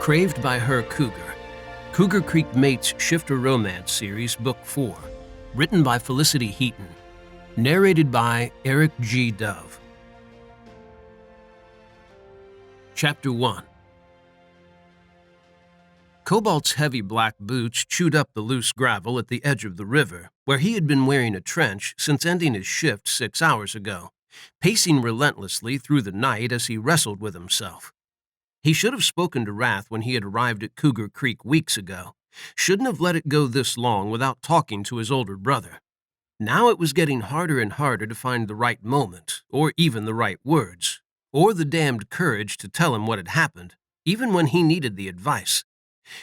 Craved by Her Cougar, Cougar Creek Mates Shifter Romance Series, Book 4, written by Felicity Heaton, narrated by Eric G. Dove. Chapter 1. Cobalt's heavy black boots chewed up the loose gravel at the edge of the river, where he had been wearing a trench since ending his shift 6 hours ago, pacing relentlessly through the night as he wrestled with himself. He should have spoken to Wrath when he had arrived at Cougar Creek weeks ago. Shouldn't have let it go this long without talking to his older brother. Now it was getting harder and harder to find the right moment, or even the right words, or the damned courage to tell him what had happened, even when he needed the advice.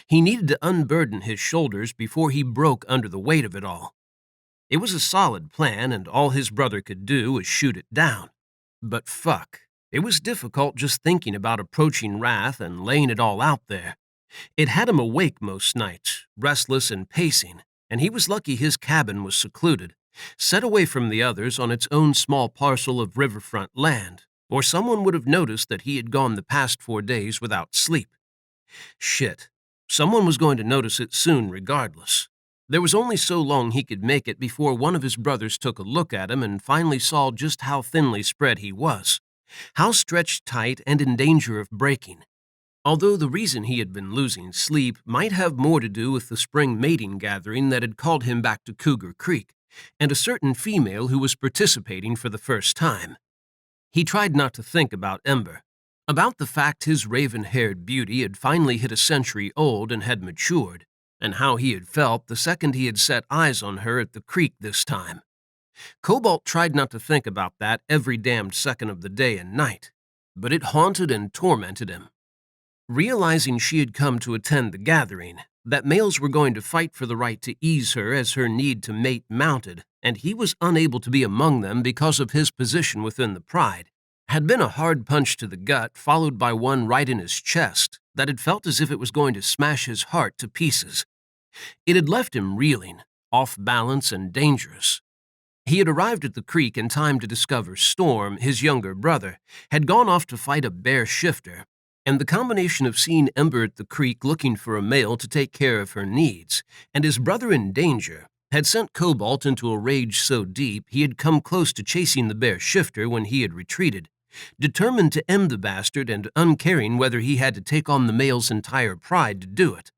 He needed to unburden his shoulders before he broke under the weight of it all. It was a solid plan, and all his brother could do was shoot it down. But fuck. It was difficult just thinking about approaching Wrath and laying it all out there. It had him awake most nights, restless and pacing, and he was lucky his cabin was secluded, set away from the others on its own small parcel of riverfront land, or someone would have noticed that he had gone the past 4 days without sleep. Shit. Someone was going to notice it soon regardless. There was only so long he could make it before one of his brothers took a look at him and finally saw just how thinly spread he was. How stretched tight and in danger of breaking. Although the reason he had been losing sleep might have more to do with the spring mating gathering that had called him back to Cougar Creek, and a certain female who was participating for the first time. He tried not to think about Ember, about the fact his raven-haired beauty had finally hit a century old and had matured, and how he had felt the second he had set eyes on her at the creek this time. Cobalt tried not to think about that every damned second of the day and night, but it haunted and tormented him. Realizing she had come to attend the gathering, that males were going to fight for the right to ease her as her need to mate mounted, and he was unable to be among them because of his position within the pride, had been a hard punch to the gut followed by one right in his chest that had felt as if it was going to smash his heart to pieces. It had left him reeling, off balance and dangerous. He had arrived at the creek in time to discover Storm, his younger brother, had gone off to fight a bear shifter, and the combination of seeing Ember at the creek looking for a male to take care of her needs, and his brother in danger, had sent Cobalt into a rage so deep he had come close to chasing the bear shifter when he had retreated, determined to end the bastard and uncaring whether he had to take on the male's entire pride to do it.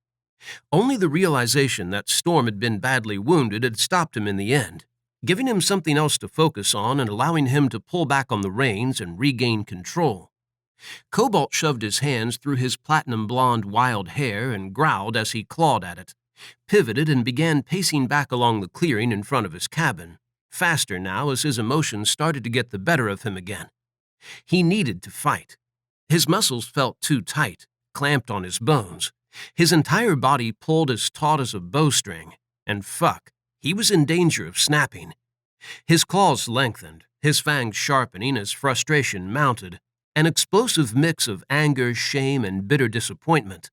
Only the realization that Storm had been badly wounded had stopped him in the end, giving him something else to focus on and allowing him to pull back on the reins and regain control. Cobalt shoved his hands through his platinum-blonde wild hair and growled as he clawed at it, pivoted and began pacing back along the clearing in front of his cabin, faster now as his emotions started to get the better of him again. He needed to fight. His muscles felt too tight, clamped on his bones. His entire body pulled as taut as a bowstring, and fuck, he was in danger of snapping. His claws lengthened, his fangs sharpening as frustration mounted, an explosive mix of anger, shame, and bitter disappointment.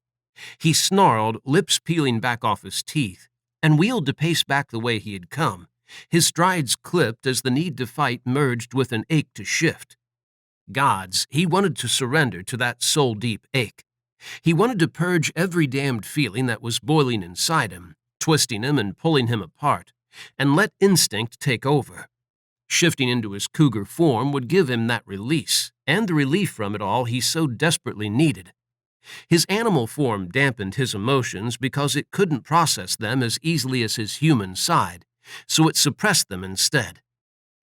He snarled, lips peeling back off his teeth, and wheeled to pace back the way he had come, his strides clipped as the need to fight merged with an ache to shift. Gods, he wanted to surrender to that soul-deep ache. He wanted to purge every damned feeling that was boiling inside him, twisting him and pulling him apart, and let instinct take over. Shifting into his cougar form would give him that release, and the relief from it all he so desperately needed. His animal form dampened his emotions because it couldn't process them as easily as his human side, so it suppressed them instead.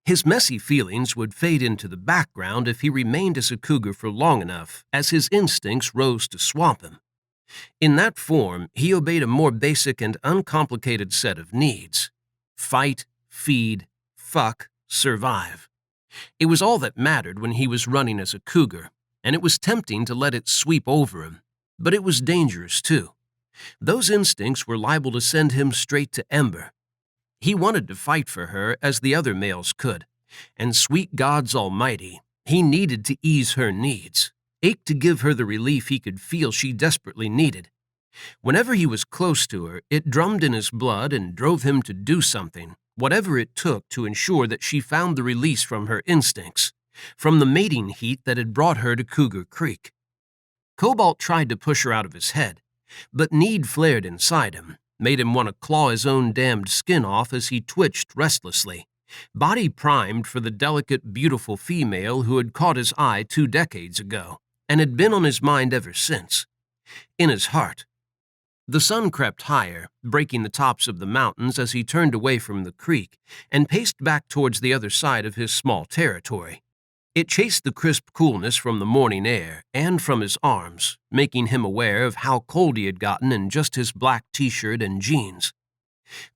His messy feelings would fade into the background if he remained as a cougar for long enough, as his instincts rose to swamp him. In that form, he obeyed a more basic and uncomplicated set of needs. Fight, feed, fuck, survive. It was all that mattered when he was running as a cougar, and it was tempting to let it sweep over him, but it was dangerous too. Those instincts were liable to send him straight to Ember. He wanted to fight for her as the other males could, and sweet gods almighty, he needed to ease her needs, ached to give her the relief he could feel she desperately needed. Whenever he was close to her, it drummed in his blood and drove him to do something, whatever it took to ensure that she found the release from her instincts, from the mating heat that had brought her to Cougar Creek. Cobalt tried to push her out of his head, but need flared inside him, made him want to claw his own damned skin off as he twitched restlessly, body primed for the delicate, beautiful female who had caught his eye 2 decades ago and had been on his mind ever since. In his heart. The sun crept higher, breaking the tops of the mountains as he turned away from the creek and paced back towards the other side of his small territory. It chased the crisp coolness from the morning air and from his arms, making him aware of how cold he had gotten in just his black t-shirt and jeans.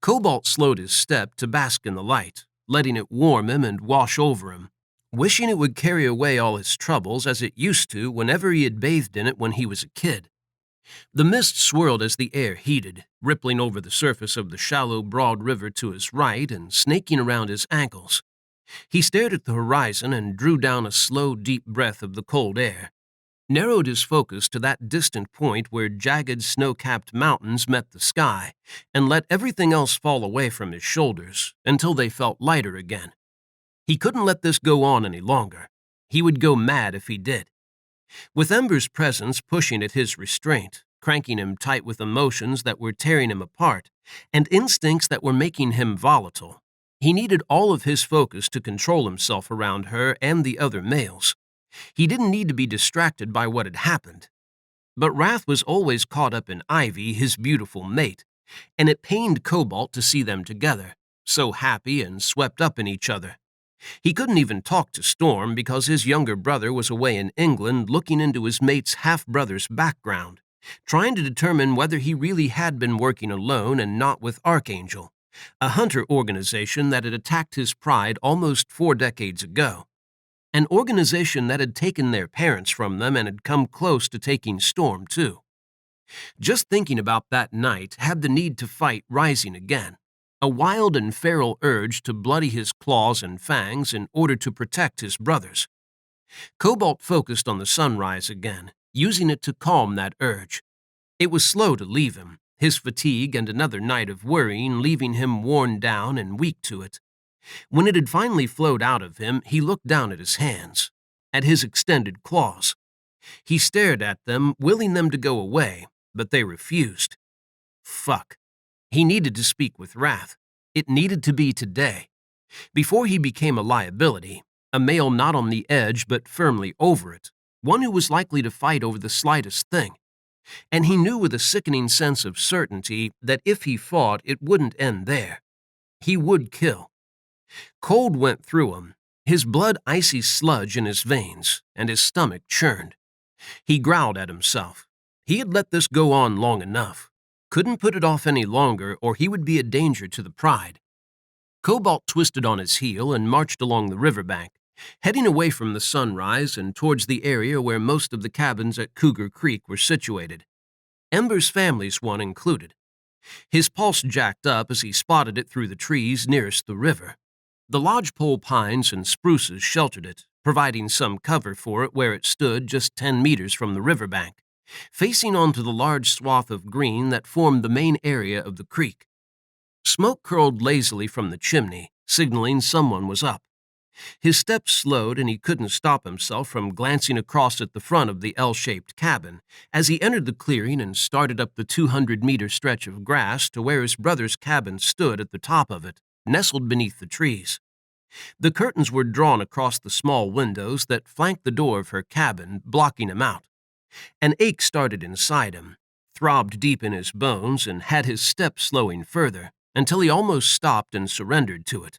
Cobalt slowed his step to bask in the light, letting it warm him and wash over him, wishing it would carry away all his troubles as it used to whenever he had bathed in it when he was a kid. The mist swirled as the air heated, rippling over the surface of the shallow, broad river to his right and snaking around his ankles. He stared at the horizon and drew down a slow, deep breath of the cold air, narrowed his focus to that distant point where jagged, snow-capped mountains met the sky, and let everything else fall away from his shoulders until they felt lighter again. He couldn't let this go on any longer. He would go mad if he did. With Ember's presence pushing at his restraint, cranking him tight with emotions that were tearing him apart, and instincts that were making him volatile, he needed all of his focus to control himself around her and the other males. He didn't need to be distracted by what had happened. But Wrath was always caught up in Ivy, his beautiful mate, and it pained Cobalt to see them together, so happy and swept up in each other. He couldn't even talk to Storm because his younger brother was away in England looking into his mate's half-brother's background, trying to determine whether he really had been working alone and not with Archangel, a hunter organization that had attacked his pride almost 4 decades ago, an organization that had taken their parents from them and had come close to taking Storm, too. Just thinking about that night had the need to fight rising again, a wild and feral urge to bloody his claws and fangs in order to protect his brothers. Cobalt focused on the sunrise again, using it to calm that urge. It was slow to leave him, his fatigue and another night of worrying leaving him worn down and weak to it. When it had finally flowed out of him, he looked down at his hands, at his extended claws. He stared at them, willing them to go away, but they refused. Fuck. He needed to speak with Wrath. It needed to be today. Before he became a liability, a male not on the edge but firmly over it, one who was likely to fight over the slightest thing. And he knew with a sickening sense of certainty that if he fought, it wouldn't end there. He would kill. Cold went through him, his blood icy sludge in his veins, and his stomach churned. He growled at himself. He had let this go on long enough. Couldn't put it off any longer or he would be a danger to the pride. Cobalt twisted on his heel and marched along the riverbank, heading away from the sunrise and towards the area where most of the cabins at Cougar Creek were situated. Ember's family's one included. His pulse jacked up as he spotted it through the trees nearest the river. The lodgepole pines and spruces sheltered it, providing some cover for it where it stood just 10 meters from the riverbank, facing onto the large swath of green that formed the main area of the creek. Smoke curled lazily from the chimney, signaling someone was up. His steps slowed and he couldn't stop himself from glancing across at the front of the L-shaped cabin as he entered the clearing and started up the 200-meter stretch of grass to where his brother's cabin stood at the top of it, nestled beneath the trees. The curtains were drawn across the small windows that flanked the door of her cabin, blocking him out. An ache started inside him, throbbed deep in his bones, and had his steps slowing further, until he almost stopped and surrendered to it.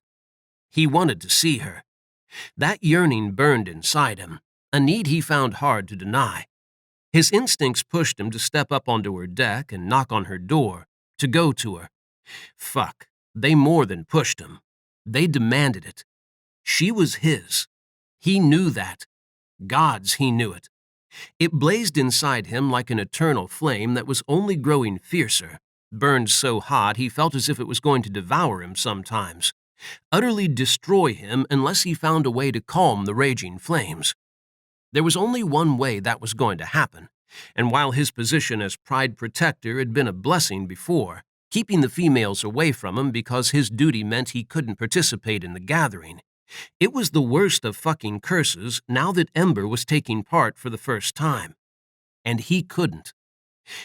He wanted to see her. That yearning burned inside him, a need he found hard to deny. His instincts pushed him to step up onto her deck and knock on her door, to go to her. Fuck, they more than pushed him. They demanded it. She was his. He knew that. Gods, he knew it. It blazed inside him like an eternal flame that was only growing fiercer, burned so hot he felt as if it was going to devour him sometimes, utterly destroy him unless he found a way to calm the raging flames. There was only one way that was going to happen, and while his position as Pride Protector had been a blessing before, keeping the females away from him because his duty meant he couldn't participate in the gathering. It was the worst of fucking curses now that Ember was taking part for the first time. And he couldn't.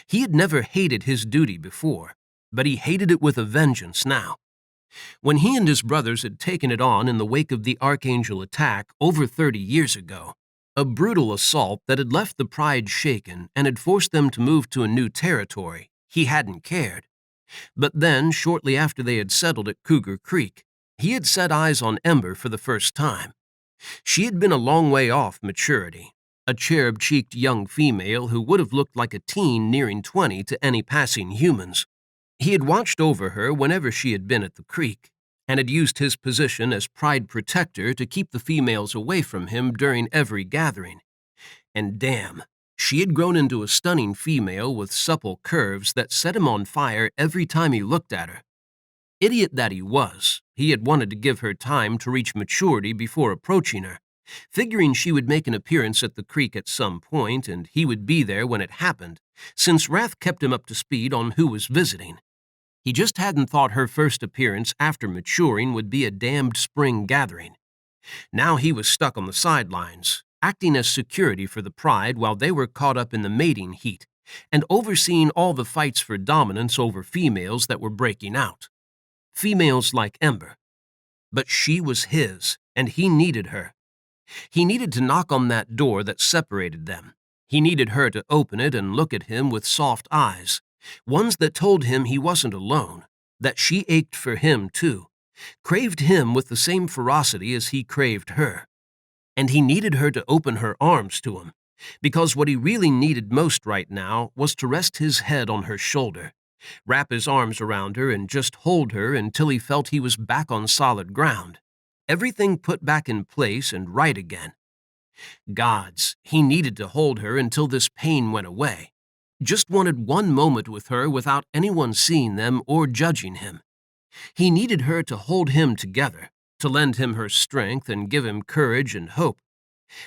He had never hated his duty before, but he hated it with a vengeance now. When he and his brothers had taken it on in the wake of the Archangel attack over 30 years ago, a brutal assault that had left the pride shaken and had forced them to move to a new territory, he hadn't cared. But then, shortly after they had settled at Cougar Creek, he had set eyes on Ember for the first time. She had been a long way off maturity, a cherub-cheeked young female who would have looked like a teen nearing 20 to any passing humans. He had watched over her whenever she had been at the creek, and had used his position as pride protector to keep the females away from him during every gathering. And damn, she had grown into a stunning female with supple curves that set him on fire every time he looked at her. Idiot that he was, he had wanted to give her time to reach maturity before approaching her, figuring she would make an appearance at the creek at some point and he would be there when it happened, since wrath kept him up to speed on who was visiting. He just hadn't thought her first appearance after maturing would be a damned spring gathering. Now he was stuck on the sidelines, acting as security for the pride while they were caught up in the mating heat, and overseeing all the fights for dominance over females that were breaking out. Females like Ember. But she was his, and he needed her. He needed to knock on that door that separated them. He needed her to open it and look at him with soft eyes, ones that told him he wasn't alone, that she ached for him too, craved him with the same ferocity as he craved her. And he needed her to open her arms to him, because what he really needed most right now was to rest his head on her shoulder, wrap his arms around her and just hold her until he felt he was back on solid ground, everything put back in place and right again. Gods, he needed to hold her until this pain went away. Just wanted one moment with her without anyone seeing them or judging him. He needed her to hold him together, to lend him her strength and give him courage and hope.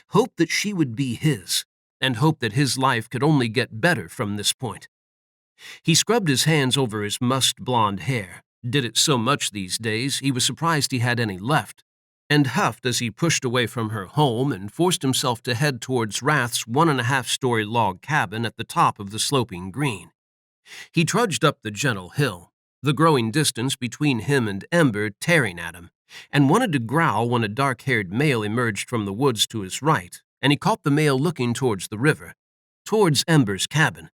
Hope that she would be his, and hope that his life could only get better from this point. He scrubbed his hands over his mussed blonde hair, did it so much these days he was surprised he had any left, and huffed as he pushed away from her home and forced himself to head towards Wrath's 1.5-story log cabin at the top of the sloping green. He trudged up the gentle hill, the growing distance between him and Ember tearing at him, and wanted to growl when a dark-haired male emerged from the woods to his right, and he caught the male looking towards the river, towards Ember's cabin.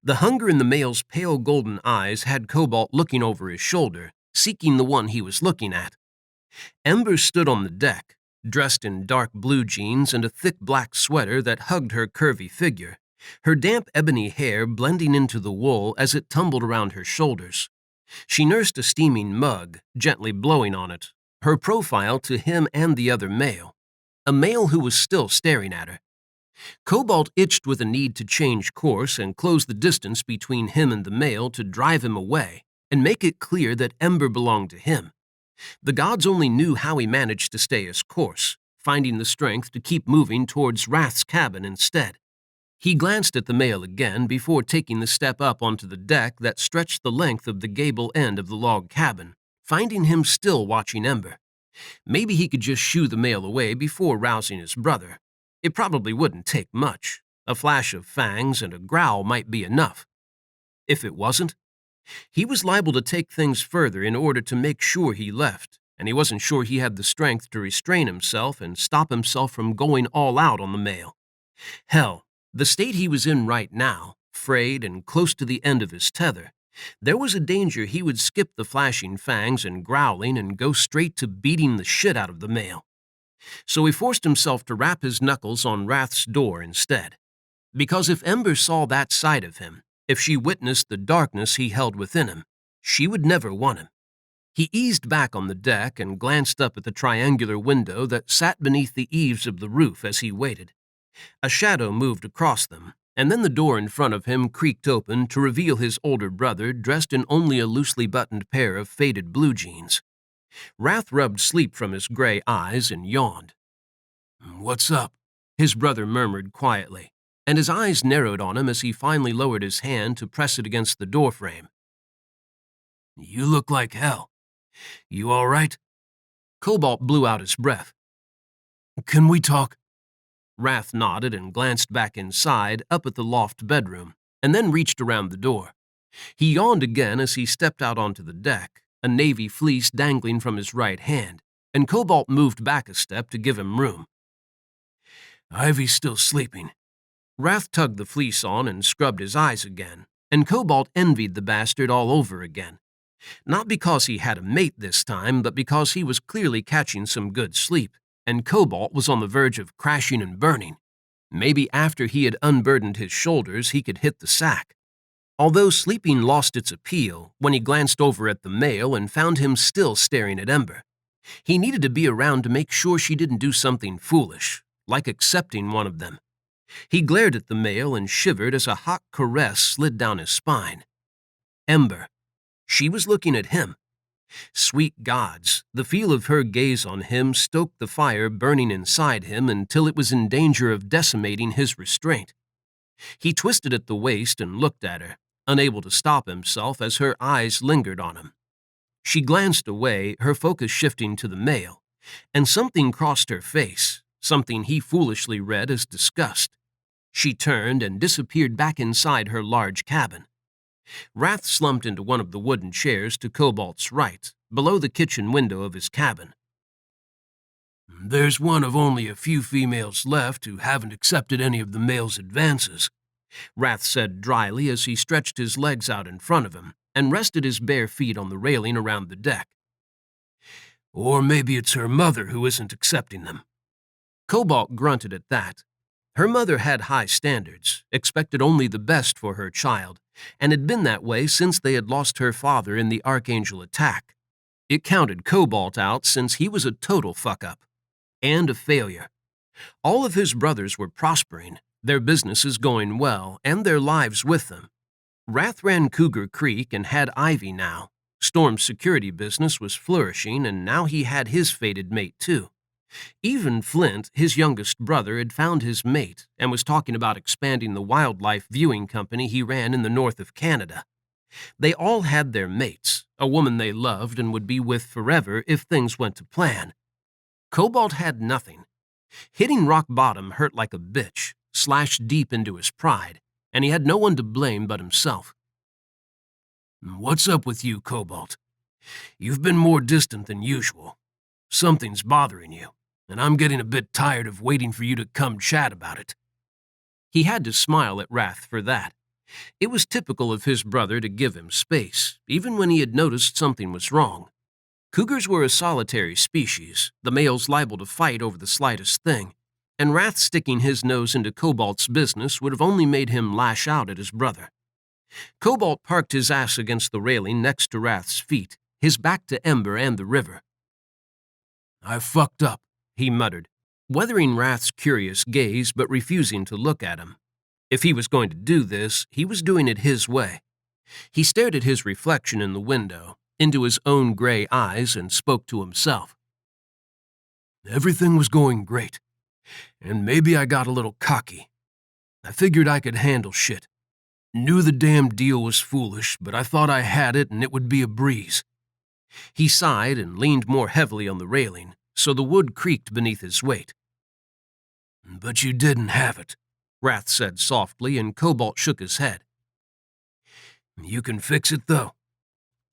The hunger in the male's pale golden eyes had Cobalt looking over his shoulder, seeking the one he was looking at. Ember stood on the deck, dressed in dark blue jeans and a thick black sweater that hugged her curvy figure, her damp ebony hair blending into the wool as it tumbled around her shoulders. She nursed a steaming mug, gently blowing on it, her profile to him and the other male, a male who was still staring at her. Cobalt itched with a need to change course and close the distance between him and the male to drive him away and make it clear that Ember belonged to him. The gods only knew how he managed to stay his course, finding the strength to keep moving towards Wrath's cabin instead. He glanced at the male again before taking the step up onto the deck that stretched the length of the gable end of the log cabin, finding him still watching Ember. Maybe he could just shoo the male away before rousing his brother. It probably wouldn't take much. A flash of fangs and a growl might be enough. If it wasn't, he was liable to take things further in order to make sure he left, and he wasn't sure he had the strength to restrain himself and stop himself from going all out on the male. Hell, the state he was in right now, frayed and close to the end of his tether, there was a danger he would skip the flashing fangs and growling and go straight to beating the shit out of the male. So he forced himself to rap his knuckles on Wrath's door instead. Because if Ember saw that side of him, if she witnessed the darkness he held within him, she would never want him. He eased back on the deck and glanced up at the triangular window that sat beneath the eaves of the roof as he waited. A shadow moved across them, and then the door in front of him creaked open to reveal his older brother dressed in only a loosely buttoned pair of faded blue jeans. Wrath rubbed sleep from his gray eyes and yawned. "What's up?" his brother murmured quietly, and his eyes narrowed on him as he finally lowered his hand to press it against the doorframe. You look like hell. You all right? Cobalt blew out his breath. Can we talk? Wrath nodded and glanced back inside, up at the loft bedroom, and then reached around the door. He yawned again as he stepped out onto the deck, a navy fleece dangling from his right hand, and Cobalt moved back a step to give him room. Ivy's still sleeping. Wrath tugged the fleece on and scrubbed his eyes again, and Cobalt envied the bastard all over again. Not because he had a mate this time, but because he was clearly catching some good sleep, and Cobalt was on the verge of crashing and burning. Maybe after he had unburdened his shoulders, he could hit the sack. Although sleeping lost its appeal when he glanced over at the male and found him still staring at Ember. He needed to be around to make sure she didn't do something foolish, like accepting one of them. He glared at the male and shivered as a hot caress slid down his spine. Ember. She was looking at him. Sweet gods, the feel of her gaze on him stoked the fire burning inside him until it was in danger of decimating his restraint. He twisted at the waist and looked at her, unable to stop himself as her eyes lingered on him. She glanced away, her focus shifting to the male, and something crossed her face, something he foolishly read as disgust. She turned and disappeared back inside her large cabin. Wrath slumped into one of the wooden chairs to Cobalt's right, below the kitchen window of his cabin. There's one of only a few females left who haven't accepted any of the male's advances, Wrath said dryly as he stretched his legs out in front of him and rested his bare feet on the railing around the deck. Or maybe it's her mother who isn't accepting them. Cobalt grunted at that. Her mother had high standards, expected only the best for her child, and had been that way since they had lost her father in the Archangel attack. It counted Cobalt out since he was a total fuck-up. And a failure. All of his brothers were prospering, their businesses going well, and their lives with them. Wrath ran Cougar Creek and had Ivy now. Storm's security business was flourishing, and now he had his fated mate too. Even Flint, his youngest brother, had found his mate and was talking about expanding the wildlife viewing company he ran in the north of Canada. They all had their mates, a woman they loved and would be with forever if things went to plan. Cobalt had nothing. Hitting rock bottom hurt like a bitch, slashed deep into his pride, and he had no one to blame but himself. What's up with you, Cobalt? You've been more distant than usual. Something's bothering you, and I'm getting a bit tired of waiting for you to come chat about it. He had to smile at Wrath for that. It was typical of his brother to give him space, even when he had noticed something was wrong. Cougars were a solitary species, the males liable to fight over the slightest thing, and Wrath sticking his nose into Cobalt's business would have only made him lash out at his brother. Cobalt parked his ass against the railing next to Wrath's feet, his back to Ember and the river. I fucked up, he muttered, weathering Wrath's curious gaze but refusing to look at him. If he was going to do this, he was doing it his way. He stared at his reflection in the window, into his own gray eyes, and spoke to himself. Everything was going great, and maybe I got a little cocky. I figured I could handle shit. Knew the damn deal was foolish, but I thought I had it and it would be a breeze. He sighed and leaned more heavily on the railing, so the wood creaked beneath his weight. But you didn't have it, Wrath said softly, and Cobalt shook his head. You can fix it, though.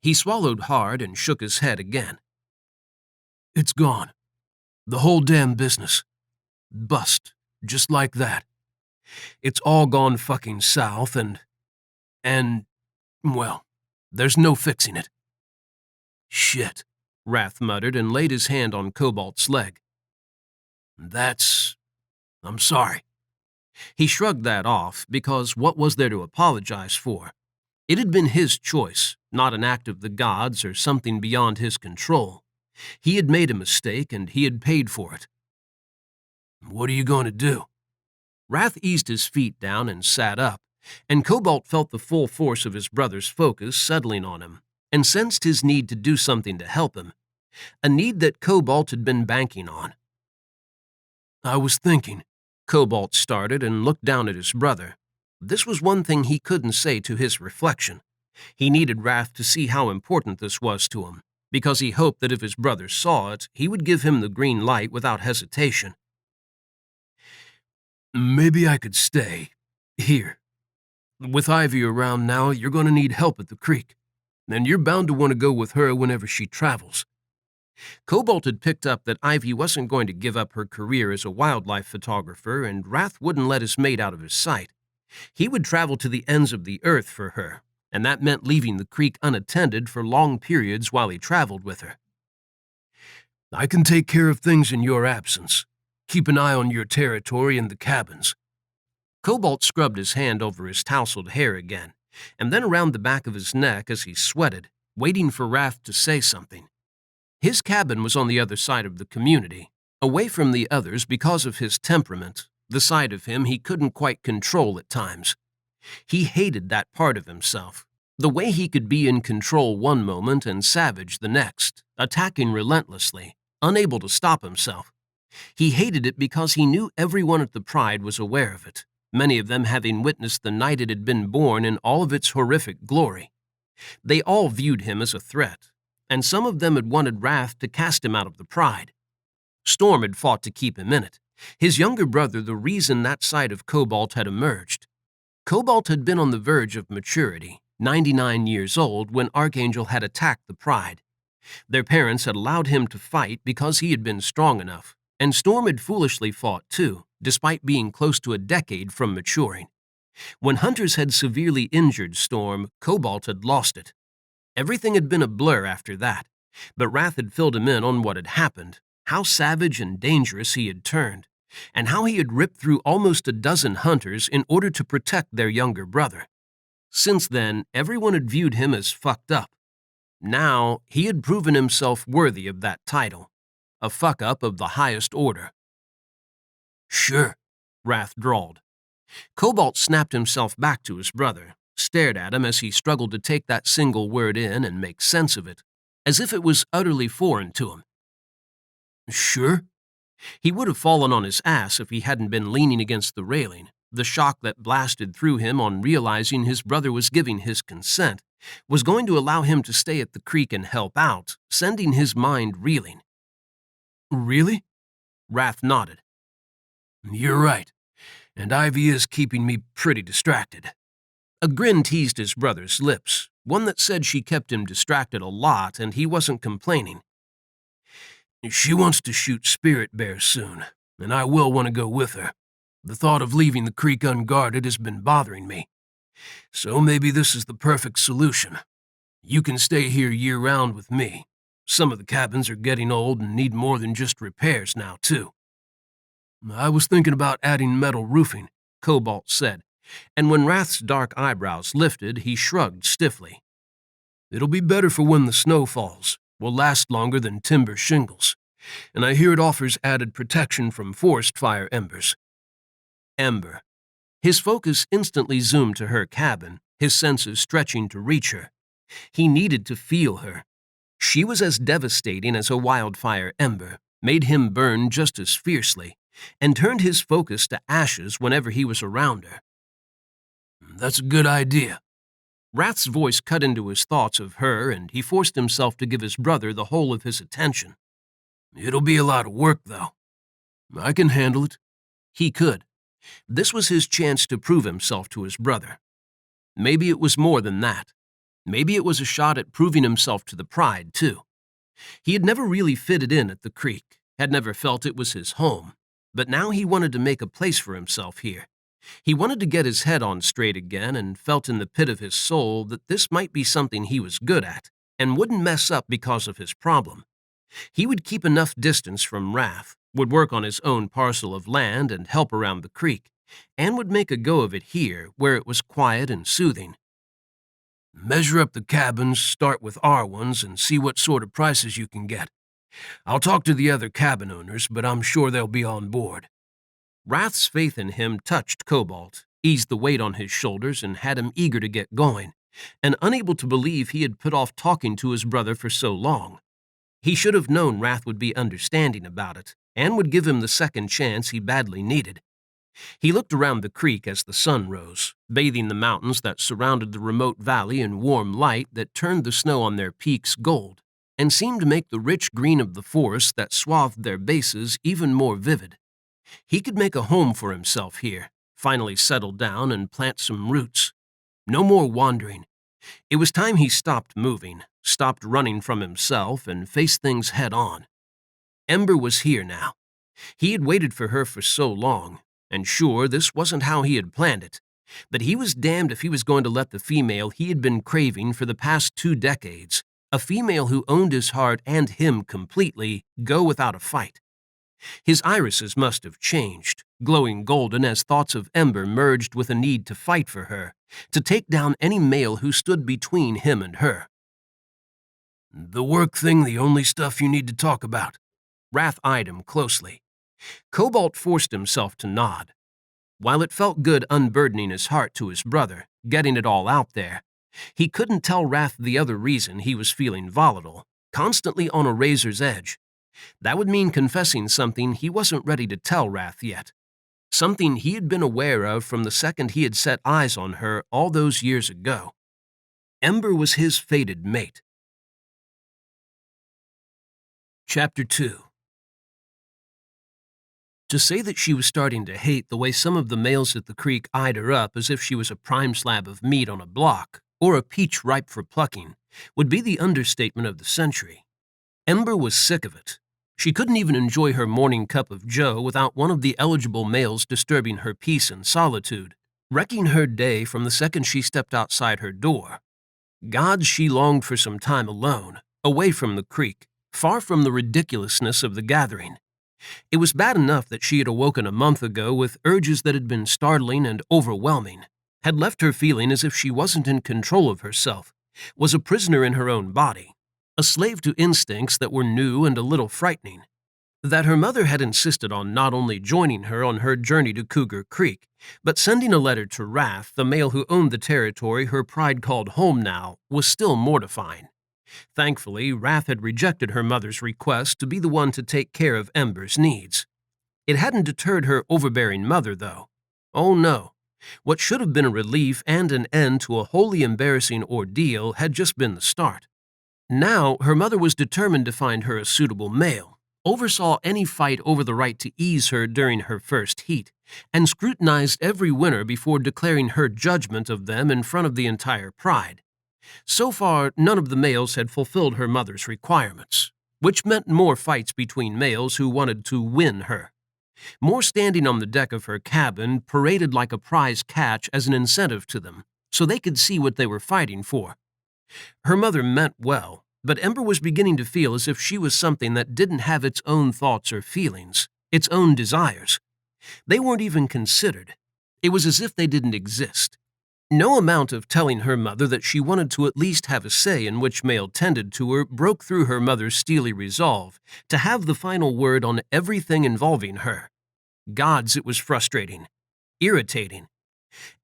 He swallowed hard and shook his head again. It's gone. The whole damn business. Bust, just like that. It's all gone fucking south and, well, there's no fixing it. Shit, Wrath muttered and laid his hand on Cobalt's leg. I'm sorry. He shrugged that off because what was there to apologize for? It had been his choice, not an act of the gods or something beyond his control. He had made a mistake and he had paid for it. What are you going to do? Wrath eased his feet down and sat up, and Cobalt felt the full force of his brother's focus settling on him, and sensed his need to do something to help him, a need that Cobalt had been banking on. I was thinking, Cobalt started and looked down at his brother. This was one thing he couldn't say to his reflection. He needed Wrath to see how important this was to him, because he hoped that if his brother saw it, he would give him the green light without hesitation. Maybe I could stay here. With Ivy around now, you're going to need help at the creek, and you're bound to want to go with her whenever she travels. Cobalt had picked up that Ivy wasn't going to give up her career as a wildlife photographer, and Wrath wouldn't let his mate out of his sight. He would travel to the ends of the earth for her, and that meant leaving the creek unattended for long periods while he traveled with her. I can take care of things in your absence. Keep an eye on your territory and the cabins. Cobalt scrubbed his hand over his tousled hair again, and then around the back of his neck as he sweated, waiting for Wrath to say something. His cabin was on the other side of the community, away from the others because of his temperament, the side of him he couldn't quite control at times. He hated that part of himself, the way he could be in control one moment and savage the next, attacking relentlessly, unable to stop himself. He hated it because he knew everyone at the Pride was aware of it, many of them having witnessed the night it had been born in all of its horrific glory. They all viewed him as a threat, and some of them had wanted Wrath to cast him out of the Pride. Storm had fought to keep him in it, his younger brother the reason that side of Cobalt had emerged. Cobalt had been on the verge of maturity, 99 years old, when Archangel had attacked the Pride. Their parents had allowed him to fight because he had been strong enough, and Storm had foolishly fought too, despite being close to a decade from maturing. When hunters had severely injured Storm, Cobalt had lost it. Everything had been a blur after that, but Wrath had filled him in on what had happened, how savage and dangerous he had turned, and how he had ripped through almost a dozen hunters in order to protect their younger brother. Since then, everyone had viewed him as fucked up. Now, he had proven himself worthy of that title, a fuck-up of the highest order. Sure, Wrath drawled. Cobalt snapped himself back to his brother, stared at him as he struggled to take that single word in and make sense of it, as if it was utterly foreign to him. Sure? He would have fallen on his ass if he hadn't been leaning against the railing. The shock that blasted through him on realizing his brother was giving his consent was going to allow him to stay at the creek and help out, sending his mind reeling. Really? Wrath nodded. You're right, and Ivy is keeping me pretty distracted. A grin teased his brother's lips, one that said she kept him distracted a lot and he wasn't complaining. She wants to shoot spirit bears soon, and I will want to go with her. The thought of leaving the creek unguarded has been bothering me. So maybe this is the perfect solution. You can stay here year-round with me. Some of the cabins are getting old and need more than just repairs now, too. I was thinking about adding metal roofing, Cobalt said, and when Wrath's dark eyebrows lifted, he shrugged stiffly. It'll be better for when the snow falls. Will last longer than timber shingles, and I hear it offers added protection from forest fire embers. Ember. His focus instantly zoomed to her cabin, his senses stretching to reach her. He needed to feel her. She was as devastating as a wildfire ember, made him burn just as fiercely, and turned his focus to ashes whenever he was around her. That's a good idea. Wrath's voice cut into his thoughts of her, and he forced himself to give his brother the whole of his attention. It'll be a lot of work, though. I can handle it. He could. This was his chance to prove himself to his brother. Maybe it was more than that. Maybe it was a shot at proving himself to the Pride, too. He had never really fitted in at the creek, had never felt it was his home, but now he wanted to make a place for himself here. He wanted to get his head on straight again and felt in the pit of his soul that this might be something he was good at and wouldn't mess up because of his problem. He would keep enough distance from Wrath, would work on his own parcel of land and help around the creek, and would make a go of it here where it was quiet and soothing. Measure up the cabins, start with our ones, and see what sort of prices you can get. I'll talk to the other cabin owners, but I'm sure they'll be on board. Wrath's faith in him touched Cobalt, eased the weight on his shoulders, and had him eager to get going, and unable to believe he had put off talking to his brother for so long. He should have known Wrath would be understanding about it, and would give him the second chance he badly needed. He looked around the creek as the sun rose, bathing the mountains that surrounded the remote valley in warm light that turned the snow on their peaks gold, and seemed to make the rich green of the forest that swathed their bases even more vivid. He could make a home for himself here, finally settle down and plant some roots. No more wandering. It was time he stopped moving, stopped running from himself, and faced things head on. Ember was here now. He had waited for her for so long, and sure, this wasn't how he had planned it, but he was damned if he was going to let the female he had been craving for the past 2 decades, a female who owned his heart and him completely, go without a fight. His irises must have changed, glowing golden as thoughts of Ember merged with a need to fight for her, to take down any male who stood between him and her. "The work thing the only stuff you need to talk about?" Wrath eyed him closely. Cobalt forced himself to nod. While it felt good unburdening his heart to his brother, getting it all out there, he couldn't tell Wrath the other reason he was feeling volatile, constantly on a razor's edge. That would mean confessing something he wasn't ready to tell Wrath yet, something he had been aware of from the second he had set eyes on her all those years ago. Ember was his fated mate. Chapter 2. To say that she was starting to hate the way some of the males at the creek eyed her up as if she was a prime slab of meat on a block, or a peach ripe for plucking, would be the understatement of the century. Ember was sick of it. She couldn't even enjoy her morning cup of joe without one of the eligible males disturbing her peace and solitude, wrecking her day from the second she stepped outside her door. Gods, she longed for some time alone, away from the creek, far from the ridiculousness of the gathering. It was bad enough that she had awoken a month ago with urges that had been startling and overwhelming, had left her feeling as if she wasn't in control of herself, was a prisoner in her own body, a slave to instincts that were new and a little frightening. That her mother had insisted on not only joining her on her journey to Cougar Creek, but sending a letter to Wrath, the male who owned the territory her pride called home now, was still mortifying. Thankfully, Wrath had rejected her mother's request to be the one to take care of Ember's needs. It hadn't deterred her overbearing mother, though. Oh no. What should have been a relief and an end to a wholly embarrassing ordeal had just been the start. Now, her mother was determined to find her a suitable male, oversaw any fight over the right to ease her during her first heat, and scrutinized every winner before declaring her judgment of them in front of the entire pride. So far, none of the males had fulfilled her mother's requirements, which meant more fights between males who wanted to win her. More standing on the deck of her cabin, paraded like a prize catch as an incentive to them, so they could see what they were fighting for. Her mother meant well, but Ember was beginning to feel as if she was something that didn't have its own thoughts or feelings, its own desires. They weren't even considered. It was as if they didn't exist. No amount of telling her mother that she wanted to at least have a say in which male tended to her broke through her mother's steely resolve to have the final word on everything involving her. Gods, it was frustrating, irritating.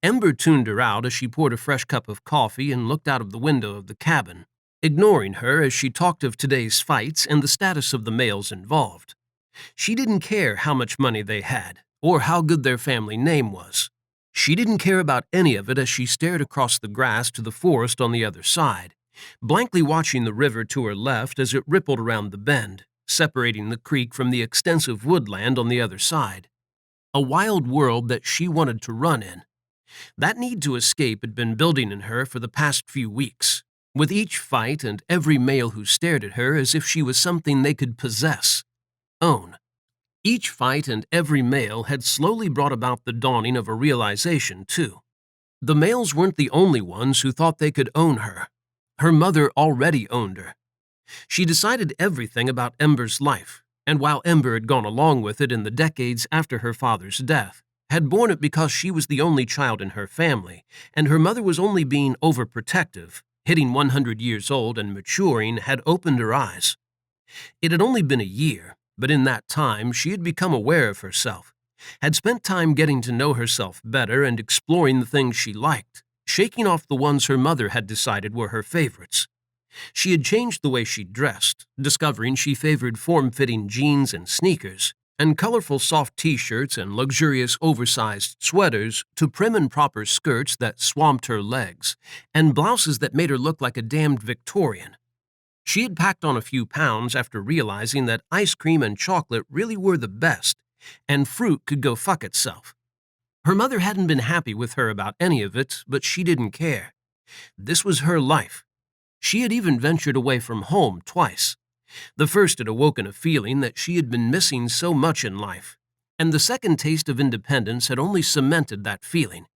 Ember tuned her out as she poured a fresh cup of coffee and looked out of the window of the cabin, ignoring her as she talked of today's fights and the status of the males involved. She didn't care how much money they had or how good their family name was. She didn't care about any of it as she stared across the grass to the forest on the other side, blankly watching the river to her left as it rippled around the bend, separating the creek from the extensive woodland on the other side. A wild world that she wanted to run in. That need to escape had been building in her for the past few weeks, with each fight and every male who stared at her as if she was something they could possess, own. Each fight and every male had slowly brought about the dawning of a realization, too. The males weren't the only ones who thought they could own her. Her mother already owned her. She decided everything about Ember's life, and while Ember had gone along with it in the decades after her father's death, had borne it because she was the only child in her family, and her mother was only being overprotective, hitting 100 years old and maturing, had opened her eyes. It had only been a year, but in that time she had become aware of herself, had spent time getting to know herself better and exploring the things she liked, shaking off the ones her mother had decided were her favorites. She had changed the way she dressed, discovering she favored form-fitting jeans and sneakers, and colorful soft t-shirts and luxurious oversized sweaters to prim and proper skirts that swamped her legs, and blouses that made her look like a damned Victorian. She had packed on a few pounds after realizing that ice cream and chocolate really were the best, and fruit could go fuck itself. Her mother hadn't been happy with her about any of it, but she didn't care. This was her life. She had even ventured away from home twice. The first had awoken a feeling that she had been missing so much in life, and the second taste of independence had only cemented that feeling.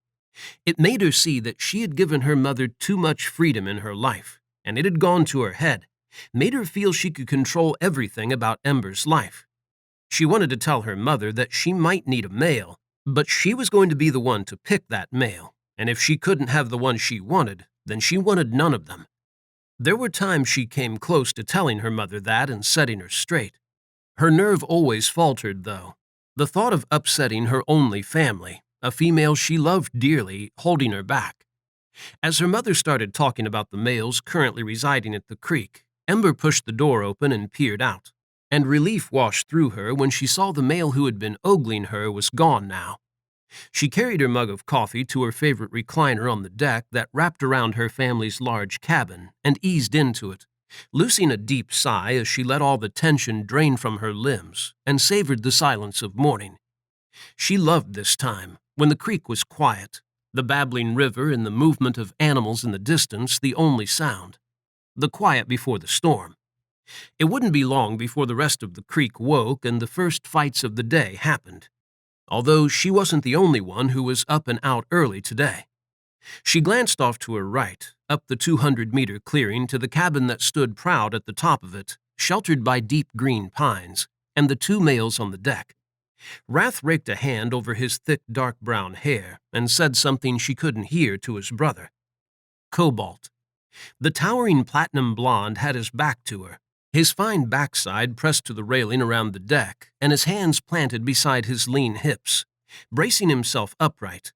It made her see that she had given her mother too much freedom in her life, and it had gone to her head, made her feel she could control everything about Ember's life. She wanted to tell her mother that she might need a male, but she was going to be the one to pick that male, and if she couldn't have the one she wanted, then she wanted none of them. There were times she came close to telling her mother that and setting her straight. Her nerve always faltered, though. The thought of upsetting her only family, a female she loved dearly, holding her back. As her mother started talking about the males currently residing at the creek, Ember pushed the door open and peered out, and relief washed through her when she saw the male who had been ogling her was gone now. She carried her mug of coffee to her favorite recliner on the deck that wrapped around her family's large cabin and eased into it, loosing a deep sigh as she let all the tension drain from her limbs and savored the silence of morning. She loved this time, when the creek was quiet, the babbling river and the movement of animals in the distance the only sound. The quiet before the storm. It wouldn't be long before the rest of the creek woke and the first fights of the day happened. Although she wasn't the only one who was up and out early today. She glanced off to her right, up the 200-meter clearing to the cabin that stood proud at the top of it, sheltered by deep green pines, and the two males on the deck. Wrath raked a hand over his thick dark brown hair and said something she couldn't hear to his brother. Cobalt. The towering platinum blonde had his back to her, his fine backside pressed to the railing around the deck, and his hands planted beside his lean hips, bracing himself upright.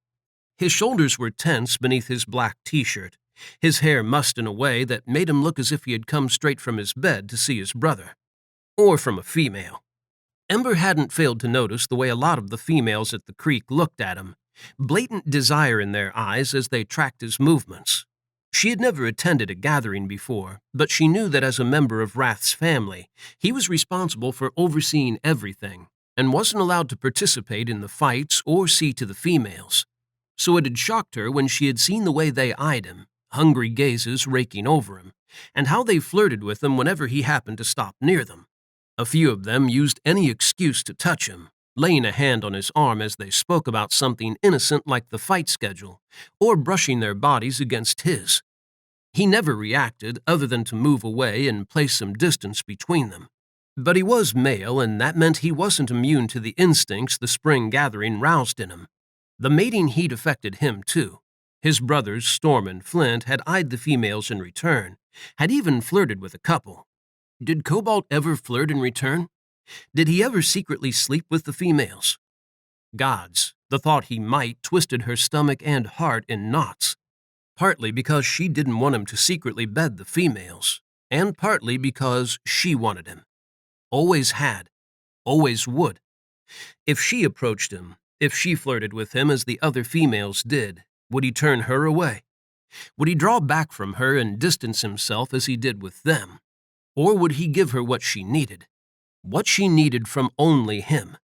His shoulders were tense beneath his black t-shirt, his hair mussed in a way that made him look as if he had come straight from his bed to see his brother. Or from a female. Ember hadn't failed to notice the way a lot of the females at the creek looked at him, blatant desire in their eyes as they tracked his movements. She had never attended a gathering before, but she knew that as a member of Wrath's family, he was responsible for overseeing everything and wasn't allowed to participate in the fights or see to the females. So it had shocked her when she had seen the way they eyed him, hungry gazes raking over him, and how they flirted with him whenever he happened to stop near them. A few of them used any excuse to touch him, laying a hand on his arm as they spoke about something innocent like the fight schedule, or brushing their bodies against his. He never reacted other than to move away and place some distance between them. But he was male, and that meant he wasn't immune to the instincts the spring gathering roused in him. The mating heat affected him, too. His brothers, Storm and Flint, had eyed the females in return, had even flirted with a couple. Did Cobalt ever flirt in return? Did he ever secretly sleep with the females? Gods, the thought he might twisted her stomach and heart in knots. Partly because she didn't want him to secretly bed the females, and partly because she wanted him. Always had. Always would. If she approached him, if she flirted with him as the other females did, would he turn her away? Would he draw back from her and distance himself as he did with them? Or would he give her what she needed? What she needed from only him.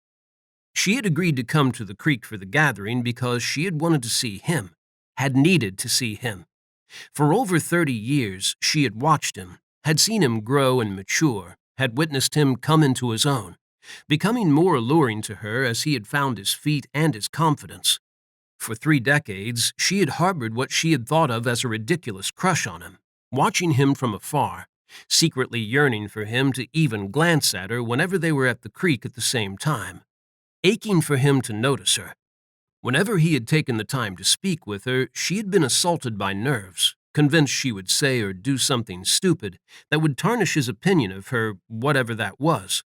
She had agreed to come to the creek for the gathering because she had wanted to see him, had needed to see him. For over 30 years, she had watched him, had seen him grow and mature, had witnessed him come into his own, becoming more alluring to her as he had found his feet and his confidence. For 3 decades, she had harbored what she had thought of as a ridiculous crush on him, watching him from afar, secretly yearning for him to even glance at her whenever they were at the creek at the same time, aching for him to notice her. Whenever he had taken the time to speak with her, she had been assaulted by nerves, convinced she would say or do something stupid that would tarnish his opinion of her, whatever that was.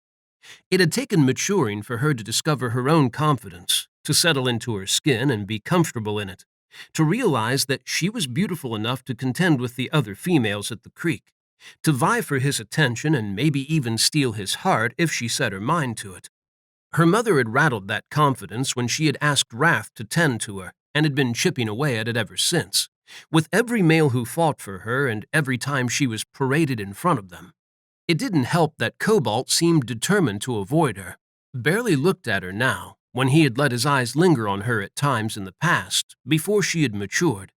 It had taken maturing for her to discover her own confidence, to settle into her skin and be comfortable in it, to realize that she was beautiful enough to contend with the other females at the creek, to vie for his attention and maybe even steal his heart if she set her mind to it. Her mother had rattled that confidence when she had asked Wrath to tend to her and had been chipping away at it ever since, with every male who fought for her and every time she was paraded in front of them. It didn't help that Cobalt seemed determined to avoid her, barely looked at her now, when he had let his eyes linger on her at times in the past, before she had matured.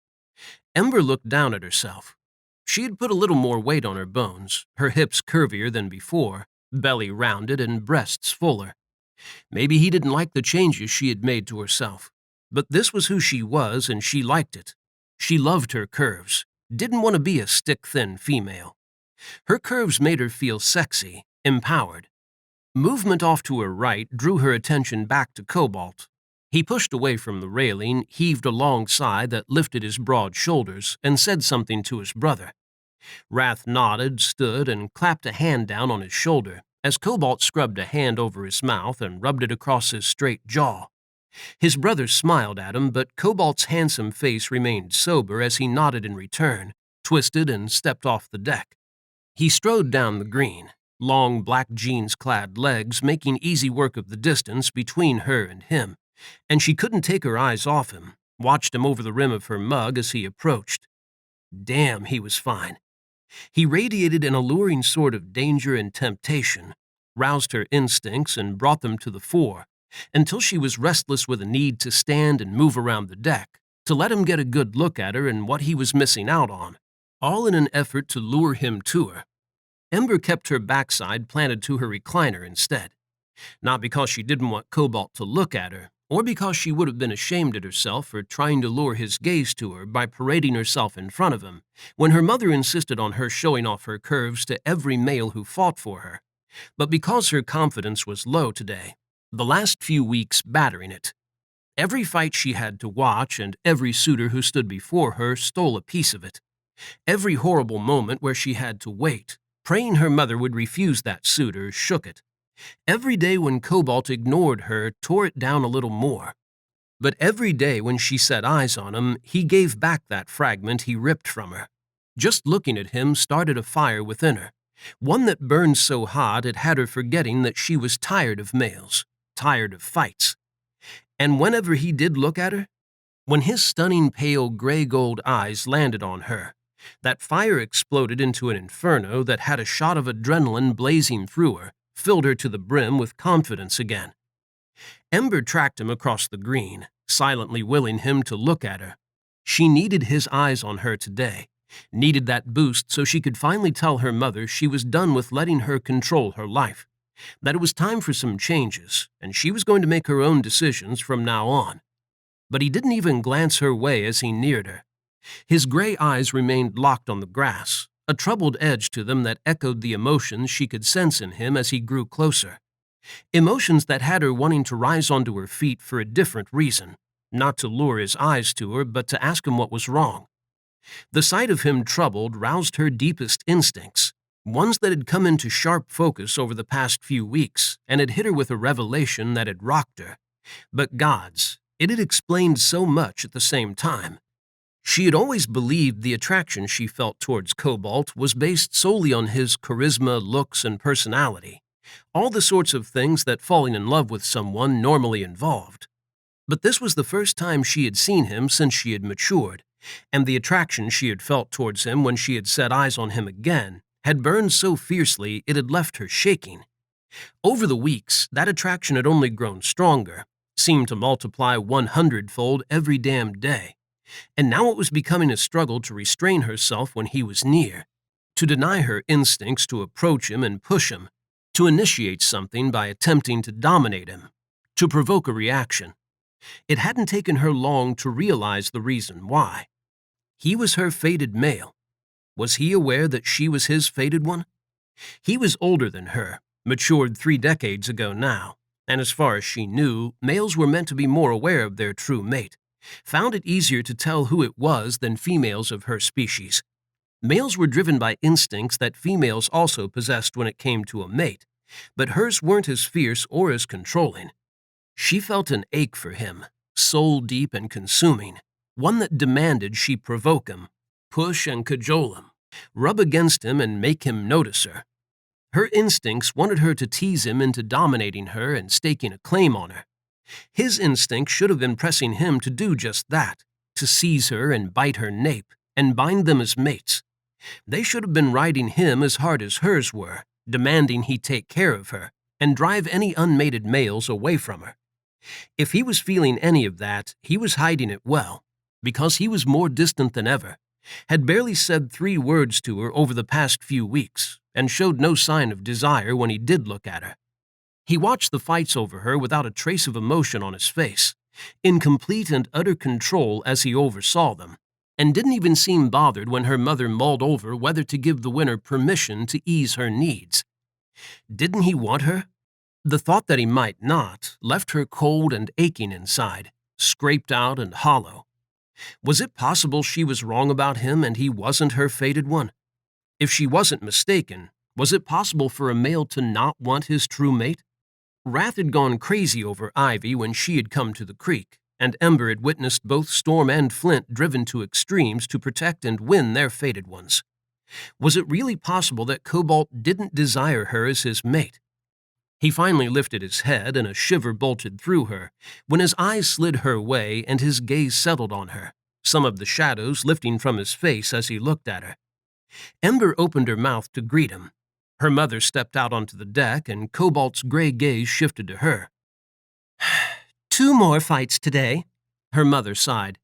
Ember looked down at herself. She had put a little more weight on her bones, her hips curvier than before, belly rounded and breasts fuller. Maybe he didn't like the changes she had made to herself, but this was who she was and she liked it. She loved her curves, didn't want to be a stick-thin female. Her curves made her feel sexy, empowered. Movement off to her right drew her attention back to Cobalt. He pushed away from the railing, heaved a long sigh that lifted his broad shoulders, and said something to his brother. Wrath nodded, stood, and clapped a hand down on his shoulder as Cobalt scrubbed a hand over his mouth and rubbed it across his straight jaw. His brother smiled at him, but Cobalt's handsome face remained sober as he nodded in return, twisted, and stepped off the deck. He strode down the green, long black jeans-clad legs making easy work of the distance between her and him, and she couldn't take her eyes off him, watched him over the rim of her mug as he approached. Damn, he was fine. He radiated an alluring sort of danger and temptation, roused her instincts and brought them to the fore, until she was restless with a need to stand and move around the deck, to let him get a good look at her and what he was missing out on, all in an effort to lure him to her. Ember kept her backside planted to her recliner instead, not because she didn't want Cobalt to look at her, or because she would have been ashamed at herself for trying to lure his gaze to her by parading herself in front of him, when her mother insisted on her showing off her curves to every male who fought for her, but because her confidence was low today, the last few weeks battering it. Every fight she had to watch and every suitor who stood before her stole a piece of it. Every horrible moment where she had to wait, praying her mother would refuse that suitor, shook it. Every day when Cobalt ignored her tore it down a little more. But every day when she set eyes on him, he gave back that fragment he ripped from her. Just looking at him started a fire within her, one that burned so hot it had her forgetting that she was tired of males, tired of fights. And whenever he did look at her, when his stunning pale gray-gold eyes landed on her, that fire exploded into an inferno that had a shot of adrenaline blazing through her, filled her to the brim with confidence again. Ember tracked him across the green, silently willing him to look at her. She needed his eyes on her today, needed that boost so she could finally tell her mother she was done with letting her control her life, that it was time for some changes, and she was going to make her own decisions from now on. But he didn't even glance her way as he neared her. His gray eyes remained locked on the grass, a troubled edge to them that echoed the emotions she could sense in him as he grew closer. Emotions that had her wanting to rise onto her feet for a different reason, not to lure his eyes to her, but to ask him what was wrong. The sight of him troubled roused her deepest instincts, ones that had come into sharp focus over the past few weeks and had hit her with a revelation that had rocked her. But gods, it had explained so much at the same time. She had always believed the attraction she felt towards Cobalt was based solely on his charisma, looks, and personality, all the sorts of things that falling in love with someone normally involved. But this was the first time she had seen him since she had matured, and the attraction she had felt towards him when she had set eyes on him again had burned so fiercely it had left her shaking. Over the weeks, that attraction had only grown stronger, seemed to multiply 100-fold every damn day. And now it was becoming a struggle to restrain herself when he was near, to deny her instincts to approach him and push him, to initiate something by attempting to dominate him, to provoke a reaction. It hadn't taken her long to realize the reason why. He was her fated male. Was he aware that she was his fated one? He was older than her, matured 3 decades ago now, and as far as she knew, males were meant to be more aware of their true mate, found it easier to tell who it was than females of her species. Males were driven by instincts that females also possessed when it came to a mate, but hers weren't as fierce or as controlling. She felt an ache for him, soul-deep and consuming, one that demanded she provoke him, push and cajole him, rub against him and make him notice her. Her instincts wanted her to tease him into dominating her and staking a claim on her. His instinct should have been pressing him to do just that, to seize her and bite her nape, and bind them as mates. They should have been riding him as hard as hers were, demanding he take care of her, and drive any unmated males away from her. If he was feeling any of that, he was hiding it well, because he was more distant than ever, had barely said 3 words to her over the past few weeks, and showed no sign of desire when he did look at her. He watched the fights over her without a trace of emotion on his face, in complete and utter control as he oversaw them, and didn't even seem bothered when her mother mulled over whether to give the winner permission to ease her needs. Didn't he want her? The thought that he might not left her cold and aching inside, scraped out and hollow. Was it possible she was wrong about him and he wasn't her fated one? If she wasn't mistaken, was it possible for a male to not want his true mate? Wrath had gone crazy over Ivy when she had come to the creek, and Ember had witnessed both Storm and Flint driven to extremes to protect and win their fated ones. Was it really possible that Cobalt didn't desire her as his mate? He finally lifted his head and a shiver bolted through her when his eyes slid her way and his gaze settled on her, some of the shadows lifting from his face as he looked at her. Ember opened her mouth to greet him. Her mother stepped out onto the deck and Cobalt's gray gaze shifted to her. 2 more fights today, her mother sighed.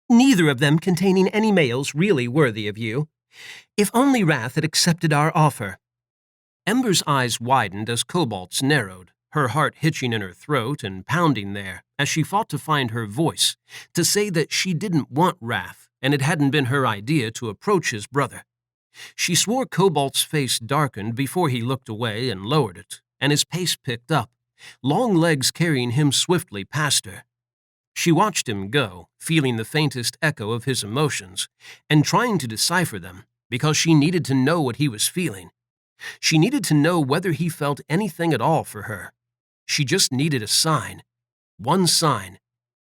Neither of them containing any males really worthy of you. If only Wrath had accepted our offer. Ember's eyes widened as Cobalt's narrowed, her heart hitching in her throat and pounding there as she fought to find her voice, to say that she didn't want Wrath and it hadn't been her idea to approach his brother. She swore Cobalt's face darkened before he looked away and lowered it, and his pace picked up, long legs carrying him swiftly past her. She watched him go, feeling the faintest echo of his emotions, and trying to decipher them, because she needed to know what he was feeling. She needed to know whether he felt anything at all for her. She just needed a sign. One sign.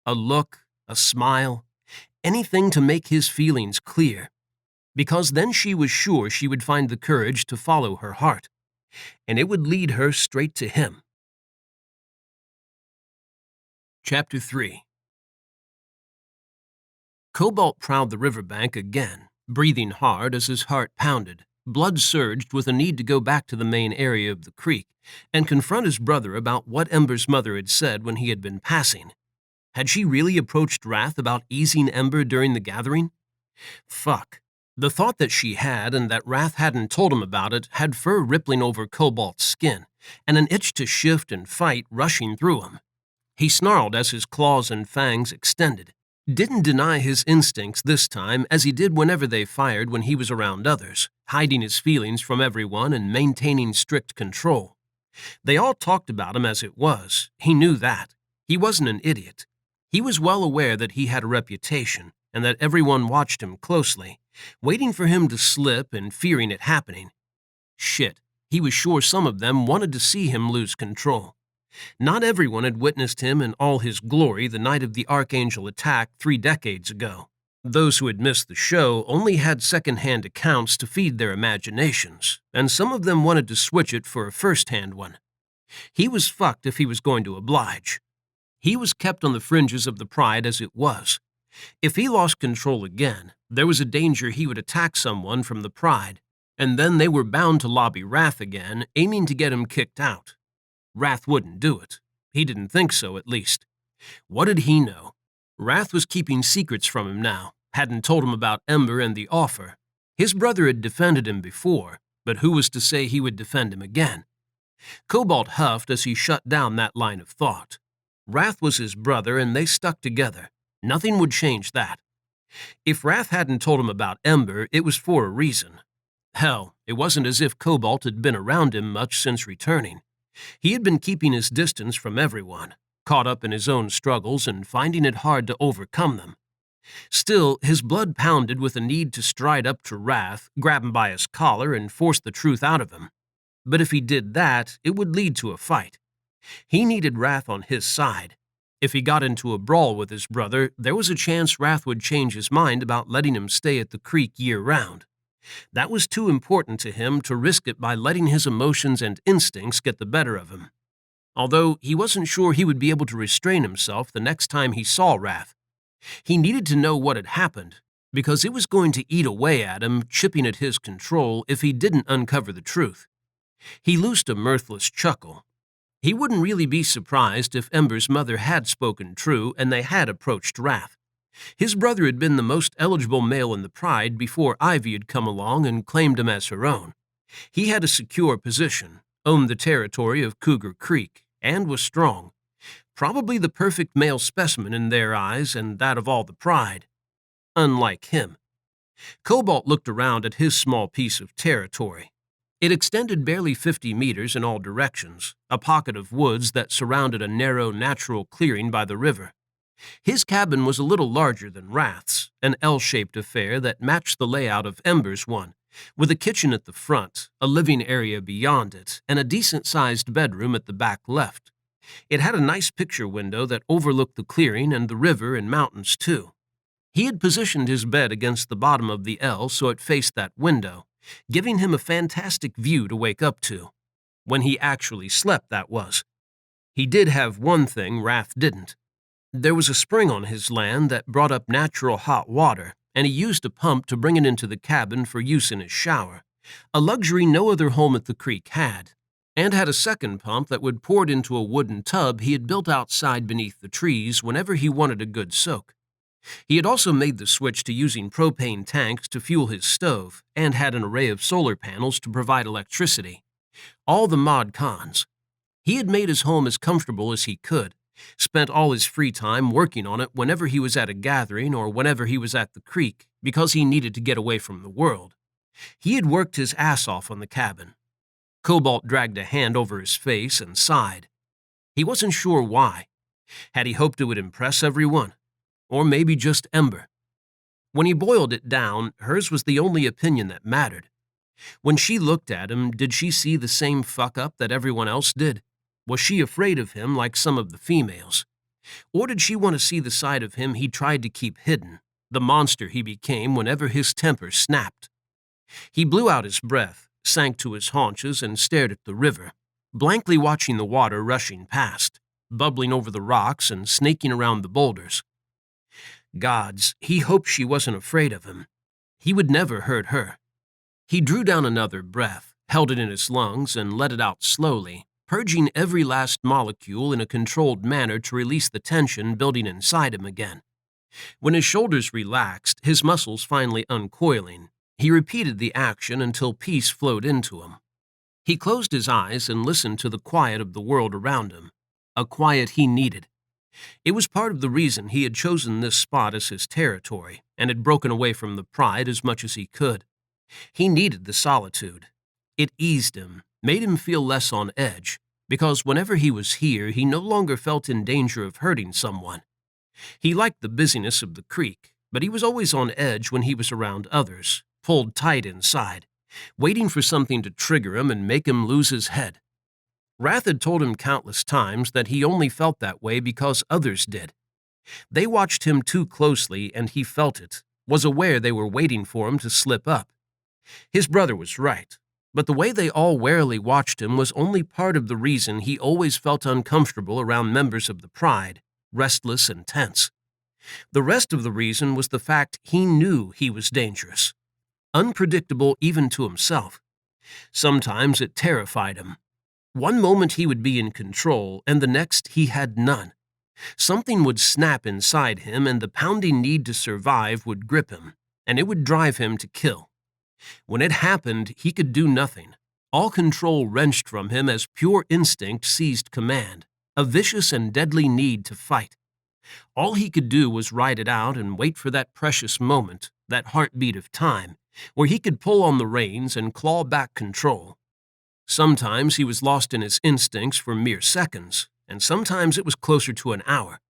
A look, a smile, anything to make his feelings clear. Because then she was sure she would find the courage to follow her heart, and it would lead her straight to him. Chapter 3. Cobalt prowled the riverbank again, breathing hard as his heart pounded. Blood surged with a need to go back to the main area of the creek and confront his brother about what Ember's mother had said when he had been passing. Had she really approached Wrath about easing Ember during the gathering? Fuck. The thought that she had and that Wrath hadn't told him about it had fur rippling over Cobalt's skin and an itch to shift and fight rushing through him. He snarled as his claws and fangs extended. Didn't deny his instincts this time as he did whenever they fired when he was around others, hiding his feelings from everyone and maintaining strict control. They all talked about him as it was. He knew that. He wasn't an idiot. He was well aware that he had a reputation and that everyone watched him closely, waiting for him to slip and fearing it happening. Shit, he was sure some of them wanted to see him lose control. Not everyone had witnessed him in all his glory the night of the Archangel attack 3 decades ago. Those who had missed the show only had second-hand accounts to feed their imaginations, and some of them wanted to switch it for a first-hand one. He was fucked if he was going to oblige. He was kept on the fringes of the Pride as it was. If he lost control again, there was a danger he would attack someone from the Pride, and then they were bound to lobby Wrath again, aiming to get him kicked out. Wrath wouldn't do it. He didn't think so, at least. What did he know? Wrath was keeping secrets from him now, hadn't told him about Ember and the offer. His brother had defended him before, but who was to say he would defend him again? Cobalt huffed as he shut down that line of thought. Wrath was his brother, and they stuck together. Nothing would change that. If Wrath hadn't told him about Ember, it was for a reason. Hell, it wasn't as if Cobalt had been around him much since returning. He had been keeping his distance from everyone, caught up in his own struggles and finding it hard to overcome them. Still, his blood pounded with a need to stride up to Wrath, grab him by his collar, and force the truth out of him. But if he did that, it would lead to a fight. He needed Wrath on his side. If he got into a brawl with his brother, there was a chance Wrath would change his mind about letting him stay at the creek year-round. That was too important to him to risk it by letting his emotions and instincts get the better of him. Although he wasn't sure he would be able to restrain himself the next time he saw Wrath. He needed to know what had happened, because it was going to eat away at him, chipping at his control if he didn't uncover the truth. He loosed a mirthless chuckle. He wouldn't really be surprised if Ember's mother had spoken true and they had approached Wrath. His brother had been the most eligible male in the Pride before Ivy had come along and claimed him as her own. He had a secure position, owned the territory of Cougar Creek, and was strong. Probably the perfect male specimen in their eyes and that of all the Pride. Unlike him. Cobalt looked around at his small piece of territory. It extended barely 50 meters in all directions, a pocket of woods that surrounded a narrow natural clearing by the river. His cabin was a little larger than Wrath's, an L-shaped affair that matched the layout of Ember's one, with a kitchen at the front, a living area beyond it, and a decent-sized bedroom at the back left. It had a nice picture window that overlooked the clearing and the river and mountains, too. He had positioned his bed against the bottom of the L so it faced that window, giving him a fantastic view to wake up to. When he actually slept, that was. He did have one thing Wrath didn't. There was a spring on his land that brought up natural hot water, and he used a pump to bring it into the cabin for use in his shower, a luxury no other home at the creek had, and had a second pump that would pour it into a wooden tub he had built outside beneath the trees whenever he wanted a good soak. He had also made the switch to using propane tanks to fuel his stove and had an array of solar panels to provide electricity. All the mod cons. He had made his home as comfortable as he could, spent all his free time working on it whenever he was at a gathering or whenever he was at the creek because he needed to get away from the world. He had worked his ass off on the cabin. Cobalt dragged a hand over his face and sighed. He wasn't sure why. Had he hoped it would impress everyone? Or maybe just Ember. When he boiled it down, hers was the only opinion that mattered. When she looked at him, did she see the same fuck-up that everyone else did? Was she afraid of him like some of the females? Or did she want to see the side of him he tried to keep hidden, the monster he became whenever his temper snapped? He blew out his breath, sank to his haunches, and stared at the river, blankly watching the water rushing past, bubbling over the rocks and snaking around the boulders. Gods, he hoped she wasn't afraid of him. He would never hurt her. He drew down another breath, held it in his lungs, and let it out slowly, purging every last molecule in a controlled manner to release the tension building inside him again. When his shoulders relaxed, his muscles finally uncoiling, he repeated the action until peace flowed into him. He closed his eyes and listened to the quiet of the world around him, a quiet he needed. It was part of the reason he had chosen this spot as his territory and had broken away from the Pride as much as he could. He needed the solitude. It eased him, made him feel less on edge, because whenever he was here, he no longer felt in danger of hurting someone. He liked the busyness of the creek, but he was always on edge when he was around others, pulled tight inside, waiting for something to trigger him and make him lose his head. Wrath had told him countless times that he only felt that way because others did. They watched him too closely and he felt it, was aware they were waiting for him to slip up. His brother was right, but the way they all warily watched him was only part of the reason he always felt uncomfortable around members of the Pride, restless and tense. The rest of the reason was the fact he knew he was dangerous, unpredictable even to himself. Sometimes it terrified him. One moment he would be in control, and the next he had none. Something would snap inside him, and the pounding need to survive would grip him, and it would drive him to kill. When it happened, he could do nothing. All control wrenched from him as pure instinct seized command, a vicious and deadly need to fight. All he could do was ride it out and wait for that precious moment, that heartbeat of time, where he could pull on the reins and claw back control. Sometimes he was lost in his instincts for mere seconds, and sometimes it was closer to an hour.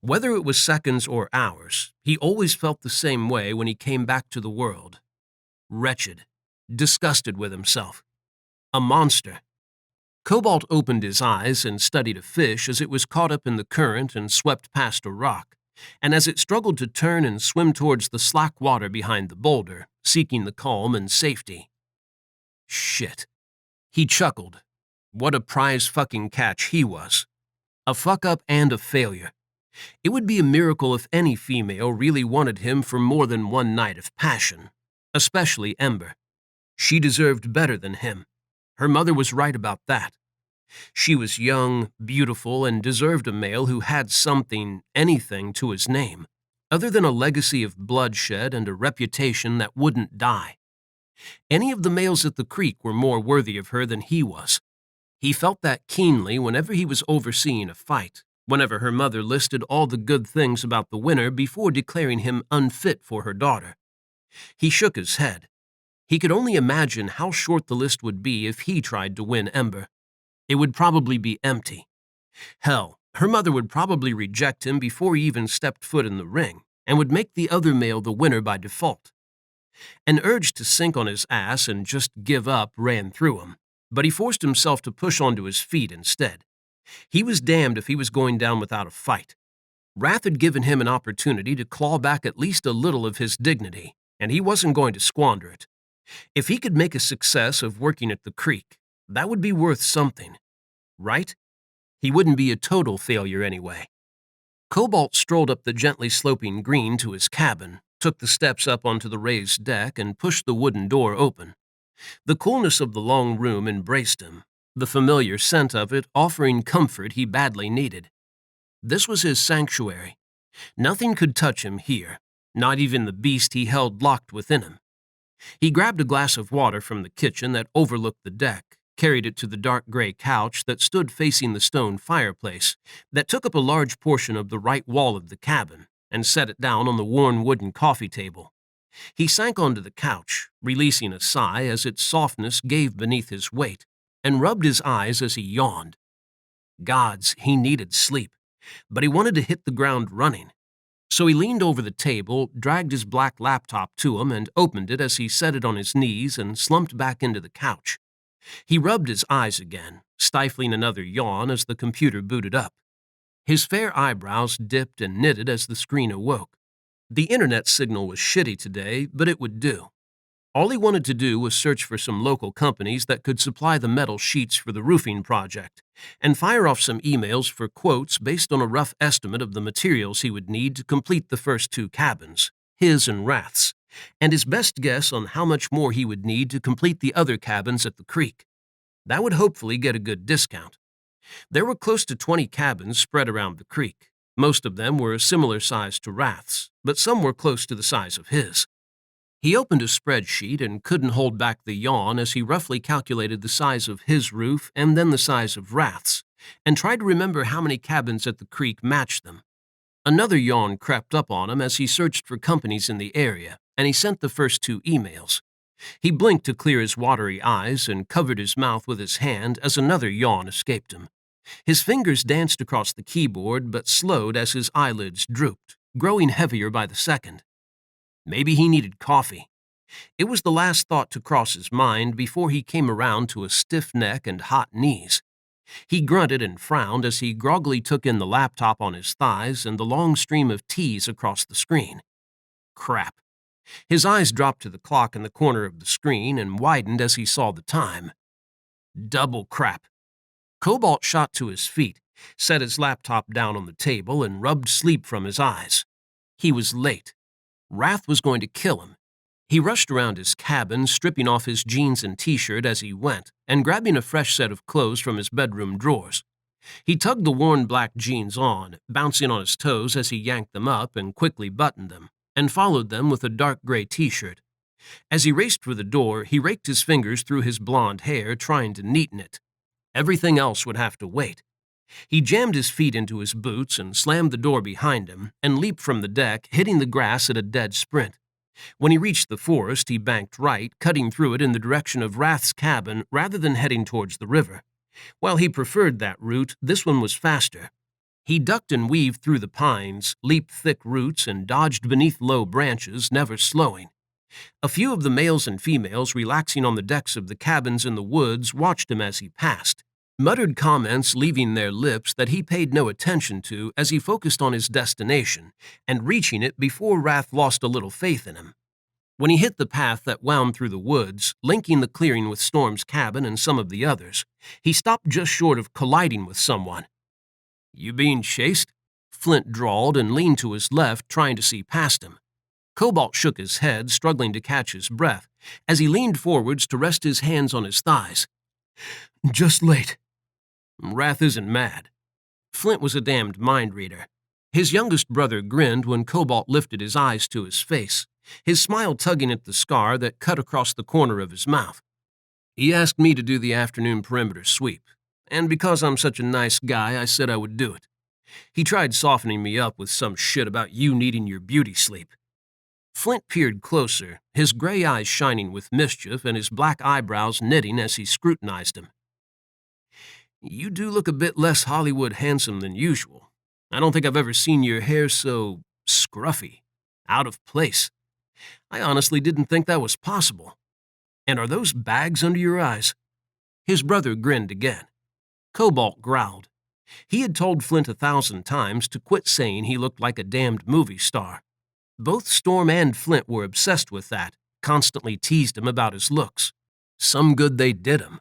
Whether it was seconds or hours, he always felt the same way when he came back to the world. Wretched, disgusted with himself. A monster. Cobalt opened his eyes and studied a fish as it was caught up in the current and swept past a rock, and as it struggled to turn and swim towards the slack water behind the boulder, seeking the calm and safety. Shit. He chuckled. What a prize fucking catch he was. A fuck-up and a failure. It would be a miracle if any female really wanted him for more than one night of passion, especially Ember. She deserved better than him. Her mother was right about that. She was young, beautiful, and deserved a male who had something, anything, to his name, other than a legacy of bloodshed and a reputation that wouldn't die. Any of the males at the creek were more worthy of her than he was. He felt that keenly whenever he was overseeing a fight, whenever her mother listed all the good things about the winner before declaring him unfit for her daughter. He shook his head. He could only imagine how short the list would be if he tried to win Ember. It would probably be empty. Hell, her mother would probably reject him before he even stepped foot in the ring, and would make the other male the winner by default. An urge to sink on his ass and just give up ran through him, but he forced himself to push onto his feet instead. He was damned if he was going down without a fight. Wrath had given him an opportunity to claw back at least a little of his dignity, and he wasn't going to squander it. If he could make a success of working at the creek, that would be worth something, right? He wouldn't be a total failure anyway. Cobalt strolled up the gently sloping green to his cabin, took the steps up onto the raised deck, and pushed the wooden door open. The coolness of the long room embraced him, the familiar scent of it offering comfort he badly needed. This was his sanctuary. Nothing could touch him here, not even the beast he held locked within him. He grabbed a glass of water from the kitchen that overlooked the deck, carried it to the dark gray couch that stood facing the stone fireplace that took up a large portion of the right wall of the cabin, and set it down on the worn wooden coffee table. He sank onto the couch, releasing a sigh as its softness gave beneath his weight, and rubbed his eyes as he yawned. Gods, he needed sleep, but he wanted to hit the ground running. So he leaned over the table, dragged his black laptop to him, and opened it as he set it on his knees and slumped back into the couch. He rubbed his eyes again, stifling another yawn as the computer booted up. His fair eyebrows dipped and knitted as the screen awoke. The internet signal was shitty today, but it would do. All he wanted to do was search for some local companies that could supply the metal sheets for the roofing project, and fire off some emails for quotes based on a rough estimate of the materials he would need to complete the first two cabins, his and Wrath's, and his best guess on how much more he would need to complete the other cabins at the creek. That would hopefully get a good discount. There were close to 20 cabins spread around the creek. Most of them were a similar size to Wrath's, but some were close to the size of his. He opened a spreadsheet and couldn't hold back the yawn as he roughly calculated the size of his roof and then the size of Wrath's, and tried to remember how many cabins at the creek matched them. Another yawn crept up on him as he searched for companies in the area, and he sent the first two emails. He blinked to clear his watery eyes and covered his mouth with his hand as another yawn escaped him. His fingers danced across the keyboard but slowed as his eyelids drooped, growing heavier by the second. Maybe he needed coffee. It was the last thought to cross his mind before he came around to a stiff neck and hot knees. He grunted and frowned as he groggily took in the laptop on his thighs and the long stream of T's across the screen. Crap. His eyes dropped to the clock in the corner of the screen and widened as he saw the time. Double crap. Cobalt shot to his feet, set his laptop down on the table, and rubbed sleep from his eyes. He was late. Wrath was going to kill him. He rushed around his cabin, stripping off his jeans and t-shirt as he went, and grabbing a fresh set of clothes from his bedroom drawers. He tugged the worn black jeans on, bouncing on his toes as he yanked them up and quickly buttoned them, and followed them with a dark gray t-shirt. As he raced for the door, he raked his fingers through his blonde hair, trying to neaten it. Everything else would have to wait. He jammed his feet into his boots and slammed the door behind him and leaped from the deck, hitting the grass at a dead sprint. When he reached the forest, he banked right, cutting through it in the direction of Wrath's cabin rather than heading towards the river. While he preferred that route, this one was faster. He ducked and weaved through the pines, leaped thick roots, and dodged beneath low branches, never slowing. A few of the males and females relaxing on the decks of the cabins in the woods watched him as he passed, muttered comments leaving their lips that he paid no attention to as he focused on his destination and reaching it before Wrath lost a little faith in him. When he hit the path that wound through the woods, linking the clearing with Storm's cabin and some of the others, he stopped just short of colliding with someone. "You being chased?" Flint drawled and leaned to his left, trying to see past him. Cobalt shook his head, struggling to catch his breath, as he leaned forwards to rest his hands on his thighs. "Just late." Wrath isn't mad. Flint was a damned mind reader. His youngest brother grinned when Cobalt lifted his eyes to his face, his smile tugging at the scar that cut across the corner of his mouth. "He asked me to do the afternoon perimeter sweep, and because I'm such a nice guy, I said I would do it. He tried softening me up with some shit about you needing your beauty sleep." Flint peered closer, his gray eyes shining with mischief and his black eyebrows knitting as he scrutinized him. "You do look a bit less Hollywood handsome than usual. I don't think I've ever seen your hair so scruffy, out of place. I honestly didn't think that was possible. And are those bags under your eyes?" His brother grinned again. Cobalt growled. He had told Flint 1,000 times to quit saying he looked like a damned movie star. Both Storm and Flint were obsessed with that, constantly teased him about his looks. Some good they did him.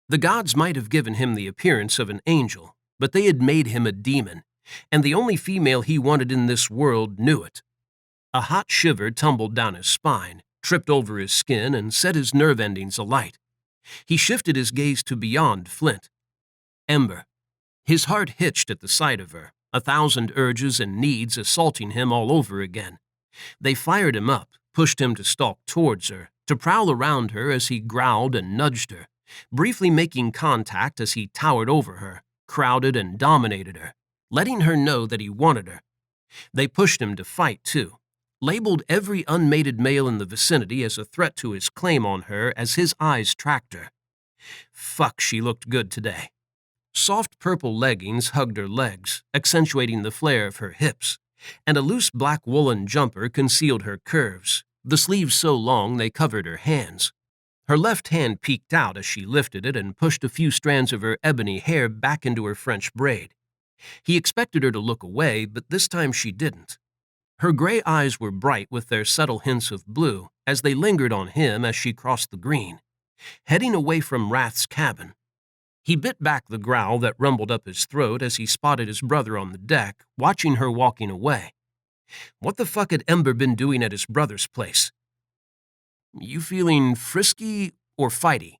The gods might have given him the appearance of an angel, but they had made him a demon, and the only female he wanted in this world knew it. A hot shiver tumbled down his spine, tripped over his skin, and set his nerve endings alight. He shifted his gaze to beyond Flint. Ember. His heart hitched at the sight of her, 1,000 urges and needs assaulting him all over again. They fired him up, pushed him to stalk towards her, to prowl around her as he growled and nudged her, briefly making contact as he towered over her, crowded and dominated her, letting her know that he wanted her. They pushed him to fight, too, labeled every unmated male in the vicinity as a threat to his claim on her as his eyes tracked her. Fuck, she looked good today. Soft purple leggings hugged her legs, accentuating the flare of her hips, and a loose black woolen jumper concealed her curves, the sleeves so long they covered her hands. Her left hand peeked out as she lifted it and pushed a few strands of her ebony hair back into her French braid. He expected her to look away, but this time she didn't. Her gray eyes were bright with their subtle hints of blue as they lingered on him as she crossed the green, heading away from Wrath's cabin. He bit back the growl that rumbled up his throat as he spotted his brother on the deck, watching her walking away. What the fuck had Ember been doing at his brother's place? "You feeling frisky or fighty?"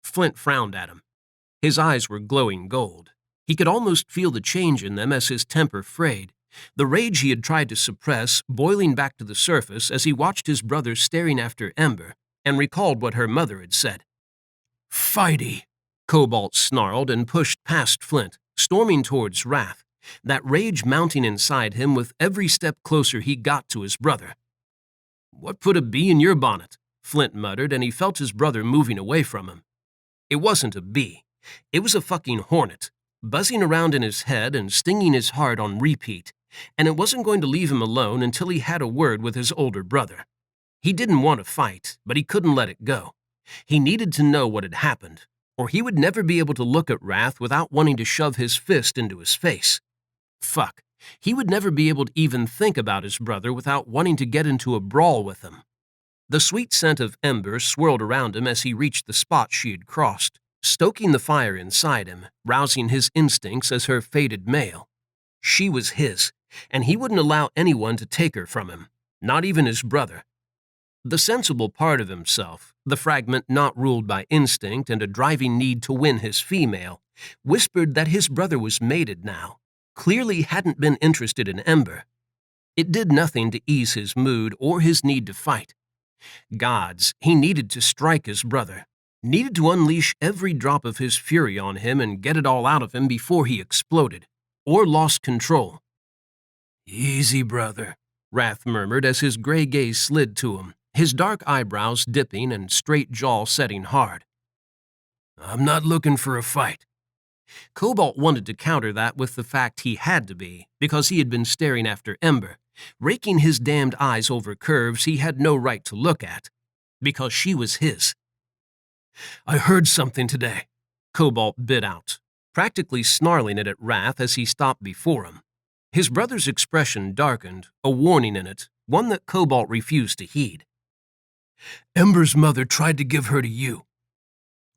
Flint frowned at him. His eyes were glowing gold. He could almost feel the change in them as his temper frayed, the rage he had tried to suppress boiling back to the surface as he watched his brother staring after Ember and recalled what her mother had said. "Fighty," Cobalt snarled and pushed past Flint, storming towards Wrath, that rage mounting inside him with every step closer he got to his brother. "What put a bee in your bonnet?" Flint muttered, and he felt his brother moving away from him. It wasn't a bee. It was a fucking hornet, buzzing around in his head and stinging his heart on repeat, and it wasn't going to leave him alone until he had a word with his older brother. He didn't want to fight, but he couldn't let it go. He needed to know what had happened, or he would never be able to look at Wrath without wanting to shove his fist into his face. Fuck, he would never be able to even think about his brother without wanting to get into a brawl with him. The sweet scent of Ember swirled around him as he reached the spot she had crossed, stoking the fire inside him, rousing his instincts as her fated male. She was his, and he wouldn't allow anyone to take her from him, not even his brother. The sensible part of himself, the fragment not ruled by instinct and a driving need to win his female, whispered that his brother was mated now, clearly hadn't been interested in Ember. It did nothing to ease his mood or his need to fight. Gods, he needed to strike his brother, needed to unleash every drop of his fury on him and get it all out of him before he exploded, or lost control. "Easy, brother," Wrath murmured as his gray gaze slid to him, his dark eyebrows dipping and straight jaw setting hard. "I'm not looking for a fight." Cobalt wanted to counter that with the fact he had to be, because he had been staring after Ember, raking his damned eyes over curves he had no right to look at, because she was his. "I heard something today," Cobalt bit out, practically snarling it at Wrath as he stopped before him. His brother's expression darkened, a warning in it, one that Cobalt refused to heed. Ember's mother tried to give her to you."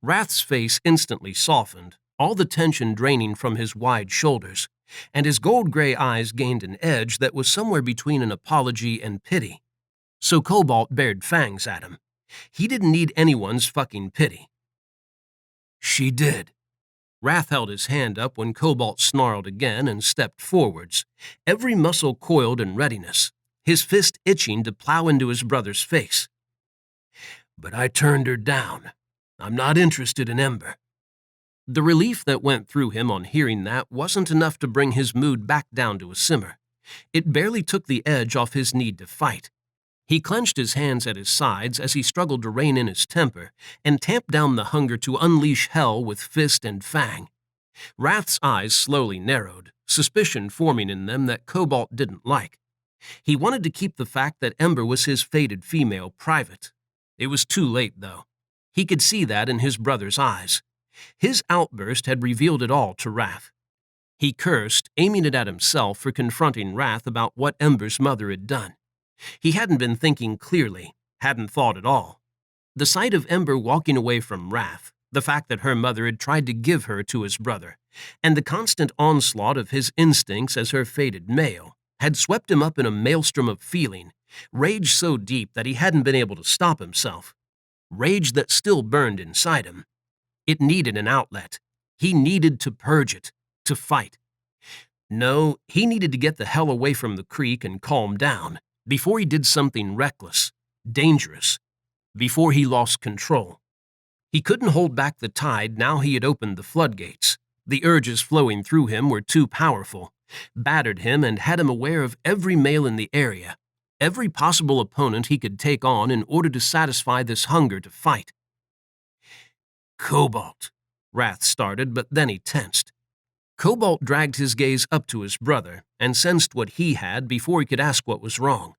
Wrath's face instantly softened, all the tension draining from his wide shoulders, and his gold-gray eyes gained an edge that was somewhere between an apology and pity. So Cobalt bared fangs at him. He didn't need anyone's fucking pity. "She did." Wrath held his hand up when Cobalt snarled again and stepped forwards, every muscle coiled in readiness, his fist itching to plow into his brother's face. "But I turned her down. I'm not interested in Ember." The relief that went through him on hearing that wasn't enough to bring his mood back down to a simmer. It barely took the edge off his need to fight. He clenched his hands at his sides as he struggled to rein in his temper and tamp down the hunger to unleash hell with fist and fang. Wrath's eyes slowly narrowed, suspicion forming in them that Cobalt didn't like. He wanted to keep the fact that Ember was his fated female private. It was too late, though. He could see that in his brother's eyes. His outburst had revealed it all to Wrath. He cursed, aiming it at himself for confronting Wrath about what Ember's mother had done. He hadn't been thinking clearly, hadn't thought at all. The sight of Ember walking away from Wrath, the fact that her mother had tried to give her to his brother, and the constant onslaught of his instincts as her fated male, had swept him up in a maelstrom of feeling, rage so deep that he hadn't been able to stop himself. Rage that still burned inside him. It needed an outlet. He needed to purge it, to fight. No, he needed to get the hell away from the creek and calm down, before he did something reckless, dangerous, before he lost control. He couldn't hold back the tide now he had opened the floodgates. The urges flowing through him were too powerful, battered him and had him aware of every male in the area, every possible opponent he could take on in order to satisfy this hunger to fight. "Cobalt," Wrath started, but then he tensed. Cobalt dragged his gaze up to his brother and sensed what he had before he could ask what was wrong.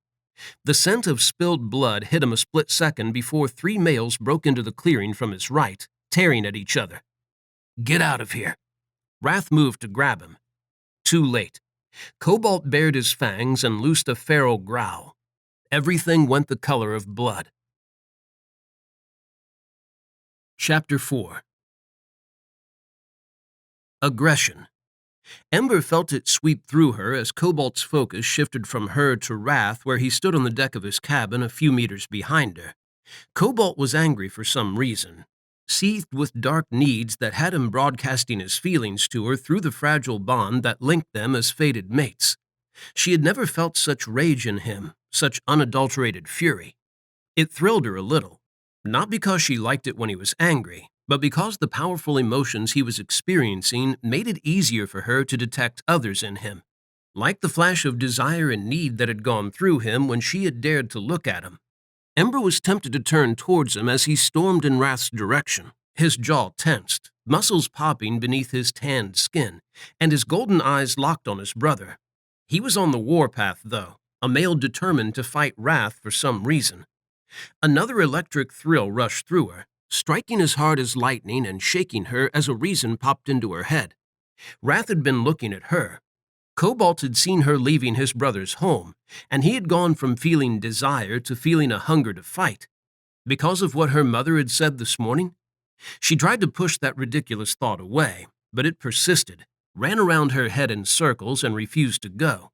The scent of spilled blood hit him a split second before three males broke into the clearing from his right, tearing at each other. "Get out of here." Wrath moved to grab him. Too late. Cobalt bared his fangs and loosed a feral growl. Everything went the color of blood. Chapter 4. Aggression. Ember felt it sweep through her as Cobalt's focus shifted from her to Wrath, where he stood on the deck of his cabin a few meters behind her. Cobalt was angry for some reason, seethed with dark needs that had him broadcasting his feelings to her through the fragile bond that linked them as fated mates. She had never felt such rage in him, such unadulterated fury. It thrilled her a little, not because she liked it when he was angry, but because the powerful emotions he was experiencing made it easier for her to detect others in him, like the flash of desire and need that had gone through him when she had dared to look at him. Ember was tempted to turn towards him as he stormed in Wrath's direction, his jaw tensed, muscles popping beneath his tanned skin, and his golden eyes locked on his brother. He was on the warpath, though, a male determined to fight Wrath for some reason. Another electric thrill rushed through her, striking as hard as lightning and shaking her as a reason popped into her head. Wrath had been looking at her. Cobalt had seen her leaving his brother's home, and he had gone from feeling desire to feeling a hunger to fight. Because of what her mother had said this morning? She tried to push that ridiculous thought away, but it persisted, ran around her head in circles and refused to go.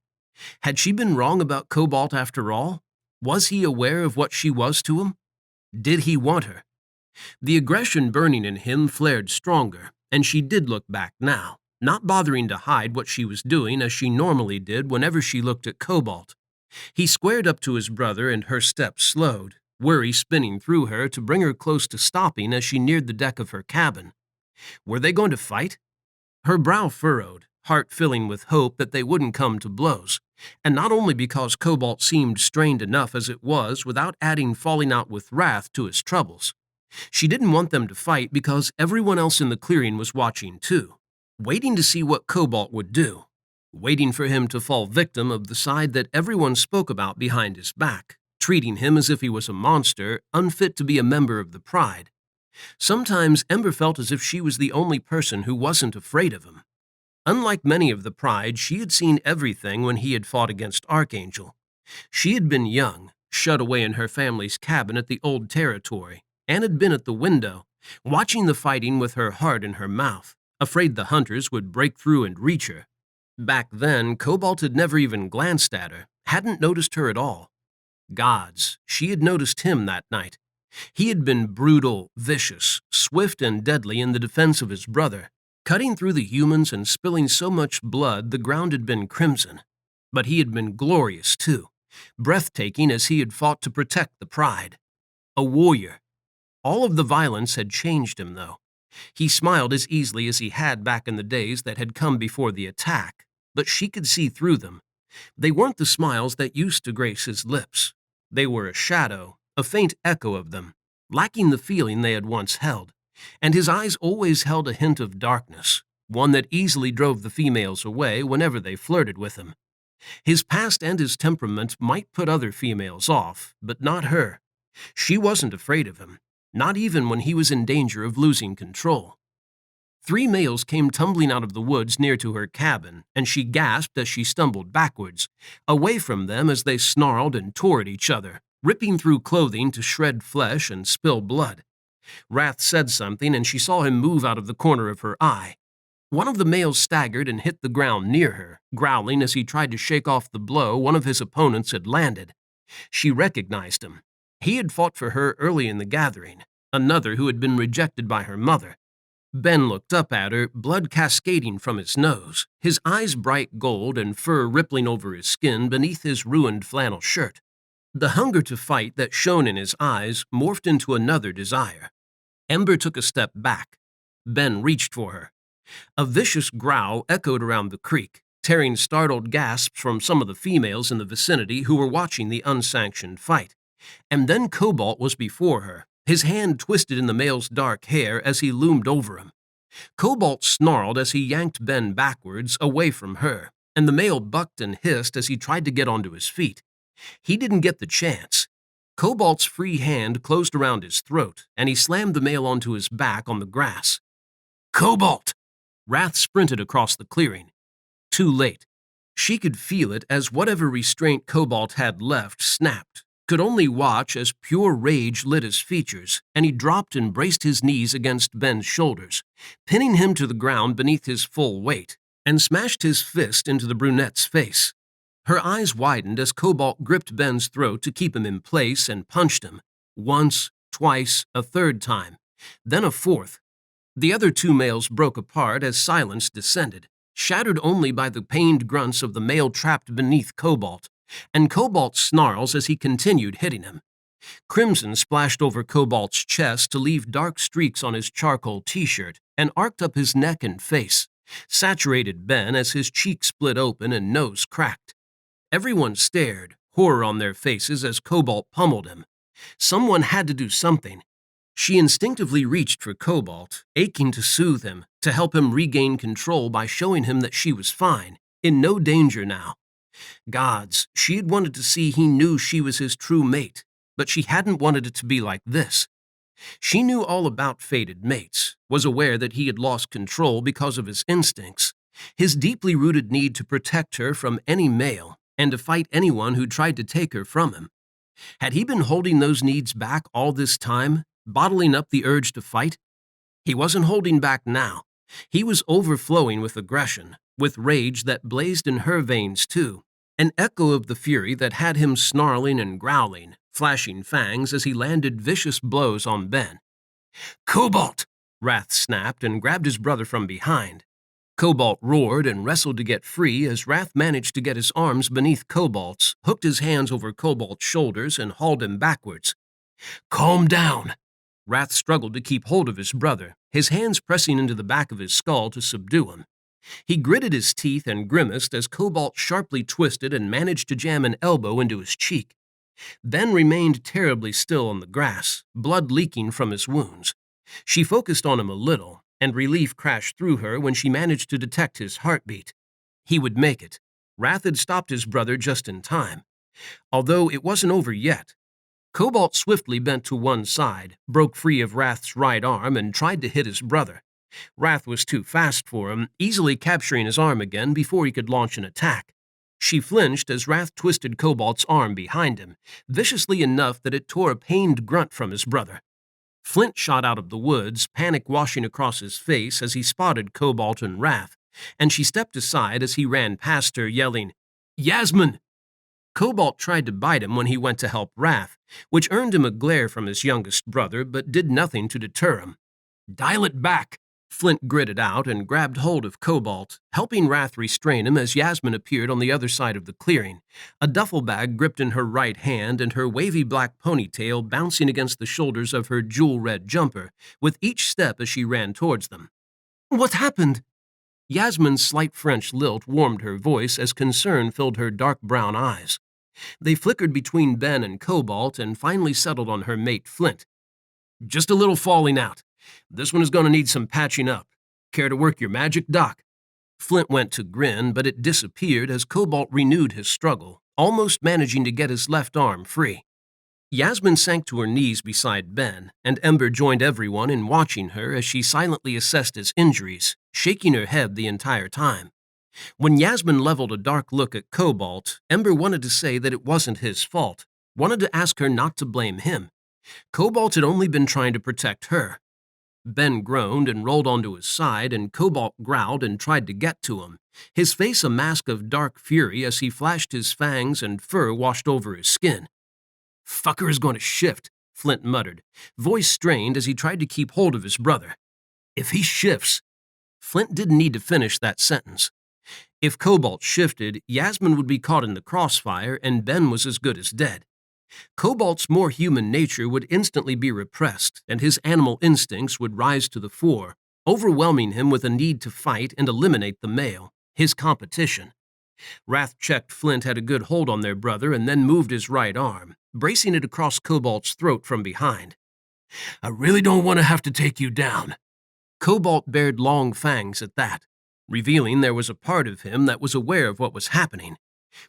Had she been wrong about Cobalt after all? Was he aware of what she was to him? Did he want her? The aggression burning in him flared stronger, and she did look back now, not bothering to hide what she was doing as she normally did whenever she looked at Cobalt. He squared up to his brother and her steps slowed, worry spinning through her to bring her close to stopping as she neared the deck of her cabin. Were they going to fight? Her brow furrowed, heart filling with hope that they wouldn't come to blows, and not only because Cobalt seemed strained enough as it was without adding falling out with Wrath to his troubles. She didn't want them to fight because everyone else in the clearing was watching too, waiting to see what Cobalt would do, waiting for him to fall victim of the side that everyone spoke about behind his back, treating him as if he was a monster, unfit to be a member of the Pride. Sometimes Ember felt as if she was the only person who wasn't afraid of him. Unlike many of the Pride, she had seen everything when he had fought against Archangel. She had been young, shut away in her family's cabin at the old territory, and had been at the window, watching the fighting with her heart in her mouth, afraid the hunters would break through and reach her. Back then, Cobalt had never even glanced at her, hadn't noticed her at all. Gods, she had noticed him that night. He had been brutal, vicious, swift and deadly in the defense of his brother, cutting through the humans and spilling so much blood the ground had been crimson. But he had been glorious, too, breathtaking as he had fought to protect the pride. A warrior. All of the violence had changed him, though. He smiled as easily as he had back in the days that had come before the attack, but she could see through them. They weren't the smiles that used to grace his lips. They were a shadow, a faint echo of them, lacking the feeling they had once held, and his eyes always held a hint of darkness, one that easily drove the females away whenever they flirted with him. His past and his temperament might put other females off, but not her. She wasn't afraid of him, not even when he was in danger of losing control. 3 males came tumbling out of the woods near to her cabin, and she gasped as she stumbled backwards, away from them as they snarled and tore at each other, ripping through clothing to shred flesh and spill blood. Wrath said something, and she saw him move out of the corner of her eye. One of the males staggered and hit the ground near her, growling as he tried to shake off the blow one of his opponents had landed. She recognized him. He had fought for her early in the gathering, another who had been rejected by her mother. Ben looked up at her, blood cascading from his nose, his eyes bright gold and fur rippling over his skin beneath his ruined flannel shirt. The hunger to fight that shone in his eyes morphed into another desire. Ember took a step back. Ben reached for her. A vicious growl echoed around the creek, tearing startled gasps from some of the females in the vicinity who were watching the unsanctioned fight. And then Cobalt was before her, his hand twisted in the male's dark hair as he loomed over him. Cobalt snarled as he yanked Ben backwards, away from her, and the male bucked and hissed as he tried to get onto his feet. He didn't get the chance. Cobalt's free hand closed around his throat, and he slammed the male onto his back on the grass. "Cobalt!" Wrath sprinted across the clearing. Too late. She could feel it as whatever restraint Cobalt had left snapped, could only watch as pure rage lit his features, and he dropped and braced his knees against Ben's shoulders, pinning him to the ground beneath his full weight, and smashed his fist into the brunette's face. Her eyes widened as Cobalt gripped Ben's throat to keep him in place and punched him, once, twice, a third time, then a fourth. The other 2 males broke apart as silence descended, shattered only by the pained grunts of the male trapped beneath Cobalt, and Cobalt's snarls as he continued hitting him. Crimson splashed over Cobalt's chest to leave dark streaks on his charcoal t-shirt and arced up his neck and face, saturated Ben as his cheek split open and nose cracked. Everyone stared, horror on their faces as Cobalt pummeled him. Someone had to do something. She instinctively reached for Cobalt, aching to soothe him, to help him regain control by showing him that she was fine, in no danger now. Gods, she had wanted to see he knew she was his true mate, but she hadn't wanted it to be like this. She knew all about fated mates, was aware that he had lost control because of his instincts, his deeply rooted need to protect her from any male and to fight anyone who tried to take her from him. Had he been holding those needs back all this time, bottling up the urge to fight? He wasn't holding back now. He was overflowing with aggression, with rage that blazed in her veins too, an echo of the fury that had him snarling and growling, flashing fangs as he landed vicious blows on Ben. "Cobalt!" Wrath snapped and grabbed his brother from behind. Cobalt roared and wrestled to get free as Wrath managed to get his arms beneath Cobalt's, hooked his hands over Cobalt's shoulders, and hauled him backwards. "Calm down!" Wrath struggled to keep hold of his brother, his hands pressing into the back of his skull to subdue him. He gritted his teeth and grimaced as Cobalt sharply twisted and managed to jam an elbow into his cheek. Ben remained terribly still on the grass, blood leaking from his wounds. She focused on him a little, and relief crashed through her when she managed to detect his heartbeat. He would make it. Wrath had stopped his brother just in time. Although it wasn't over yet. Cobalt swiftly bent to one side, broke free of Wrath's right arm, and tried to hit his brother. Wrath was too fast for him, easily capturing his arm again before he could launch an attack. She flinched as Wrath twisted Cobalt's arm behind him, viciously enough that it tore a pained grunt from his brother. Flint shot out of the woods, panic washing across his face as he spotted Cobalt and Wrath, and she stepped aside as he ran past her, yelling, "Yasmin!" Cobalt tried to bite him when he went to help Wrath, which earned him a glare from his youngest brother, but did nothing to deter him. "Dial it back!" Flint gritted out and grabbed hold of Cobalt, helping Wrath restrain him as Yasmin appeared on the other side of the clearing, a duffel bag gripped in her right hand and her wavy black ponytail bouncing against the shoulders of her jewel-red jumper, with each step as she ran towards them. "What happened?" Yasmin's slight French lilt warmed her voice as concern filled her dark brown eyes. They flickered between Ben and Cobalt and finally settled on her mate Flint. "Just a little falling out. This one is going to need some patching up. Care to work your magic, Doc?" Flint went to grin, but it disappeared as Cobalt renewed his struggle, almost managing to get his left arm free. Yasmin sank to her knees beside Ben, and Ember joined everyone in watching her as she silently assessed his injuries, shaking her head the entire time. When Yasmin leveled a dark look at Cobalt, Ember wanted to say that it wasn't his fault, wanted to ask her not to blame him. Cobalt had only been trying to protect her. Ben groaned and rolled onto his side, and Cobalt growled and tried to get to him, his face a mask of dark fury as he flashed his fangs and fur washed over his skin. "Fucker is going to shift," Flint muttered, voice strained as he tried to keep hold of his brother. "If he shifts—" Flint didn't need to finish that sentence. If Cobalt shifted, Yasmin would be caught in the crossfire, and Ben was as good as dead. Cobalt's more human nature would instantly be repressed, and his animal instincts would rise to the fore, overwhelming him with a need to fight and eliminate the male, his competition. Wrath checked Flint had a good hold on their brother and then moved his right arm, bracing it across Cobalt's throat from behind. "I really don't want to have to take you down." Cobalt bared long fangs at that, revealing there was a part of him that was aware of what was happening,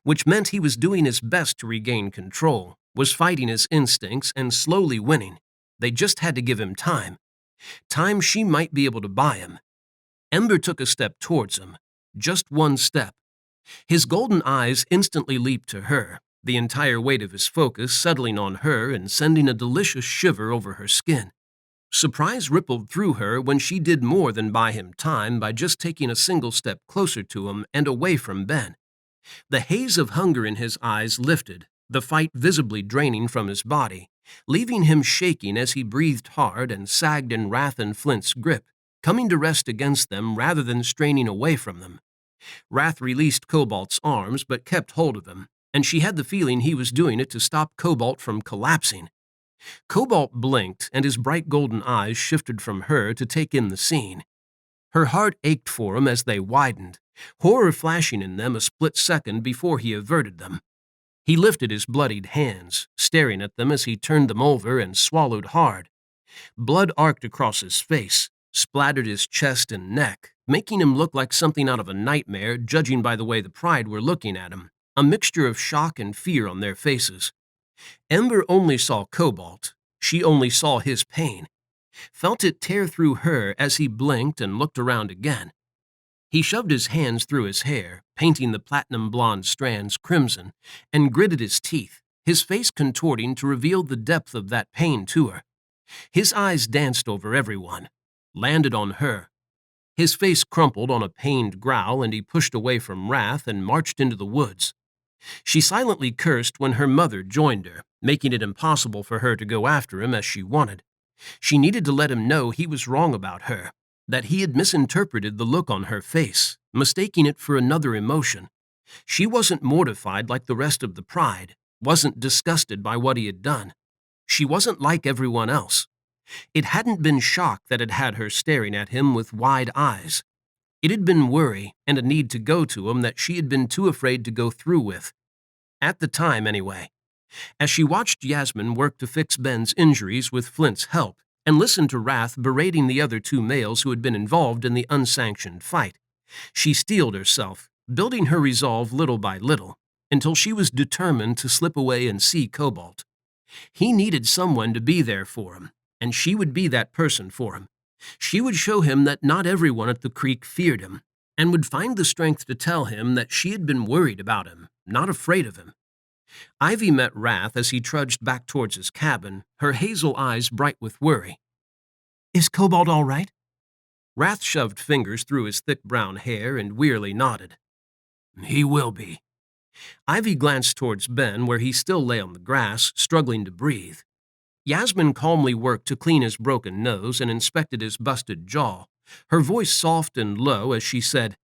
which meant he was doing his best to regain control, was fighting his instincts and slowly winning. They just had to give him time. Time she might be able to buy him. Ember took a step towards him, just one step. His golden eyes instantly leaped to her, the entire weight of his focus settling on her and sending a delicious shiver over her skin. Surprise rippled through her when she did more than buy him time by just taking a single step closer to him and away from Ben. The haze of hunger in his eyes lifted, the fight visibly draining from his body, leaving him shaking as he breathed hard and sagged in Wrath and Flint's grip, coming to rest against them rather than straining away from them. Wrath released Cobalt's arms but kept hold of him, and she had the feeling he was doing it to stop Cobalt from collapsing. Cobalt blinked, and his bright golden eyes shifted from her to take in the scene. Her heart ached for him as they widened, horror flashing in them a split second before he averted them. He lifted his bloodied hands, staring at them as he turned them over and swallowed hard. Blood arced across his face, splattered his chest and neck, making him look like something out of a nightmare, judging by the way the Pride were looking at him, a mixture of shock and fear on their faces. Ember only saw Cobalt. She only saw his pain, felt it tear through her as he blinked and looked around again. He shoved his hands through his hair, painting the platinum blonde strands crimson, and gritted his teeth, his face contorting to reveal the depth of that pain to her. His eyes danced over everyone, landed on her. His face crumpled on a pained growl, and he pushed away from Wrath and marched into the woods. She silently cursed when her mother joined her, making it impossible for her to go after him as she wanted. She needed to let him know he was wrong about her, that he had misinterpreted the look on her face, mistaking it for another emotion. She wasn't mortified like the rest of the Pride, wasn't disgusted by what he had done. She wasn't like everyone else. It hadn't been shock that had had her staring at him with wide eyes. It had been worry and a need to go to him that she had been too afraid to go through with. At the time, anyway. As she watched Yasmin work to fix Ben's injuries with Flint's help, and listened to Wrath berating the other two males who had been involved in the unsanctioned fight, she steeled herself, building her resolve little by little, until she was determined to slip away and see Cobalt. He needed someone to be there for him, and she would be that person for him. She would show him that not everyone at the creek feared him, and would find the strength to tell him that she had been worried about him, not afraid of him. Ivy met Wrath as he trudged back towards his cabin, her hazel eyes bright with worry. "Is Cobalt all right?" Wrath shoved fingers through his thick brown hair and wearily nodded. "He will be." Ivy glanced towards Ben, where he still lay on the grass, struggling to breathe. Yasmin calmly worked to clean his broken nose and inspected his busted jaw, her voice soft and low as she said,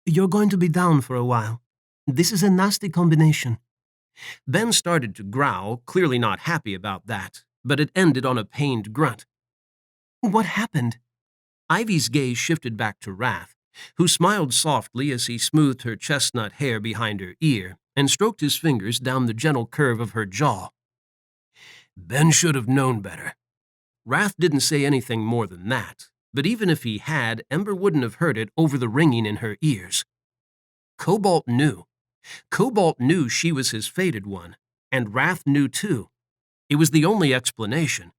"You're going to be down for a while. This is a nasty combination." Ben started to growl, clearly not happy about that, but it ended on a pained grunt. "What happened?" Ivy's gaze shifted back to Wrath, who smiled softly as he smoothed her chestnut hair behind her ear and stroked his fingers down the gentle curve of her jaw. Ben should have known better. Wrath didn't say anything more than that, but even if he had, Ember wouldn't have heard it over the ringing in her ears. Cobalt knew. Cobalt knew she was his fated one, and Wrath knew too. It was the only explanation.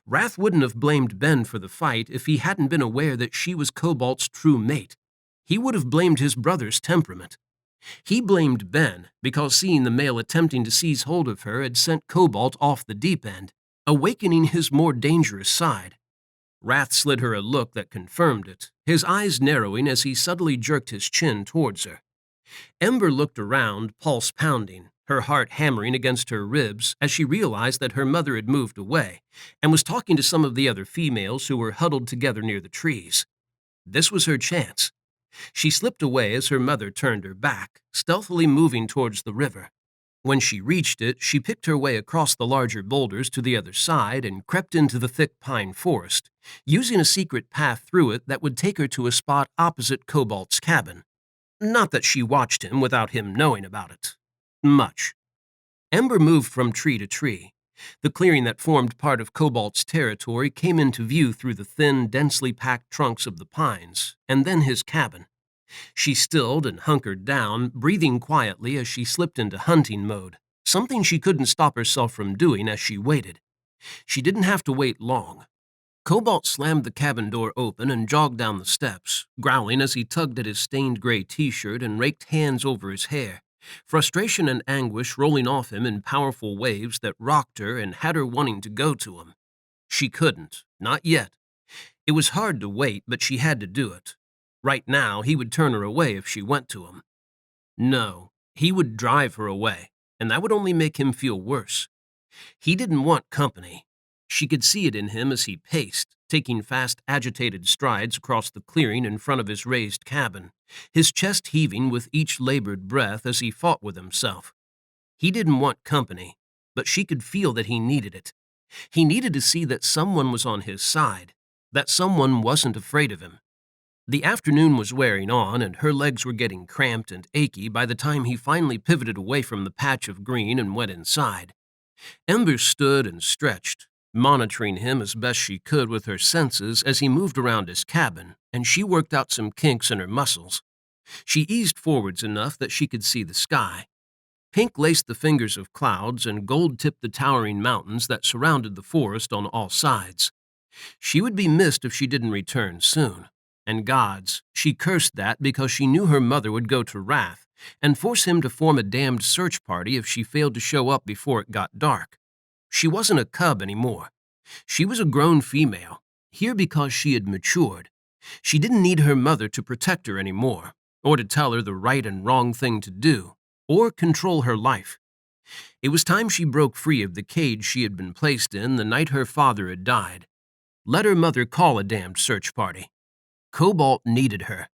Wrath wouldn't have blamed Ben for the fight if he hadn't been aware that she was Cobalt's true mate. He would have blamed his brother's temperament. He blamed Ben because seeing the male attempting to seize hold of her had sent Cobalt off the deep end, awakening his more dangerous side. Wrath slid her a look that confirmed it, his eyes narrowing as he subtly jerked his chin towards her. Ember looked around, pulse pounding, her heart hammering against her ribs as she realized that her mother had moved away and was talking to some of the other females who were huddled together near the trees. This was her chance. She slipped away as her mother turned her back, stealthily moving towards the river. When she reached it, she picked her way across the larger boulders to the other side and crept into the thick pine forest, using a secret path through it that would take her to a spot opposite Cobalt's cabin. Not that she watched him without him knowing about it. Much. Ember moved from tree to tree. The clearing that formed part of Cobalt's territory came into view through the thin, densely packed trunks of the pines, and then his cabin. She stilled and hunkered down, breathing quietly as she slipped into hunting mode, something she couldn't stop herself from doing as she waited. She didn't have to wait long. Cobalt slammed the cabin door open and jogged down the steps, growling as he tugged at his stained gray t-shirt and raked hands over his hair, frustration and anguish rolling off him in powerful waves that rocked her and had her wanting to go to him. She couldn't, not yet. It was hard to wait, but she had to do it. Right now, he would turn her away if she went to him. No, he would drive her away, and that would only make him feel worse. He didn't want company. She could see it in him as he paced, taking fast, agitated strides across the clearing in front of his raised cabin, his chest heaving with each labored breath as he fought with himself. He didn't want company, but she could feel that he needed it. He needed to see that someone was on his side, that someone wasn't afraid of him. The afternoon was wearing on, and her legs were getting cramped and achy by the time he finally pivoted away from the patch of green and went inside. Ember stood and stretched, monitoring him as best she could with her senses as he moved around his cabin, and she worked out some kinks in her muscles. She eased forwards enough that she could see the sky. Pink laced the fingers of clouds, and gold tipped the towering mountains that surrounded the forest on all sides. She would be missed if she didn't return soon. And gods, she cursed that because she knew her mother would go to Wrath and force him to form a damned search party if she failed to show up before it got dark. She wasn't a cub anymore. She was a grown female, here because she had matured. She didn't need her mother to protect her anymore, or to tell her the right and wrong thing to do, or control her life. It was time she broke free of the cage she had been placed in the night her father had died. Let her mother call a damned search party. Cobalt needed her.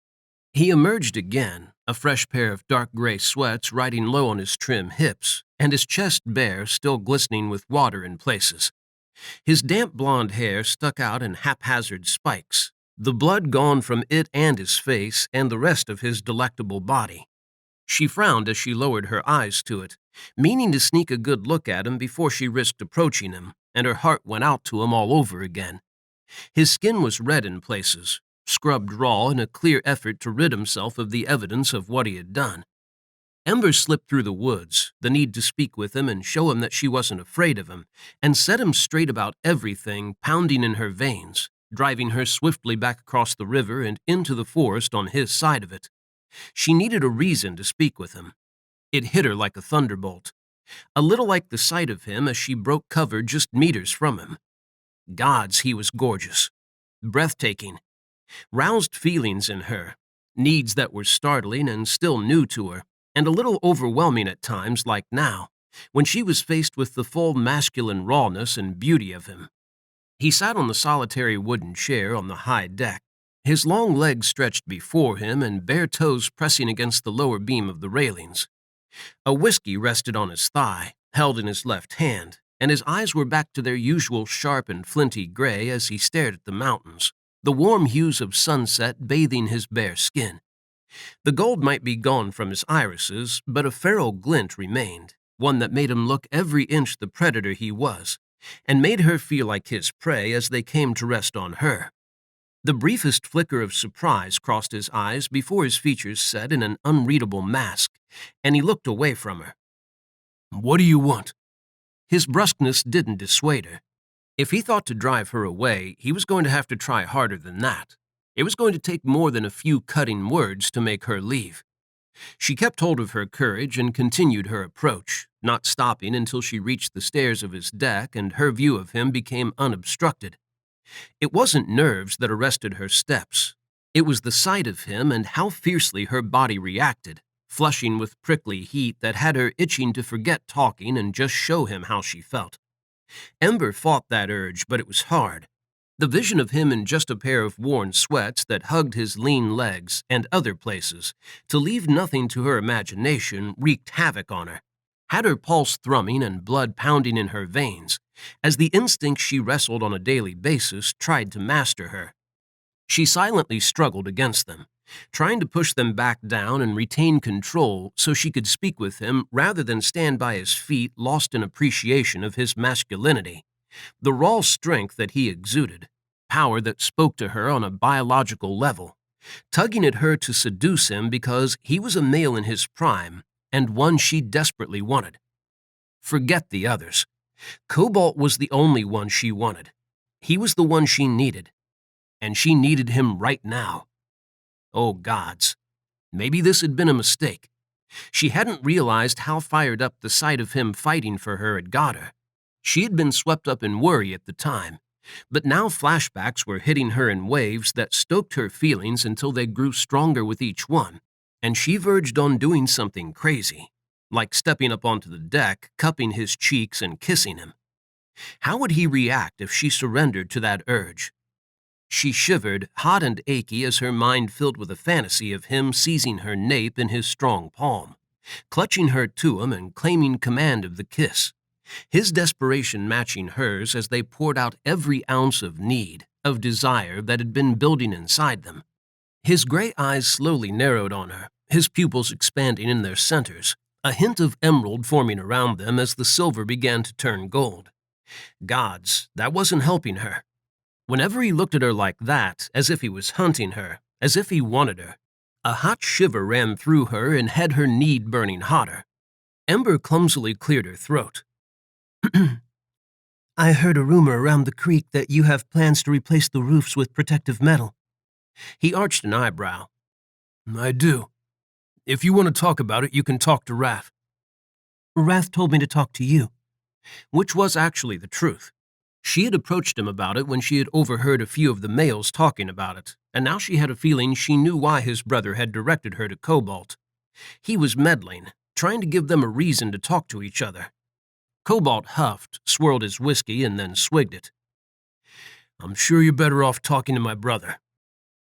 He emerged again, a fresh pair of dark gray sweats riding low on his trim hips, and his chest bare, still glistening with water in places. His damp blonde hair stuck out in haphazard spikes, the blood gone from it and his face and the rest of his delectable body. She frowned as she lowered her eyes to it, meaning to sneak a good look at him before she risked approaching him, and her heart went out to him all over again. His skin was red in places, scrubbed raw in a clear effort to rid himself of the evidence of what he had done. Ember slipped through the woods, the need to speak with him and show him that she wasn't afraid of him, and set him straight about everything pounding in her veins, driving her swiftly back across the river and into the forest on his side of it. She needed a reason to speak with him. It hit her like a thunderbolt, a little like the sight of him as she broke cover just meters from him. Gods, he was gorgeous, breathtaking, roused feelings in her, needs that were startling and still new to her, and a little overwhelming at times like now, when she was faced with the full masculine rawness and beauty of him. He sat on the solitary wooden chair on the high deck, his long legs stretched before him and bare toes pressing against the lower beam of the railings. A whiskey rested on his thigh, held in his left hand, and his eyes were back to their usual sharp and flinty gray as he stared at the mountains, the warm hues of sunset bathing his bare skin. The gold might be gone from his irises, but a feral glint remained, one that made him look every inch the predator he was, and made her feel like his prey as they came to rest on her. The briefest flicker of surprise crossed his eyes before his features set in an unreadable mask, and he looked away from her. "What do you want?" His brusqueness didn't dissuade her. If he thought to drive her away, he was going to have to try harder than that. It was going to take more than a few cutting words to make her leave. She kept hold of her courage and continued her approach, not stopping until she reached the stairs of his deck and her view of him became unobstructed. It wasn't nerves that arrested her steps. It was the sight of him and how fiercely her body reacted, flushing with prickly heat that had her itching to forget talking and just show him how she felt. Ember fought that urge, but it was hard. The vision of him in just a pair of worn sweats that hugged his lean legs and other places, to leave nothing to her imagination, wreaked havoc on her, had her pulse thrumming and blood pounding in her veins, as the instincts she wrestled on a daily basis tried to master her. She silently struggled against them, trying to push them back down and retain control so she could speak with him rather than stand by his feet lost in appreciation of his masculinity, the raw strength that he exuded, power that spoke to her on a biological level, tugging at her to seduce him because he was a male in his prime and one she desperately wanted. Forget the others. Cobalt was the only one she wanted. He was the one she needed, and she needed him right now. Oh, gods. Maybe this had been a mistake. She hadn't realized how fired up the sight of him fighting for her had got her. She had been swept up in worry at the time, but now flashbacks were hitting her in waves that stoked her feelings until they grew stronger with each one, and she verged on doing something crazy, like stepping up onto the deck, cupping his cheeks and kissing him. How would he react if she surrendered to that urge? She shivered, hot and achy, as her mind filled with a fantasy of him seizing her nape in his strong palm, clutching her to him and claiming command of the kiss, his desperation matching hers as they poured out every ounce of need, of desire that had been building inside them. His gray eyes slowly narrowed on her, his pupils expanding in their centers, a hint of emerald forming around them as the silver began to turn gold. Gods, that wasn't helping her. Whenever he looked at her like that, as if he was hunting her, as if he wanted her, a hot shiver ran through her and had her need burning hotter. Ember clumsily cleared her throat. "I heard a rumor around the creek that you have plans to replace the roofs with protective metal." He arched an eyebrow. "I do. If you want to talk about it, you can talk to Raph." "Raph told me to talk to you." Which was actually the truth. She had approached him about it when she had overheard a few of the males talking about it, and now she had a feeling she knew why his brother had directed her to Cobalt. He was meddling, trying to give them a reason to talk to each other. Cobalt huffed, swirled his whiskey, and then swigged it. "I'm sure you're better off talking to my brother."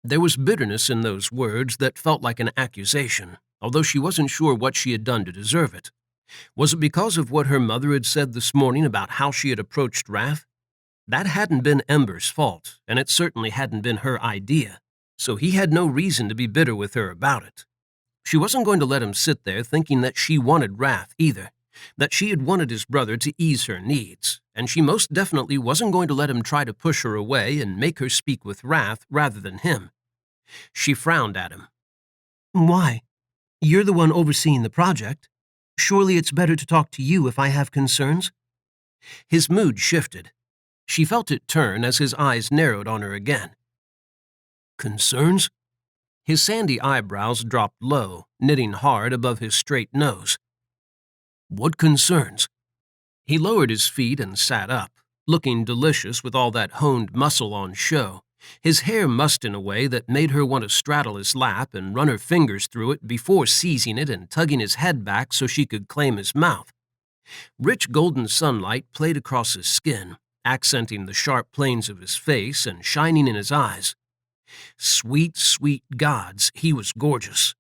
There was bitterness in those words that felt like an accusation, although she wasn't sure what she had done to deserve it. Was it because of what her mother had said this morning about how she had approached Raph? That hadn't been Ember's fault, and it certainly hadn't been her idea, so he had no reason to be bitter with her about it. She wasn't going to let him sit there thinking that she wanted Raph either, that she had wanted his brother to ease her needs, and she most definitely wasn't going to let him try to push her away and make her speak with Raph rather than him. She frowned at him. "Why? You're the one overseeing the project. Surely it's better to talk to you if I have concerns." His mood shifted. She felt it turn as his eyes narrowed on her again. Concerns? His sandy eyebrows dropped low, knitting hard above his straight nose. What concerns? He lowered his feet and sat up, looking delicious with all that honed muscle on show, his hair mussed in a way that made her want to straddle his lap and run her fingers through it before seizing it and tugging his head back so she could claim his mouth. Rich golden sunlight played across his skin, accenting the sharp planes of his face and shining in his eyes. Sweet, sweet gods, he was gorgeous.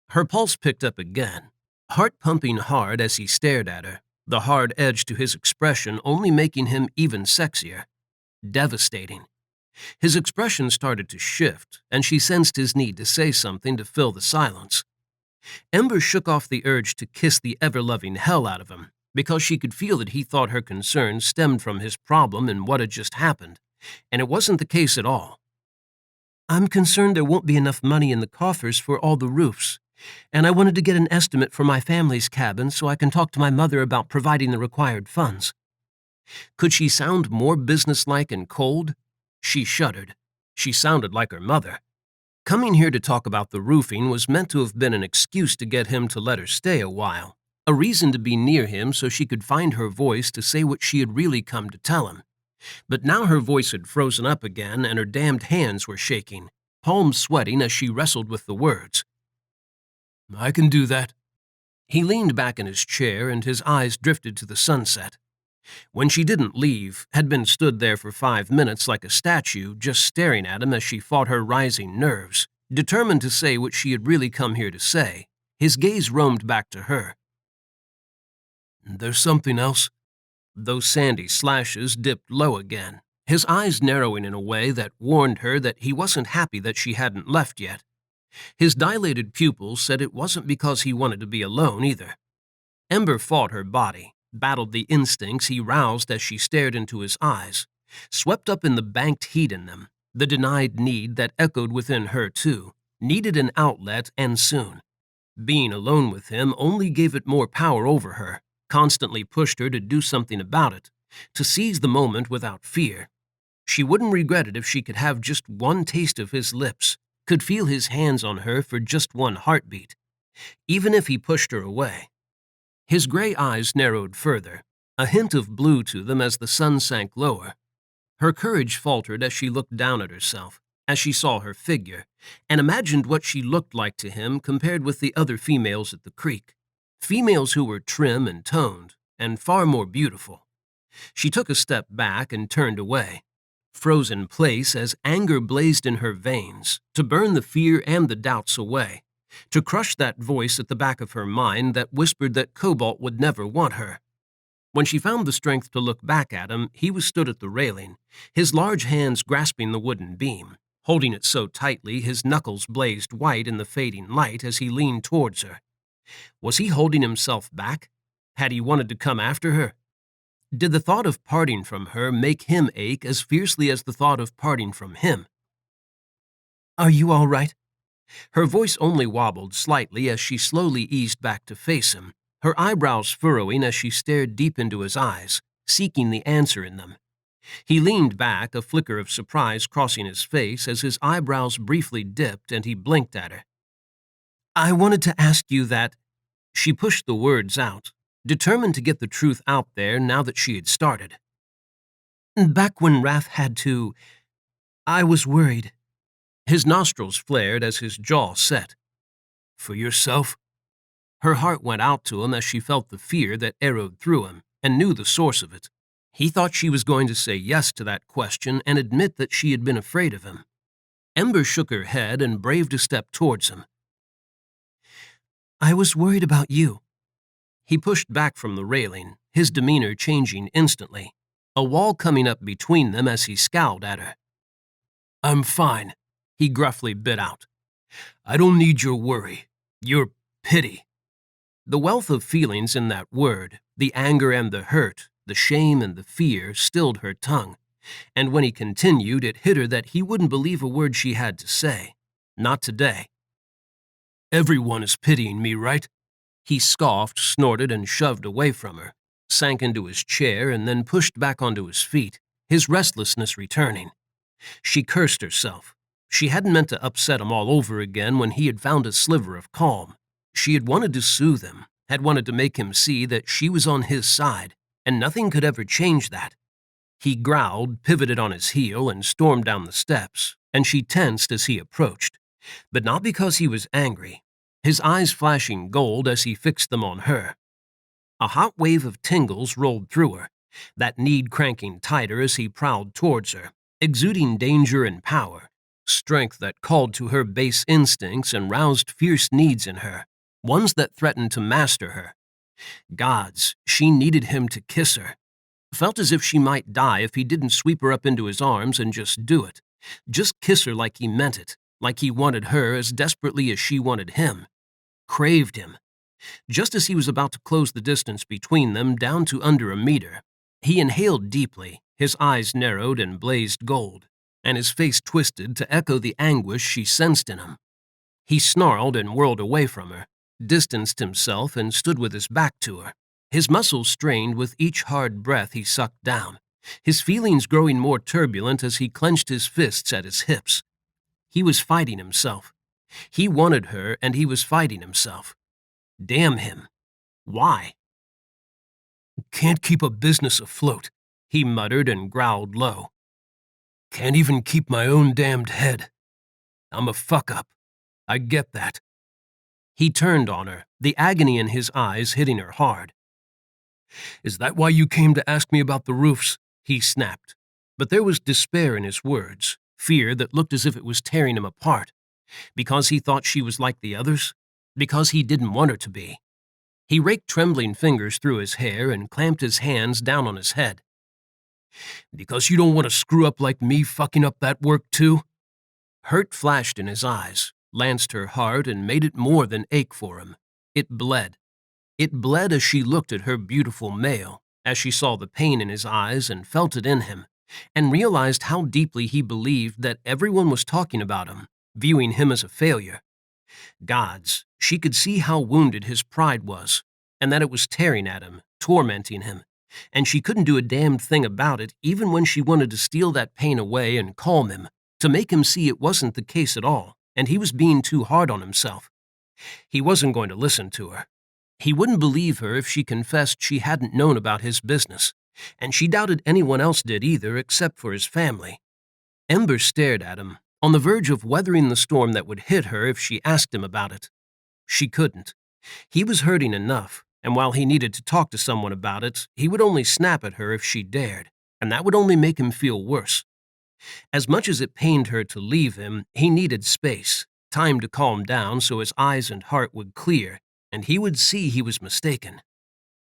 Her pulse picked up again, heart pumping hard as he stared at her, the hard edge to his expression only making him even sexier. Devastating. His expression started to shift, and she sensed his need to say something to fill the silence. Ember shook off the urge to kiss the ever-loving hell out of him, because she could feel that he thought her concern stemmed from his problem and what had just happened, and it wasn't the case at all. I'm concerned there won't be enough money in the coffers for all the roofs, and I wanted to get an estimate for my family's cabin so I can talk to my mother about providing the required funds. Could she sound more businesslike and cold? She shuddered. She sounded like her mother. Coming here to talk about the roofing was meant to have been an excuse to get him to let her stay a while, a reason to be near him so she could find her voice to say what she had really come to tell him. But now her voice had frozen up again and her damned hands were shaking, palms sweating as she wrestled with the words. I can do that. He leaned back in his chair and his eyes drifted to the sunset. When she didn't leave, had been stood there for 5 minutes like a statue, just staring at him as she fought her rising nerves, determined to say what she had really come here to say, his gaze roamed back to her. There's something else? Those sandy slashes dipped low again, his eyes narrowing in a way that warned her that he wasn't happy that she hadn't left yet. His dilated pupils said it wasn't because he wanted to be alone either. Ember fought her body, battled the instincts he roused as she stared into his eyes, swept up in the banked heat in them, the denied need that echoed within her too, needed an outlet and soon. Being alone with him only gave it more power over her, constantly pushed her to do something about it, to seize the moment without fear. She wouldn't regret it if she could have just one taste of his lips, could feel his hands on her for just one heartbeat, even if he pushed her away. His gray eyes narrowed further, a hint of blue to them as the sun sank lower. Her courage faltered as she looked down at herself, as she saw her figure, and imagined what she looked like to him compared with the other females at the creek, females who were trim and toned, and far more beautiful. She took a step back and turned away, froze in place as anger blazed in her veins, to burn the fear and the doubts away, to crush that voice at the back of her mind that whispered that Cobalt would never want her. When she found the strength to look back at him, he was stood at the railing, his large hands grasping the wooden beam, holding it so tightly his knuckles blazed white in the fading light as he leaned towards her. Was he holding himself back? Had he wanted to come after her? Did the thought of parting from her make him ache as fiercely as the thought of parting from him? Are you all right? Her voice only wobbled slightly as she slowly eased back to face him, her eyebrows furrowing as she stared deep into his eyes, seeking the answer in them. He leaned back, a flicker of surprise crossing his face as his eyebrows briefly dipped and he blinked at her. I wanted to ask you that. She pushed the words out, determined to get the truth out there now that she had started. Back when Raph had to, I was worried. His nostrils flared as his jaw set. For yourself? Her heart went out to him as she felt the fear that arrowed through him and knew the source of it. He thought she was going to say yes to that question and admit that she had been afraid of him. Ember shook her head and braved a step towards him. I was worried about you. He pushed back from the railing, his demeanor changing instantly, a wall coming up between them as he scowled at her. I'm fine, he gruffly bit out. I don't need your worry, your pity. The wealth of feelings in that word, the anger and the hurt, the shame and the fear, stilled her tongue, and when he continued, it hit her that he wouldn't believe a word she had to say. Not today. Everyone is pitying me, right? He scoffed, snorted, and shoved away from her, sank into his chair, and then pushed back onto his feet, his restlessness returning. She cursed herself. She hadn't meant to upset him all over again when he had found a sliver of calm. She had wanted to soothe him, had wanted to make him see that she was on his side, and nothing could ever change that. He growled, pivoted on his heel, and stormed down the steps, and she tensed as he approached, but not because he was angry, his eyes flashing gold as he fixed them on her. A hot wave of tingles rolled through her, that need cranking tighter as he prowled towards her, exuding danger and power, strength that called to her base instincts and roused fierce needs in her, ones that threatened to master her. Gods, she needed him to kiss her. Felt as if she might die if he didn't sweep her up into his arms and just do it. Just kiss her like he meant it, like he wanted her as desperately as she wanted him. Craved him. Just as he was about to close the distance between them down to under a meter, he inhaled deeply, his eyes narrowed and blazed gold, and his face twisted to echo the anguish she sensed in him. He snarled and whirled away from her, distanced himself and stood with his back to her, his muscles strained with each hard breath he sucked down, his feelings growing more turbulent as he clenched his fists at his hips. He was fighting himself. He wanted her, and he was fighting himself. Damn him. Why? "Can't keep a business afloat," he muttered and growled low. "Can't even keep my own damned head. I'm a fuck-up. I get that." He turned on her, the agony in his eyes hitting her hard. "Is that why you came to ask me about the roofs?" he snapped. But there was despair in his words, fear that looked as if it was tearing him apart. Because he thought she was like the others? Because he didn't want her to be? He raked trembling fingers through his hair and clamped his hands down on his head. "Because you don't want to screw up like me fucking up that work too?" Hurt flashed in his eyes, lanced her heart, and made it more than ache for him. It bled. It bled as she looked at her beautiful male, as she saw the pain in his eyes and felt it in him, and realized how deeply he believed that everyone was talking about him, viewing him as a failure. Gods, she could see how wounded his pride was, and that it was tearing at him, tormenting him, and she couldn't do a damned thing about it even when she wanted to steal that pain away and calm him, to make him see it wasn't the case at all, and he was being too hard on himself. He wasn't going to listen to her. He wouldn't believe her if she confessed she hadn't known about his business, and she doubted anyone else did either except for his family. Ember stared at him, on the verge of weathering the storm that would hit her if she asked him about it. She couldn't. He was hurting enough, and while he needed to talk to someone about it, he would only snap at her if she dared, and that would only make him feel worse. As much as it pained her to leave him, he needed space, time to calm down so his eyes and heart would clear, and he would see he was mistaken.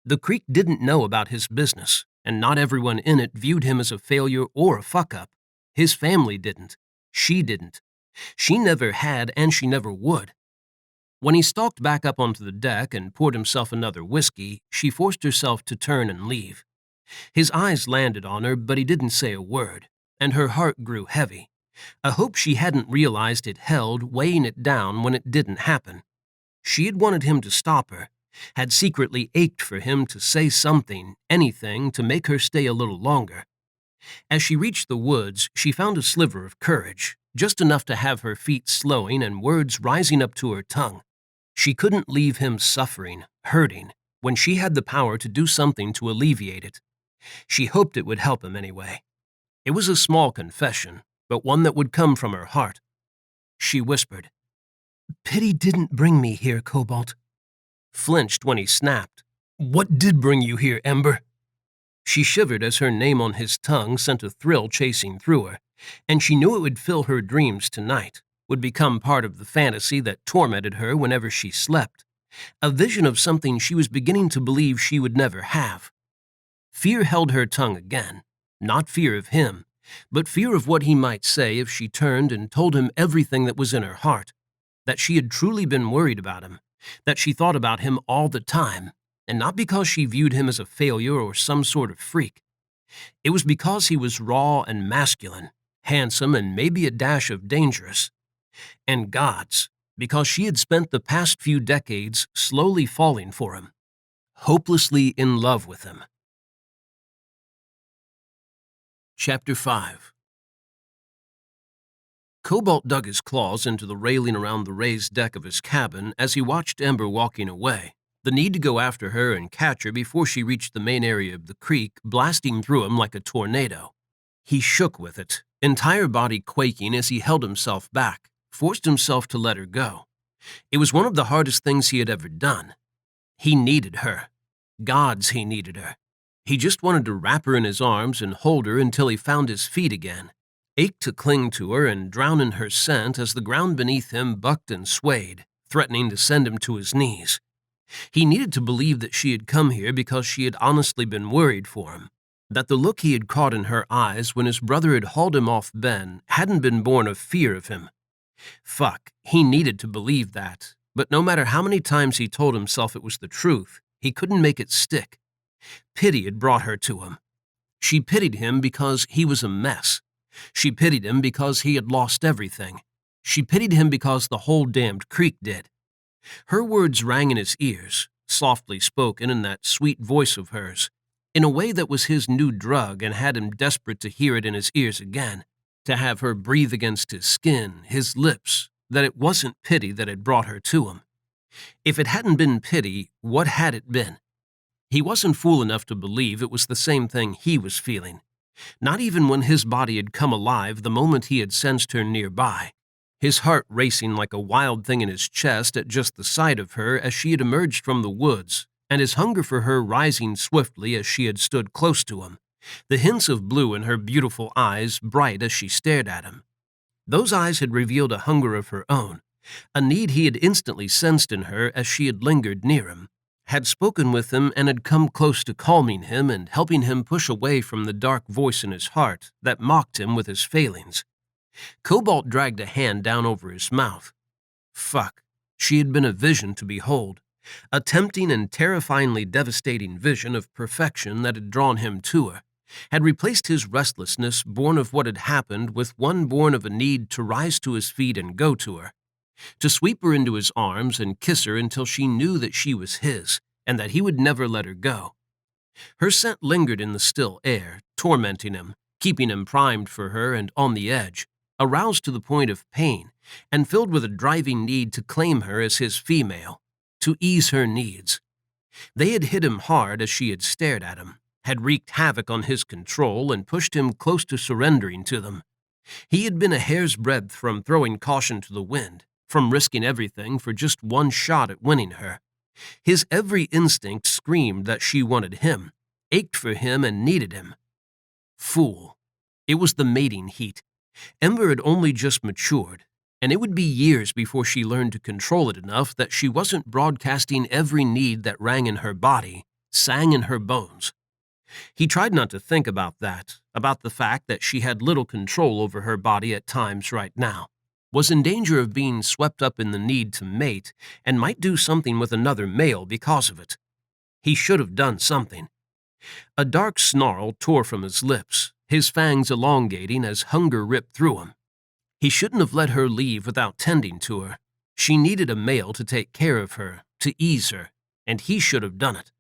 The creek didn't know about his business, and not everyone in it viewed him as a failure or a fuck-up. His family didn't. She didn't. She never had, and she never would. When he stalked back up onto the deck and poured himself another whiskey, she forced herself to turn and leave. His eyes landed on her, but he didn't say a word, and her heart grew heavy. A hope she hadn't realized it held, weighing it down when it didn't happen. She had wanted him to stop her, had secretly ached for him to say something, anything, to make her stay a little longer. As she reached the woods, she found a sliver of courage, just enough to have her feet slowing and words rising up to her tongue. She couldn't leave him suffering, hurting, when she had the power to do something to alleviate it. She hoped it would help him anyway. It was a small confession, but one that would come from her heart. She whispered, "Pity didn't bring me here, Cobalt." Flinched when he snapped, "What did bring you here, Ember?" She shivered as her name on his tongue sent a thrill chasing through her, and she knew it would fill her dreams tonight, would become part of the fantasy that tormented her whenever she slept, a vision of something she was beginning to believe she would never have. Fear held her tongue again, not fear of him, but fear of what he might say if she turned and told him everything that was in her heart, that she had truly been worried about him, that she thought about him all the time, and not because she viewed him as a failure or some sort of freak. It was because he was raw and masculine, handsome and maybe a dash of dangerous. And gods, because she had spent the past few decades slowly falling for him, hopelessly in love with him. Chapter 5. Cobalt dug his claws into the railing around the raised deck of his cabin as he watched Ember walking away, the need to go after her and catch her before she reached the main area of the creek blasting through him like a tornado. He shook with it, entire body quaking as he held himself back, forced himself to let her go. It was one of the hardest things he had ever done. He needed her. Gods, he needed her. He just wanted to wrap her in his arms and hold her until he found his feet again, ached to cling to her and drown in her scent as the ground beneath him bucked and swayed, threatening to send him to his knees. He needed to believe that she had come here because she had honestly been worried for him, that the look he had caught in her eyes when his brother had hauled him off Ben hadn't been born of fear of him. Fuck, he needed to believe that, but no matter how many times he told himself it was the truth, he couldn't make it stick. Pity had brought her to him. She pitied him because he was a mess. She pitied him because he had lost everything. She pitied him because the whole damned creek did. Her words rang in his ears, softly spoken in that sweet voice of hers, in a way that was his new drug and had him desperate to hear it in his ears again, to have her breathe against his skin, his lips, that it wasn't pity that had brought her to him. If it hadn't been pity, what had it been? He wasn't fool enough to believe it was the same thing he was feeling, not even when his body had come alive the moment he had sensed her nearby, his heart racing like a wild thing in his chest at just the sight of her as she had emerged from the woods, and his hunger for her rising swiftly as she had stood close to him, the hints of blue in her beautiful eyes bright as she stared at him. Those eyes had revealed a hunger of her own, a need he had instantly sensed in her as she had lingered near him, had spoken with him and had come close to calming him and helping him push away from the dark voice in his heart that mocked him with his failings. Cobalt dragged a hand down over his mouth. Fuck, she had been a vision to behold, a tempting and terrifyingly devastating vision of perfection that had drawn him to her, had replaced his restlessness born of what had happened with one born of a need to rise to his feet and go to her, to sweep her into his arms and kiss her until she knew that she was his and that he would never let her go. Her scent lingered in the still air, tormenting him, keeping him primed for her and on the edge, aroused to the point of pain, and filled with a driving need to claim her as his female, to ease her needs. They had hit him hard as she had stared at him, had wreaked havoc on his control and pushed him close to surrendering to them. He had been a hair's breadth from throwing caution to the wind, from risking everything for just one shot at winning her. His every instinct screamed that she wanted him, ached for him and needed him. Fool. It was the mating heat. Ember had only just matured, and it would be years before she learned to control it enough that she wasn't broadcasting every need that rang in her body, sang in her bones. He tried not to think about that, about the fact that she had little control over her body at times right now, was in danger of being swept up in the need to mate, and might do something with another male because of it. He should have done something. A dark snarl tore from his lips, his fangs elongating as hunger ripped through him. He shouldn't have let her leave without tending to her. She needed a male to take care of her, to ease her, and he should have done it.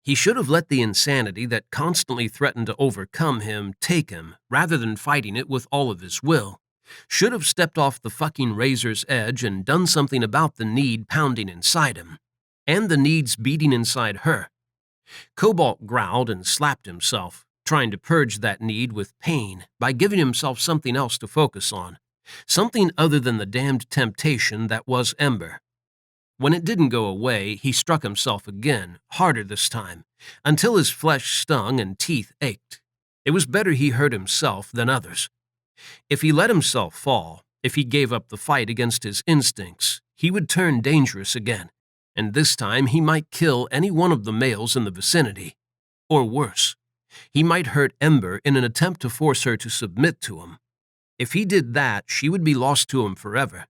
He should have let the insanity that constantly threatened to overcome him take him, rather than fighting it with all of his will. Should have stepped off the fucking razor's edge and done something about the need pounding inside him, and the needs beating inside her. Cobalt growled and slapped himself, trying to purge that need with pain by giving himself something else to focus on, something other than the damned temptation that was Ember. When it didn't go away, he struck himself again, harder this time, until his flesh stung and teeth ached. It was better he hurt himself than others. If he let himself fall, if he gave up the fight against his instincts, he would turn dangerous again, and this time he might kill any one of the males in the vicinity. Or worse, he might hurt Ember in an attempt to force her to submit to him. If he did that, she would be lost to him forever.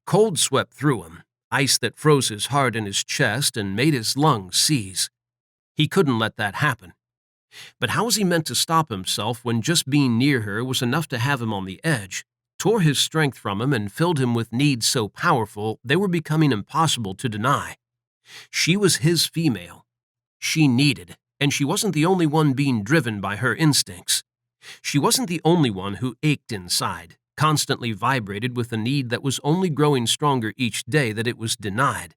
Cold swept through him, ice that froze his heart in his chest and made his lungs seize. He couldn't let that happen. But how was he meant to stop himself when just being near her was enough to have him on the edge, tore his strength from him and filled him with needs so powerful they were becoming impossible to deny? She was his female. She needed, and she wasn't the only one being driven by her instincts. She wasn't the only one who ached inside, constantly vibrated with a need that was only growing stronger each day that it was denied.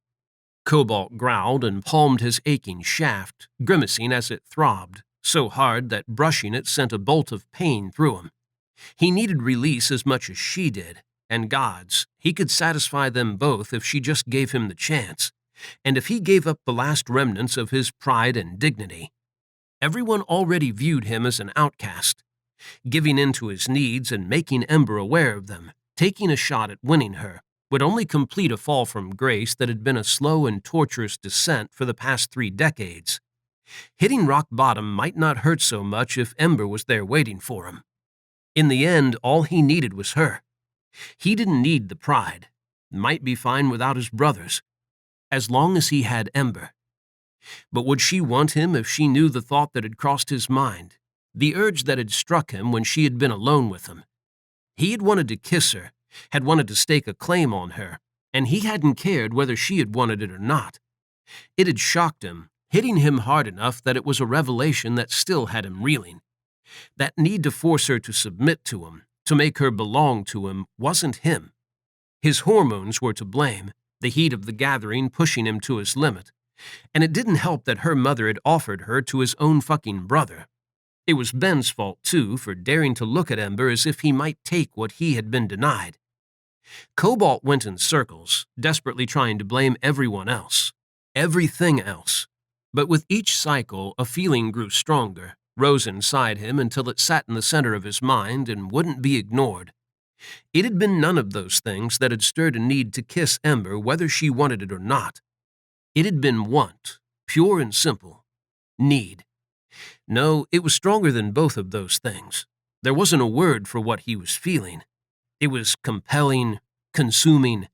Cobalt growled and palmed his aching shaft, grimacing as it throbbed, so hard that brushing it sent a bolt of pain through him. He needed release as much as she did, and gods, he could satisfy them both if she just gave him the chance, and if he gave up the last remnants of his pride and dignity. Everyone already viewed him as an outcast. Giving in to his needs and making Ember aware of them, taking a shot at winning her, would only complete a fall from grace that had been a slow and torturous descent for the past 3 decades. Hitting rock bottom might not hurt so much if Ember was there waiting for him. In the end, all he needed was her. He didn't need the pride. Might be fine without his brothers, as long as he had Ember. But would she want him if she knew the thought that had crossed his mind, the urge that had struck him when she had been alone with him? He had wanted to kiss her, had wanted to stake a claim on her, and he hadn't cared whether she had wanted it or not. It had shocked him, hitting him hard enough that it was a revelation that still had him reeling. That need to force her to submit to him, to make her belong to him, wasn't him. His hormones were to blame, the heat of the gathering pushing him to his limit, and it didn't help that her mother had offered her to his own fucking brother. It was Ben's fault, too, for daring to look at Ember as if he might take what he had been denied. Cobalt went in circles, desperately trying to blame everyone else, everything else. But with each cycle, a feeling grew stronger, rose inside him until it sat in the center of his mind and wouldn't be ignored. It had been none of those things that had stirred a need to kiss Ember whether she wanted it or not. It had been want, pure and simple. Need. No, it was stronger than both of those things. There wasn't a word for what he was feeling. It was compelling, consuming,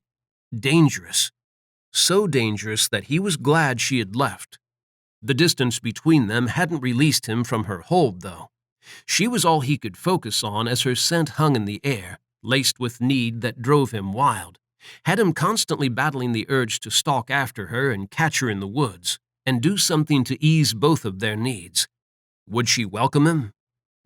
dangerous. So dangerous that he was glad she had left. The distance between them hadn't released him from her hold, though. She was all he could focus on as her scent hung in the air, laced with need that drove him wild, had him constantly battling the urge to stalk after her and catch her in the woods, and do something to ease both of their needs. Would she welcome him?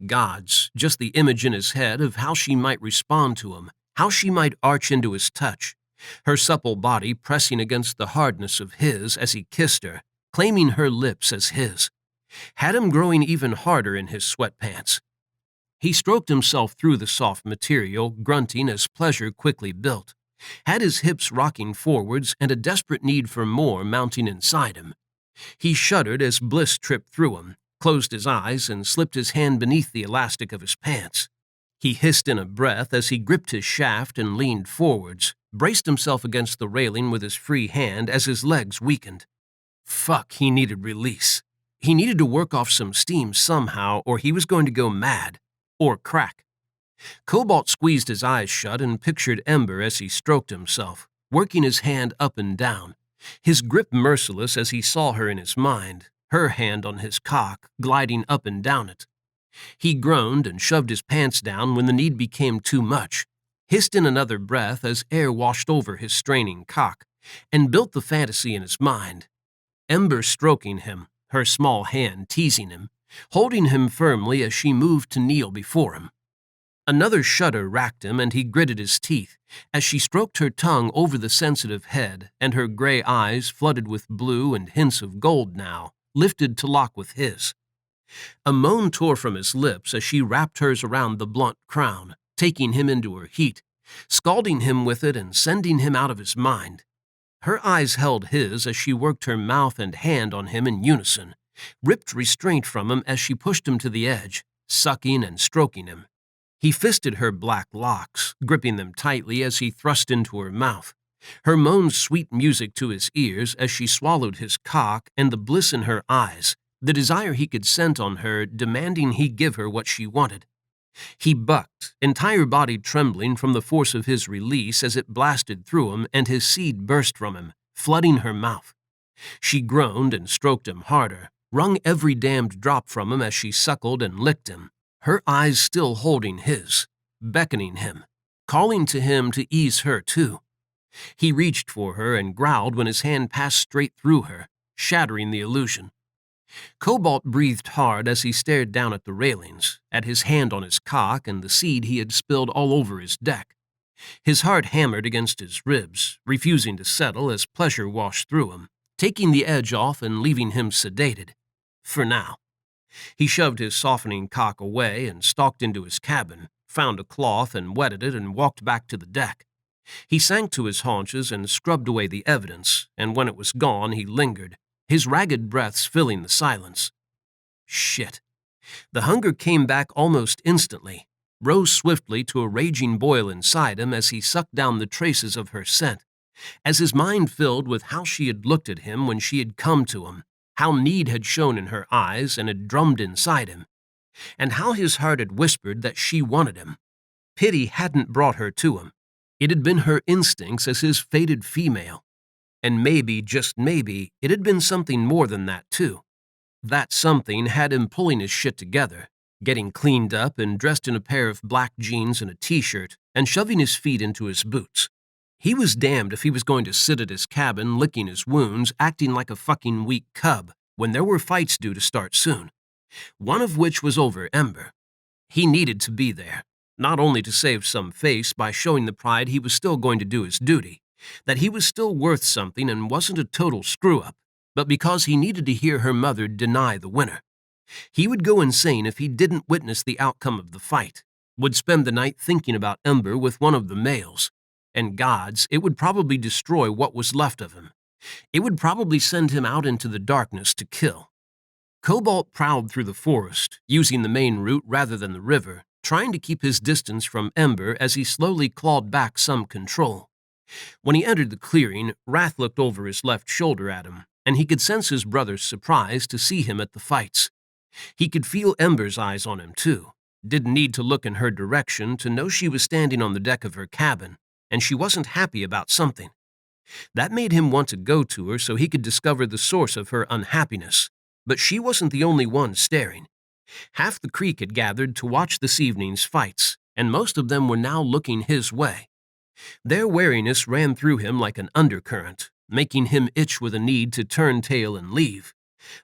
Gods, just the image in his head of how she might respond to him, how she might arch into his touch, her supple body pressing against the hardness of his as he kissed her, claiming her lips as his, had him growing even harder in his sweatpants. He stroked himself through the soft material, grunting as pleasure quickly built, had his hips rocking forwards and a desperate need for more mounting inside him. He shuddered as bliss tripped through him, closed his eyes, and slipped his hand beneath the elastic of his pants. He hissed in a breath as he gripped his shaft and leaned forwards, braced himself against the railing with his free hand as his legs weakened. Fuck, he needed release. He needed to work off some steam somehow, or he was going to go mad. Or crack. Cobalt squeezed his eyes shut and pictured Ember as he stroked himself, working his hand up and down, his grip merciless as he saw her in his mind, her hand on his cock, gliding up and down it. He groaned and shoved his pants down when the need became too much, hissed in another breath as air washed over his straining cock, and built the fantasy in his mind. Ember stroking him, her small hand teasing him, holding him firmly as she moved to kneel before him. Another shudder racked him, and he gritted his teeth as she stroked her tongue over the sensitive head, and her gray eyes, flooded with blue and hints of gold now, lifted to lock with his. A moan tore from his lips as she wrapped hers around the blunt crown, taking him into her heat, scalding him with it and sending him out of his mind. Her eyes held his as she worked her mouth and hand on him in unison, ripped restraint from him as she pushed him to the edge, sucking and stroking him. He fisted her black locks, gripping them tightly as he thrust into her mouth, her moans sweet music to his ears as she swallowed his cock, and the bliss in her eyes, the desire he could scent on her, demanding he give her what she wanted. He bucked, entire body trembling from the force of his release as it blasted through him, and his seed burst from him, flooding her mouth. She groaned and stroked him harder, wrung every damned drop from him as she suckled and licked him, her eyes still holding his, beckoning him, calling to him to ease her too. He reached for her and growled when his hand passed straight through her, shattering the illusion. Cobalt breathed hard as he stared down at the railings, at his hand on his cock and the seed he had spilled all over his deck. His heart hammered against his ribs, refusing to settle as pleasure washed through him, taking the edge off and leaving him sedated. For now. He shoved his softening cock away and stalked into his cabin, found a cloth and wetted it and walked back to the deck. He sank to his haunches and scrubbed away the evidence, and when it was gone he lingered, his ragged breaths filling the silence. Shit. The hunger came back almost instantly, rose swiftly to a raging boil inside him as he sucked down the traces of her scent, as his mind filled with how she had looked at him when she had come to him, how need had shone in her eyes and had drummed inside him, and how his heart had whispered that she wanted him. Pity hadn't brought her to him. It had been her instincts as his fated female. And maybe, just maybe, it had been something more than that, too. That something had him pulling his shit together, getting cleaned up and dressed in a pair of black jeans and a t-shirt, and shoving his feet into his boots. He was damned if he was going to sit at his cabin licking his wounds, acting like a fucking weak cub, when there were fights due to start soon. One of which was over Ember. He needed to be there, not only to save some face by showing the pride he was still going to do his duty, that he was still worth something and wasn't a total screw-up, but because he needed to hear her mother deny the winner. He would go insane if he didn't witness the outcome of the fight, would spend the night thinking about Ember with one of the males, and gods, it would probably destroy what was left of him. It would probably send him out into the darkness to kill. Cobalt prowled through the forest, using the main route rather than the river, trying to keep his distance from Ember as he slowly clawed back some control. When he entered the clearing, Wrath looked over his left shoulder at him, and he could sense his brother's surprise to see him at the fights. He could feel Ember's eyes on him, too. Didn't need to look in her direction to know she was standing on the deck of her cabin, and she wasn't happy about something. That made him want to go to her so he could discover the source of her unhappiness. But she wasn't the only one staring. Half the creek had gathered to watch this evening's fights, and most of them were now looking his way. Their wariness ran through him like an undercurrent, making him itch with a need to turn tail and leave.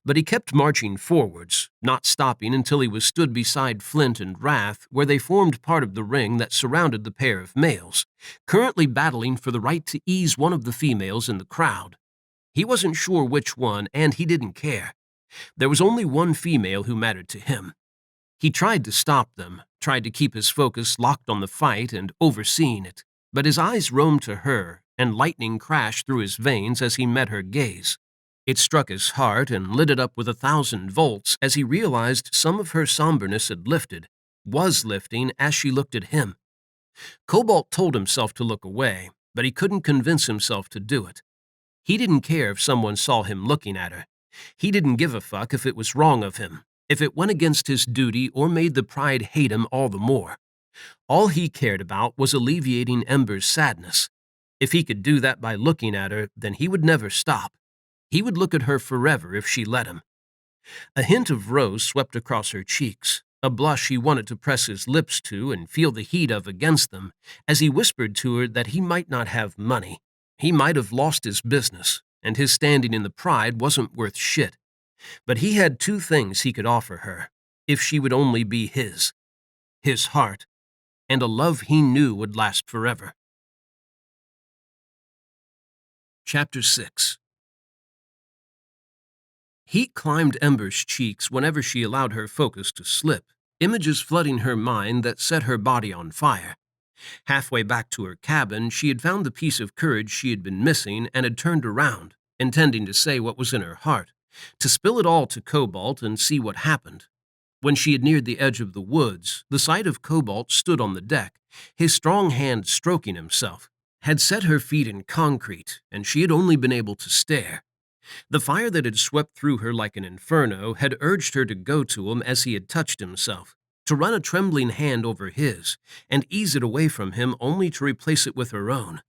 But he kept marching forwards, not stopping until he was stood beside Flint and Wrath, where they formed part of the ring that surrounded the pair of males, currently battling for the right to ease one of the females in the crowd. He wasn't sure which one, and he didn't care. There was only one female who mattered to him. He tried to stop them, tried to keep his focus locked on the fight and overseeing it, but his eyes roamed to her, and lightning crashed through his veins as he met her gaze. It struck his heart and lit it up with 1,000 volts as he realized some of her somberness had lifted, was lifting as she looked at him. Cobalt told himself to look away, but he couldn't convince himself to do it. He didn't care if someone saw him looking at her. He didn't give a fuck if it was wrong of him, if it went against his duty or made the pride hate him all the more. All he cared about was alleviating Ember's sadness. If he could do that by looking at her, then he would never stop. He would look at her forever if she let him. A hint of rose swept across her cheeks, a blush he wanted to press his lips to and feel the heat of against them, as he whispered to her that he might not have money. He might have lost his business, and his standing in the pride wasn't worth shit. But he had two things he could offer her, if she would only be his. His heart, and a love he knew would last forever. Chapter 6. Heat climbed Ember's cheeks whenever she allowed her focus to slip, images flooding her mind that set her body on fire. Halfway back to her cabin, she had found the piece of courage she had been missing and had turned around, intending to say what was in her heart, to spill it all to Cobalt and see what happened. When she had neared the edge of the woods, the sight of Cobalt stood on the deck, his strong hand stroking himself, had set her feet in concrete, and she had only been able to stare. The fire that had swept through her like an inferno had urged her to go to him as he had touched himself, to run a trembling hand over his, and ease it away from him only to replace it with her own.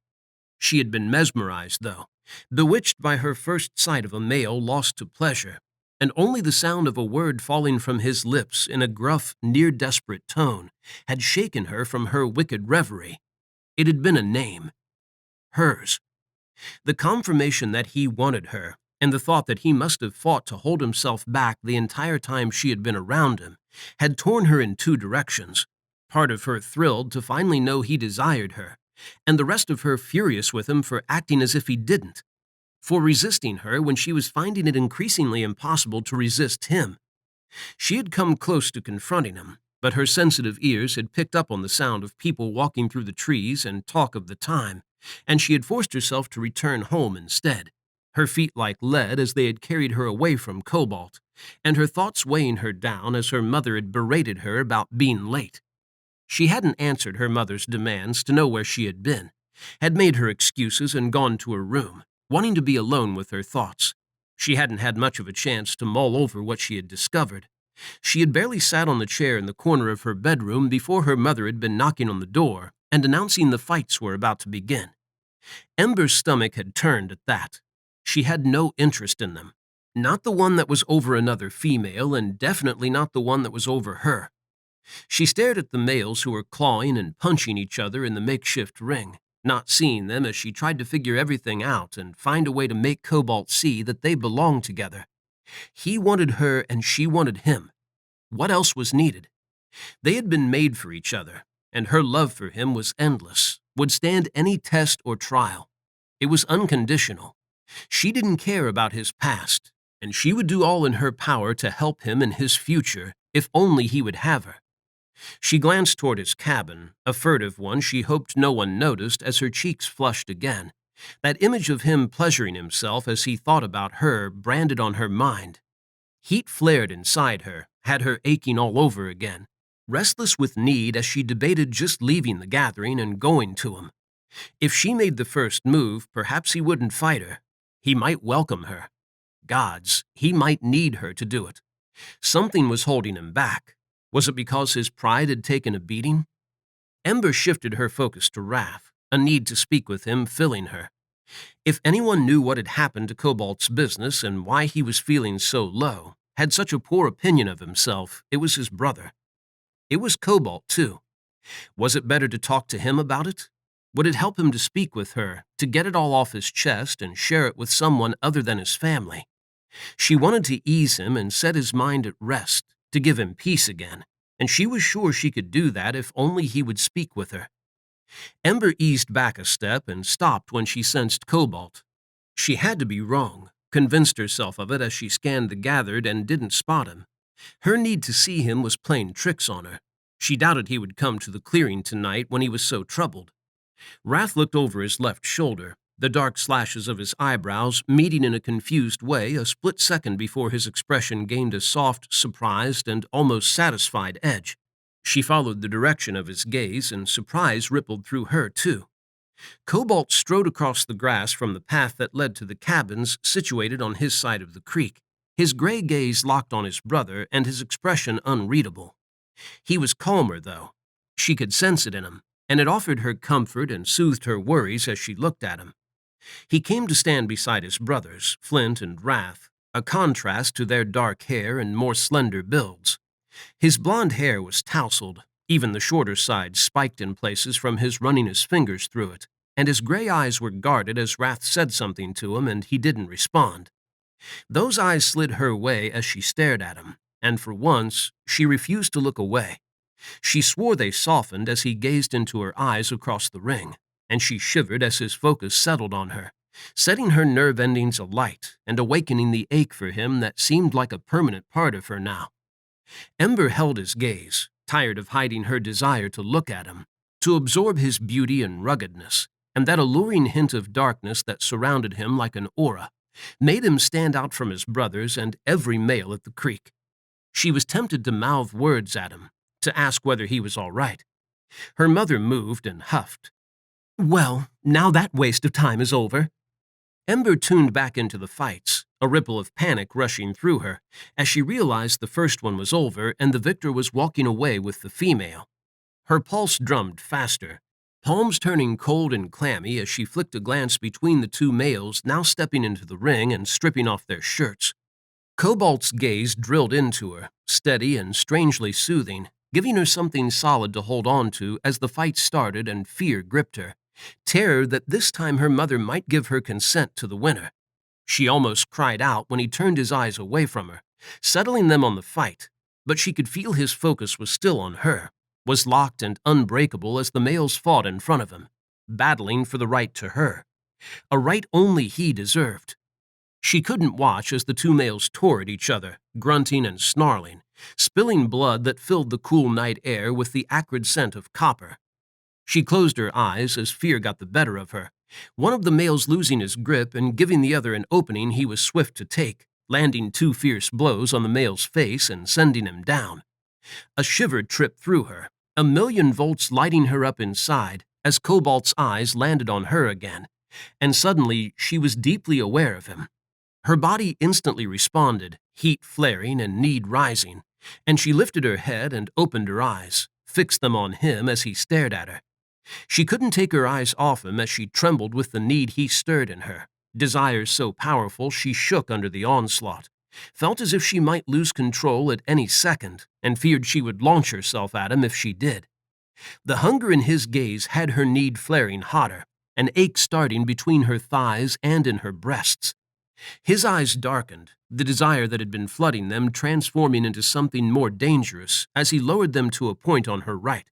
She had been mesmerized, though, bewitched by her first sight of a male lost to pleasure, and only the sound of a word falling from his lips in a gruff, near-desperate tone had shaken her from her wicked reverie. It had been a name. Hers. The confirmation that he wanted her, and the thought that he must have fought to hold himself back the entire time she had been around him had torn her in two directions, part of her thrilled to finally know he desired her, and the rest of her furious with him for acting as if he didn't, for resisting her when she was finding it increasingly impossible to resist him. She had come close to confronting him, but her sensitive ears had picked up on the sound of people walking through the trees and talk of the time, and she had forced herself to return home instead, her feet like lead as they had carried her away from Cobalt, and her thoughts weighing her down as her mother had berated her about being late. She hadn't answered her mother's demands to know where she had been, had made her excuses and gone to her room, wanting to be alone with her thoughts. She hadn't had much of a chance to mull over what she had discovered. She had barely sat on the chair in the corner of her bedroom before her mother had been knocking on the door and announcing the fights were about to begin. Ember's stomach had turned at that. She had no interest in them. Not the one that was over another female, and definitely not the one that was over her. She stared at the males who were clawing and punching each other in the makeshift ring, not seeing them as she tried to figure everything out and find a way to make Cobalt see that they belonged together. He wanted her and she wanted him. What else was needed? They had been made for each other, and her love for him was endless, would stand any test or trial. It was unconditional. She didn't care about his past, and she would do all in her power to help him in his future if only he would have her. She glanced toward his cabin, a furtive one she hoped no one noticed as her cheeks flushed again, that image of him pleasuring himself as he thought about her branded on her mind. Heat flared inside her, had her aching all over again, restless with need as she debated just leaving the gathering and going to him. If she made the first move, perhaps he wouldn't fight her. He might welcome her. Gods, he might need her to do it. Something was holding him back. Was it because his pride had taken a beating? Ember shifted her focus to Wrath, a need to speak with him filling her. If anyone knew what had happened to Cobalt's business and why he was feeling so low, had such a poor opinion of himself, it was his brother. It was Cobalt, too. Was it better to talk to him about it? Would it help him to speak with her, to get it all off his chest and share it with someone other than his family? She wanted to ease him and set his mind at rest, to give him peace again, and she was sure she could do that if only he would speak with her. Ember eased back a step and stopped when she sensed Cobalt. She had to be wrong, convinced herself of it as she scanned the gathered and didn't spot him. Her need to see him was playing tricks on her. She doubted he would come to the clearing tonight when he was so troubled. Wrath looked over his left shoulder, the dark slashes of his eyebrows meeting in a confused way a split second before his expression gained a soft, surprised, and almost satisfied edge. She followed the direction of his gaze, and surprise rippled through her, too. Cobalt strode across the grass from the path that led to the cabins situated on his side of the creek, his gray gaze locked on his brother and his expression unreadable. He was calmer, though. She could sense it in him, and it offered her comfort and soothed her worries as she looked at him. He came to stand beside his brothers, Flint and Wrath, a contrast to their dark hair and more slender builds. His blond hair was tousled, even the shorter side spiked in places from his running his fingers through it, and his gray eyes were guarded as Wrath said something to him and he didn't respond. Those eyes slid her way as she stared at him, and for once, she refused to look away. She swore they softened as he gazed into her eyes across the ring, and she shivered as his focus settled on her, setting her nerve endings alight and awakening the ache for him that seemed like a permanent part of her now. Ember held his gaze, tired of hiding her desire to look at him, to absorb his beauty and ruggedness, and that alluring hint of darkness that surrounded him like an aura, made him stand out from his brothers and every male at the creek. She was tempted to mouth words at him, to ask whether he was all right. Her mother moved and huffed. "Well, now that waste of time is over." Ember tuned back into the fights, a ripple of panic rushing through her, as she realized the first one was over and the victor was walking away with the female. Her pulse drummed faster, palms turning cold and clammy as she flicked a glance between the two males now stepping into the ring and stripping off their shirts. Cobalt's gaze drilled into her, steady and strangely soothing, giving her something solid to hold on to as the fight started and fear gripped her. Terror that this time her mother might give her consent to the winner. She almost cried out when he turned his eyes away from her, settling them on the fight, but she could feel his focus was still on her, was locked and unbreakable as the males fought in front of him, battling for the right to her, a right only he deserved. She couldn't watch as the two males tore at each other, grunting and snarling, spilling blood that filled the cool night air with the acrid scent of copper. She closed her eyes as fear got the better of her, one of the males losing his grip and giving the other an opening he was swift to take, landing 2 fierce blows on the male's face and sending him down. A shiver tripped through her, a million volts lighting her up inside as Cobalt's eyes landed on her again, and suddenly she was deeply aware of him. Her body instantly responded, heat flaring and need rising, and she lifted her head and opened her eyes, fixed them on him as he stared at her. She couldn't take her eyes off him as she trembled with the need he stirred in her, desires so powerful she shook under the onslaught, felt as if she might lose control at any second, and feared she would launch herself at him if she did. The hunger in his gaze had her need flaring hotter, an ache starting between her thighs and in her breasts. His eyes darkened, the desire that had been flooding them transforming into something more dangerous as he lowered them to a point on her right.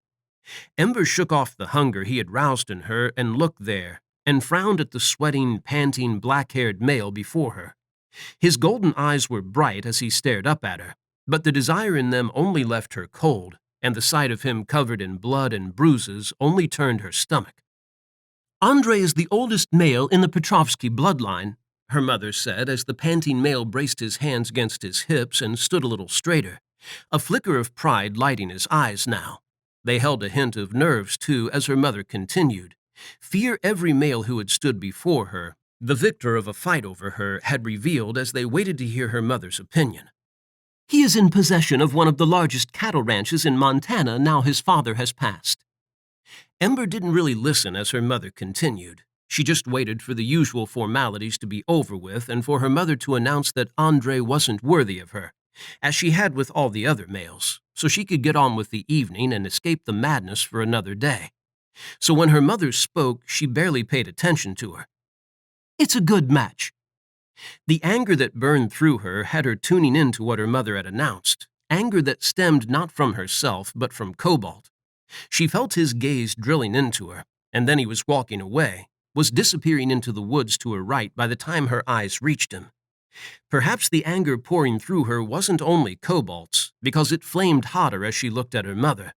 Ember shook off the hunger he had roused in her and looked there, and frowned at the sweating, panting, black-haired male before her. His golden eyes were bright as he stared up at her, but the desire in them only left her cold, and the sight of him covered in blood and bruises only turned her stomach. "Andre is the oldest male in the Petrovsky bloodline," her mother said as the panting male braced his hands against his hips and stood a little straighter, a flicker of pride lighting his eyes now. They held a hint of nerves, too, as her mother continued. Fear every male who had stood before her, the victor of a fight over her, had revealed as they waited to hear her mother's opinion. "He is in possession of one of the largest cattle ranches in Montana now his father has passed." Ember didn't really listen as her mother continued. She just waited for the usual formalities to be over with and for her mother to announce that Andre wasn't worthy of her, as she had with all the other males, so she could get on with the evening and escape the madness for another day. So when her mother spoke, she barely paid attention to her. "It's a good match." The anger that burned through her had her tuning into what her mother had announced, anger that stemmed not from herself but from Cobalt. She felt his gaze drilling into her, and then he was walking away, was disappearing into the woods to her right by the time her eyes reached him. Perhaps the anger pouring through her wasn't only Cobalt's, because it flamed hotter as she looked at her mother,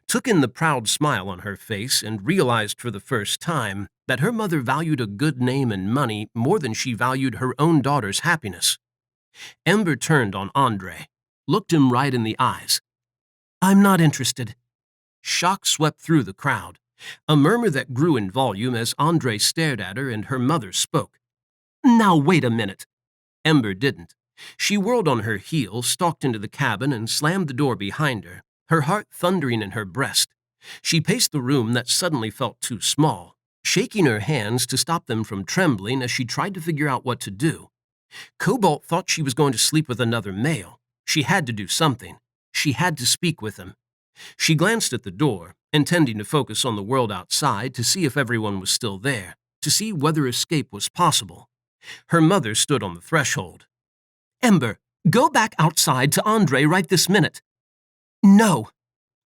took in the proud smile on her face, and realized for the first time that her mother valued a good name and money more than she valued her own daughter's happiness. Ember turned on Andre, looked him right in the eyes. "I'm not interested." Shock swept through the crowd, a murmur that grew in volume as Andre stared at her and her mother spoke. "Now wait a minute." Ember didn't. She whirled on her heel, stalked into the cabin, and slammed the door behind her, her heart thundering in her breast. She paced the room that suddenly felt too small, shaking her hands to stop them from trembling as she tried to figure out what to do. Cobalt thought she was going to sleep with another male. She had to do something. She had to speak with him. She glanced at the door, intending to focus on the world outside to see if everyone was still there, to see whether escape was possible. Her mother stood on the threshold. "Ember, go back outside to Andre right this minute." "No."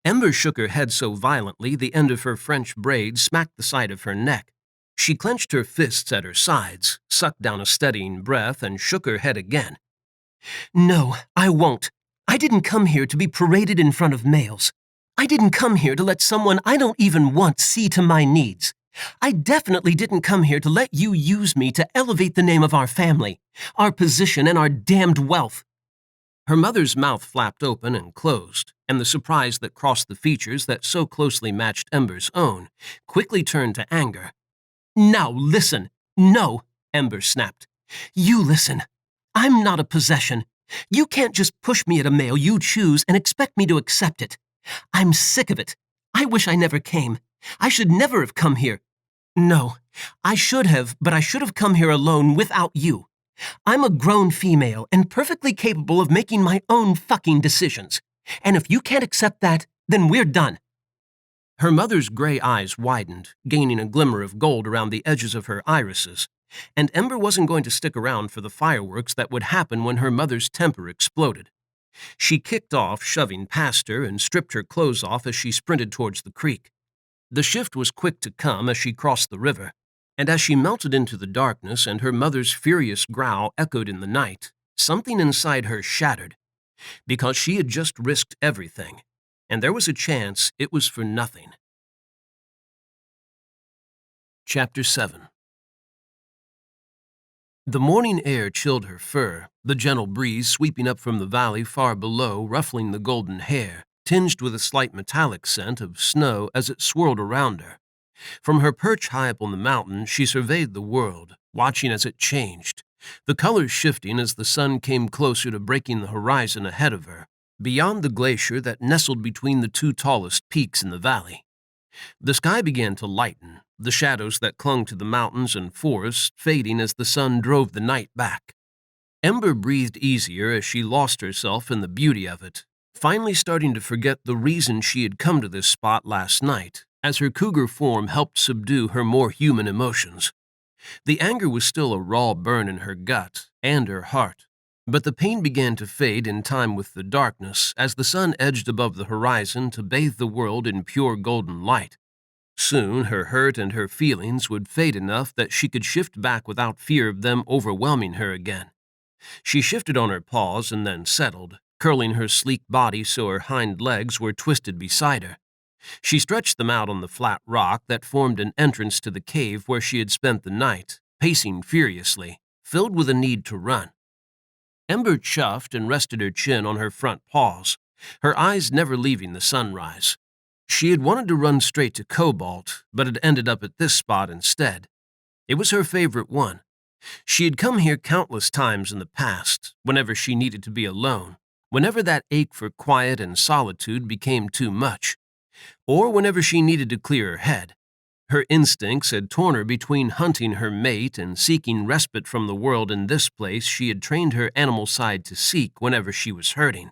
Ember shook her head so violently the end of her French braid smacked the side of her neck. She clenched her fists at her sides, sucked down a steadying breath, and shook her head again. "No, I won't. I didn't come here to be paraded in front of males. I didn't come here to let someone I don't even want see to my needs. I definitely didn't come here to let you use me to elevate the name of our family, our position, and our damned wealth." Her mother's mouth flapped open and closed, and the surprise that crossed the features that so closely matched Ember's own quickly turned to anger. "Now listen." "No," Ember snapped. "You listen. I'm not a possession. You can't just push me at a male you choose and expect me to accept it. I'm sick of it. I wish I never came. I should never have come here. No, I should have, but I should have come here alone without you. I'm a grown female and perfectly capable of making my own fucking decisions. And if you can't accept that, then we're done." Her mother's gray eyes widened, gaining a glimmer of gold around the edges of her irises, And Ember wasn't going to stick around for the fireworks that would happen when her mother's temper exploded. She kicked off, shoving past her, and stripped her clothes off as she sprinted towards the creek. The shift was quick to come as she crossed the river, and as she melted into the darkness and her mother's furious growl echoed in the night, something inside her shattered, because she had just risked everything, and there was a chance it was for nothing. Chapter 7. The morning air chilled her fur, the gentle breeze sweeping up from the valley far below ruffling the golden hair, tinged with a slight metallic scent of snow as it swirled around her. From her perch high up on the mountain, she surveyed the world, watching as it changed, the colors shifting as the sun came closer to breaking the horizon ahead of her, beyond the glacier that nestled between the two tallest peaks in the valley. The sky began to lighten, the shadows that clung to the mountains and forests fading as the sun drove the night back. Ember breathed easier as she lost herself in the beauty of it, finally starting to forget the reason she had come to this spot last night, as her cougar form helped subdue her more human emotions. The anger was still a raw burn in her gut and her heart, but the pain began to fade in time with the darkness as the sun edged above the horizon to bathe the world in pure golden light. Soon her hurt and her feelings would fade enough that she could shift back without fear of them overwhelming her again. She shifted on her paws and then settled, curling her sleek body so her hind legs were twisted beside her. She stretched them out on the flat rock that formed an entrance to the cave where she had spent the night, pacing furiously, filled with a need to run. Ember chuffed and rested her chin on her front paws, her eyes never leaving the sunrise. She had wanted to run straight to Cobalt, but had ended up at this spot instead. It was her favorite one. She had come here countless times in the past, whenever she needed to be alone, whenever that ache for quiet and solitude became too much, or whenever she needed to clear her head. Her instincts had torn her between hunting her mate and seeking respite from the world in this place she had trained her animal side to seek whenever she was hurting.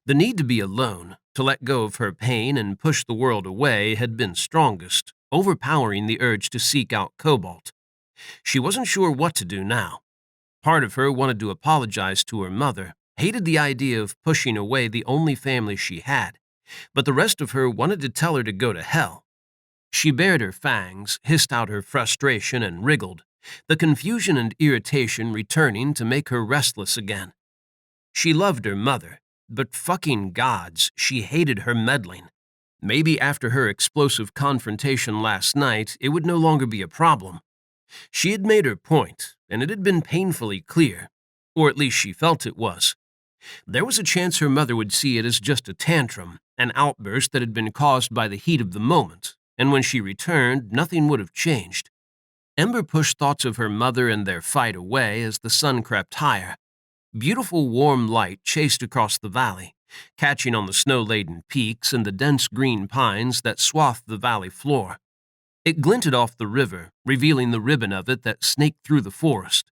The need to be alone, to let go of her pain and push the world away had been strongest, overpowering the urge to seek out Cobalt. She wasn't sure what to do now. Part of her wanted to apologize to her mother, hated the idea of pushing away the only family she had, but the rest of her wanted to tell her to go to hell. She bared her fangs, hissed out her frustration, and wriggled, the confusion and irritation returning to make her restless again. She loved her mother, but fucking gods, she hated her meddling. Maybe after her explosive confrontation last night, it would no longer be a problem. She had made her point, and it had been painfully clear, or at least she felt it was. There was a chance her mother would see it as just a tantrum, an outburst that had been caused by the heat of the moment, and when she returned, nothing would have changed. Ember pushed thoughts of her mother and their fight away as the sun crept higher. Beautiful warm light chased across the valley, catching on the snow-laden peaks and the dense green pines that swathed the valley floor. It glinted off the river, revealing the ribbon of it that snaked through the forest.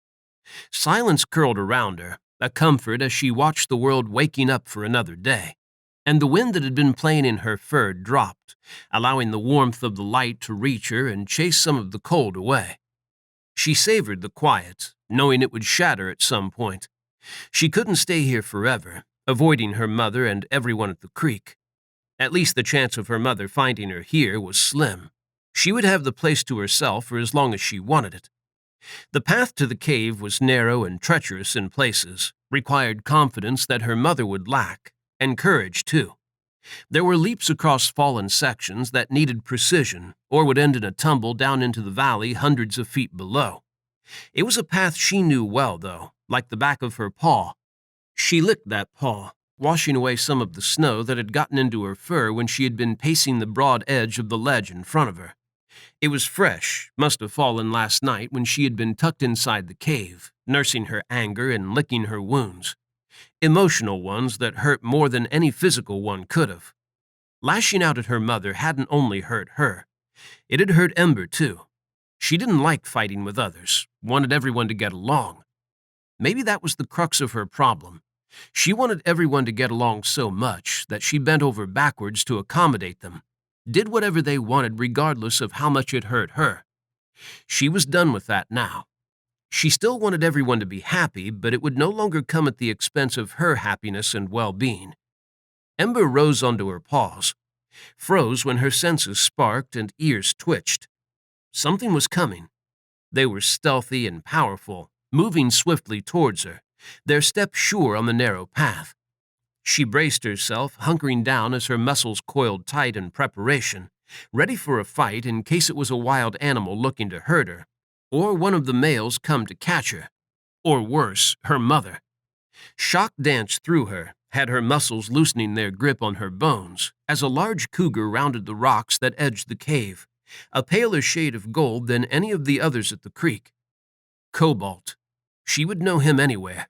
Silence curled around her, a comfort as she watched the world waking up for another day, and the wind that had been playing in her fur dropped, allowing the warmth of the light to reach her and chase some of the cold away. She savored the quiet, knowing it would shatter at some point. She couldn't stay here forever, avoiding her mother and everyone at the creek. At least the chance of her mother finding her here was slim. She would have the place to herself for as long as she wanted it. The path to the cave was narrow and treacherous in places, required confidence that her mother would lack, and courage too. There were leaps across fallen sections that needed precision or would end in a tumble down into the valley hundreds of feet below. It was a path she knew well, though, like the back of her paw. She licked that paw, washing away some of the snow that had gotten into her fur when she had been pacing the broad edge of the ledge in front of her. It was fresh, must have fallen last night when she had been tucked inside the cave, nursing her anger and licking her wounds. Emotional ones that hurt more than any physical one could have. Lashing out at her mother hadn't only hurt her. It had hurt Ember, too. She didn't like fighting with others, wanted everyone to get along. Maybe that was the crux of her problem. She wanted everyone to get along so much that she bent over backwards to accommodate them, did whatever they wanted regardless of how much it hurt her. She was done with that now. She still wanted everyone to be happy, but it would no longer come at the expense of her happiness and well-being. Ember rose onto her paws, froze when her senses sparked and ears twitched. Something was coming. They were stealthy and powerful, moving swiftly towards her, their step sure on the narrow path. She braced herself, hunkering down as her muscles coiled tight in preparation, ready for a fight in case it was a wild animal looking to hurt her, or one of the males come to catch her, or worse, her mother. Shock danced through her, had her muscles loosening their grip on her bones, as a large cougar rounded the rocks that edged the cave, a paler shade of gold than any of the others at the creek. Cobalt. She would know him anywhere.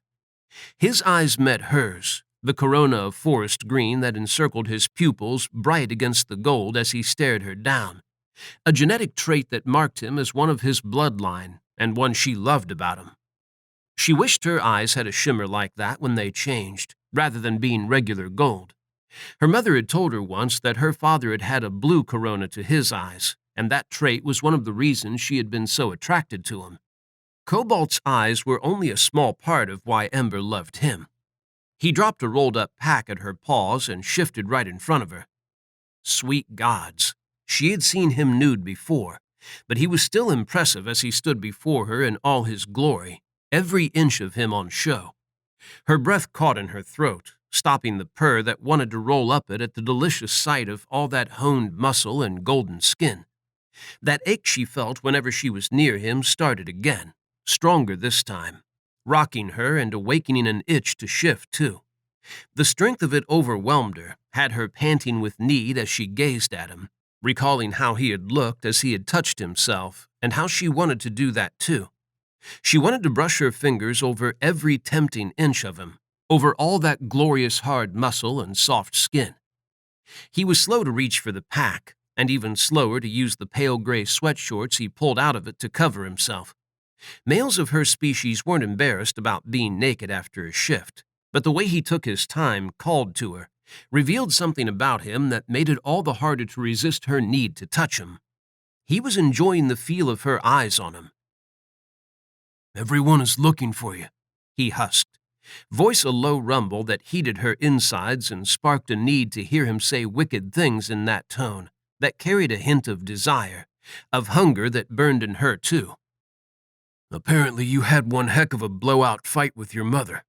His eyes met hers, the corona of forest green that encircled his pupils bright against the gold as he stared her down, a genetic trait that marked him as one of his bloodline and one she loved about him. She wished her eyes had a shimmer like that when they changed, rather than being regular gold. Her mother had told her once that her father had had a blue corona to his eyes, and that trait was one of the reasons she had been so attracted to him. Cobalt's eyes were only a small part of why Ember loved him. He dropped a rolled-up pack at her paws and shifted right in front of her. Sweet gods! She had seen him nude before, but he was still impressive as he stood before her in all his glory, every inch of him on show. Her breath caught in her throat, stopping the purr that wanted to roll up it at the delicious sight of all that honed muscle and golden skin. That ache she felt whenever she was near him started again, stronger this time, rocking her and awakening an itch to shift, too. The strength of it overwhelmed her, had her panting with need as she gazed at him, recalling how he had looked as he had touched himself, and how she wanted to do that, too. She wanted to brush her fingers over every tempting inch of him, over all that glorious hard muscle and soft skin. He was slow to reach for the pack, and even slower to use the pale gray sweatshorts he pulled out of it to cover himself. Males of her species weren't embarrassed about being naked after a shift, but the way he took his time called to her, revealed something about him that made it all the harder to resist her need to touch him. He was enjoying the feel of her eyes on him. "Everyone is looking for you," he husked, voice a low rumble that heated her insides and sparked a need to hear him say wicked things in that tone, that carried a hint of desire, of hunger that burned in her, too. "Apparently you had one heck of a blowout fight with your mother."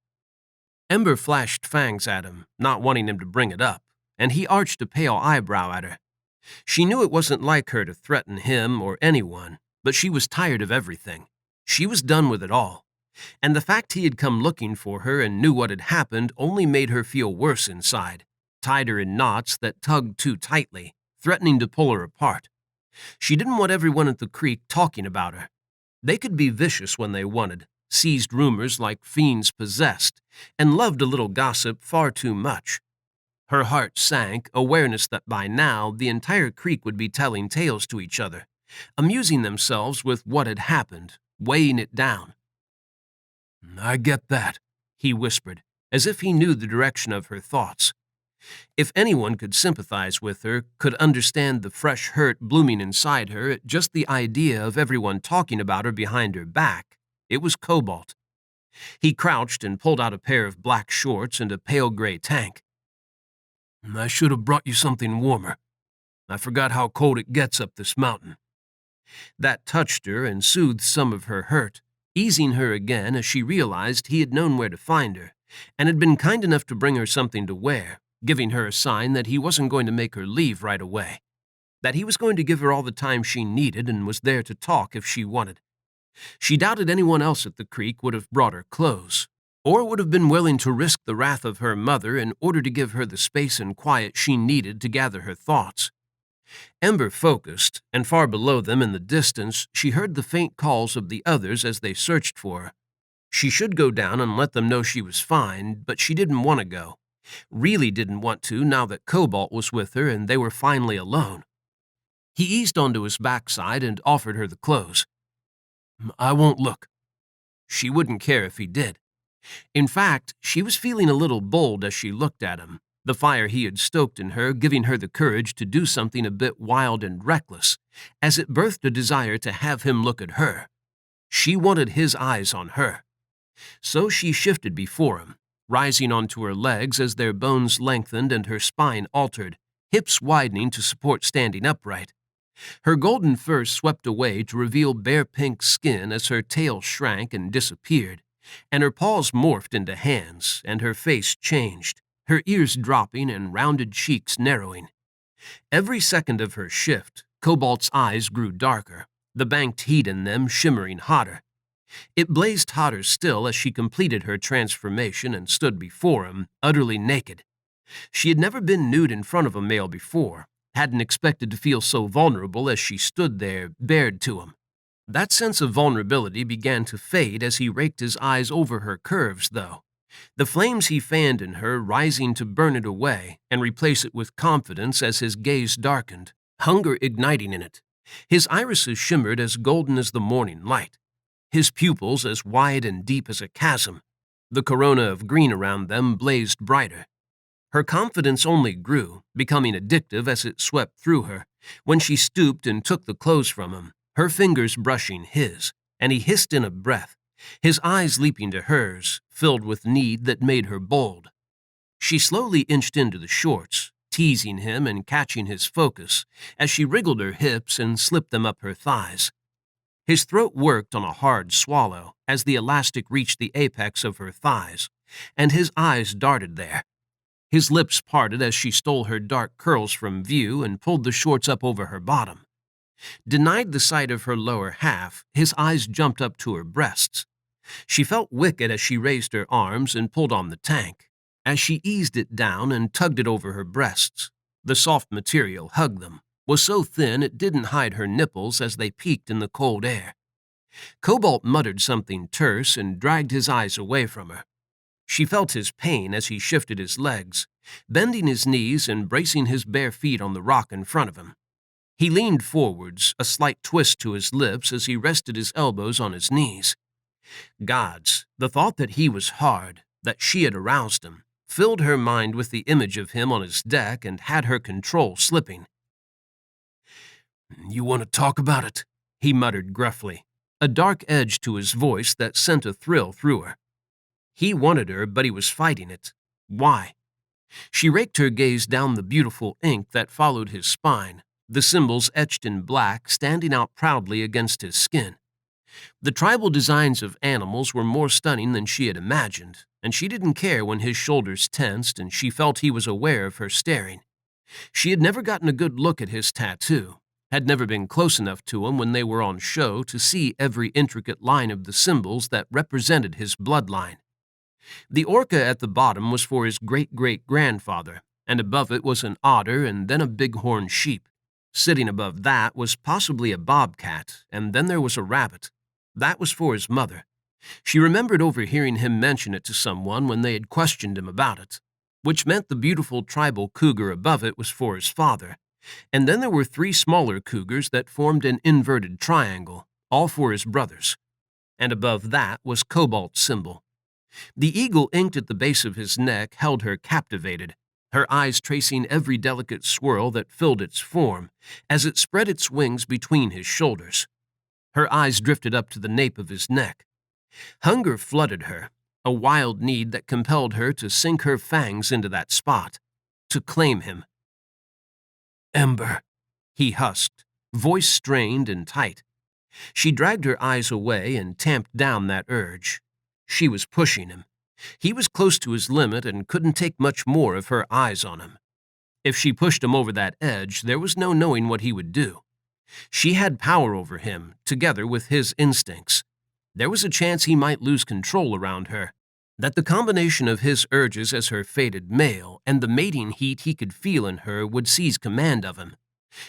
Ember flashed fangs at him, not wanting him to bring it up, and he arched a pale eyebrow at her. She knew it wasn't like her to threaten him or anyone, but she was tired of everything. She was done with it all, and the fact he had come looking for her and knew what had happened only made her feel worse inside, tied her in knots that tugged too tightly, threatening to pull her apart. She didn't want everyone at the creek talking about her. They could be vicious when they wanted, seized rumors like fiends possessed, and loved a little gossip far too much. Her heart sank, awareness that by now the entire creek would be telling tales to each other, amusing themselves with what had happened, weighing it down. "I get that," he whispered, as if he knew the direction of her thoughts. If anyone could sympathize with her, could understand the fresh hurt blooming inside her at just the idea of everyone talking about her behind her back, it was Cobalt. He crouched and pulled out a pair of black shorts and a pale gray tank. "I should have brought you something warmer. I forgot how cold it gets up this mountain." That touched her and soothed some of her hurt, easing her again as she realized he had known where to find her, and had been kind enough to bring her something to wear, giving her a sign that he wasn't going to make her leave right away, that he was going to give her all the time she needed and was there to talk if she wanted. She doubted anyone else at the creek would have brought her clothes, or would have been willing to risk the wrath of her mother in order to give her the space and quiet she needed to gather her thoughts. Ember focused, and far below them in the distance she heard the faint calls of the others as they searched for her. She should go down and let them know she was fine, but she didn't want to go. Really didn't want to now that Cobalt was with her and they were finally alone. He eased onto his backside and offered her the clothes. "I won't look." She wouldn't care if he did. In fact, she was feeling a little bold as she looked at him, the fire he had stoked in her giving her the courage to do something a bit wild and reckless, as it birthed a desire to have him look at her. She wanted his eyes on her. So she shifted before him, rising onto her legs as their bones lengthened and her spine altered, hips widening to support standing upright. Her golden fur swept away to reveal bare pink skin as her tail shrank and disappeared, and her paws morphed into hands, and her face changed, her ears dropping and rounded cheeks narrowing. Every second of her shift, Cobalt's eyes grew darker, the banked heat in them shimmering hotter. It blazed hotter still as she completed her transformation and stood before him, utterly naked. She had never been nude in front of a male before, hadn't expected to feel so vulnerable as she stood there, bared to him. That sense of vulnerability began to fade as he raked his eyes over her curves, though, the flames he fanned in her rising to burn it away and replace it with confidence as his gaze darkened, hunger igniting in it. His irises shimmered as golden as the morning light, his pupils as wide and deep as a chasm. The corona of green around them blazed brighter. Her confidence only grew, becoming addictive as it swept through her, when she stooped and took the clothes from him, her fingers brushing his, and he hissed in a breath, his eyes leaping to hers, filled with need that made her bold. She slowly inched into the shorts, teasing him and catching his focus, as she wriggled her hips and slipped them up her thighs. His throat worked on a hard swallow as the elastic reached the apex of her thighs, and his eyes darted there. His lips parted as she stole her dark curls from view and pulled the shorts up over her bottom. Denied the sight of her lower half, his eyes jumped up to her breasts. She felt wicked as she raised her arms and pulled on the tank. As she eased it down and tugged it over her breasts, the soft material hugged them, was so thin it didn't hide her nipples as they peeked in the cold air. Cobalt muttered something terse and dragged his eyes away from her. She felt his pain as he shifted his legs, bending his knees and bracing his bare feet on the rock in front of him. He leaned forwards, a slight twist to his lips as he rested his elbows on his knees. Gods, the thought that he was hard, that she had aroused him, filled her mind with the image of him on his deck and had her control slipping. "You want to talk about it?" he muttered gruffly, a dark edge to his voice that sent a thrill through her. He wanted her, but he was fighting it. Why? She raked her gaze down the beautiful ink that followed his spine, the symbols etched in black standing out proudly against his skin. The tribal designs of animals were more stunning than she had imagined, and she didn't care when his shoulders tensed and she felt he was aware of her staring. She had never gotten a good look at his tattoo, had never been close enough to him when they were on show to see every intricate line of the symbols that represented his bloodline. The orca at the bottom was for his great-great-grandfather, and above it was an otter and then a bighorn sheep. Sitting above that was possibly a bobcat, and then there was a rabbit. That was for his mother. She remembered overhearing him mention it to someone when they had questioned him about it, which meant the beautiful tribal cougar above it was for his father. And then there were 3 smaller cougars that formed an inverted triangle, all for his brothers. And above that was Cobalt's symbol. The eagle inked at the base of his neck held her captivated, her eyes tracing every delicate swirl that filled its form as it spread its wings between his shoulders. Her eyes drifted up to the nape of his neck. Hunger flooded her, a wild need that compelled her to sink her fangs into that spot, to claim him. "Ember," he husked, voice strained and tight. She dragged her eyes away and tamped down that urge. She was pushing him. He was close to his limit and couldn't take much more of her eyes on him. If she pushed him over that edge, there was no knowing what he would do. She had power over him, together with his instincts. There was a chance he might lose control around her, that the combination of his urges as her fated male and the mating heat he could feel in her would seize command of him.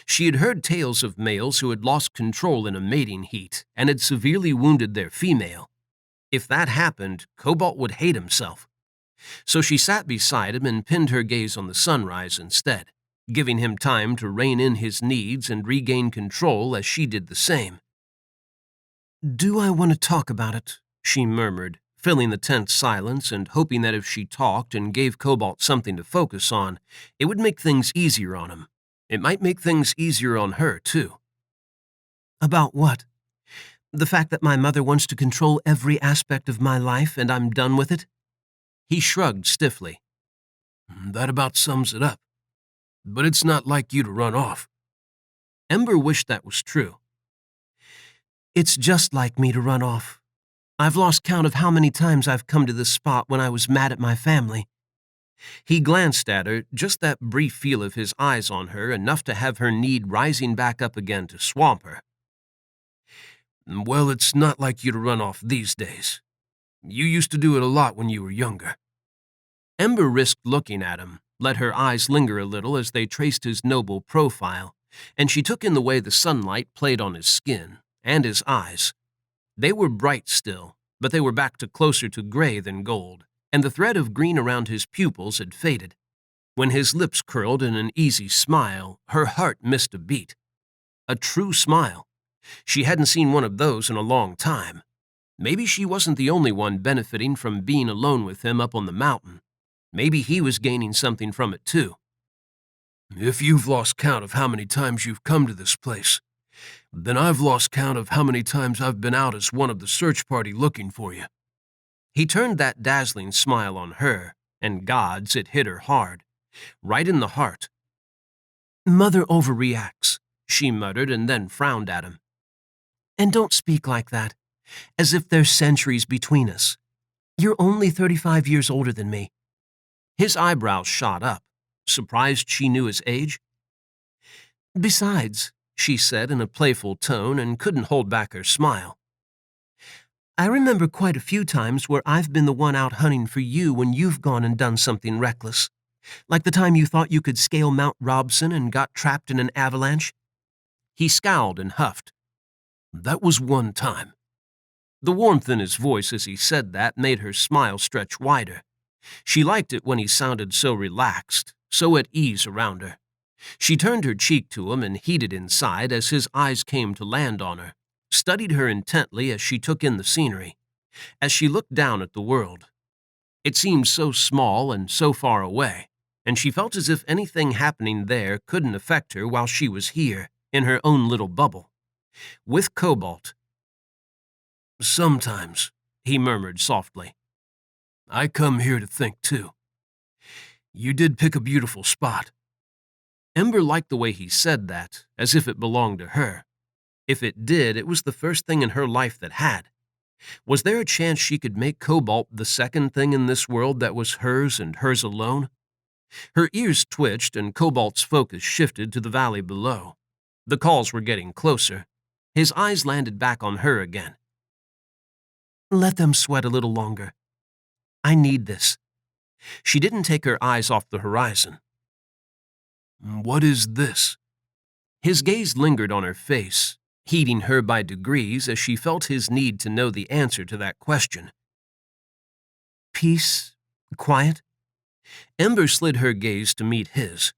She had heard tales of males who had lost control in a mating heat and had severely wounded their female. If that happened, Cobalt would hate himself. So she sat beside him and pinned her gaze on the sunrise instead, giving him time to rein in his needs and regain control as she did the same. "Do I want to talk about it?" she murmured, filling the tense silence and hoping that if she talked and gave Cobalt something to focus on, it would make things easier on him. It might make things easier on her, too. "About what?" The fact that my mother wants to control every aspect of my life and I'm done with it? He shrugged stiffly. That about sums it up. But it's not like you to run off. Ember wished that was true. It's just like me to run off. I've lost count of how many times I've come to this spot when I was mad at my family. He glanced at her, just that brief feel of his eyes on her, enough to have her need rising back up again to swamp her. Well, it's not like you to run off these days. You used to do it a lot when you were younger. Ember risked looking at him, let her eyes linger a little as they traced his noble profile, and she took in the way the sunlight played on his skin and his eyes. They were bright still, but they were back to closer to gray than gold, and the thread of green around his pupils had faded. When his lips curled in an easy smile, her heart missed a beat. A true smile. She hadn't seen one of those in a long time. Maybe she wasn't the only one benefiting from being alone with him up on the mountain. Maybe he was gaining something from it too. If you've lost count of how many times you've come to this place, then I've lost count of how many times I've been out as one of the search party looking for you. He turned that dazzling smile on her, and gods, it hit her hard, right in the heart. Mother overreacts, she muttered and then frowned at him. And don't speak like that, as if there's centuries between us. You're only 35 years older than me. His eyebrows shot up, surprised she knew his age. Besides, she said in a playful tone and couldn't hold back her smile. I remember quite a few times where I've been the one out hunting for you when you've gone and done something reckless, like the time you thought you could scale Mount Robson and got trapped in an avalanche. He scowled and huffed. That was one time. The warmth in his voice as he said that made her smile stretch wider. She liked it when he sounded so relaxed, so at ease around her. She turned her cheek to him and heated inside as his eyes came to land on her, studied her intently as she took in the scenery, as she looked down at the world. It seemed so small and so far away, and she felt as if anything happening there couldn't affect her while she was here, in her own little bubble. With Cobalt. Sometimes, he murmured softly. I come here to think, too. You did pick a beautiful spot. Ember liked the way he said that, as if it belonged to her. If it did, it was the first thing in her life that had. Was there a chance she could make Cobalt the second thing in this world that was hers and hers alone? Her ears twitched and Cobalt's focus shifted to the valley below. The calls were getting closer. His eyes landed back on her again. Let them sweat a little longer. I need this. She didn't take her eyes off the horizon. What is this? His gaze lingered on her face, heating her by degrees as she felt his need to know the answer to that question. Peace? Quiet? Ember slid her gaze to meet his.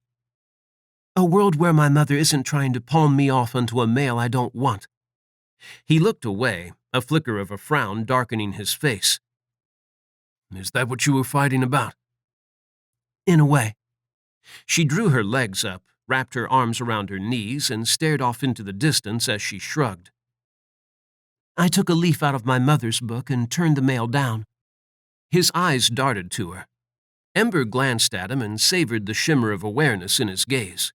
A world where my mother isn't trying to palm me off onto a male I don't want. He looked away, a flicker of a frown darkening his face. Is that what you were fighting about? In a way. She drew her legs up, wrapped her arms around her knees, and stared off into the distance as she shrugged. I took a leaf out of my mother's book and turned the male down. His eyes darted to her. Ember glanced at him and savored the shimmer of awareness in his gaze,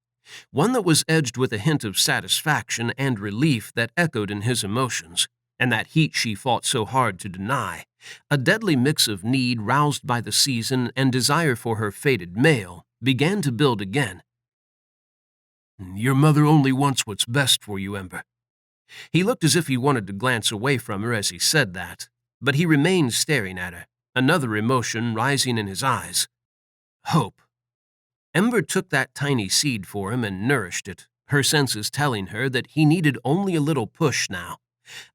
one that was edged with a hint of satisfaction and relief that echoed in his emotions, and that heat she fought so hard to deny, a deadly mix of need roused by the season and desire for her fated male, began to build again. Your mother only wants what's best for you, Ember. He looked as if he wanted to glance away from her as he said that, but he remained staring at her, another emotion rising in his eyes. Hope. Ember took that tiny seed for him and nourished it, her senses telling her that he needed only a little push now,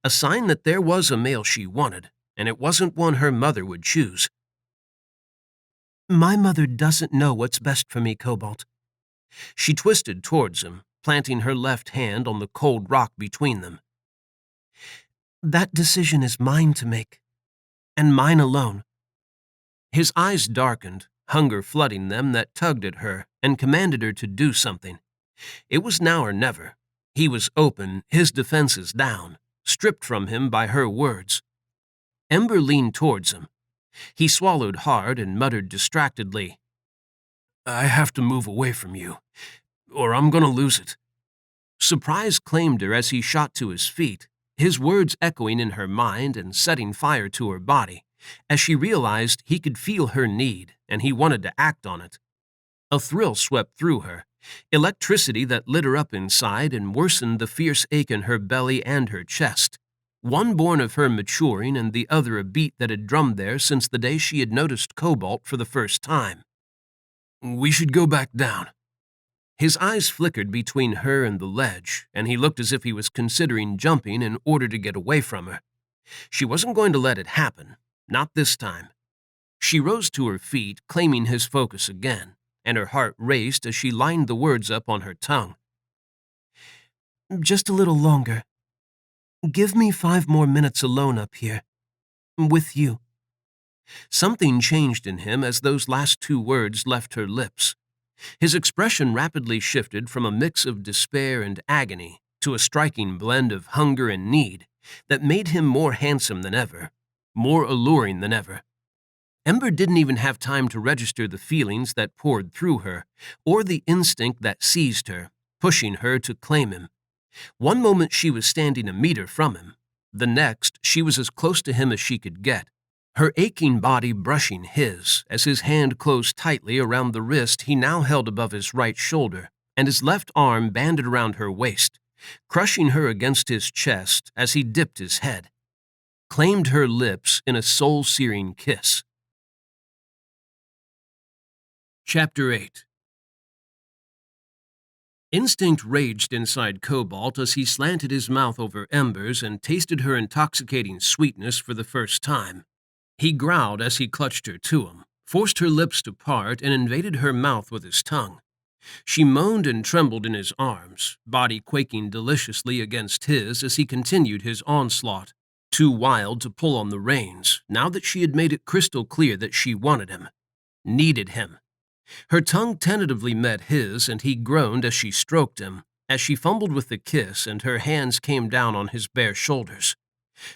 a sign that there was a male she wanted, and it wasn't one her mother would choose. My mother doesn't know what's best for me, Cobalt. She twisted towards him, planting her left hand on the cold rock between them. That decision is mine to make, and mine alone. His eyes darkened, hunger flooding them that tugged at her and commanded her to do something. It was now or never. He was open, his defenses down, stripped from him by her words. Ember leaned towards him. He swallowed hard and muttered distractedly, "I have to move away from you, or I'm going to lose it." Surprise claimed her as he shot to his feet, his words echoing in her mind and setting fire to her body, as she realized he could feel her need and he wanted to act on it. A thrill swept through her, electricity that lit her up inside and worsened the fierce ache in her belly and her chest, one born of her maturing and the other a beat that had drummed there since the day she had noticed Cobalt for the first time. "We should go back down." His eyes flickered between her and the ledge, and he looked as if he was considering jumping in order to get away from her. She wasn't going to let it happen, not this time. She rose to her feet, claiming his focus again, and her heart raced as she lined the words up on her tongue. "Just a little longer. Give me 5 more minutes alone up here. With you." Something changed in him as those last 2 words left her lips. His expression rapidly shifted from a mix of despair and agony to a striking blend of hunger and need that made him more handsome than ever, more alluring than ever. Ember didn't even have time to register the feelings that poured through her, or the instinct that seized her, pushing her to claim him. One moment she was standing a meter from him. The next, she was as close to him as she could get, her aching body brushing his as his hand closed tightly around the wrist he now held above his right shoulder, and his left arm banded around her waist, crushing her against his chest as he dipped his head, claimed her lips in a soul-searing kiss. Chapter 8. Instinct raged inside Cobalt as he slanted his mouth over Ember's and tasted her intoxicating sweetness for the first time. He growled as he clutched her to him, forced her lips to part, and invaded her mouth with his tongue. She moaned and trembled in his arms, body quaking deliciously against his as he continued his onslaught, too wild to pull on the reins, now that she had made it crystal clear that she wanted him, needed him. Her tongue tentatively met his, and he groaned as she stroked him, as she fumbled with the kiss and her hands came down on his bare shoulders.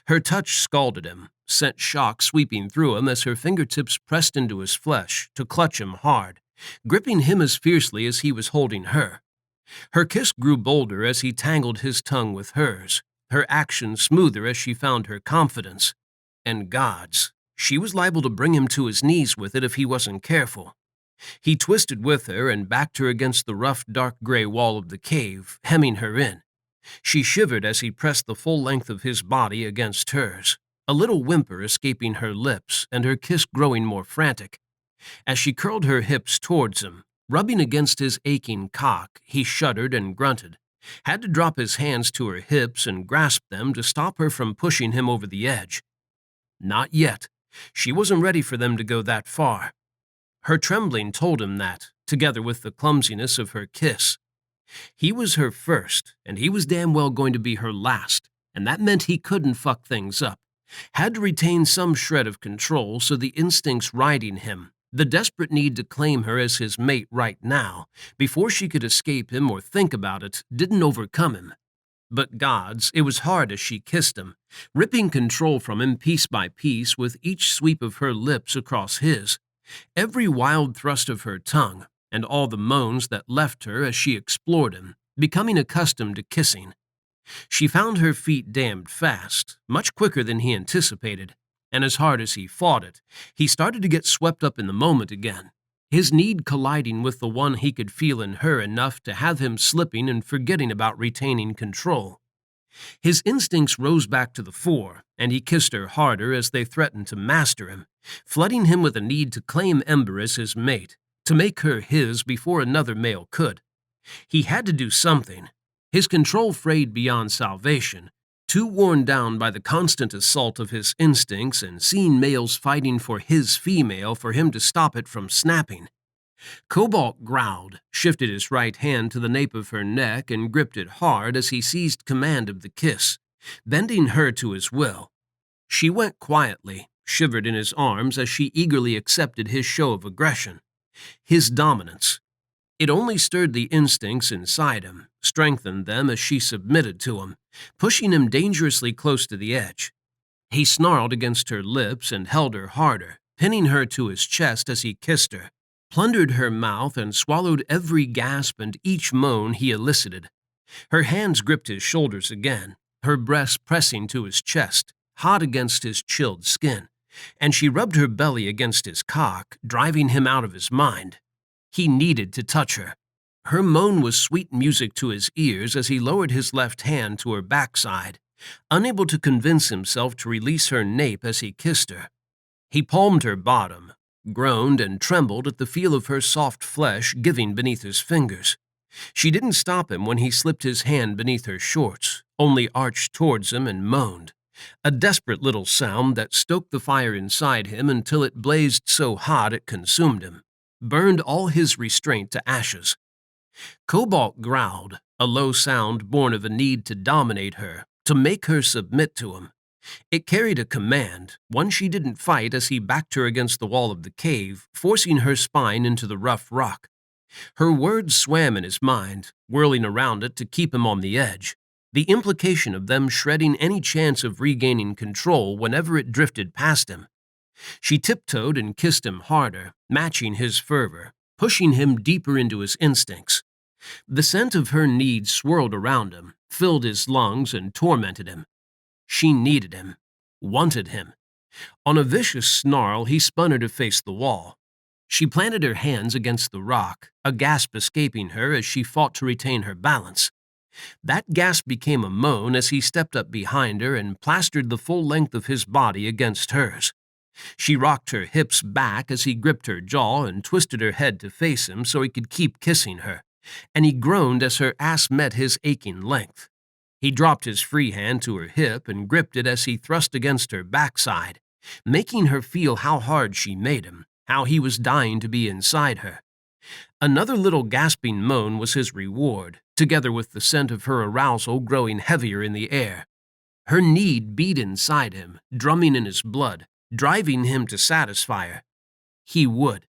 Her touch scalded him, sent shock sweeping through him as her fingertips pressed into his flesh to clutch him hard, gripping him as fiercely as he was holding her. Her kiss grew bolder as he tangled his tongue with hers, her action smoother as she found her confidence. And gods, she was liable to bring him to his knees with it if he wasn't careful. He twisted with her and backed her against the rough, dark gray wall of the cave, hemming her in. She shivered as he pressed the full length of his body against hers, a little whimper escaping her lips and her kiss growing more frantic. As she curled her hips towards him, rubbing against his aching cock, he shuddered and grunted, had to drop his hands to her hips and grasp them to stop her from pushing him over the edge. Not yet. She wasn't ready for them to go that far. Her trembling told him that, together with the clumsiness of her kiss. He was her first, and he was damn well going to be her last, and that meant he couldn't fuck things up. Had to retain some shred of control so the instincts riding him, the desperate need to claim her as his mate right now, before she could escape him or think about it, didn't overcome him. But gods, it was hard as she kissed him, ripping control from him piece by piece with each sweep of her lips across his. Every wild thrust of her tongue, and all the moans that left her as she explored him, becoming accustomed to kissing. She found her feet damned fast, much quicker than he anticipated, and as hard as he fought it, he started to get swept up in the moment again, his need colliding with the one he could feel in her enough to have him slipping and forgetting about retaining control. His instincts rose back to the fore, and he kissed her harder as they threatened to master him, flooding him with a need to claim Ember as his mate, to make her his before another male could. He had to do something. His control frayed beyond salvation, too worn down by the constant assault of his instincts and seeing males fighting for his female for him to stop it from snapping. Cobalt growled, shifted his right hand to the nape of her neck and gripped it hard as he seized command of the kiss, bending her to his will. She went quietly, shivered in his arms as she eagerly accepted his show of aggression, his dominance. It only stirred the instincts inside him, strengthened them as she submitted to him, pushing him dangerously close to the edge. He snarled against her lips and held her harder, pinning her to his chest as he kissed her, plundered her mouth and swallowed every gasp and each moan he elicited. Her hands gripped his shoulders again, her breast pressing to his chest, hot against his chilled skin, and she rubbed her belly against his cock, driving him out of his mind. He needed to touch her. Her moan was sweet music to his ears as he lowered his left hand to her backside, unable to convince himself to release her nape as he kissed her. He palmed her bottom, groaned and trembled at the feel of her soft flesh giving beneath his fingers. She didn't stop him when he slipped his hand beneath her shorts, only arched towards him and moaned, a desperate little sound that stoked the fire inside him until it blazed so hot it consumed him, burned all his restraint to ashes. Cobalt growled, a low sound born of a need to dominate her, to make her submit to him. It carried a command, one she didn't fight as he backed her against the wall of the cave, forcing her spine into the rough rock. Her words swam in his mind, whirling around it to keep him on the edge, the implication of them shredding any chance of regaining control whenever it drifted past him. She tiptoed and kissed him harder, matching his fervor, pushing him deeper into his instincts. The scent of her need swirled around him, filled his lungs, and tormented him. She needed him, wanted him. On a vicious snarl, he spun her to face the wall. She planted her hands against the rock, a gasp escaping her as she fought to retain her balance. That gasp became a moan as he stepped up behind her and plastered the full length of his body against hers. She rocked her hips back as he gripped her jaw and twisted her head to face him so he could keep kissing her, and he groaned as her ass met his aching length. He dropped his free hand to her hip and gripped it as he thrust against her backside, making her feel how hard she made him, how he was dying to be inside her. Another little gasping moan was his reward, together with the scent of her arousal growing heavier in the air. Her need beat inside him, drumming in his blood, driving him to satisfy her. He would.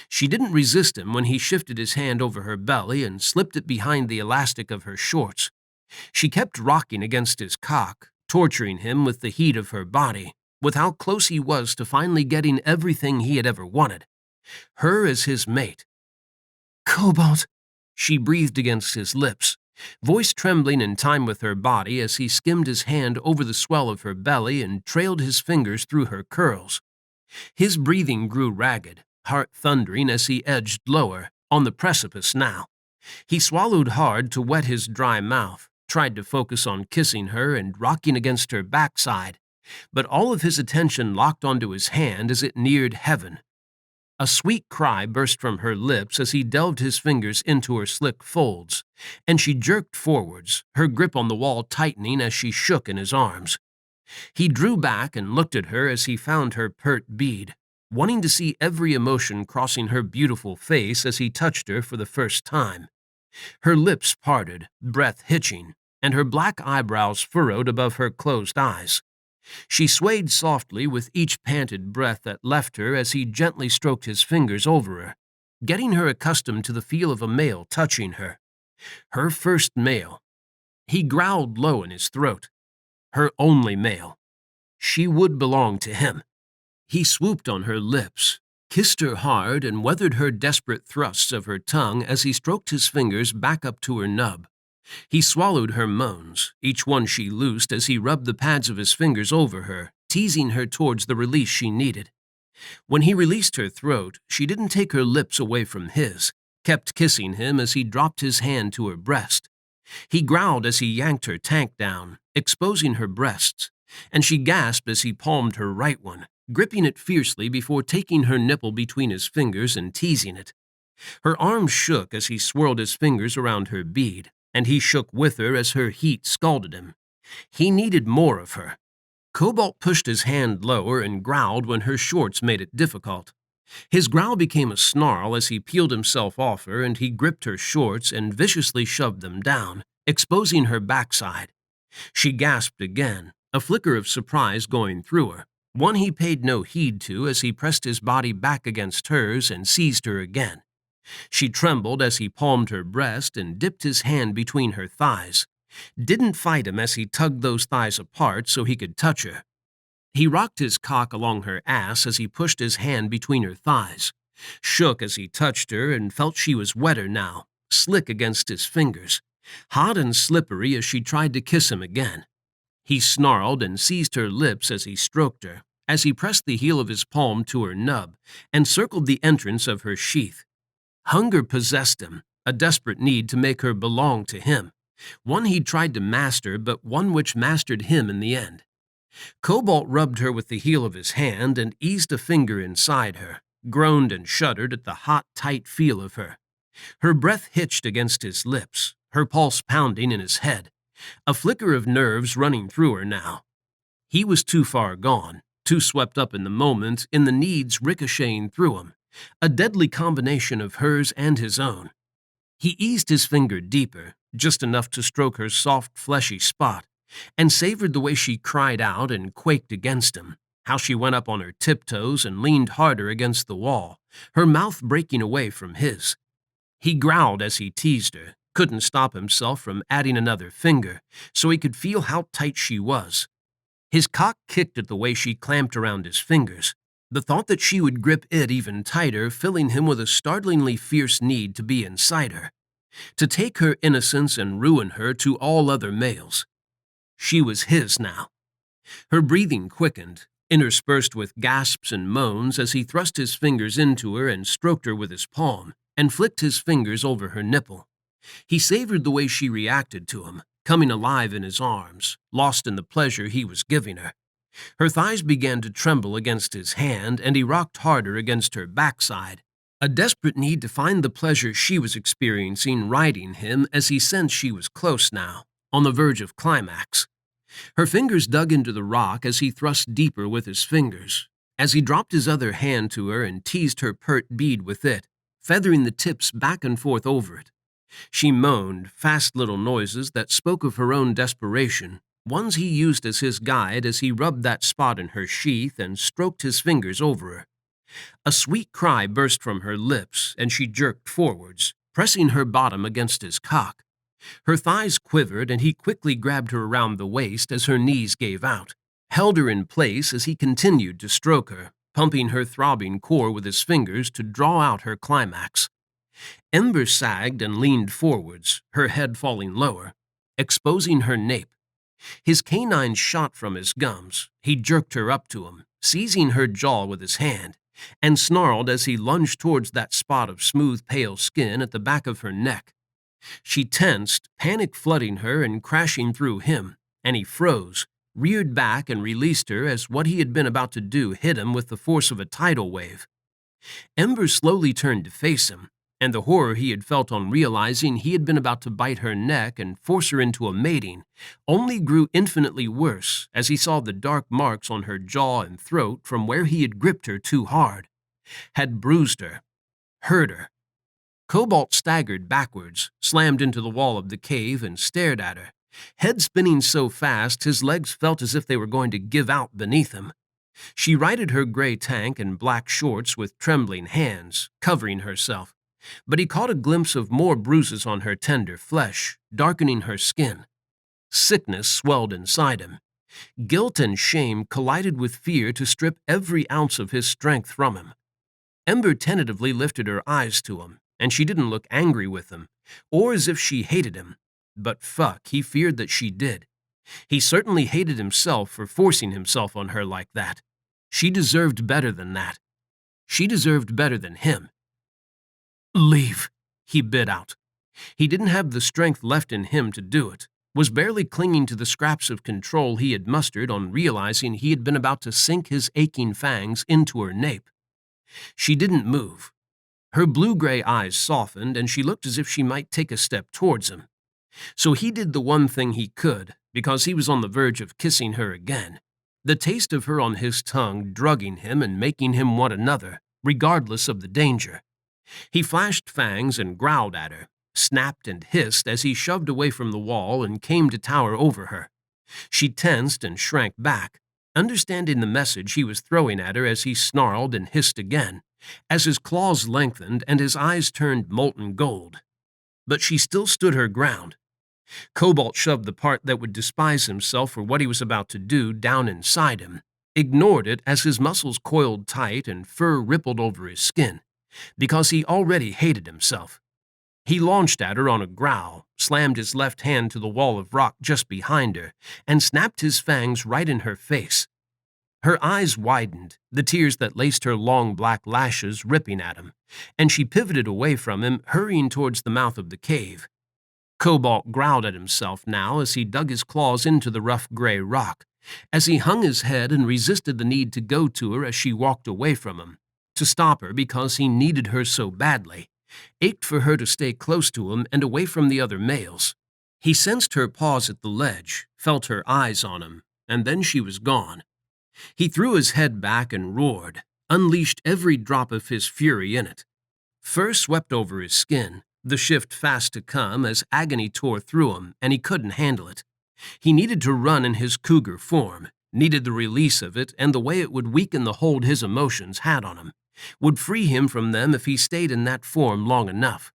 She didn't resist him when he shifted his hand over her belly and slipped it behind the elastic of her shorts. She kept rocking against his cock, torturing him with the heat of her body, with how close he was to finally getting everything he had ever wanted. Her as his mate. "Cobalt," she breathed against his lips, voice trembling in time with her body as he skimmed his hand over the swell of her belly and trailed his fingers through her curls. His breathing grew ragged, heart thundering as he edged lower, on the precipice now. He swallowed hard to wet his dry mouth, tried to focus on kissing her and rocking against her backside, but all of his attention locked onto his hand as it neared heaven. A sweet cry burst from her lips as he delved his fingers into her slick folds, and she jerked forwards, her grip on the wall tightening as she shook in his arms. He drew back and looked at her as he found her pert bead, wanting to see every emotion crossing her beautiful face as he touched her for the first time. Her lips parted, breath hitching, and her black eyebrows furrowed above her closed eyes. She swayed softly with each panted breath that left her as he gently stroked his fingers over her, getting her accustomed to the feel of a male touching her. Her first male. He growled low in his throat. Her only male. She would belong to him. He swooped on her lips, kissed her hard, and weathered her desperate thrusts of her tongue as he stroked his fingers back up to her nub. He swallowed her moans, each one she loosed as he rubbed the pads of his fingers over her, teasing her towards the release she needed. When he released her throat, she didn't take her lips away from his, kept kissing him as he dropped his hand to her breast. He growled as he yanked her tank down, exposing her breasts, and she gasped as he palmed her right one, gripping it fiercely before taking her nipple between his fingers and teasing it. Her arms shook as he swirled his fingers around her bead, and he shook with her as her heat scalded him. He needed more of her. Cobalt pushed his hand lower and growled when her shorts made it difficult. His growl became a snarl as he peeled himself off her and he gripped her shorts and viciously shoved them down, exposing her backside. She gasped again, a flicker of surprise going through her, one he paid no heed to as he pressed his body back against hers and seized her again. She trembled as he palmed her breast and dipped his hand between her thighs. Didn't fight him as he tugged those thighs apart so he could touch her. He rocked his cock along her ass as he pushed his hand between her thighs, shook as he touched her and felt she was wetter now, slick against his fingers, hot and slippery as she tried to kiss him again. He snarled and seized her lips as he stroked her, as he pressed the heel of his palm to her nub and circled the entrance of her sheath. Hunger possessed him, a desperate need to make her belong to him, one he'd tried to master but one which mastered him in the end. Cobalt rubbed her with the heel of his hand and eased a finger inside her, groaned and shuddered at the hot, tight feel of her. Her breath hitched against his lips, her pulse pounding in his head, a flicker of nerves running through her now. He was too far gone, too swept up in the moment, in the needs ricocheting through him, a deadly combination of hers and his own. He eased his finger deeper, just enough to stroke her soft, fleshy spot, and savored the way she cried out and quaked against him, how she went up on her tiptoes and leaned harder against the wall, her mouth breaking away from his. He growled as he teased her, couldn't stop himself from adding another finger, so he could feel how tight she was. His cock kicked at the way she clamped around his fingers, the thought that she would grip it even tighter filling him with a startlingly fierce need to be inside her, to take her innocence and ruin her to all other males. She was his now. Her breathing quickened, interspersed with gasps and moans as he thrust his fingers into her and stroked her with his palm, and flicked his fingers over her nipple. He savored the way she reacted to him, coming alive in his arms, lost in the pleasure he was giving her. Her thighs began to tremble against his hand, and he rocked harder against her backside, a desperate need to find the pleasure she was experiencing riding him as he sensed she was close now, on the verge of climax. Her fingers dug into the rock as he thrust deeper with his fingers, as he dropped his other hand to her and teased her pert bead with it, feathering the tips back and forth over it. She moaned, fast little noises that spoke of her own desperation, ones he used as his guide as he rubbed that spot in her sheath and stroked his fingers over her. A sweet cry burst from her lips, and she jerked forwards, pressing her bottom against his cock. Her thighs quivered, and he quickly grabbed her around the waist as her knees gave out, held her in place as he continued to stroke her, pumping her throbbing core with his fingers to draw out her climax. Ember sagged and leaned forwards, her head falling lower, exposing her nape. His canine shot from his gums. He jerked her up to him, seizing her jaw with his hand, and snarled as he lunged towards that spot of smooth, pale skin at the back of her neck. She tensed, panic flooding her and crashing through him, and he froze, reared back and released her as what he had been about to do hit him with the force of a tidal wave. Ember slowly turned to face him, and the horror he had felt on realizing he had been about to bite her neck and force her into a mating only grew infinitely worse as he saw the dark marks on her jaw and throat from where he had gripped her too hard, had bruised her, hurt her. Cobalt staggered backwards, slammed into the wall of the cave, and stared at her, head spinning so fast his legs felt as if they were going to give out beneath him. She righted her gray tank and black shorts with trembling hands, covering herself, but he caught a glimpse of more bruises on her tender flesh, darkening her skin. Sickness swelled inside him. Guilt and shame collided with fear to strip every ounce of his strength from him. Ember tentatively lifted her eyes to him, and she didn't look angry with him, or as if she hated him. But fuck, he feared that she did. He certainly hated himself for forcing himself on her like that. She deserved better than that. She deserved better than him. "Leave," he bit out. He didn't have the strength left in him to do it, was barely clinging to the scraps of control he had mustered on realizing he had been about to sink his aching fangs into her nape. She didn't move. Her blue-gray eyes softened, and she looked as if she might take a step towards him. So he did the one thing he could, because he was on the verge of kissing her again, the taste of her on his tongue drugging him and making him want another, regardless of the danger. He flashed fangs and growled at her, snapped and hissed as he shoved away from the wall and came to tower over her. She tensed and shrank back, understanding the message he was throwing at her as he snarled and hissed again, as his claws lengthened and his eyes turned molten gold. But she still stood her ground. Cobalt shoved the part that would despise himself for what he was about to do down inside him, ignored it as his muscles coiled tight and fur rippled over his skin, because he already hated himself. He launched at her on a growl, slammed his left hand to the wall of rock just behind her, and snapped his fangs right in her face. Her eyes widened, the tears that laced her long black lashes ripping at him, and she pivoted away from him, hurrying towards the mouth of the cave. Cobalt growled at himself now as he dug his claws into the rough gray rock, as he hung his head and resisted the need to go to her as she walked away from him, to stop her because he needed her so badly, ached for her to stay close to him and away from the other males. He sensed her pause at the ledge, felt her eyes on him, and then she was gone. He threw his head back and roared, unleashed every drop of his fury in it. Fur swept over his skin, the shift fast to come as agony tore through him, and he couldn't handle it. He needed to run in his cougar form, needed the release of it and the way it would weaken the hold his emotions had on him, would free him from them if he stayed in that form long enough.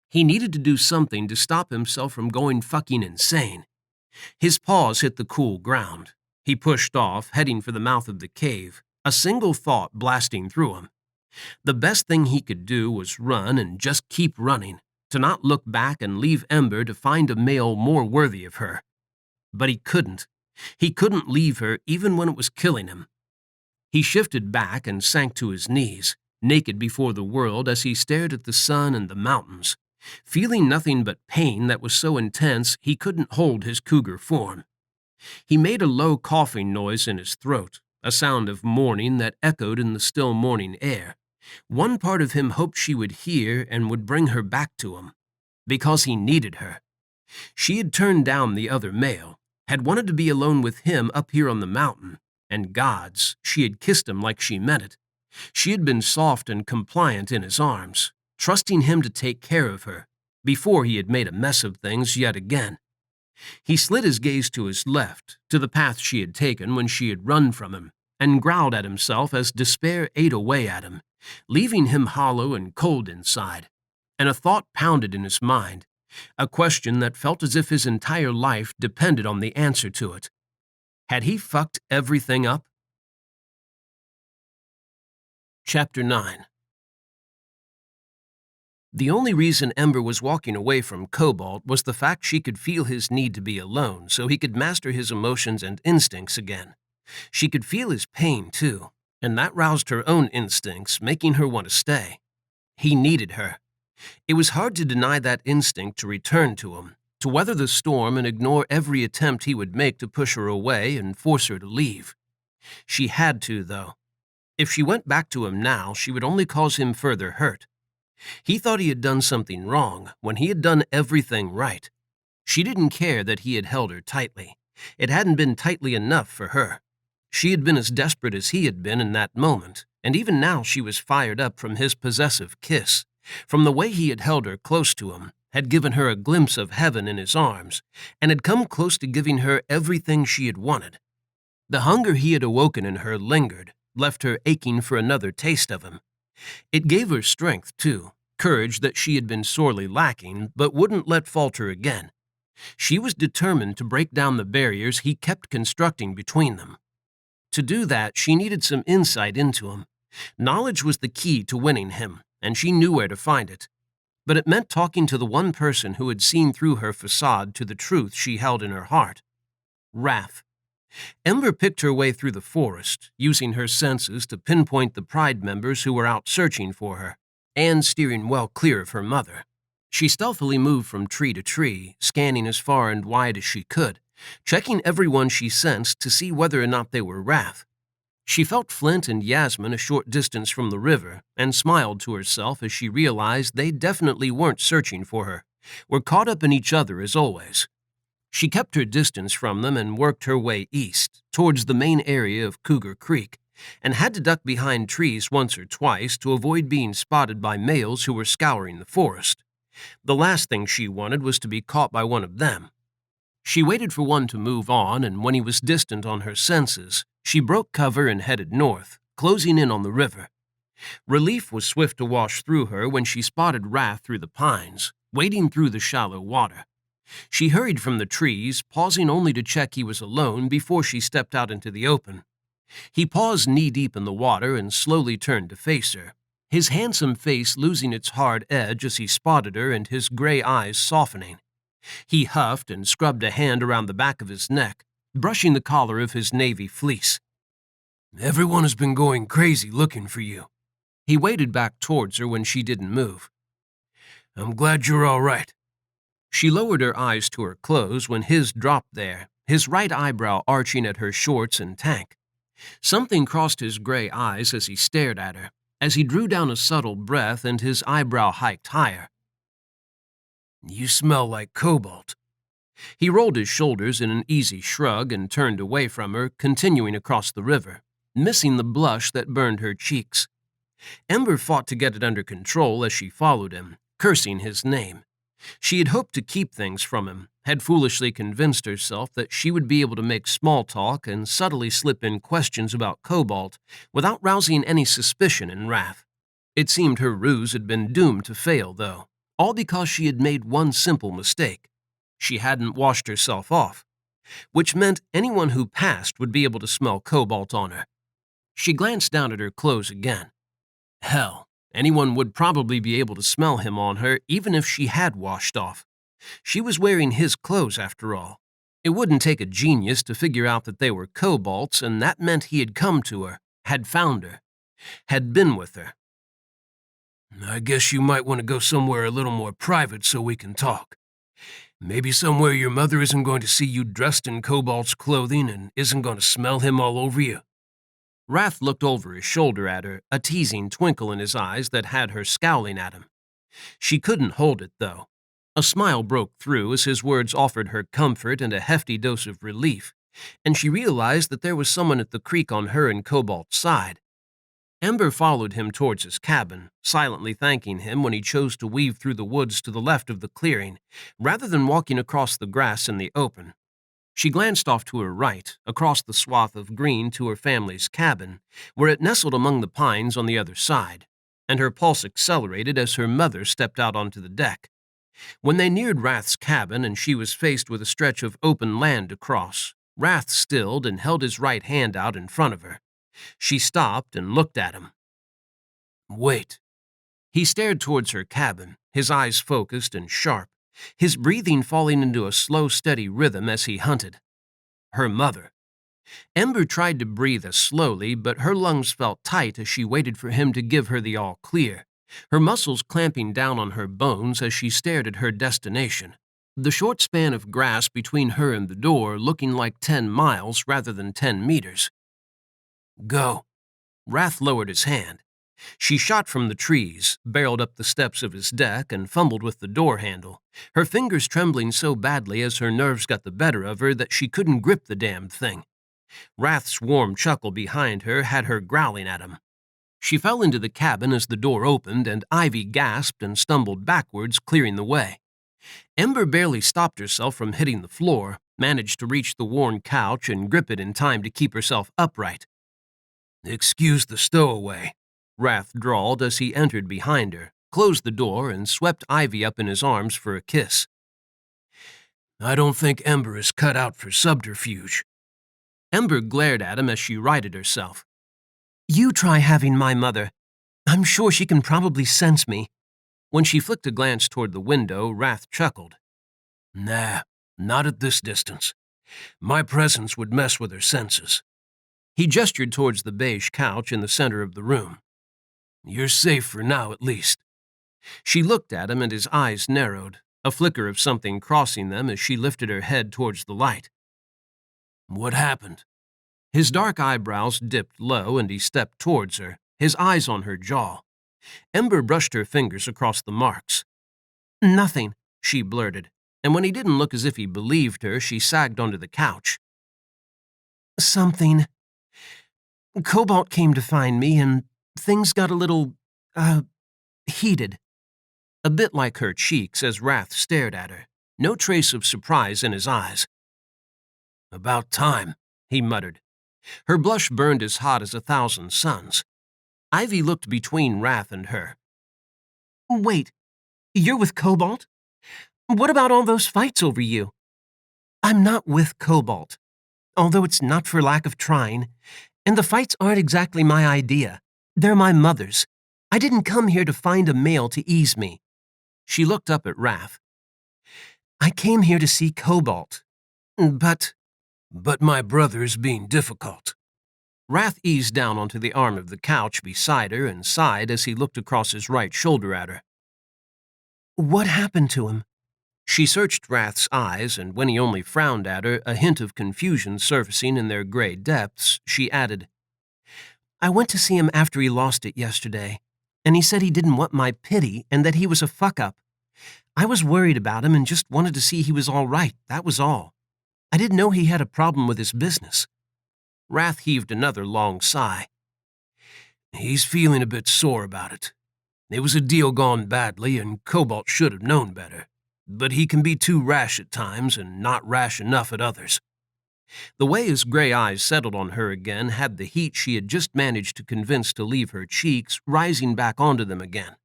He needed to do something to stop himself from going fucking insane. His paws hit the cool ground. He pushed off, heading for the mouth of the cave, a single thought blasting through him. The best thing he could do was run and just keep running, to not look back and leave Ember to find a male more worthy of her. But he couldn't. He couldn't leave her even when it was killing him. He shifted back and sank to his knees, naked before the world as he stared at the sun and the mountains, feeling nothing but pain that was so intense he couldn't hold his cougar form. He made a low coughing noise in his throat, a sound of mourning that echoed in the still morning air. One part of him hoped she would hear and would bring her back to him, because he needed her. She had turned down the other male, had wanted to be alone with him up here on the mountain, and gods, she had kissed him like she meant it. She had been soft and compliant in his arms, trusting him to take care of her, before he had made a mess of things yet again. He slid his gaze to his left, to the path she had taken when she had run from him, and growled at himself as despair ate away at him, leaving him hollow and cold inside. And a thought pounded in his mind, a question that felt as if his entire life depended on the answer to it. Had he fucked everything up? Chapter 9. The only reason Ember was walking away from Cobalt was the fact she could feel his need to be alone so he could master his emotions and instincts again. She could feel his pain, too, and that roused her own instincts, making her want to stay. He needed her. It was hard to deny that instinct to return to him, to weather the storm and ignore every attempt he would make to push her away and force her to leave. She had to, though. If she went back to him now, she would only cause him further hurt. He thought he had done something wrong when he had done everything right. She didn't care that he had held her tightly. It hadn't been tightly enough for her. She had been as desperate as he had been in that moment, and even now she was fired up from his possessive kiss, from the way he had held her close to him, had given her a glimpse of heaven in his arms, and had come close to giving her everything she had wanted. The hunger he had awoken in her lingered, left her aching for another taste of him. It gave her strength, too, courage that she had been sorely lacking, but wouldn't let falter again. She was determined to break down the barriers he kept constructing between them. To do that, she needed some insight into him. Knowledge was the key to winning him, and she knew where to find it. But it meant talking to the one person who had seen through her facade to the truth she held in her heart. Wrath. Ember picked her way through the forest, using her senses to pinpoint the Pride members who were out searching for her, and steering well clear of her mother. She stealthily moved from tree to tree, scanning as far and wide as she could, checking everyone she sensed to see whether or not they were Wrath. She felt Flint and Yasmin a short distance from the river and smiled to herself as she realized they definitely weren't searching for her, were caught up in each other as always. She kept her distance from them and worked her way east, towards the main area of Cougar Creek, and had to duck behind trees once or twice to avoid being spotted by males who were scouring the forest. The last thing she wanted was to be caught by one of them. She waited for one to move on, and when he was distant on her senses, she broke cover and headed north, closing in on the river. Relief was swift to wash through her when she spotted Wrath through the pines, wading through the shallow water. She hurried from the trees, pausing only to check he was alone before she stepped out into the open. He paused knee-deep in the water and slowly turned to face her, his handsome face losing its hard edge as he spotted her and his gray eyes softening. He huffed and scrubbed a hand around the back of his neck, brushing the collar of his navy fleece. "Everyone has been going crazy looking for you." He waded back towards her when she didn't move. "I'm glad you're all right." She lowered her eyes to her clothes when his dropped there, his right eyebrow arching at her shorts and tank. Something crossed his gray eyes as he stared at her, as he drew down a subtle breath and his eyebrow hiked higher. "You smell like Cobalt." He rolled his shoulders in an easy shrug and turned away from her, continuing across the river, missing the blush that burned her cheeks. Ember fought to get it under control as she followed him, cursing his name. She had hoped to keep things from him, had foolishly convinced herself that she would be able to make small talk and subtly slip in questions about Cobalt without rousing any suspicion in Wrath. It seemed her ruse had been doomed to fail, though, all because she had made one simple mistake. She hadn't washed herself off, which meant anyone who passed would be able to smell Cobalt on her. She glanced down at her clothes again. Hell, anyone would probably be able to smell him on her even if she had washed off. She was wearing his clothes after all. It wouldn't take a genius to figure out that they were Cobalt's, and that meant he had come to her, had found her, had been with her. "I guess you might want to go somewhere a little more private so we can talk. Maybe somewhere your mother isn't going to see you dressed in Cobalt's clothing and isn't going to smell him all over you." Wrath looked over his shoulder at her, a teasing twinkle in his eyes that had her scowling at him. She couldn't hold it, though. A smile broke through as his words offered her comfort and a hefty dose of relief, and she realized that there was someone at the creek on her and Cobalt's side. Ember followed him towards his cabin, silently thanking him when he chose to weave through the woods to the left of the clearing, rather than walking across the grass in the open. She glanced off to her right, across the swath of green to her family's cabin, where it nestled among the pines on the other side, and her pulse accelerated as her mother stepped out onto the deck. When they neared Wrath's cabin and she was faced with a stretch of open land to cross, Wrath stilled and held his right hand out in front of her. She stopped and looked at him. "Wait." He stared towards her cabin, his eyes focused and sharp, his breathing falling into a slow, steady rhythm as he hunted. Her mother. Ember tried to breathe as slowly, but her lungs felt tight as she waited for him to give her the all clear, her muscles clamping down on her bones as she stared at her destination. The short span of grass between her and the door looking like 10 miles rather than 10 meters. "Go." Wrath lowered his hand. She shot from the trees, barreled up the steps of his deck, and fumbled with the door handle, her fingers trembling so badly as her nerves got the better of her that she couldn't grip the damned thing. Wrath's warm chuckle behind her had her growling at him. She fell into the cabin as the door opened, and Ivy gasped and stumbled backwards, clearing the way. Ember barely stopped herself from hitting the floor, managed to reach the worn couch and grip it in time to keep herself upright. "Excuse the stowaway," Wrath drawled as he entered behind her, closed the door, and swept Ivy up in his arms for a kiss. "I don't think Ember is cut out for subterfuge." Ember glared at him as she righted herself. "You try having my mother. I'm sure she can probably sense me." When she flicked a glance toward the window, Wrath chuckled. "Nah, not at this distance. My presence would mess with her senses." He gestured towards the beige couch in the center of the room. "You're safe for now, at least." She looked at him and his eyes narrowed, a flicker of something crossing them as she lifted her head towards the light. "What happened?" His dark eyebrows dipped low and he stepped towards her, his eyes on her jaw. Ember brushed her fingers across the marks. "Nothing," she blurted, and when he didn't look as if he believed her, she sagged onto the couch. "Something. Cobalt came to find me, and things got a little, heated." A bit like her cheeks as Wrath stared at her, no trace of surprise in his eyes. "About time," he muttered. Her blush burned as hot as 1,000 suns. Ivy looked between Wrath and her. Wait, you're with Cobalt? What about all those fights over you? I'm not with Cobalt, although it's not for lack of trying, and the fights aren't exactly my idea. They're my mother's. I didn't come here to find a male to ease me. She looked up at Wrath. I came here to see Cobalt, but my brother's being difficult. Wrath eased down onto the arm of the couch beside her and sighed as he looked across his right shoulder at her. What happened to him? She searched Wrath's eyes, and when he only frowned at her, a hint of confusion surfacing in their gray depths, she added, I went to see him after he lost it yesterday, and he said he didn't want my pity and that he was a fuck-up. I was worried about him and just wanted to see he was all right, that was all. I didn't know he had a problem with his business. Wrath heaved another long sigh. He's feeling a bit sore about it. It was a deal gone badly, and Cobalt should have known better. But he can be too rash at times and not rash enough at others. The way his gray eyes settled on her again had the heat she had just managed to convince to leave her cheeks rising back onto them again.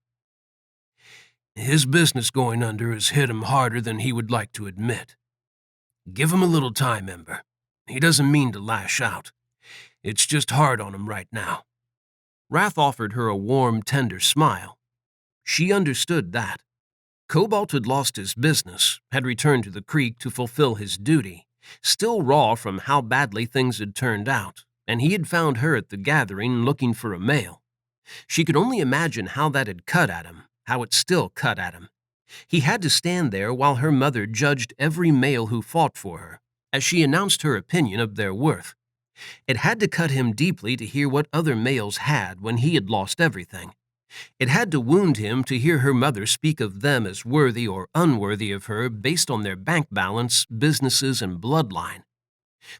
His business going under has hit him harder than he would like to admit. Give him a little time, Ember. He doesn't mean to lash out. It's just hard on him right now. Wrath offered her a warm, tender smile. She understood that. Cobalt had lost his business, had returned to the creek to fulfill his duty, still raw from how badly things had turned out, and he had found her at the gathering looking for a male. She could only imagine how that had cut at him, how it still cut at him. He had to stand there while her mother judged every male who fought for her, as she announced her opinion of their worth. It had to cut him deeply to hear what other males had when he had lost everything. It had to wound him to hear her mother speak of them as worthy or unworthy of her based on their bank balance, businesses, and bloodline.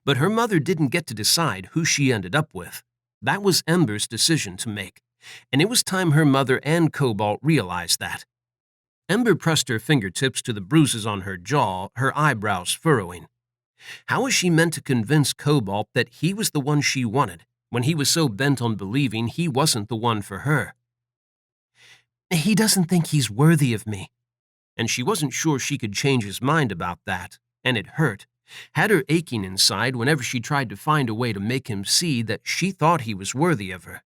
But her mother didn't get to decide who she ended up with. That was Ember's decision to make, and it was time her mother and Cobalt realized that. Ember pressed her fingertips to the bruises on her jaw, her eyebrows furrowing. How was she meant to convince Cobalt that he was the one she wanted, when he was so bent on believing he wasn't the one for her? He doesn't think he's worthy of me. And she wasn't sure she could change his mind about that, and it hurt, had her aching inside whenever she tried to find a way to make him see that she thought he was worthy of her.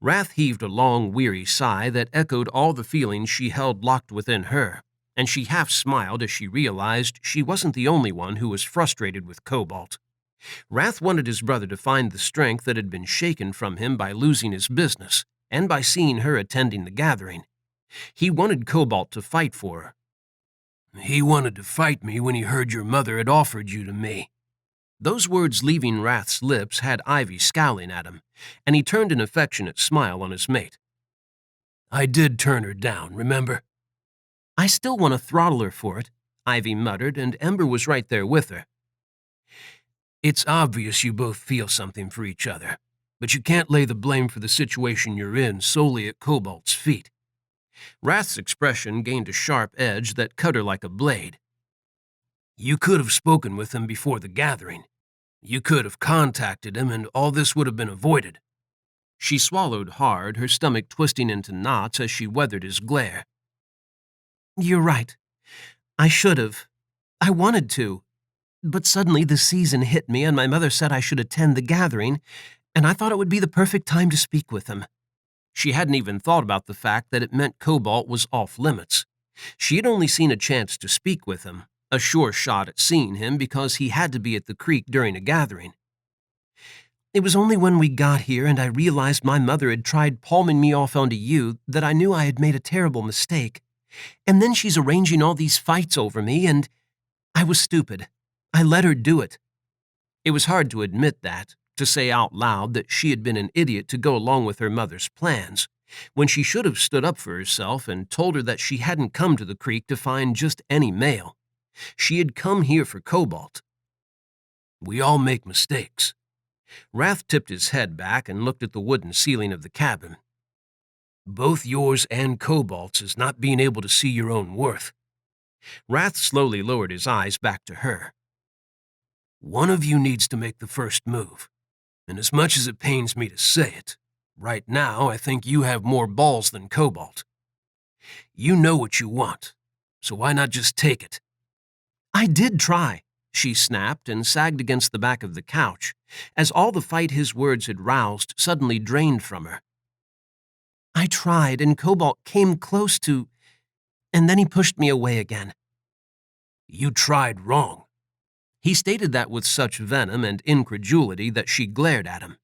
Wrath heaved a long, weary sigh that echoed all the feelings she held locked within her, and she half smiled as she realized she wasn't the only one who was frustrated with Cobalt. Wrath wanted his brother to find the strength that had been shaken from him by losing his business, and by seeing her attending the gathering. He wanted Cobalt to fight for her. He wanted to fight me when he heard your mother had offered you to me. Those words leaving Wrath's lips had Ivy scowling at him, and he turned an affectionate smile on his mate. I did turn her down, remember? I still want to throttle her for it, Ivy muttered, and Ember was right there with her. It's obvious you both feel something for each other, but you can't lay the blame for the situation you're in solely at Cobalt's feet. Wrath's expression gained a sharp edge that cut her like a blade. You could have spoken with him before the gathering. You could have contacted him, and all this would have been avoided. She swallowed hard, her stomach twisting into knots as she weathered his glare. You're right. I should have. I wanted to. But suddenly the season hit me, and my mother said I should attend the gathering, and I thought it would be the perfect time to speak with him. She hadn't even thought about the fact that it meant Cobalt was off limits. She had only seen a chance to speak with him, a sure shot at seeing him because he had to be at the creek during a gathering. It was only when we got here and I realized my mother had tried palming me off onto you that I knew I had made a terrible mistake. And then she's arranging all these fights over me, and I was stupid. I let her do it. It was hard to admit that, to say out loud that she had been an idiot to go along with her mother's plans, when she should have stood up for herself and told her that she hadn't come to the creek to find just any male. She had come here for Cobalt. We all make mistakes. Wrath tipped his head back and looked at the wooden ceiling of the cabin. Both yours and Cobalt's is not being able to see your own worth. Wrath slowly lowered his eyes back to her. One of you needs to make the first move, and as much as it pains me to say it, Right now, I think you have more balls than Cobalt. You know what you want, so why not just take it? I did try, she snapped and sagged against the back of the couch, as all the fight his words had roused suddenly drained from her. I tried, and Cobalt came close to, and then he pushed me away again. You tried wrong. He stated that with such venom and incredulity that she glared at him.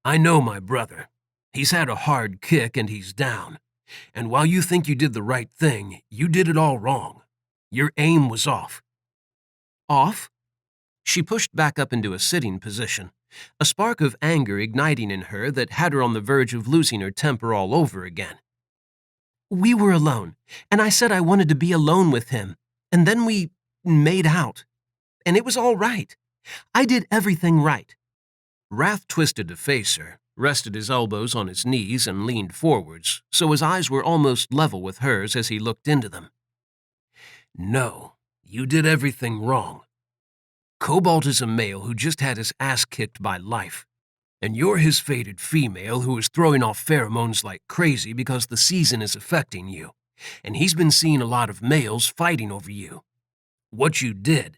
I know my brother. He's had a hard kick and he's down. And while you think you did the right thing, you did it all wrong. Your aim was off. Off? She pushed back up into a sitting position, a spark of anger igniting in her that had her on the verge of losing her temper all over again. We were alone, and I said I wanted to be alone with him, and then we made out. And it was all right. I did everything right. Wrath twisted to face her, rested his elbows on his knees, and leaned forwards, so his eyes were almost level with hers as he looked into them. No, you did everything wrong. Cobalt is a male who just had his ass kicked by life, and you're his fated female who is throwing off pheromones like crazy because the season is affecting you, and he's been seeing a lot of males fighting over you. What you did,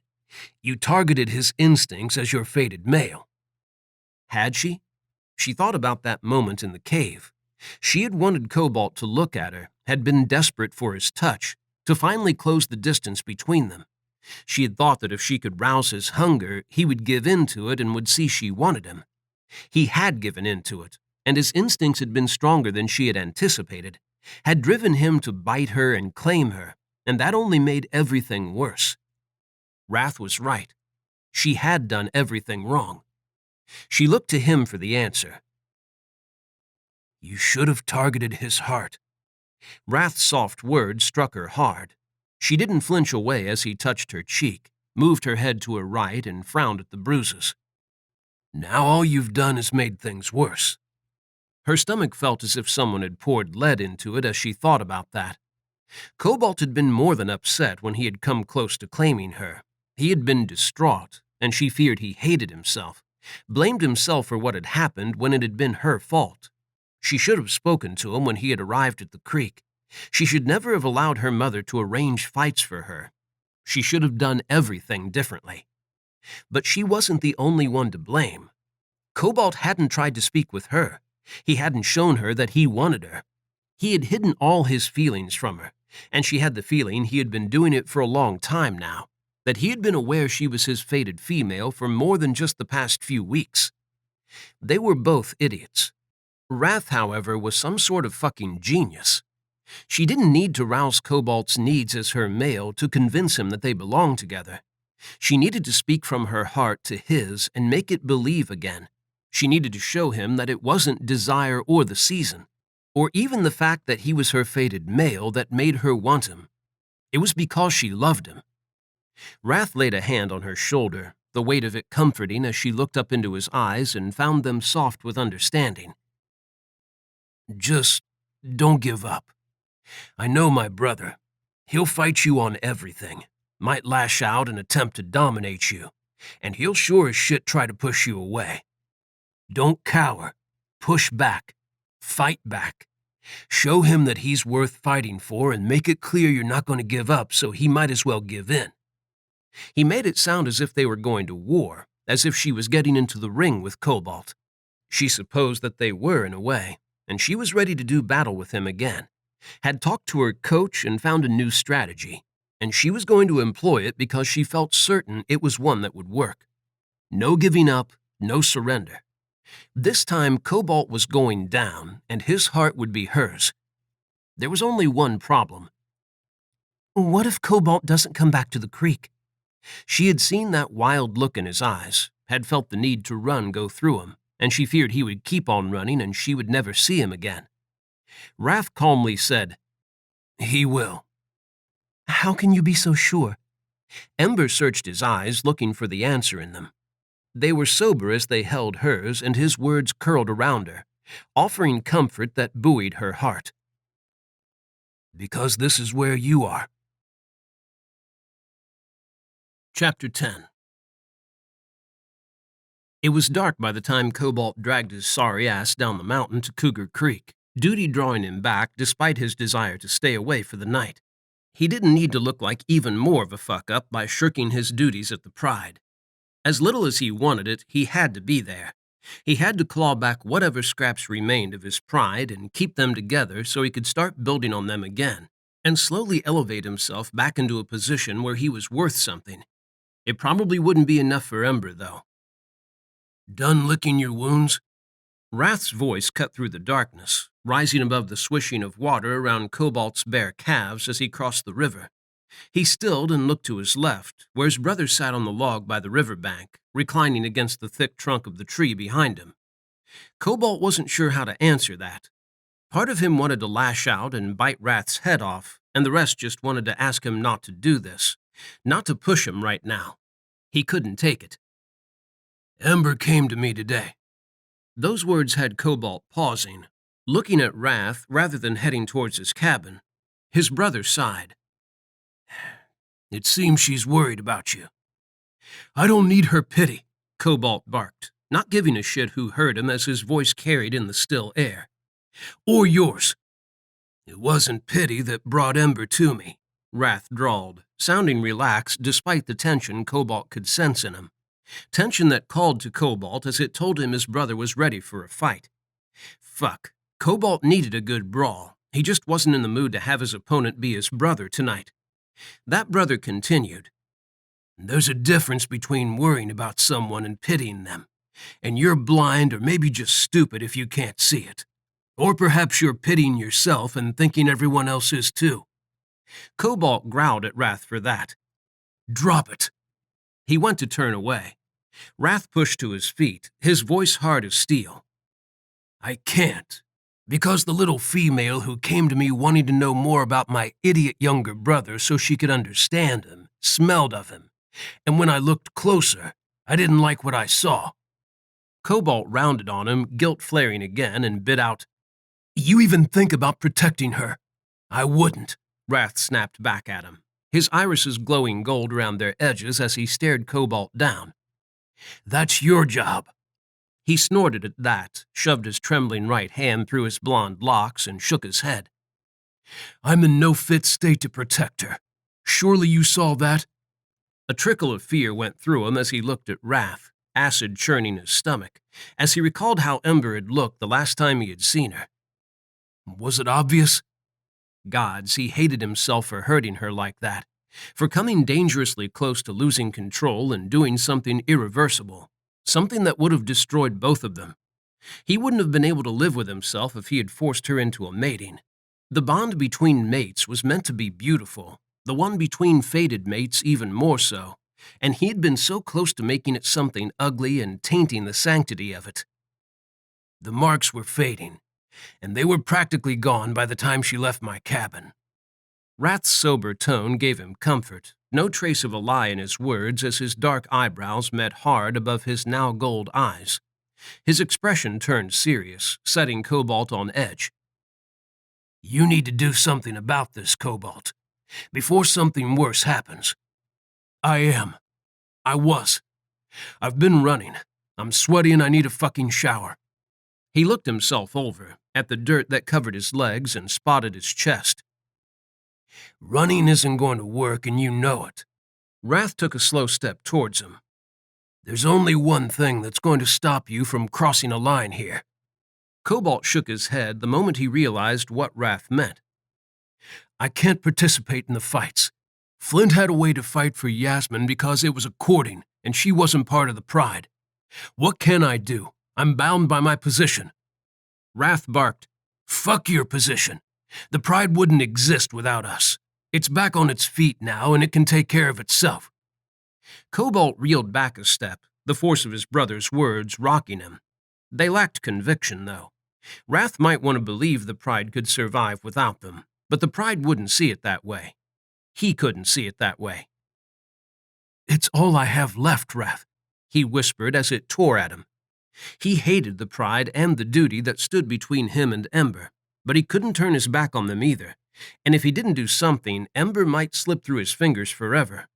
you targeted his instincts as your fated male. Had she? She thought about that moment in the cave. She had wanted Cobalt to look at her, had been desperate for his touch, to finally close the distance between them. She had thought that if she could rouse his hunger, he would give in to it and would see she wanted him. He had given in to it, and his instincts had been stronger than she had anticipated, had driven him to bite her and claim her, and that only made everything worse. Wrath was right. She had done everything wrong. She looked to him for the answer. You should have targeted his heart. Wrath's soft words struck her hard. She didn't flinch away as he touched her cheek, moved her head to her right, and frowned at the bruises. Now all you've done is made things worse. Her stomach felt as if someone had poured lead into it as she thought about that. Cobalt had been more than upset when he had come close to claiming her. He had been distraught, and she feared he hated himself, blamed himself for what had happened when it had been her fault. She should have spoken to him when he had arrived at the creek. She should never have allowed her mother to arrange fights for her. She should have done everything differently. But she wasn't the only one to blame. Cobalt hadn't tried to speak with her. He hadn't shown her that he wanted her. He had hidden all his feelings from her, and she had the feeling he had been doing it for a long time now, that he had been aware she was his fated female for more than just the past few weeks. They were both idiots. Wrath, however, was some sort of fucking genius. She didn't need to rouse Cobalt's needs as her male to convince him that they belonged together. She needed to speak from her heart to his and make it believe again. She needed to show him that it wasn't desire or the season, or even the fact that he was her fated male that made her want him. It was because she loved him. Wrath laid a hand on her shoulder, the weight of it comforting as she looked up into his eyes and found them soft with understanding. Just don't give up. I know my brother. He'll fight you on everything, might lash out and attempt to dominate you, and he'll sure as shit try to push you away. Don't cower. Push back. Fight back. Show him that he's worth fighting for and make it clear you're not going to give up, so he might as well give in. He made it sound as if they were going to war, as if she was getting into the ring with Cobalt. She supposed that they were in a way, and she was ready to do battle with him again, had talked to her coach and found a new strategy, and she was going to employ it because she felt certain it was one that would work. No giving up, no surrender. This time Cobalt was going down, and his heart would be hers. There was only one problem. What if Cobalt doesn't come back to the creek? She had seen that wild look in his eyes, had felt the need to run go through him, and she feared he would keep on running and she would never see him again. Wrath calmly said, He will. How can you be so sure? Ember searched his eyes, looking for the answer in them. They were sober as they held hers, and his words curled around her, offering comfort that buoyed her heart. Because this is where you are. Chapter 10. It was dark by the time Cobalt dragged his sorry ass down the mountain to Cougar Creek, duty drawing him back despite his desire to stay away for the night. He didn't need to look like even more of a fuck-up by shirking his duties at the Pride. As little as he wanted it, he had to be there. He had to claw back whatever scraps remained of his pride and keep them together so he could start building on them again, and slowly elevate himself back into a position where he was worth something. It probably wouldn't be enough for Ember, though. "Done licking your wounds?" Wrath's voice cut through the darkness, rising above the swishing of water around Cobalt's bare calves as he crossed the river. He stilled and looked to his left, where his brother sat on the log by the river bank, reclining against the thick trunk of the tree behind him. Cobalt wasn't sure how to answer that. Part of him wanted to lash out and bite Wrath's head off, and the rest just wanted to ask him not to do this, not to push him right now. He couldn't take it. "Ember came to me today." Those words had Cobalt pausing, looking at Wrath rather than heading towards his cabin. His brother sighed. "It seems she's worried about you." "I don't need her pity," Cobalt barked, not giving a shit who heard him as his voice carried in the still air. "Or yours." "It wasn't pity that brought Ember to me," Wrath drawled, sounding relaxed despite the tension Cobalt could sense in him. Tension that called to Cobalt as it told him his brother was ready for a fight. Fuck, Cobalt needed a good brawl. He just wasn't in the mood to have his opponent be his brother tonight. That brother continued. "There's a difference between worrying about someone and pitying them. And you're blind or maybe just stupid if you can't see it. Or perhaps you're pitying yourself and thinking everyone else is too." Cobalt growled at Wrath for that. "Drop it." He went to turn away. Wrath pushed to his feet, his voice hard as steel. "I can't. Because the little female who came to me wanting to know more about my idiot younger brother so she could understand him, smelled of him. And when I looked closer, I didn't like what I saw." Cobalt rounded on him, guilt flaring again, and bit out, "You even think about protecting her." "I wouldn't," Wrath snapped back at him, his irises glowing gold around their edges as he stared Cobalt down. "That's your job." He snorted at that, shoved his trembling right hand through his blonde locks, and shook his head. "I'm in no fit state to protect her. Surely you saw that?" A trickle of fear went through him as he looked at Wrath, acid churning his stomach, as he recalled how Ember had looked the last time he had seen her. "Was it obvious?" Gods, he hated himself for hurting her like that, for coming dangerously close to losing control and doing something irreversible, something that would have destroyed both of them. He wouldn't have been able to live with himself if he had forced her into a mating. The bond between mates was meant to be beautiful, the one between fated mates even more so, and he had been so close to making it something ugly and tainting the sanctity of it. "The marks were fading, and they were practically gone by the time she left my cabin." Wrath's sober tone gave him comfort, no trace of a lie in his words as his dark eyebrows met hard above his now gold eyes. His expression turned serious, setting Cobalt on edge. "You need to do something about this, Cobalt, before something worse happens." "I am. I was. I've been running. I'm sweaty and I need a fucking shower." He looked himself over, at the dirt that covered his legs and spotted his chest. "Running isn't going to work and you know it." Wrath took a slow step towards him. "There's only one thing that's going to stop you from crossing a line here." Cobalt shook his head the moment he realized what Wrath meant. "I can't participate in the fights. Flint had a way to fight for Yasmin because it was a courting and she wasn't part of the Pride. What can I do? I'm bound by my position." Wrath barked, "Fuck your position. The Pride wouldn't exist without us. It's back on its feet now and it can take care of itself." Cobalt reeled back a step, the force of his brother's words rocking him. They lacked conviction, though. Wrath might want to believe the Pride could survive without them, but the Pride wouldn't see it that way. He couldn't see it that way. "It's all I have left, Wrath," he whispered as it tore at him. He hated the Pride and the duty that stood between him and Ember, but he couldn't turn his back on them either, and if he didn't do something, Ember might slip through his fingers forever.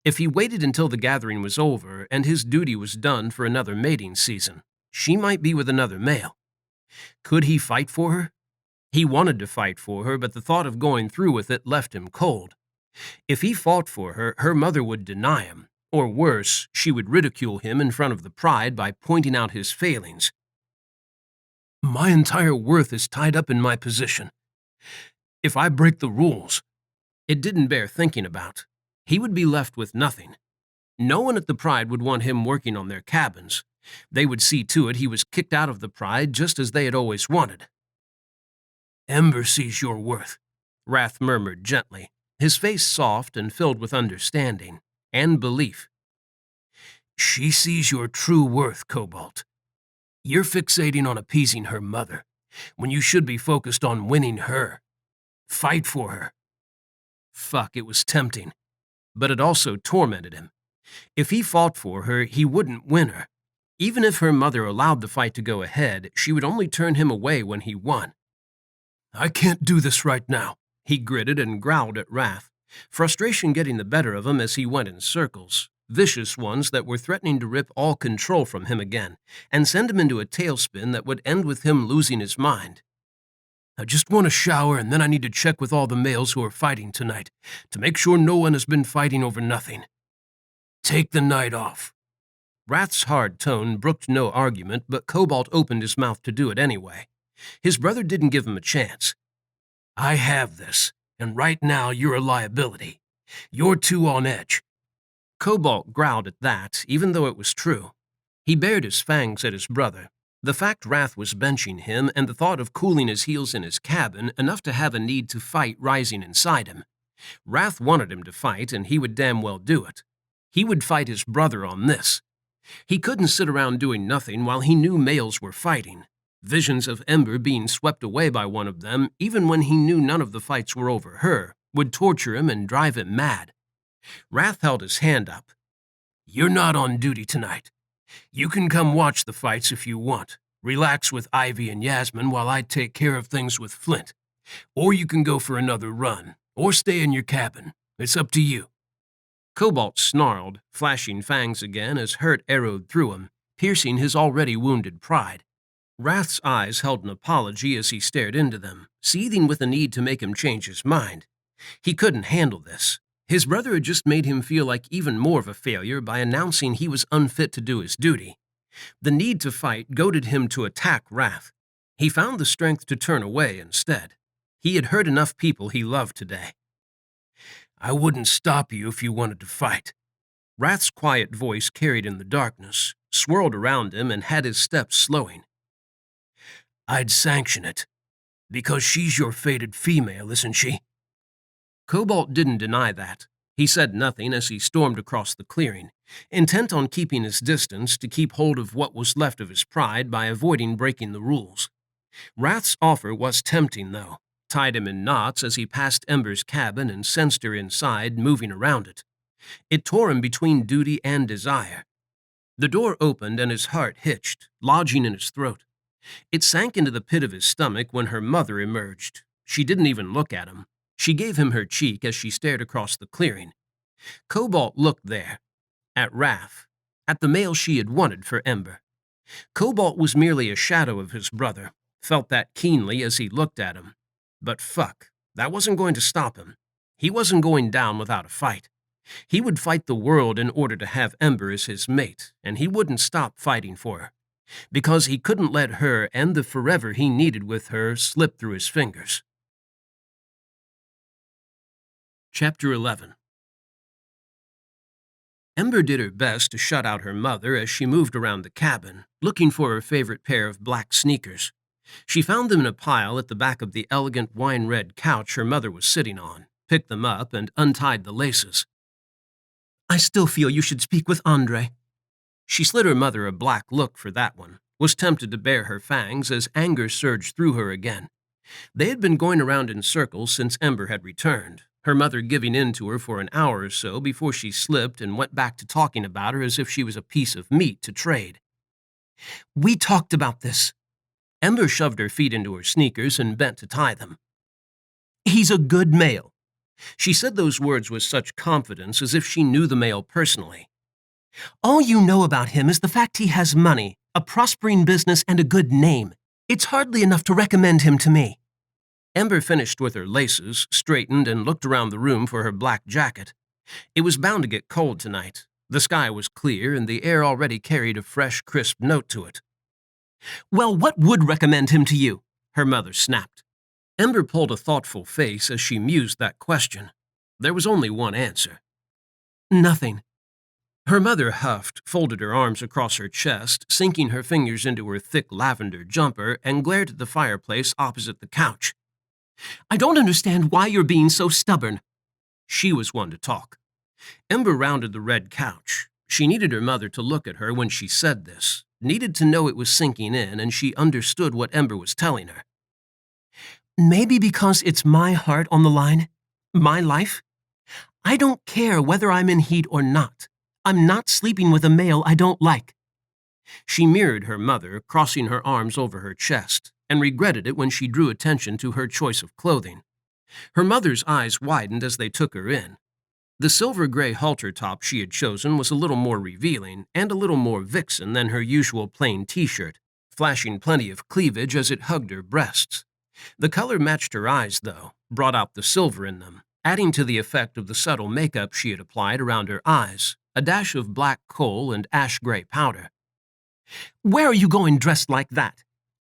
If he waited until the gathering was over and his duty was done for another mating season, she might be with another male. Could he fight for her? He wanted to fight for her, but the thought of going through with it left him cold. If he fought for her, her mother would deny him, or worse, she would ridicule him in front of the pride by pointing out his failings. My entire worth is tied up in my position. If I break the rules, it didn't bear thinking about. He would be left with nothing. No one at the Pride would want him working on their cabins. They would see to it he was kicked out of the Pride just as they had always wanted. Ember sees your worth, Wrath murmured gently, his face soft and filled with understanding and belief. She sees your true worth, Cobalt. You're fixating on appeasing her mother, when you should be focused on winning her. Fight for her. Fuck, it was tempting, but it also tormented him. If he fought for her, he wouldn't win her. Even if her mother allowed the fight to go ahead, she would only turn him away when he won. I can't do this right now, he gritted and growled at Wrath, frustration getting the better of him as he went in circles, vicious ones that were threatening to rip all control from him again and send him into a tailspin that would end with him losing his mind. I just want a shower, and then I need to check with all the males who are fighting tonight to make sure no one has been fighting over nothing. Take the night off. Wrath's hard tone brooked no argument, but Cobalt opened his mouth to do it anyway. His brother didn't give him a chance. I have this, and right now you're a liability. You're too on edge. Cobalt growled at that, even though it was true. He bared his fangs at his brother. The fact Wrath was benching him and the thought of cooling his heels in his cabin enough to have a need to fight rising inside him. Wrath wanted him to fight, and he would damn well do it. He would fight his brother on this. He couldn't sit around doing nothing while he knew males were fighting. Visions of Ember being swept away by one of them, even when he knew none of the fights were over her, would torture him and drive him mad. Wrath held his hand up. You're not on duty tonight. You can come watch the fights if you want. Relax with Ivy and Yasmin while I take care of things with Flint. Or you can go for another run, or stay in your cabin. It's up to you. Cobalt snarled, flashing fangs again as hurt arrowed through him, piercing his already wounded pride. Wrath's eyes held an apology as he stared into them, seething with a need to make him change his mind. He couldn't handle this. His brother had just made him feel like even more of a failure by announcing he was unfit to do his duty. The need to fight goaded him to attack Wrath. He found the strength to turn away instead. He had hurt enough people he loved today. I wouldn't stop you if you wanted to fight. Wrath's quiet voice carried in the darkness, swirled around him, and had his steps slowing. I'd sanction it, because she's your fated female, isn't she? Cobalt didn't deny that. He said nothing as he stormed across the clearing, intent on keeping his distance to keep hold of what was left of his pride by avoiding breaking the rules. Wrath's offer was tempting, though, tied him in knots as he passed Ember's cabin and sensed her inside, moving around it. It tore him between duty and desire. The door opened and his heart hitched, lodging in his throat. It sank into the pit of his stomach when her mother emerged. She didn't even look at him. She gave him her cheek as she stared across the clearing. Cobalt looked there, at Wrath, at the male she had wanted for Ember. Cobalt was merely a shadow of his brother, felt that keenly as he looked at him. But fuck, that wasn't going to stop him. He wasn't going down without a fight. He would fight the world in order to have Ember as his mate, and he wouldn't stop fighting for her, because he couldn't let her and the forever he needed with her slip through his fingers. Chapter 11. Ember did her best to shut out her mother as she moved around the cabin, looking for her favorite pair of black sneakers. She found them in a pile at the back of the elegant wine-red couch her mother was sitting on, picked them up, and untied the laces. I still feel you should speak with Andre. She slid her mother a black look for that one, was tempted to bare her fangs as anger surged through her again. They had been going around in circles since Ember had returned, her mother giving in to her for an hour or so before she slipped and went back to talking about her as if she was a piece of meat to trade. We talked about this. Ember shoved her feet into her sneakers and bent to tie them. He's a good male. She said those words with such confidence as if she knew the male personally. All you know about him is the fact he has money, a prospering business, and a good name. It's hardly enough to recommend him to me. Ember finished with her laces, straightened, and looked around the room for her black jacket. It was bound to get cold tonight. The sky was clear, and the air already carried a fresh, crisp note to it. Well, what would recommend him to you? Her mother snapped. Ember pulled a thoughtful face as she mused that question. There was only one answer. Nothing. Her mother huffed, folded her arms across her chest, sinking her fingers into her thick lavender jumper, and glared at the fireplace opposite the couch. I don't understand why you're being so stubborn. She was one to talk. Ember rounded the red couch. She needed her mother to look at her when she said this, needed to know it was sinking in, and she understood what Ember was telling her. Maybe because it's my heart on the line, my life. I don't care whether I'm in heat or not. I'm not sleeping with a male I don't like. She mirrored her mother, crossing her arms over her chest, and regretted it when she drew attention to her choice of clothing. Her mother's eyes widened as they took her in. The silver-gray halter top she had chosen was a little more revealing and a little more vixen than her usual plain t-shirt, flashing plenty of cleavage as it hugged her breasts. The color matched her eyes, though, brought out the silver in them, adding to the effect of the subtle makeup she had applied around her eyes, a dash of black coal and ash-gray powder. Where are you going dressed like that?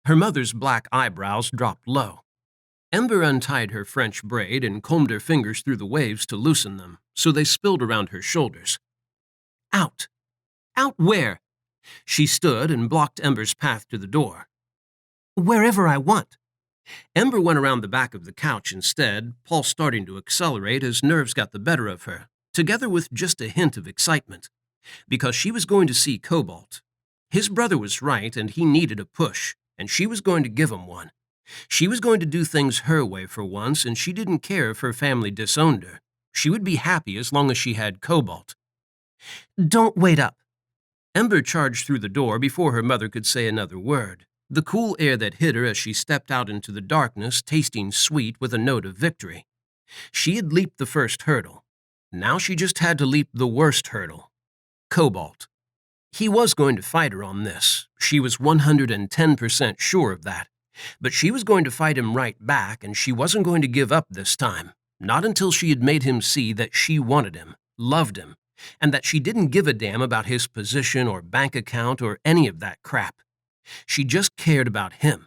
Her mother's black eyebrows dropped low. Ember untied her French braid and combed her fingers through the waves to loosen them, so they spilled around her shoulders. Out. Out where? She stood and blocked Ember's path to the door. Wherever I want. Ember went around the back of the couch instead, pulse starting to accelerate as nerves got the better of her, together with just a hint of excitement, because she was going to see Cobalt. His brother was right, and he needed a push, and she was going to give him one. She was going to do things her way for once, and she didn't care if her family disowned her. She would be happy as long as she had Cobalt. Don't wait up. Ember charged through the door before her mother could say another word, the cool air that hit her as she stepped out into the darkness tasting sweet with a note of victory. She had leaped the first hurdle. Now she just had to leap the worst hurdle. Cobalt. He was going to fight her on this. She was 110% sure of that. But she was going to fight him right back, and she wasn't going to give up this time, not until she had made him see that she wanted him, loved him, and that she didn't give a damn about his position or bank account or any of that crap. She just cared about him.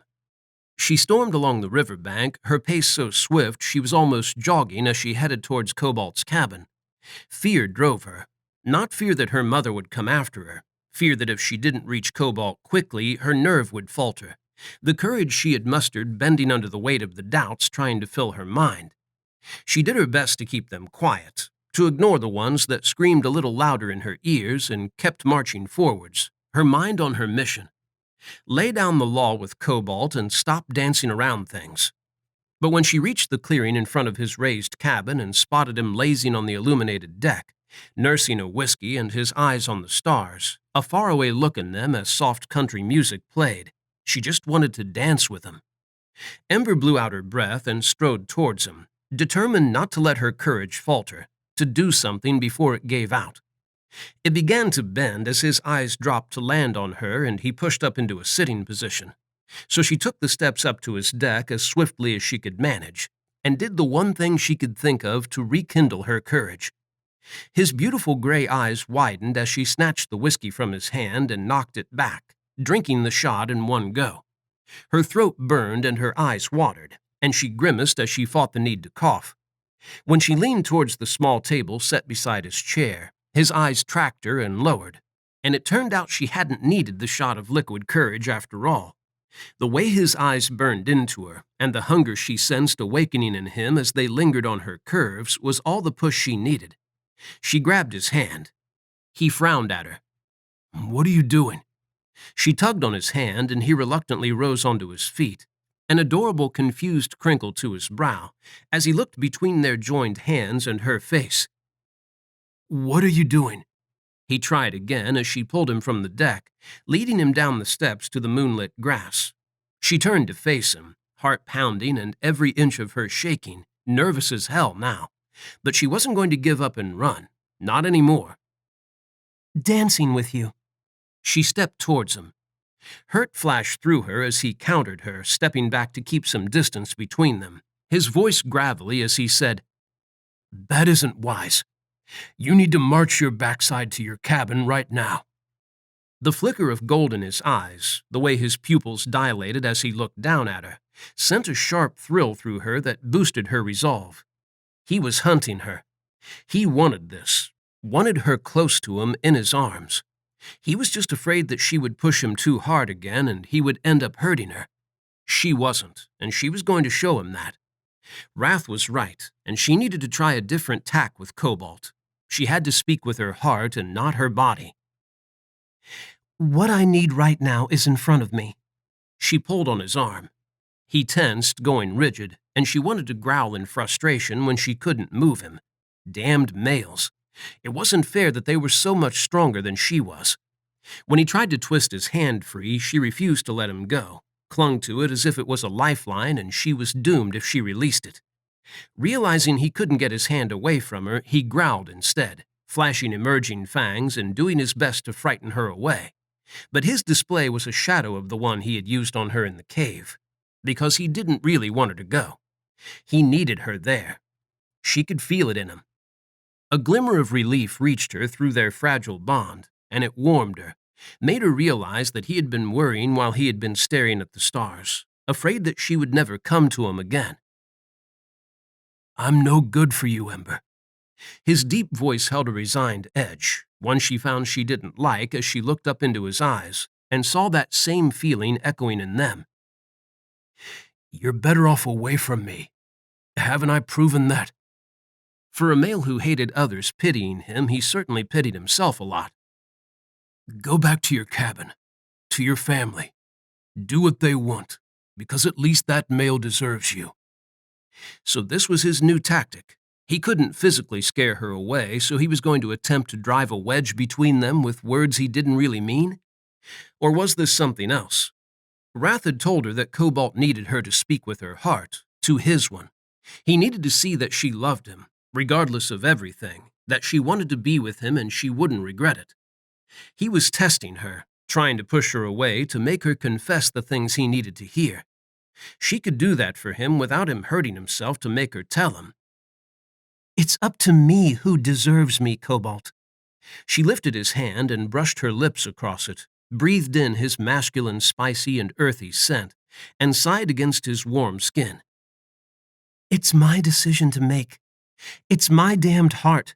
She stormed along the riverbank, her pace so swift she was almost jogging as she headed towards Cobalt's cabin. Fear drove her. Not fear that her mother would come after her. Fear that if she didn't reach Cobalt quickly, her nerve would falter. The courage she had mustered bending under the weight of the doubts trying to fill her mind. She did her best to keep them quiet, to ignore the ones that screamed a little louder in her ears and kept marching forwards, her mind on her mission. Lay down the law with Cobalt and stop dancing around things. But when she reached the clearing in front of his raised cabin and spotted him lazing on the illuminated deck, nursing a whiskey and his eyes on the stars, a faraway look in them as soft country music played, she just wanted to dance with him. Ember blew out her breath and strode towards him, determined not to let her courage falter, to do something before it gave out. It began to bend as his eyes dropped to land on her and he pushed up into a sitting position. So she took the steps up to his deck as swiftly as she could manage, and did the one thing she could think of to rekindle her courage. His beautiful gray eyes widened as she snatched the whiskey from his hand and knocked it back, drinking the shot in one go. Her throat burned and her eyes watered, and she grimaced as she fought the need to cough. When she leaned towards the small table set beside his chair, his eyes tracked her and lowered, and it turned out she hadn't needed the shot of liquid courage after all. The way his eyes burned into her, and the hunger she sensed awakening in him as they lingered on her curves, was all the push she needed. She grabbed his hand. He frowned at her. "What are you doing?" She tugged on his hand, and he reluctantly rose onto his feet, an adorable confused crinkle to his brow, as he looked between their joined hands and her face. "What are you doing?" He tried again as she pulled him from the deck, leading him down the steps to the moonlit grass. She turned to face him, heart pounding and every inch of her shaking, nervous as hell now, But she wasn't going to give up and run. Not anymore. "Dancing with you." She stepped towards him. Hurt flashed through her as he countered her, stepping back to keep some distance between them, his voice gravelly as he said, "That isn't wise. You need to march your backside to your cabin right now." The flicker of gold in his eyes, the way his pupils dilated as he looked down at her, sent a sharp thrill through her that boosted her resolve. He was hunting her. He wanted this, wanted her close to him in his arms. He was just afraid that she would push him too hard again and he would end up hurting her. She wasn't, and she was going to show him that. Wrath was right, and she needed to try a different tack with Cobalt. She had to speak with her heart and not her body. "What I need right now is in front of me." She pulled on his arm. He tensed, going rigid, and she wanted to growl in frustration when she couldn't move him. Damned males. It wasn't fair that they were so much stronger than she was. When he tried to twist his hand free, she refused to let him go, clung to it as if it was a lifeline and she was doomed if she released it. Realizing he couldn't get his hand away from her, he growled instead, flashing emerging fangs and doing his best to frighten her away. But his display was a shadow of the one he had used on her in the cave, because he didn't really want her to go. He needed her there. She could feel it in him. A glimmer of relief reached her through their fragile bond, and it warmed her, made her realize that he had been worrying while he had been staring at the stars, afraid that she would never come to him again. "I'm no good for you, Ember." His deep voice held a resigned edge, one she found she didn't like as she looked up into his eyes and saw that same feeling echoing in them. "You're better off away from me. Haven't I proven that?" For a male who hated others pitying him, he certainly pitied himself a lot. "Go back to your cabin, to your family. Do what they want, because at least that male deserves you." So this was his new tactic. He couldn't physically scare her away, so he was going to attempt to drive a wedge between them with words he didn't really mean? Or was this something else? Wrath had told her that Cobalt needed her to speak with her heart, to his one. He needed to see that she loved him, regardless of everything, that she wanted to be with him and she wouldn't regret it. He was testing her, trying to push her away to make her confess the things he needed to hear. She could do that for him without him hurting himself to make her tell him. "It's up to me who deserves me, Cobalt." She lifted his hand and brushed her lips across it, breathed in his masculine, spicy, and earthy scent, and sighed against his warm skin. "It's my decision to make. It's my damned heart."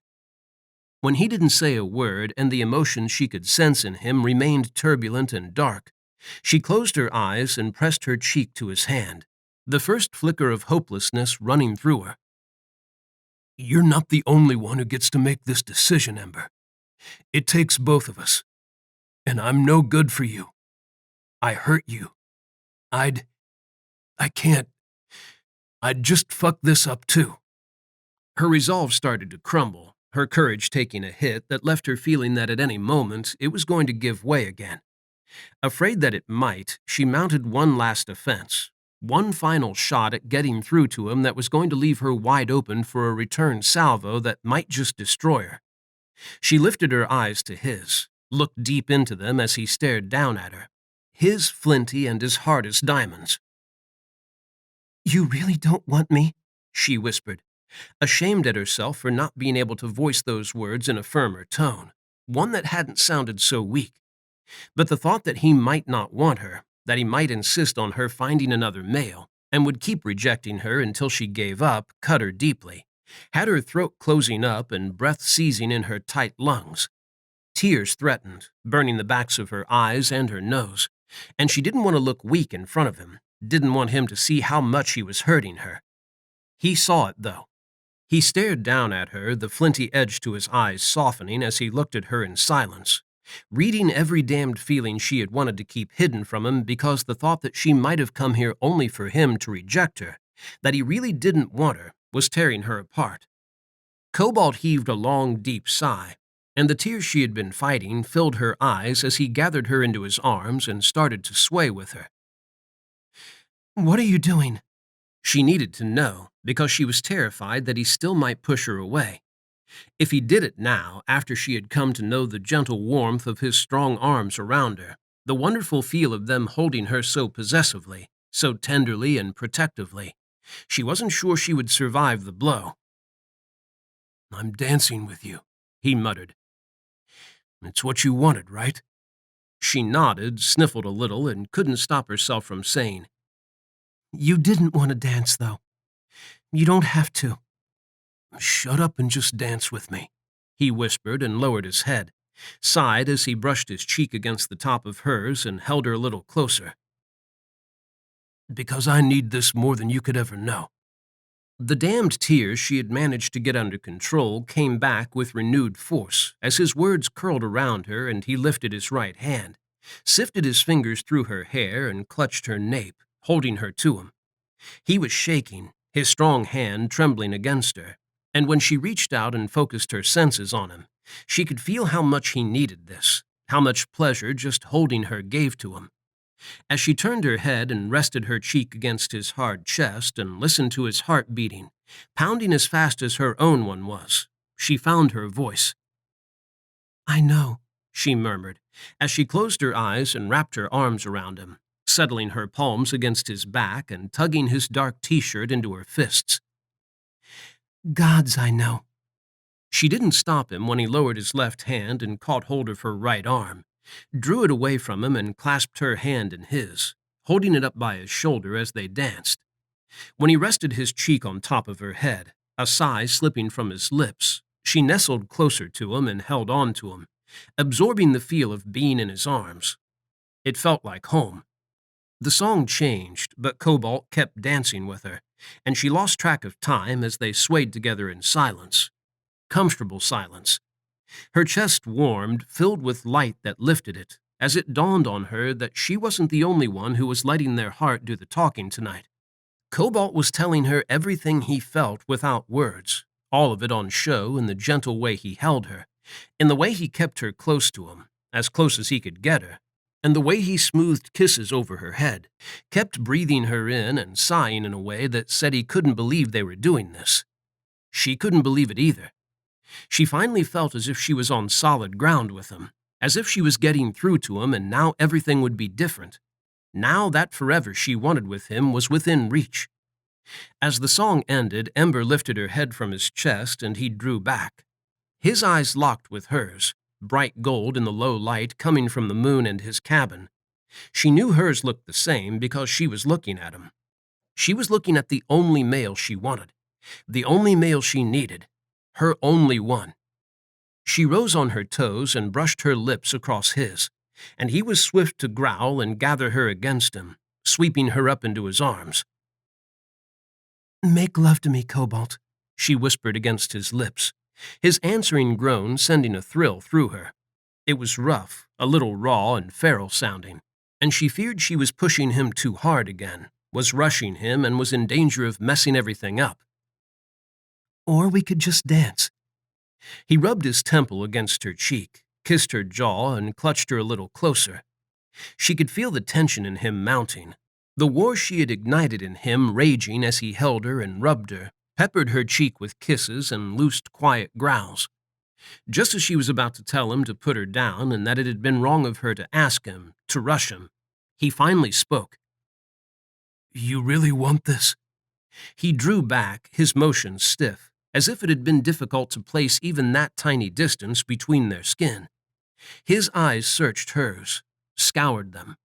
When he didn't say a word and the emotion she could sense in him remained turbulent and dark, she closed her eyes and pressed her cheek to his hand, the first flicker of hopelessness running through her. "You're not the only one who gets to make this decision, Ember. It takes both of us. And I'm no good for you. I hurt you. I can't. I'd just fuck this up too." Her resolve started to crumble, her courage taking a hit that left her feeling that at any moment it was going to give way again. Afraid that it might, she mounted one last offense, one final shot at getting through to him that was going to leave her wide open for a return salvo that might just destroy her. She lifted her eyes to his, looked deep into them as he stared down at her, his flinty and as hard as diamonds. "You really don't want me?" she whispered, ashamed at herself for not being able to voice those words in a firmer tone, one that hadn't sounded so weak. But the thought that he might not want her, that he might insist on her finding another male, and would keep rejecting her until she gave up, cut her deeply, had her throat closing up and breath seizing in her tight lungs. Tears threatened, burning the backs of her eyes and her nose, and she didn't want to look weak in front of him, didn't want him to see how much he was hurting her. He saw it, though. He stared down at her, the flinty edge to his eyes softening as he looked at her in silence, reading every damned feeling she had wanted to keep hidden from him because the thought that she might have come here only for him to reject her, that he really didn't want her, was tearing her apart. Cobalt heaved a long, deep sigh, and the tears she had been fighting filled her eyes as he gathered her into his arms and started to sway with her. "What are you doing?" She needed to know, because she was terrified that he still might push her away. If he did it now, after she had come to know the gentle warmth of his strong arms around her, the wonderful feel of them holding her so possessively, so tenderly and protectively, she wasn't sure she would survive the blow. "I'm dancing with you," he muttered. "It's what you wanted, right?" She nodded, sniffled a little, and couldn't stop herself from saying, "You didn't want to dance, though. You don't have to." "Shut up and just dance with me," he whispered and lowered his head, sighed as he brushed his cheek against the top of hers and held her a little closer. "Because I need this more than you could ever know." The damned tears she had managed to get under control came back with renewed force as his words curled around her and he lifted his right hand, sifted his fingers through her hair and clutched her nape, holding her to him. He was shaking, his strong hand trembling against her, and when she reached out and focused her senses on him, she could feel how much he needed this, how much pleasure just holding her gave to him. As she turned her head and rested her cheek against his hard chest and listened to his heart beating, pounding as fast as her own one was, she found her voice. "I know," she murmured, as she closed her eyes and wrapped her arms around him, settling her palms against his back and tugging his dark t-shirt into her fists. "Gods, I know." She didn't stop him when he lowered his left hand and caught hold of her right arm, drew it away from him and clasped her hand in his, holding it up by his shoulder as they danced. When he rested his cheek on top of her head, a sigh slipping from his lips, she nestled closer to him and held on to him, absorbing the feel of being in his arms. It felt like home. The song changed, but Cobalt kept dancing with her, and she lost track of time as they swayed together in silence. Comfortable silence. Her chest warmed, filled with light that lifted it, as it dawned on her that she wasn't the only one who was letting their heart do the talking tonight. Cobalt was telling her everything he felt without words, all of it on show in the gentle way he held her, in the way he kept her close to him, as close as he could get her, and the way he smoothed kisses over her head, kept breathing her in and sighing in a way that said he couldn't believe they were doing this. She couldn't believe it either. She finally felt as if she was on solid ground with him, as if she was getting through to him and now everything would be different. Now that forever she wanted with him was within reach. As the song ended, Ember lifted her head from his chest and he drew back. His eyes locked with hers, bright gold in the low light coming from the moon and his cabin. She knew hers looked the same because she was looking at him. She was looking at the only male she wanted, the only male she needed, her only one. She rose on her toes and brushed her lips across his, and he was swift to growl and gather her against him, sweeping her up into his arms. "Make love to me, Cobalt," she whispered against his lips, his answering groan sending a thrill through her. It was rough, a little raw and feral sounding, and she feared she was pushing him too hard again, was rushing him and was in danger of messing everything up. "Or we could just dance." He rubbed his temple against her cheek, kissed her jaw, and clutched her a little closer. She could feel the tension in him mounting, the war she had ignited in him raging as he held her and rubbed her, peppered her cheek with kisses and loosed quiet growls. Just as she was about to tell him to put her down and that it had been wrong of her to ask him, to rush him, he finally spoke. "You really want this?" He drew back, his motions stiff, as if it had been difficult to place even that tiny distance between their skin. His eyes searched hers, scoured them.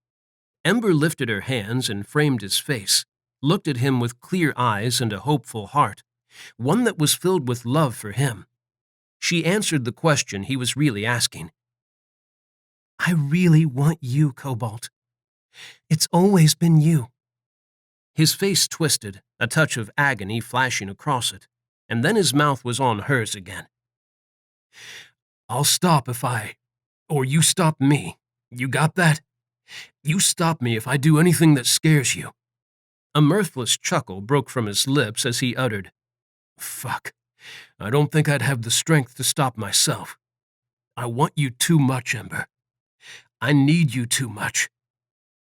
Ember lifted her hands and framed his face, looked at him with clear eyes and a hopeful heart, one that was filled with love for him. She answered the question he was really asking. "I really want you, Cobalt. It's always been you." His face twisted, a touch of agony flashing across it, and then his mouth was on hers again. "I'll stop or you stop me. You got that? You stop me if I do anything that scares you." A mirthless chuckle broke from his lips as he uttered, "Fuck, I don't think I'd have the strength to stop myself. I want you too much, Ember. I need you too much.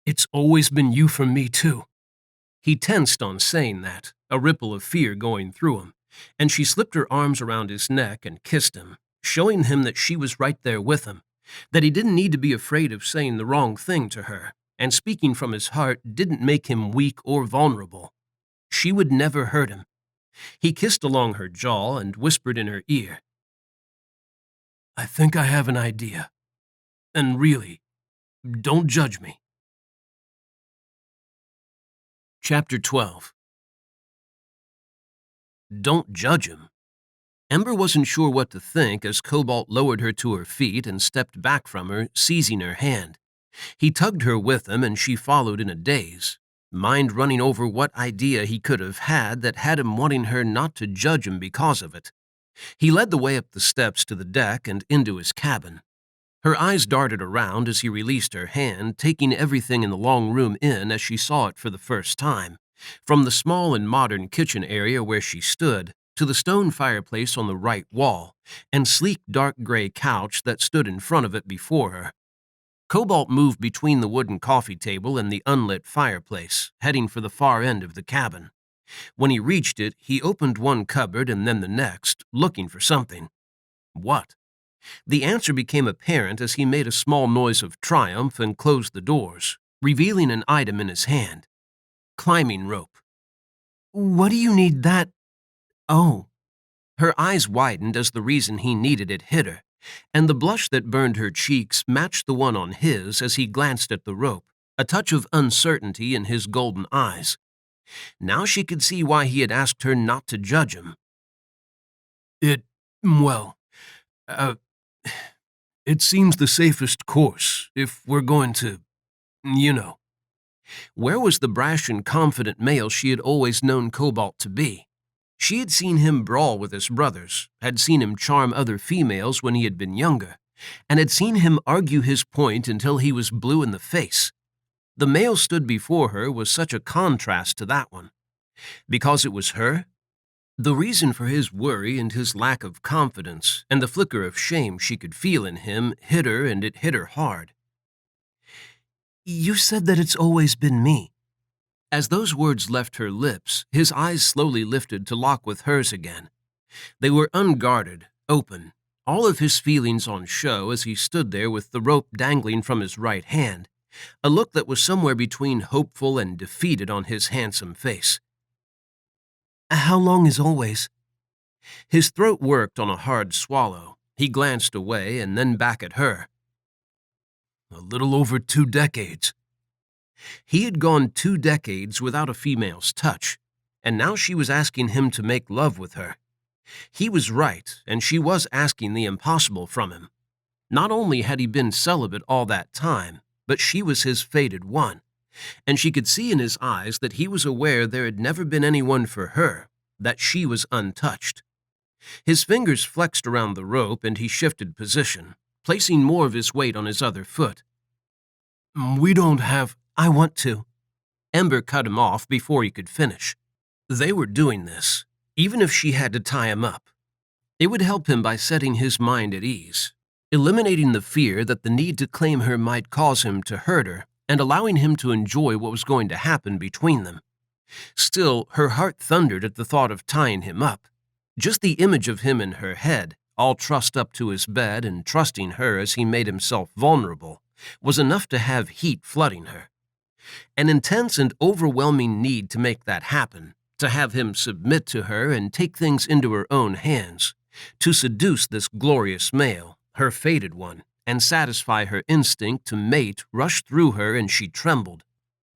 It's always been you for me, too." He tensed on saying that, a ripple of fear going through him, and she slipped her arms around his neck and kissed him, showing him that she was right there with him, that he didn't need to be afraid of saying the wrong thing to her, and speaking from his heart didn't make him weak or vulnerable. She would never hurt him. He kissed along her jaw and whispered in her ear, "I think I have an idea. And really, don't judge me." Chapter 12. Don't judge him. Ember wasn't sure what to think as Cobalt lowered her to her feet and stepped back from her, seizing her hand. He tugged her with him and she followed in a daze, mind running over what idea he could have had him wanting her not to judge him because of it. He led the way up the steps to the deck and into his cabin. Her eyes darted around as he released her hand, taking everything in the long room in as she saw it for the first time, from the small and modern kitchen area where she stood, to the stone fireplace on the right wall, and sleek dark gray couch that stood in front of it before her. Cobalt moved between the wooden coffee table and the unlit fireplace, heading for the far end of the cabin. When he reached it, he opened one cupboard and then the next, looking for something. What? The answer became apparent as he made a small noise of triumph and closed the doors, revealing an item in his hand. Climbing rope. "What do you need that?" "Oh." Her eyes widened as the reason he needed it hit her, and the blush that burned her cheeks matched the one on his as he glanced at the rope, a touch of uncertainty in his golden eyes. Now she could see why he had asked her not to judge him. It seems the safest course, if we're going to, Where was the brash and confident male she had always known Cobalt to be? She had seen him brawl with his brothers, had seen him charm other females when he had been younger, and had seen him argue his point until he was blue in the face. The male stood before her was such a contrast to that one. Because it was her? The reason for his worry and his lack of confidence and the flicker of shame she could feel in him hit her, and it hit her hard. "You said that it's always been me." As those words left her lips, his eyes slowly lifted to lock with hers again. They were unguarded, open, all of his feelings on show as he stood there with the rope dangling from his right hand, a look that was somewhere between hopeful and defeated on his handsome face. "How long is always?" His throat worked on a hard swallow. He glanced away and then back at her. "A little over 2 decades. He had gone 2 decades without a female's touch, and now she was asking him to make love with her. He was right, and she was asking the impossible from him. Not only had he been celibate all that time, but she was his fated one, and she could see in his eyes that he was aware there had never been anyone for her, that she was untouched. His fingers flexed around the rope and he shifted position, placing more of his weight on his other foot. "We don't have—" "I want to." Ember cut him off before he could finish. They were doing this, even if she had to tie him up. It would help him by setting his mind at ease, eliminating the fear that the need to claim her might cause him to hurt her, and allowing him to enjoy what was going to happen between them. Still, her heart thundered at the thought of tying him up. Just the image of him in her head, all trussed up to his bed and trusting her as he made himself vulnerable, was enough to have heat flooding her. An intense and overwhelming need to make that happen, to have him submit to her and take things into her own hands, to seduce this glorious male, her fated one, and satisfy her instinct to mate rushed through her, and she trembled.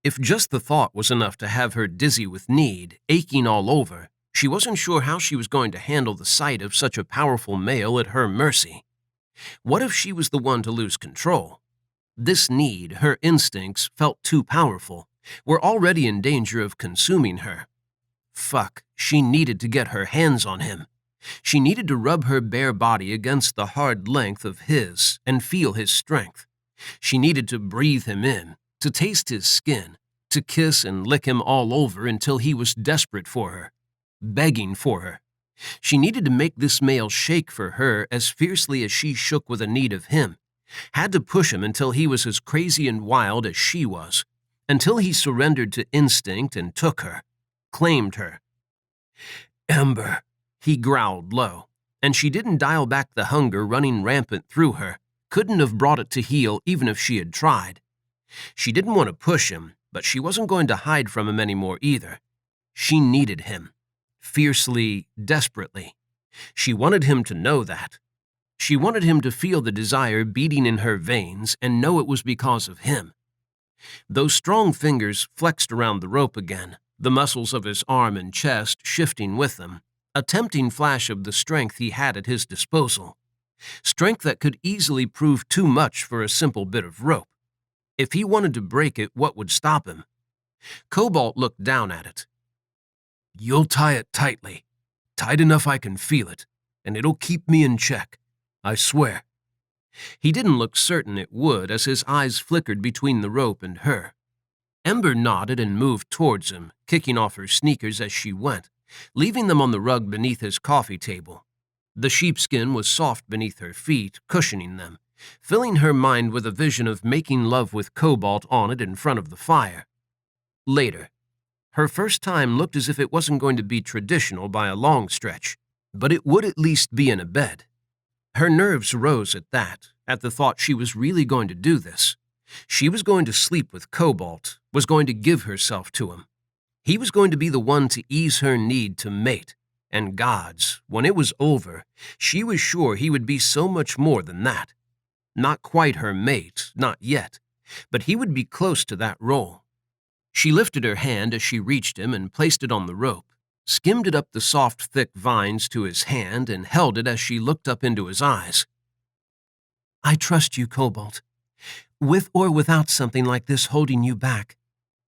If just the thought was enough to have her dizzy with need, aching all over, she wasn't sure how she was going to handle the sight of such a powerful male at her mercy. What if she was the one to lose control? This need, her instincts, felt too powerful, were already in danger of consuming her. Fuck, she needed to get her hands on him. She needed to rub her bare body against the hard length of his and feel his strength. She needed to breathe him in, to taste his skin, to kiss and lick him all over until he was desperate for her, begging for her. She needed to make this male shake for her as fiercely as she shook with a need of him, had to push him until he was as crazy and wild as she was, until he surrendered to instinct and took her, claimed her. "Ember," he growled low, and she didn't dial back the hunger running rampant through her, couldn't have brought it to heel even if she had tried. She didn't want to push him, but she wasn't going to hide from him anymore either. She needed him, fiercely, desperately. She wanted him to know that. She wanted him to feel the desire beating in her veins and know it was because of him. Those strong fingers flexed around the rope again, the muscles of his arm and chest shifting with them, a tempting flash of the strength he had at his disposal. Strength that could easily prove too much for a simple bit of rope. If he wanted to break it, what would stop him? Cobalt looked down at it. "You'll tie it tightly, tight enough I can feel it, and it'll keep me in check. I swear." He didn't look certain it would as his eyes flickered between the rope and her. Ember nodded and moved towards him, kicking off her sneakers as she went, leaving them on the rug beneath his coffee table. The sheepskin was soft beneath her feet, cushioning them, filling her mind with a vision of making love with Cobalt on it in front of the fire. Later, her first time looked as if it wasn't going to be traditional by a long stretch, but it would at least be in a bed. Her nerves rose at that, at the thought she was really going to do this. She was going to sleep with Cobalt, was going to give herself to him. He was going to be the one to ease her need to mate, and gods, when it was over, she was sure he would be so much more than that. Not quite her mate, not yet, but he would be close to that role. She lifted her hand as she reached him and placed it on the rope, skimmed it up the soft, thick vines to his hand, and held it as she looked up into his eyes. "I trust you, Cobalt. With or without something like this holding you back,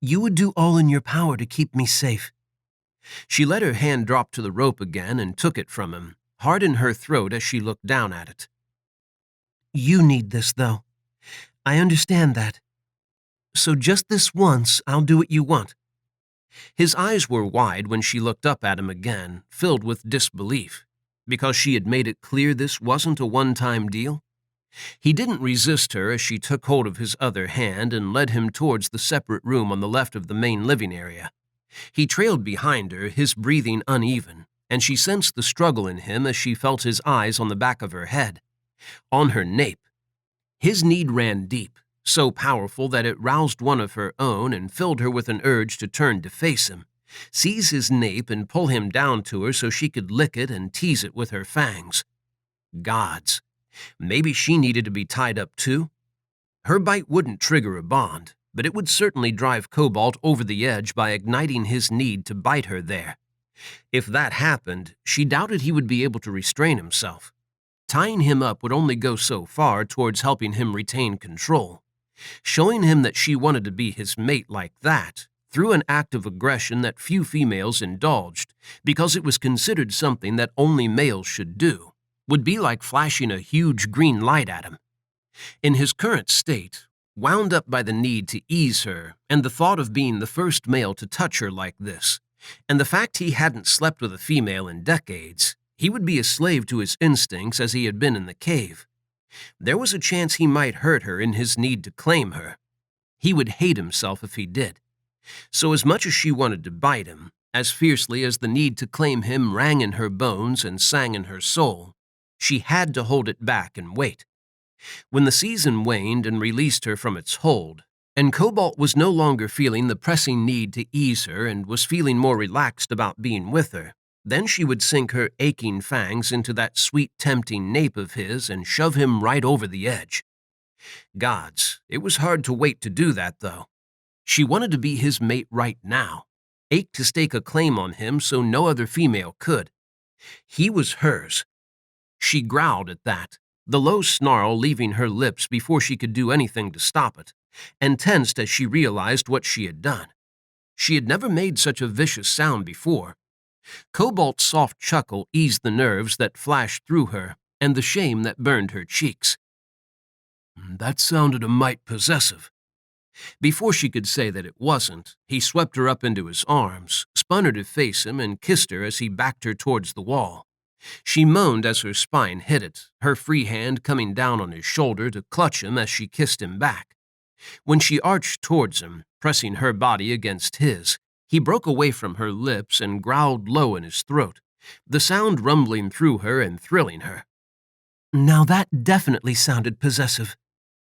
you would do all in your power to keep me safe." She let her hand drop to the rope again and took it from him, hard in her throat as she looked down at it. "You need this, though. I understand that. So just this once, I'll do what you want." His eyes were wide when she looked up at him again, filled with disbelief, because she had made it clear this wasn't a one-time deal. He didn't resist her as she took hold of his other hand and led him towards the separate room on the left of the main living area. He trailed behind her, his breathing uneven, and she sensed the struggle in him as she felt his eyes on the back of her head, on her nape. His need ran deep, so powerful that it roused one of her own and filled her with an urge to turn to face him, seize his nape and pull him down to her so she could lick it and tease it with her fangs. Gods, maybe she needed to be tied up too? Her bite wouldn't trigger a bond, but it would certainly drive Cobalt over the edge by igniting his need to bite her there. If that happened, she doubted he would be able to restrain himself. Tying him up would only go so far towards helping him retain control. Showing him that she wanted to be his mate like that, through an act of aggression that few females indulged, because it was considered something that only males should do, would be like flashing a huge green light at him. In his current state, wound up by the need to ease her and the thought of being the first male to touch her like this, and the fact he hadn't slept with a female in decades, he would be a slave to his instincts as he had been in the cave. There was a chance he might hurt her in his need to claim her. He would hate himself if he did. So as much as she wanted to bite him, as fiercely as the need to claim him rang in her bones and sang in her soul, she had to hold it back and wait. When the season waned and released her from its hold, and Cobalt was no longer feeling the pressing need to ease her and was feeling more relaxed about being with her, then she would sink her aching fangs into that sweet, tempting nape of his and shove him right over the edge. Gods, it was hard to wait to do that, though. She wanted to be his mate right now, ached to stake a claim on him so no other female could. He was hers. She growled at that, the low snarl leaving her lips before she could do anything to stop it, and tensed as she realized what she had done. She had never made such a vicious sound before. Cobalt's soft chuckle eased the nerves that flashed through her and the shame that burned her cheeks. "That sounded a mite possessive." Before she could say that it wasn't, he swept her up into his arms, spun her to face him, and kissed her as he backed her towards the wall. She moaned as her spine hit it, her free hand coming down on his shoulder to clutch him as she kissed him back. When she arched towards him, pressing her body against his, he broke away from her lips and growled low in his throat, the sound rumbling through her and thrilling her. Now that definitely sounded possessive.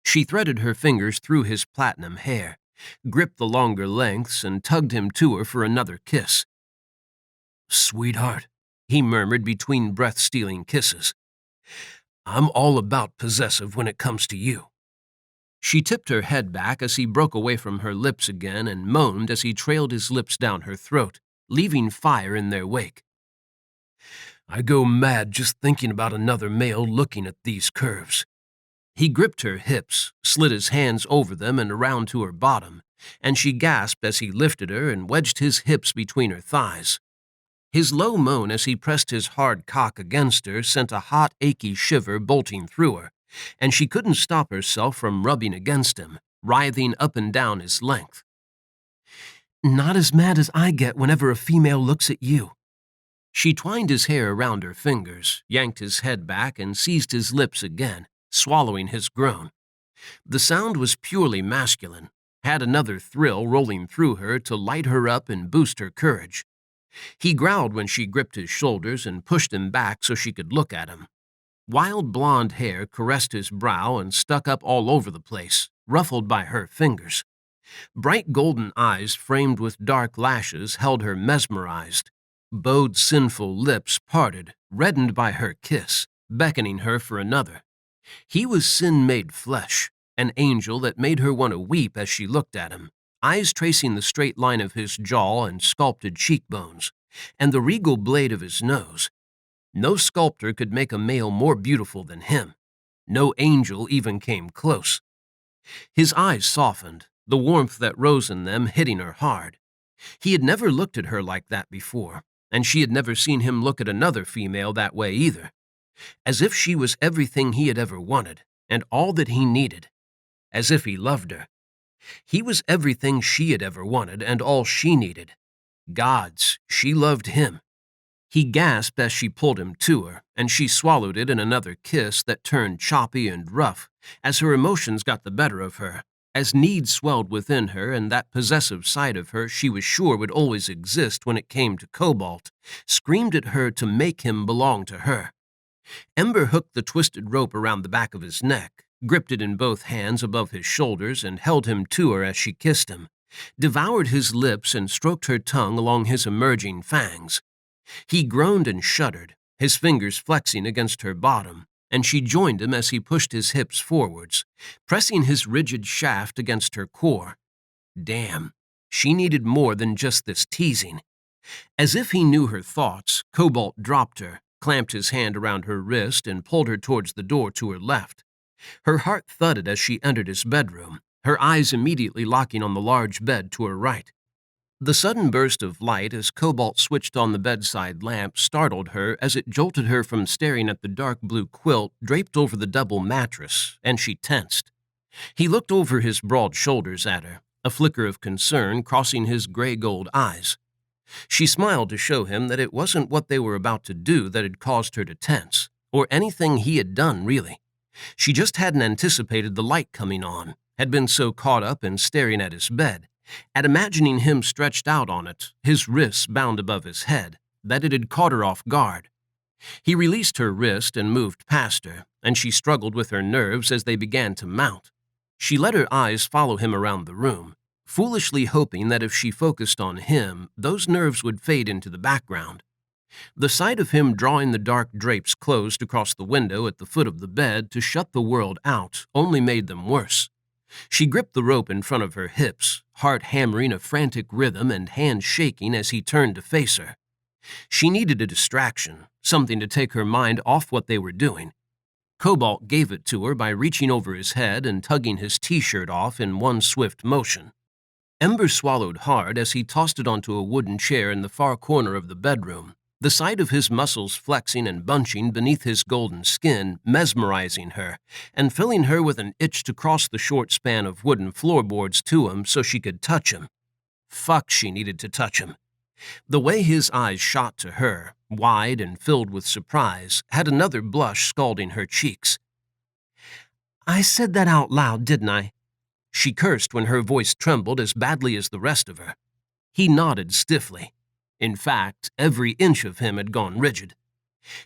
She threaded her fingers through his platinum hair, gripped the longer lengths, and tugged him to her for another kiss. Sweetheart, he murmured between breath-stealing kisses. I'm all about possessive when it comes to you. She tipped her head back as he broke away from her lips again and moaned as he trailed his lips down her throat, leaving fire in their wake. I go mad just thinking about another male looking at these curves. He gripped her hips, slid his hands over them and around to her bottom, and she gasped as he lifted her and wedged his hips between her thighs. His low moan as he pressed his hard cock against her sent a hot, achy shiver bolting through her, and she couldn't stop herself from rubbing against him, writhing up and down his length. Not as mad as I get whenever a female looks at you. She twined his hair around her fingers, yanked his head back, and seized his lips again, swallowing his groan. The sound was purely masculine, had another thrill rolling through her to light her up and boost her courage. He growled when she gripped his shoulders and pushed him back so she could look at him. Wild blonde hair caressed his brow and stuck up all over the place, ruffled by her fingers. Bright golden eyes framed with dark lashes held her mesmerized. Bowed sinful lips parted, reddened by her kiss, beckoning her for another. He was sin made flesh, an angel that made her want to weep as she looked at him, eyes tracing the straight line of his jaw and sculpted cheekbones, and the regal blade of his nose. No sculptor could make a male more beautiful than him. No angel even came close. His eyes softened, the warmth that rose in them hitting her hard. He had never looked at her like that before, and she had never seen him look at another female that way either. As if she was everything he had ever wanted, and all that he needed. As if he loved her. He was everything she had ever wanted, and all she needed. Gods, she loved him. He gasped as she pulled him to her, and she swallowed it in another kiss that turned choppy and rough, as her emotions got the better of her, as need swelled within her and that possessive side of her she was sure would always exist when it came to Cobalt, screamed at her to make him belong to her. Ember hooked the twisted rope around the back of his neck, gripped it in both hands above his shoulders and held him to her as she kissed him, devoured his lips and stroked her tongue along his emerging fangs. He groaned and shuddered, his fingers flexing against her bottom, and she joined him as he pushed his hips forwards, pressing his rigid shaft against her core. Damn, she needed more than just this teasing. As if he knew her thoughts, Cobalt dropped her, clamped his hand around her wrist, and pulled her towards the door to her left. Her heart thudded as she entered his bedroom, her eyes immediately locking on the large bed to her right. The sudden burst of light as Cobalt switched on the bedside lamp startled her as it jolted her from staring at the dark blue quilt draped over the double mattress, and she tensed. He looked over his broad shoulders at her, a flicker of concern crossing his gray-gold eyes. She smiled to show him that it wasn't what they were about to do that had caused her to tense, or anything he had done, really. She just hadn't anticipated the light coming on, had been so caught up in staring at his bed, at imagining him stretched out on it, his wrists bound above his head, that it had caught her off guard. He released her wrist and moved past her, and she struggled with her nerves as they began to mount. She let her eyes follow him around the room, foolishly hoping that if she focused on him, those nerves would fade into the background. The sight of him drawing the dark drapes closed across the window at the foot of the bed to shut the world out only made them worse. She gripped the rope in front of her hips, heart hammering a frantic rhythm and hands shaking as he turned to face her. She needed a distraction, something to take her mind off what they were doing. Cobalt gave it to her by reaching over his head and tugging his t-shirt off in one swift motion. Ember swallowed hard as he tossed it onto a wooden chair in the far corner of the bedroom, the sight of his muscles flexing and bunching beneath his golden skin mesmerizing her and filling her with an itch to cross the short span of wooden floorboards to him so she could touch him. Fuck, she needed to touch him. The way his eyes shot to her, wide and filled with surprise, had another blush scalding her cheeks. I said that out loud, didn't I? She cursed when her voice trembled as badly as the rest of her. He nodded stiffly. In fact, every inch of him had gone rigid.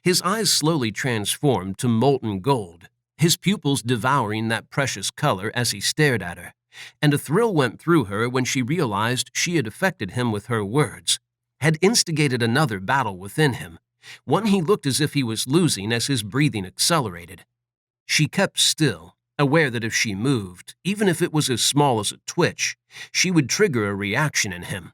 His eyes slowly transformed to molten gold, his pupils devouring that precious color as he stared at her, and a thrill went through her when she realized she had affected him with her words, had instigated another battle within him, one he looked as if he was losing as his breathing accelerated. She kept still, aware that if she moved, even if it was as small as a twitch, she would trigger a reaction in him.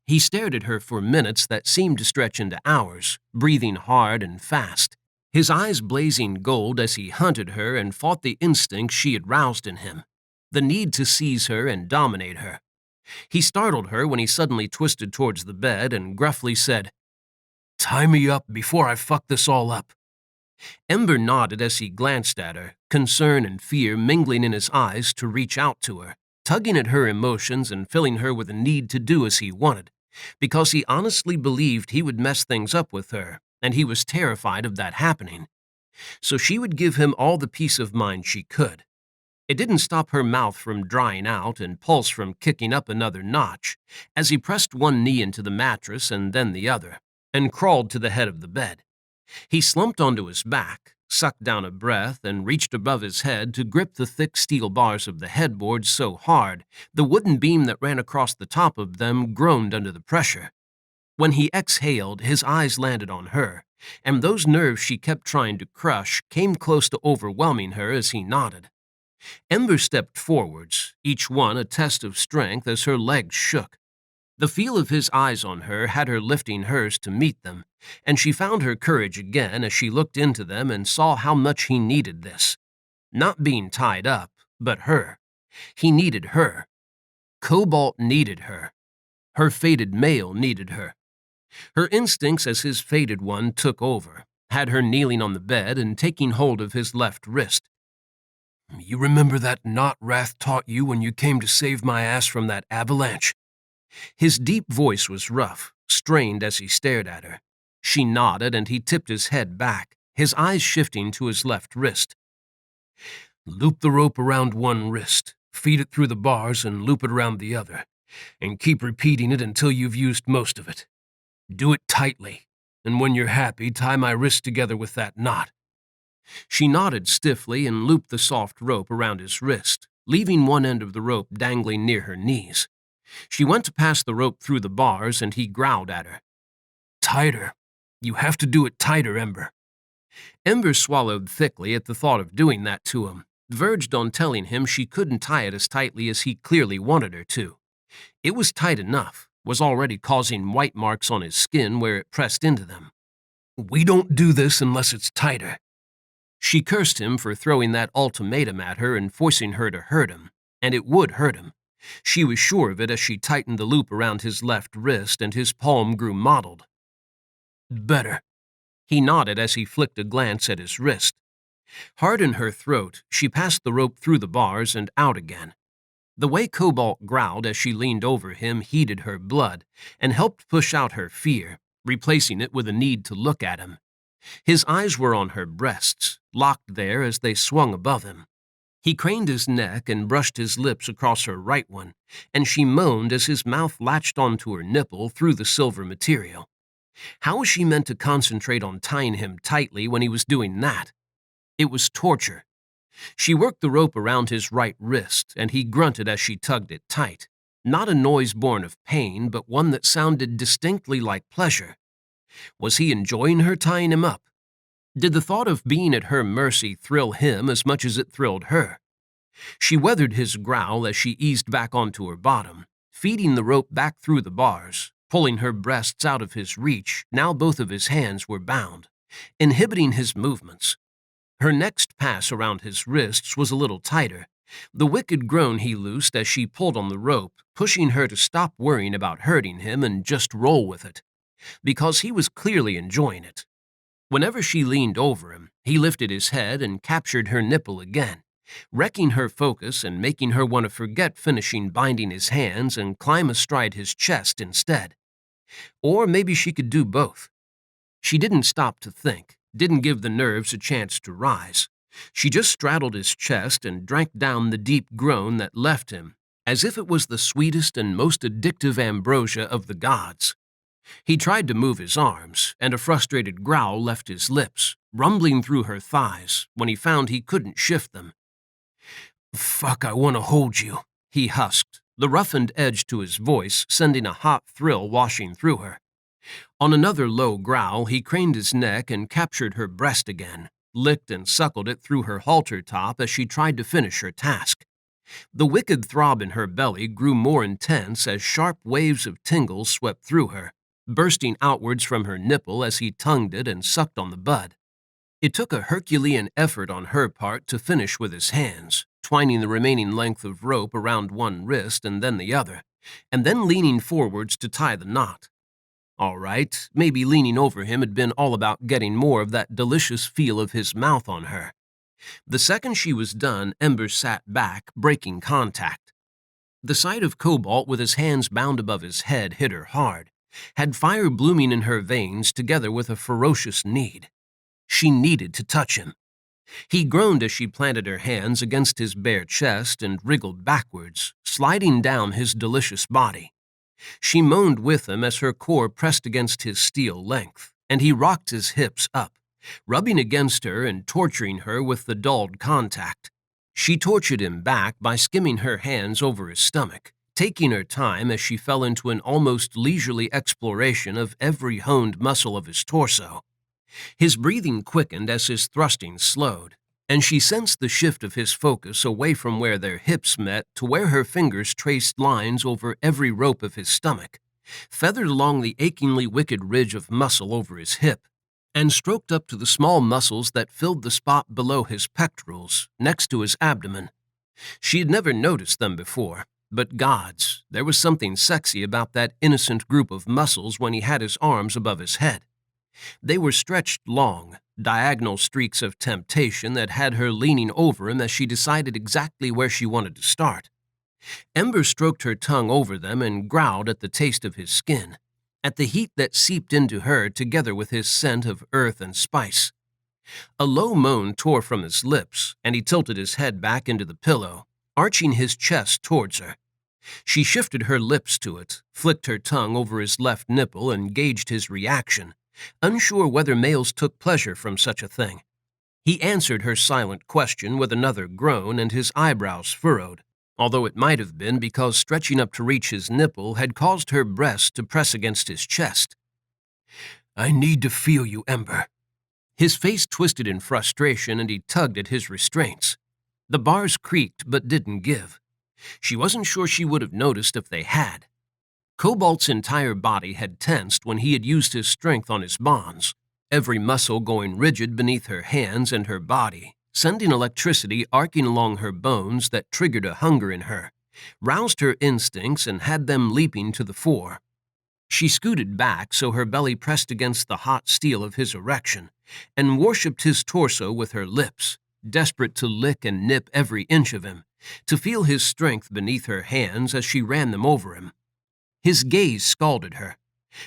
He stared at her for minutes that seemed to stretch into hours, breathing hard and fast, his eyes blazing gold as he hunted her and fought the instinct she had roused in him, the need to seize her and dominate her. He startled her when he suddenly twisted towards the bed and gruffly said, "Tie me up before I fuck this all up." Ember nodded as he glanced at her, concern and fear mingling in his eyes to reach out to her, tugging at her emotions and filling her with a need to do as he wanted, because he honestly believed he would mess things up with her, and he was terrified of that happening. So she would give him all the peace of mind she could. It didn't stop her mouth from drying out and pulse from kicking up another notch, as he pressed one knee into the mattress and then the other, and crawled to the head of the bed. He slumped onto his back, sucked down a breath, and reached above his head to grip the thick steel bars of the headboard so hard the wooden beam that ran across the top of them groaned under the pressure. When he exhaled, his eyes landed on her, and those nerves she kept trying to crush came close to overwhelming her as he nodded. Ember stepped forwards, each one a test of strength as her legs shook. The feel of his eyes on her had her lifting hers to meet them, and she found her courage again as she looked into them and saw how much he needed this. Not being tied up, but her. He needed her. Cobalt needed her. Her fated male needed her. Her instincts as his fated one took over, had her kneeling on the bed and taking hold of his left wrist. "You remember that knot Wrath taught you when you came to save my ass from that avalanche?" His deep voice was rough, strained as he stared at her. She nodded and he tipped his head back, his eyes shifting to his left wrist. "Loop the rope around one wrist, feed it through the bars and loop it around the other, and keep repeating it until you've used most of it. Do it tightly, and when you're happy, tie my wrist together with that knot." She nodded stiffly and looped the soft rope around his wrist, leaving one end of the rope dangling near her knees. She went to pass the rope through the bars and he growled at her. "Tighter. You have to do it tighter, Ember." Ember swallowed thickly at the thought of doing that to him, verged on telling him she couldn't tie it as tightly as he clearly wanted her to. It was tight enough, was already causing white marks on his skin where it pressed into them. "We don't do this unless it's tighter." She cursed him for throwing that ultimatum at her and forcing her to hurt him, and it would hurt him. She was sure of it as she tightened the loop around his left wrist and his palm grew mottled. "Better." He nodded as he flicked a glance at his wrist. Hard in her throat, she passed the rope through the bars and out again. The way Cobalt growled as she leaned over him heated her blood and helped push out her fear, replacing it with a need to look at him. His eyes were on her breasts, locked there as they swung above him. He craned his neck and brushed his lips across her right one, and she moaned as his mouth latched onto her nipple through the silver material. How was she meant to concentrate on tying him tightly when he was doing that? It was torture. She worked the rope around his right wrist, and he grunted as she tugged it tight. Not a noise born of pain, but one that sounded distinctly like pleasure. Was he enjoying her tying him up? Did the thought of being at her mercy thrill him as much as it thrilled her? She weathered his growl as she eased back onto her bottom, feeding the rope back through the bars, pulling her breasts out of his reach. Now both of his hands were bound, inhibiting his movements. Her next pass around his wrists was a little tighter. The wicked groan he loosed as she pulled on the rope, pushing her to stop worrying about hurting him and just roll with it, because he was clearly enjoying it. Whenever she leaned over him, he lifted his head and captured her nipple again, wrecking her focus and making her want to forget finishing binding his hands and climb astride his chest instead. Or maybe she could do both. She didn't stop to think, didn't give the nerves a chance to rise. She just straddled his chest and drank down the deep groan that left him, as if it was the sweetest and most addictive ambrosia of the gods. He tried to move his arms, and a frustrated growl left his lips, rumbling through her thighs when he found he couldn't shift them. "Fuck, I want to hold you," he husked, the roughened edge to his voice sending a hot thrill washing through her. On another low growl, he craned his neck and captured her breast again, licked and suckled it through her halter top as she tried to finish her task. The wicked throb in her belly grew more intense as sharp waves of tingles swept through her, bursting outwards from her nipple as he tongued it and sucked on the bud. It took a Herculean effort on her part to finish with his hands, twining the remaining length of rope around one wrist and then the other, and then leaning forwards to tie the knot. All right, maybe leaning over him had been all about getting more of that delicious feel of his mouth on her. The second she was done, Ember sat back, breaking contact. The sight of Cobalt with his hands bound above his head hit her hard, had fire blooming in her veins together with a ferocious need. She needed to touch him. He groaned as she planted her hands against his bare chest and wriggled backwards, sliding down his delicious body. She moaned with him as her core pressed against his steel length, and he rocked his hips up, rubbing against her and torturing her with the dulled contact. She tortured him back by skimming her hands over his stomach, taking her time as she fell into an almost leisurely exploration of every honed muscle of his torso. His breathing quickened as his thrusting slowed, and she sensed the shift of his focus away from where their hips met to where her fingers traced lines over every rope of his stomach, feathered along the achingly wicked ridge of muscle over his hip, and stroked up to the small muscles that filled the spot below his pectorals, next to his abdomen. She had never noticed them before, but gods, there was something sexy about that innocent group of muscles when he had his arms above his head. They were stretched long, diagonal streaks of temptation that had her leaning over him as she decided exactly where she wanted to start. Ember stroked her tongue over them and growled at the taste of his skin, at the heat that seeped into her together with his scent of earth and spice. A low moan tore from his lips, and he tilted his head back into the pillow, arching his chest towards her. She shifted her lips to it, flicked her tongue over his left nipple, and gauged his reaction, unsure whether males took pleasure from such a thing. He answered her silent question with another groan, and his eyebrows furrowed, although it might have been because stretching up to reach his nipple had caused her breast to press against his chest. "I need to feel you, Ember." His face twisted in frustration, and he tugged at his restraints. The bars creaked but didn't give. She wasn't sure she would have noticed if they had. Cobalt's entire body had tensed when he had used his strength on his bonds, every muscle going rigid beneath her hands and her body, sending electricity arcing along her bones that triggered a hunger in her, roused her instincts and had them leaping to the fore. She scooted back so her belly pressed against the hot steel of his erection, and worshipped his torso with her lips, desperate to lick and nip every inch of him, to feel his strength beneath her hands as she ran them over him. His gaze scalded her.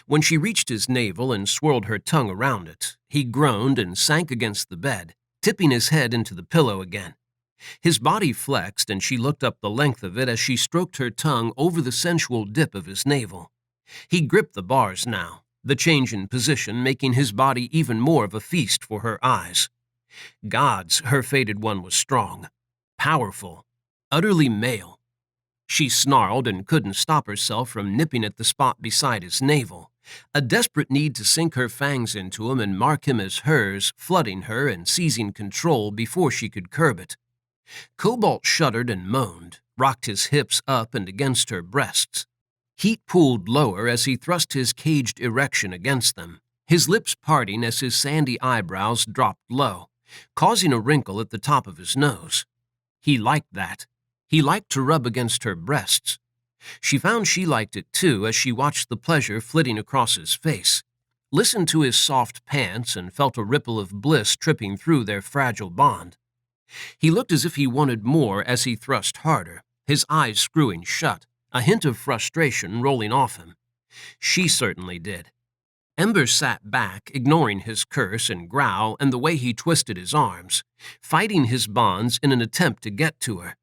When she reached his navel and swirled her tongue around it, he groaned and sank against the bed, tipping his head into the pillow again. His body flexed, and she looked up the length of it as she stroked her tongue over the sensual dip of his navel. He gripped the bars now, the change in position making his body even more of a feast for her eyes. Gods, her fated one was strong, powerful, utterly male. She snarled and couldn't stop herself from nipping at the spot beside his navel, a desperate need to sink her fangs into him and mark him as hers, flooding her and seizing control before she could curb it. Cobalt shuddered and moaned, rocked his hips up and against her breasts. Heat pooled lower as he thrust his caged erection against them, his lips parting as his sandy eyebrows dropped low, causing a wrinkle at the top of his nose. He liked that. He liked to rub against her breasts. She found she liked it too as she watched the pleasure flitting across his face, listened to his soft pants, and felt a ripple of bliss tripping through their fragile bond. He looked as if he wanted more as he thrust harder, his eyes screwing shut, a hint of frustration rolling off him. She certainly did. Ember sat back, ignoring his curse and growl and the way he twisted his arms, fighting his bonds in an attempt to get to her.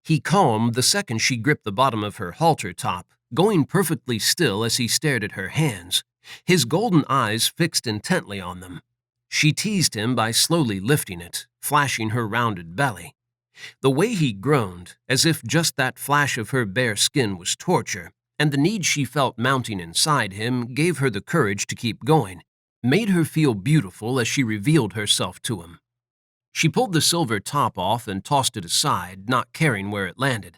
He calmed the second she gripped the bottom of her halter top, going perfectly still as he stared at her hands, his golden eyes fixed intently on them. She teased him by slowly lifting it, flashing her rounded belly. The way he groaned, as if just that flash of her bare skin was torture, and the need she felt mounting inside him gave her the courage to keep going, made her feel beautiful as she revealed herself to him. She pulled the silver top off and tossed it aside, not caring where it landed.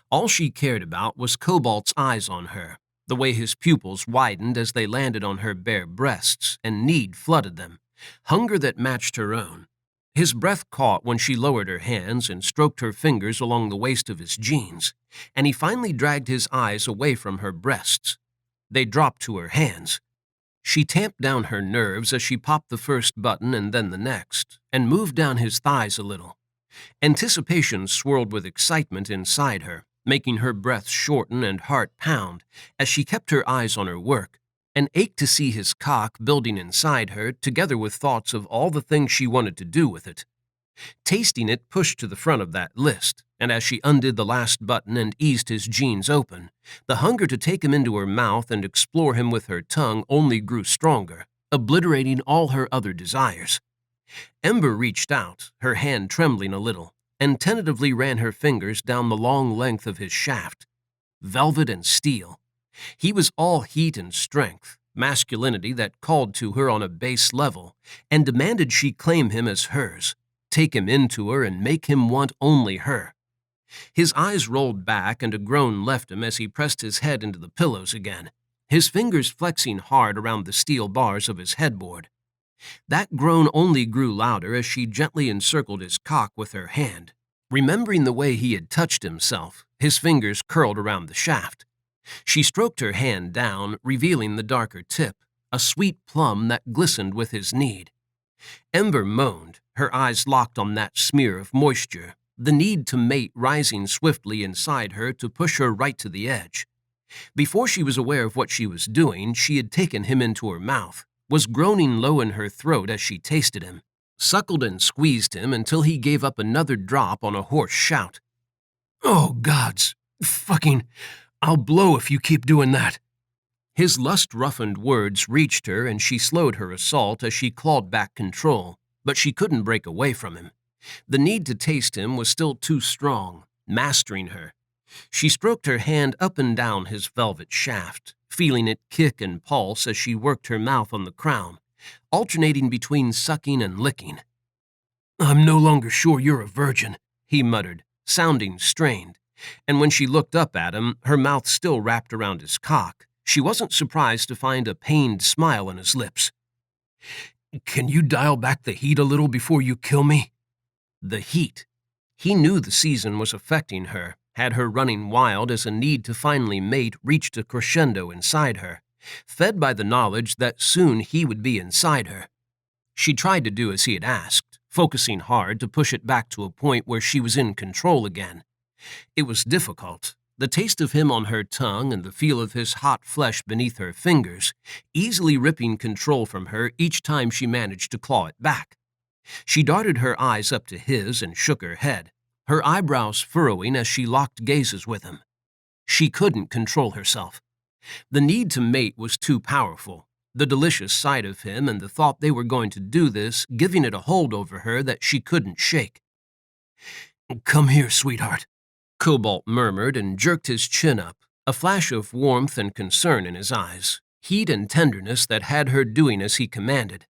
All she cared about was Cobalt's eyes on her, the way his pupils widened as they landed on her bare breasts, and need flooded them, hunger that matched her own. His breath caught when she lowered her hands and stroked her fingers along the waist of his jeans, and he finally dragged his eyes away from her breasts. They dropped to her hands. She tamped down her nerves as she popped the first button and then the next, and moved down his thighs a little. Anticipation swirled with excitement inside her, making her breath shorten and heart pound as she kept her eyes on her work, an ache to see his cock building inside her, together with thoughts of all the things she wanted to do with it. Tasting it pushed to the front of that list, and as she undid the last button and eased his jeans open, the hunger to take him into her mouth and explore him with her tongue only grew stronger, obliterating all her other desires. Ember reached out, her hand trembling a little, and tentatively ran her fingers down the long length of his shaft. Velvet and steel. He was all heat and strength, masculinity that called to her on a base level, and demanded she claim him as hers, take him into her and make him want only her. His eyes rolled back and a groan left him as he pressed his head into the pillows again, his fingers flexing hard around the steel bars of his headboard. That groan only grew louder as she gently encircled his cock with her hand, remembering the way he had touched himself, his fingers curled around the shaft. She stroked her hand down, revealing the darker tip, a sweet plum that glistened with his need. Ember moaned, her eyes locked on that smear of moisture, the need to mate rising swiftly inside her to push her right to the edge. Before she was aware of what she was doing, she had taken him into her mouth, was groaning low in her throat as she tasted him, suckled and squeezed him until he gave up another drop on a hoarse shout. "Oh, gods, fucking, I'll blow if you keep doing that." His lust-roughened words reached her and she slowed her assault as she clawed back control, but she couldn't break away from him. The need to taste him was still too strong, mastering her. She stroked her hand up and down his velvet shaft, feeling it kick and pulse as she worked her mouth on the crown, alternating between sucking and licking. "I'm no longer sure you're a virgin," he muttered, sounding strained, and when she looked up at him, her mouth still wrapped around his cock, she wasn't surprised to find a pained smile on his lips. "Can you dial back the heat a little before you kill me?" The heat. He knew the season was affecting her, had her running wild as a need to finally mate reached a crescendo inside her, fed by the knowledge that soon he would be inside her. She tried to do as he had asked, focusing hard to push it back to a point where she was in control again. It was difficult. The taste of him on her tongue and the feel of his hot flesh beneath her fingers, easily ripping control from her each time she managed to claw it back. She darted her eyes up to his and shook her head, her eyebrows furrowing as she locked gazes with him. She couldn't control herself. The need to mate was too powerful, the delicious sight of him and the thought they were going to do this giving it a hold over her that she couldn't shake. "Come here, sweetheart," Cobalt murmured and jerked his chin up, a flash of warmth and concern in his eyes, heat and tenderness that had her doing as he commanded.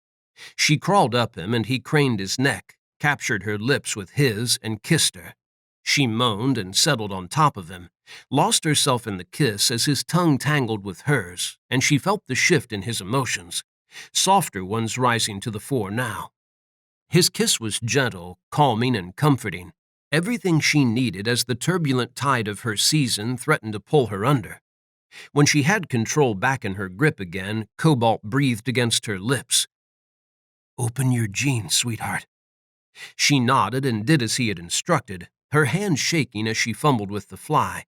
She crawled up him and he craned his neck, captured her lips with his, and kissed her. She moaned and settled on top of him, lost herself in the kiss as his tongue tangled with hers, and she felt the shift in his emotions, softer ones rising to the fore now. His kiss was gentle, calming, and comforting, everything she needed as the turbulent tide of her season threatened to pull her under. When she had control back in her grip again, Cobalt breathed against her lips. "Open your jeans, sweetheart." She nodded and did as he had instructed, her hand shaking as she fumbled with the fly.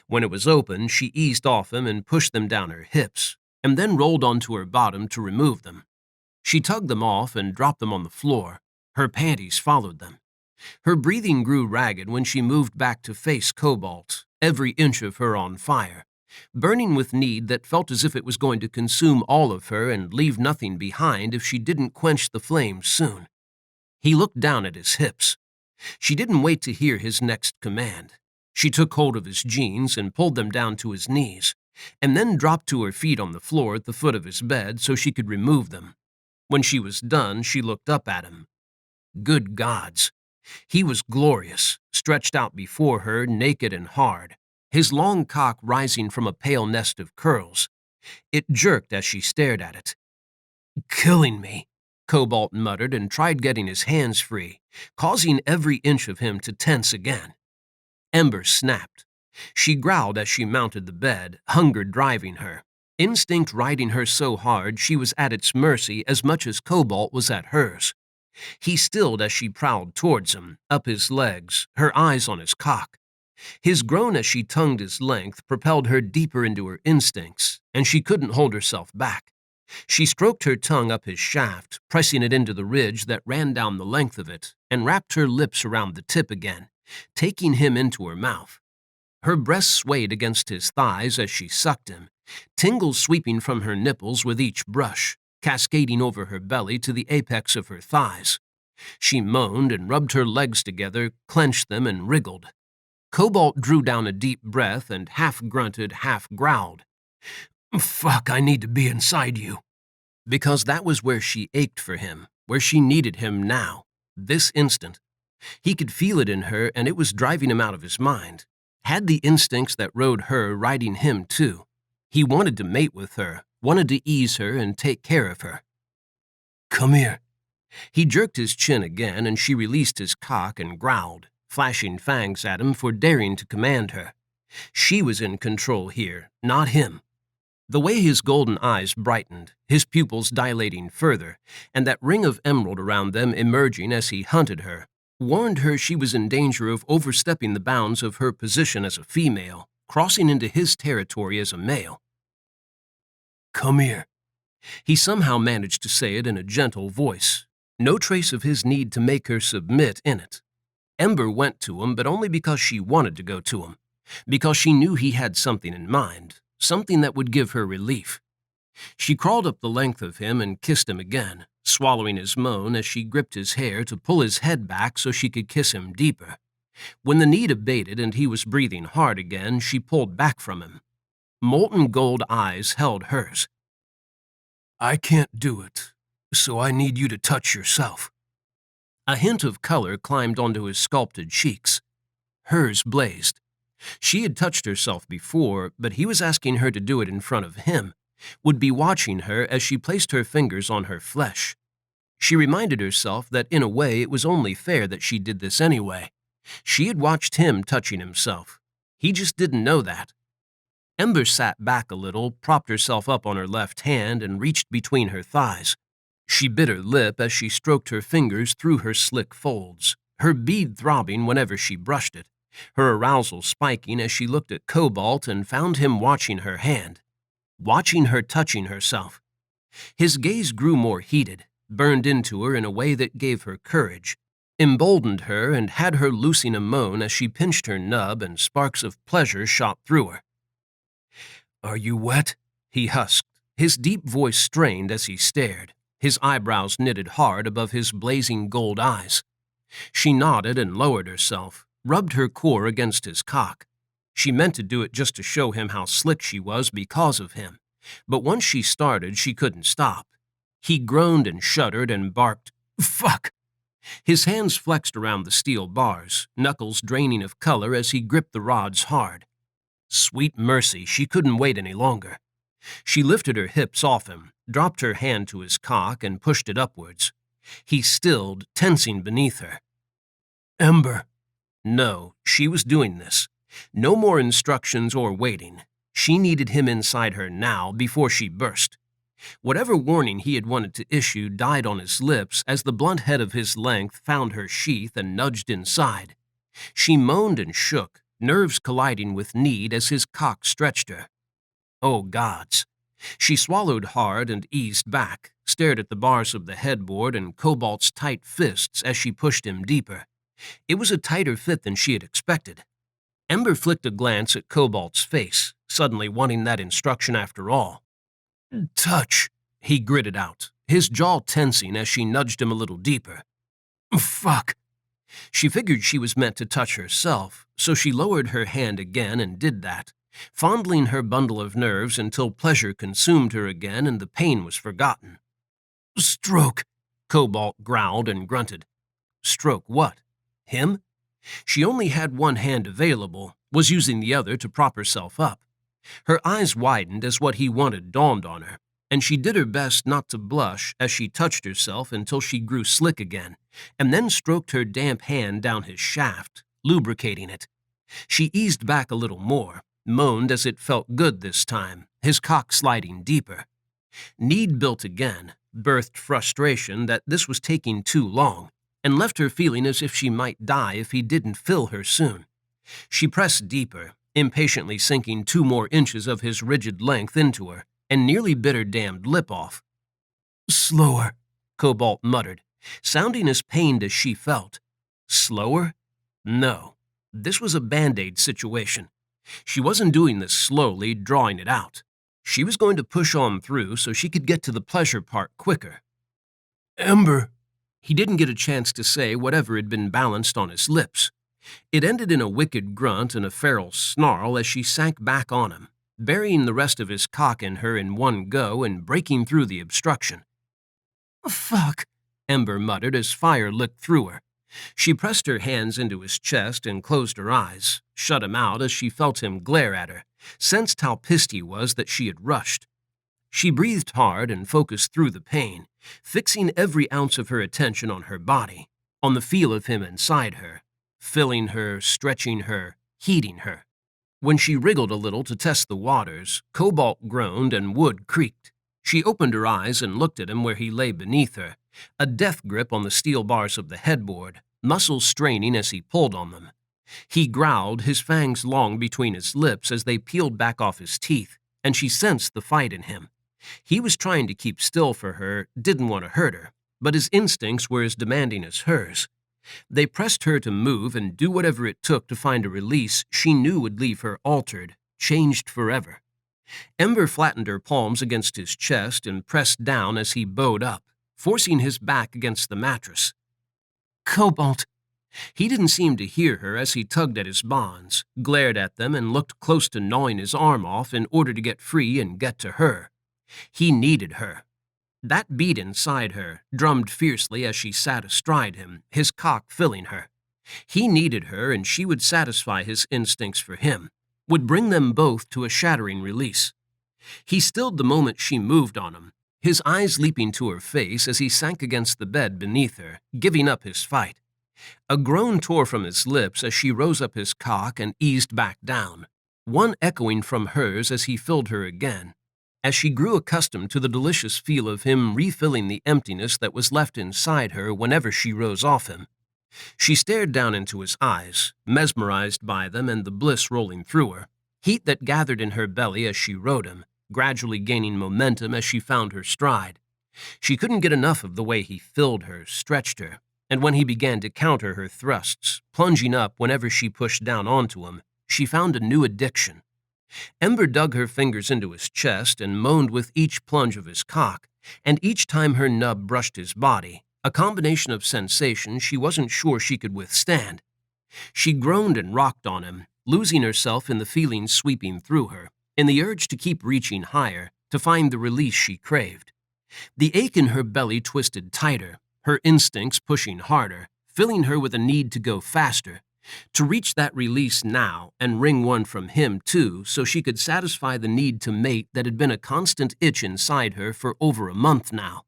When it was open, she eased off him and pushed them down her hips, and then rolled onto her bottom to remove them. She tugged them off and dropped them on the floor. Her panties followed them. Her breathing grew ragged when she moved back to face Cobalt, every inch of her on fire, burning with need that felt as if it was going to consume all of her and leave nothing behind if she didn't quench the flames soon. He looked down at his hips. She didn't wait to hear his next command. She took hold of his jeans and pulled them down to his knees, and then dropped to her feet on the floor at the foot of his bed so she could remove them. When she was done, she looked up at him. Good gods! He was glorious, stretched out before her, naked and hard, his long cock rising from a pale nest of curls. It jerked as she stared at it. "Killing me," Cobalt muttered and tried getting his hands free, causing every inch of him to tense again. Ember snapped. She growled as she mounted the bed, hunger driving her, instinct riding her so hard she was at its mercy as much as Cobalt was at hers. He stilled as she prowled towards him, up his legs, her eyes on his cock. His groan as she tongued his length propelled her deeper into her instincts, and she couldn't hold herself back. She stroked her tongue up his shaft, pressing it into the ridge that ran down the length of it, and wrapped her lips around the tip again, taking him into her mouth. Her breasts swayed against his thighs as she sucked him, tingles sweeping from her nipples with each brush, cascading over her belly to the apex of her thighs. She moaned and rubbed her legs together, clenched them, and wriggled. Cobalt drew down a deep breath and half grunted, half growled. "Fuck, I need to be inside you." Because that was where she ached for him, where she needed him now, this instant. He could feel it in her, and it was driving him out of his mind. Had the instincts that rode her riding him too. He wanted to mate with her, wanted to ease her and take care of her. "Come here." He jerked his chin again, and she released his cock and growled, flashing fangs at him for daring to command her. She was in control here, not him. The way his golden eyes brightened, his pupils dilating further, and that ring of emerald around them emerging as he hunted her, warned her she was in danger of overstepping the bounds of her position as a female, crossing into his territory as a male. "Come here." He somehow managed to say it in a gentle voice, no trace of his need to make her submit in it. Ember went to him, but only because she wanted to go to him, because she knew he had something in mind, something that would give her relief. She crawled up the length of him and kissed him again, swallowing his moan as she gripped his hair to pull his head back so she could kiss him deeper. When the need abated and he was breathing hard again, she pulled back from him. Molten gold eyes held hers. "I can't do it, so I need you to touch yourself." A hint of color climbed onto his sculpted cheeks. Hers blazed. She had touched herself before, but he was asking her to do it in front of him, would be watching her as she placed her fingers on her flesh. She reminded herself that in a way it was only fair that she did this anyway. She had watched him touching himself. He just didn't know that. Ember sat back a little, propped herself up on her left hand, and reached between her thighs. She bit her lip as she stroked her fingers through her slick folds, her bead throbbing whenever she brushed it, her arousal spiking as she looked at Cobalt and found him watching her hand, watching her touching herself. His gaze grew more heated, burned into her in a way that gave her courage, emboldened her and had her loosing a moan as she pinched her nub and sparks of pleasure shot through her. "Are you wet?" he husked, his deep voice strained as he stared, his eyebrows knitted hard above his blazing gold eyes. She nodded and lowered herself, rubbed her core against his cock. She meant to do it just to show him how slick she was because of him, but once she started, she couldn't stop. He groaned and shuddered and barked, "Fuck!" His hands flexed around the steel bars, knuckles draining of color as he gripped the rods hard. Sweet mercy, she couldn't wait any longer. She lifted her hips off him, dropped her hand to his cock, and pushed it upwards. He stilled, tensing beneath her. "Ember." No, she was doing this. No more instructions or waiting. She needed him inside her now, before she burst. Whatever warning he had wanted to issue died on his lips as the blunt head of his length found her sheath and nudged inside. She moaned and shook, nerves colliding with need as his cock stretched her. Oh, gods! She swallowed hard and eased back, stared at the bars of the headboard and Cobalt's tight fists as she pushed him deeper. It was a tighter fit than she had expected. Ember flicked a glance at Cobalt's face, suddenly wanting that instruction after all. "Touch," he gritted out, his jaw tensing as she nudged him a little deeper. "Fuck." She figured she was meant to touch herself, so she lowered her hand again and did that, fondling her bundle of nerves until pleasure consumed her again and the pain was forgotten. "Stroke," Cobalt growled and grunted. Stroke what? Him? She only had one hand available, was using the other to prop herself up. Her eyes widened as what he wanted dawned on her, and she did her best not to blush as she touched herself until she grew slick again, and then stroked her damp hand down his shaft, lubricating it. She eased back a little more, moaned as it felt good this time, his cock sliding deeper. Need built again, birthed frustration that this was taking too long, and left her feeling as if she might die if he didn't fill her soon. She pressed deeper, impatiently sinking 2 more inches of his rigid length into her, and nearly bit her damned lip off. "Slower," Cobalt muttered, sounding as pained as she felt. Slower? No. This was a Band-Aid situation. She wasn't doing this slowly, drawing it out. She was going to push on through so she could get to the pleasure part quicker. "Ember." He didn't get a chance to say whatever had been balanced on his lips. It ended in a wicked grunt and a feral snarl as she sank back on him, burying the rest of his cock in her in one go and breaking through the obstruction. "Fuck," Ember muttered as fire licked through her. She pressed her hands into his chest and closed her eyes, shut him out as she felt him glare at her, sensed how pissed he was that she had rushed. She breathed hard and focused through the pain, fixing every ounce of her attention on her body, on the feel of him inside her, filling her, stretching her, heating her. When she wriggled a little to test the waters, Cobalt groaned and wood creaked. She opened her eyes and looked at him where he lay beneath her, a death grip on the steel bars of the headboard, muscles straining as he pulled on them. He growled, his fangs long between his lips as they peeled back off his teeth, and she sensed the fight in him. He was trying to keep still for her, didn't want to hurt her, but his instincts were as demanding as hers. They pressed her to move and do whatever it took to find a release she knew would leave her altered, changed forever. Ember flattened her palms against his chest and pressed down as he bowed up, forcing his back against the mattress. "Cobalt." He didn't seem to hear her as he tugged at his bonds, glared at them, and looked close to gnawing his arm off in order to get free and get to her. He needed her. That beat inside her drummed fiercely as she sat astride him, his cock filling her. He needed her, and she would satisfy his instincts for him, would bring them both to a shattering release. He stilled the moment she moved on him, his eyes leaping to her face as he sank against the bed beneath her, giving up his fight. A groan tore from his lips as she rose up his cock and eased back down, one echoing from hers as he filled her again, as she grew accustomed to the delicious feel of him refilling the emptiness that was left inside her whenever she rose off him. She stared down into his eyes, mesmerized by them and the bliss rolling through her, heat that gathered in her belly as she rode him, gradually gaining momentum as she found her stride. She couldn't get enough of the way he filled her, stretched her, and when he began to counter her thrusts, plunging up whenever she pushed down onto him, she found a new addiction. Ember dug her fingers into his chest and moaned with each plunge of his cock, and each time her nub brushed his body, a combination of sensations she wasn't sure she could withstand. She groaned and rocked on him, losing herself in the feelings sweeping through her, in the urge to keep reaching higher, to find the release she craved. The ache in her belly twisted tighter, her instincts pushing harder, filling her with a need to go faster, to reach that release now and wring one from him too so she could satisfy the need to mate that had been a constant itch inside her for over a month now.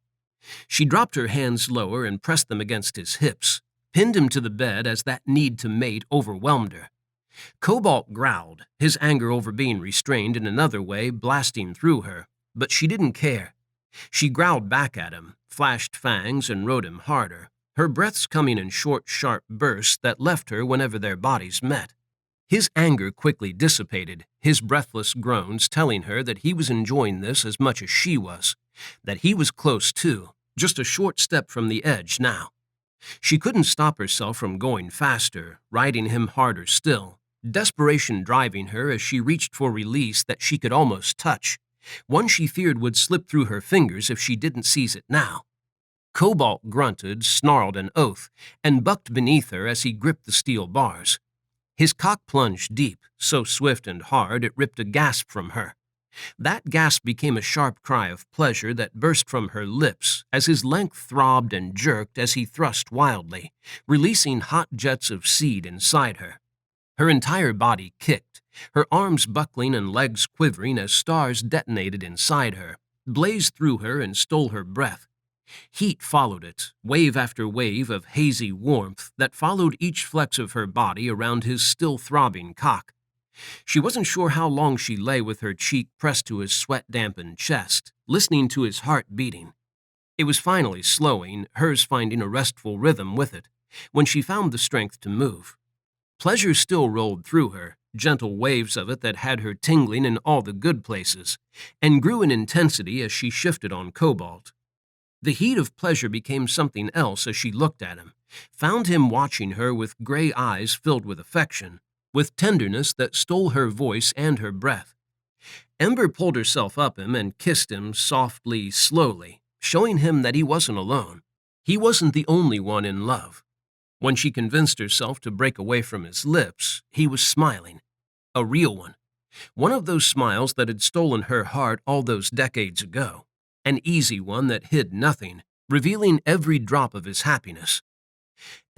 She dropped her hands lower and pressed them against his hips, pinned him to the bed as that need to mate overwhelmed her. Cobalt growled, his anger over being restrained in another way blasting through her, but she didn't care. She growled back at him, flashed fangs, and rode him harder, her breaths coming in short, sharp bursts that left her whenever their bodies met. His anger quickly dissipated, his breathless groans telling her that he was enjoying this as much as she was, that he was close too, just a short step from the edge now. She couldn't stop herself from going faster, riding him harder still, desperation driving her as she reached for release that she could almost touch, one she feared would slip through her fingers if she didn't seize it now. Cobalt grunted, snarled an oath, and bucked beneath her as he gripped the steel bars. His cock plunged deep, so swift and hard it ripped a gasp from her. That gasp became a sharp cry of pleasure that burst from her lips as his length throbbed and jerked as he thrust wildly, releasing hot jets of seed inside her. Her entire body kicked, her arms buckling and legs quivering as stars detonated inside her, blazed through her and stole her breath. Heat followed it, wave after wave of hazy warmth that followed each flex of her body around his still throbbing cock. She wasn't sure how long she lay with her cheek pressed to his sweat-dampened chest, listening to his heart beating. It was finally slowing, hers finding a restful rhythm with it, when she found the strength to move. Pleasure still rolled through her, gentle waves of it that had her tingling in all the good places, and grew in intensity as she shifted on Cobalt. The heat of pleasure became something else as she looked at him, found him watching her with gray eyes filled with affection, with tenderness that stole her voice and her breath. Ember pulled herself up him and kissed him softly, slowly, showing him that he wasn't alone. He wasn't the only one in love. When she convinced herself to break away from his lips, he was smiling. A real one. One of those smiles that had stolen her heart all those decades ago. An easy one that hid nothing, revealing every drop of his happiness.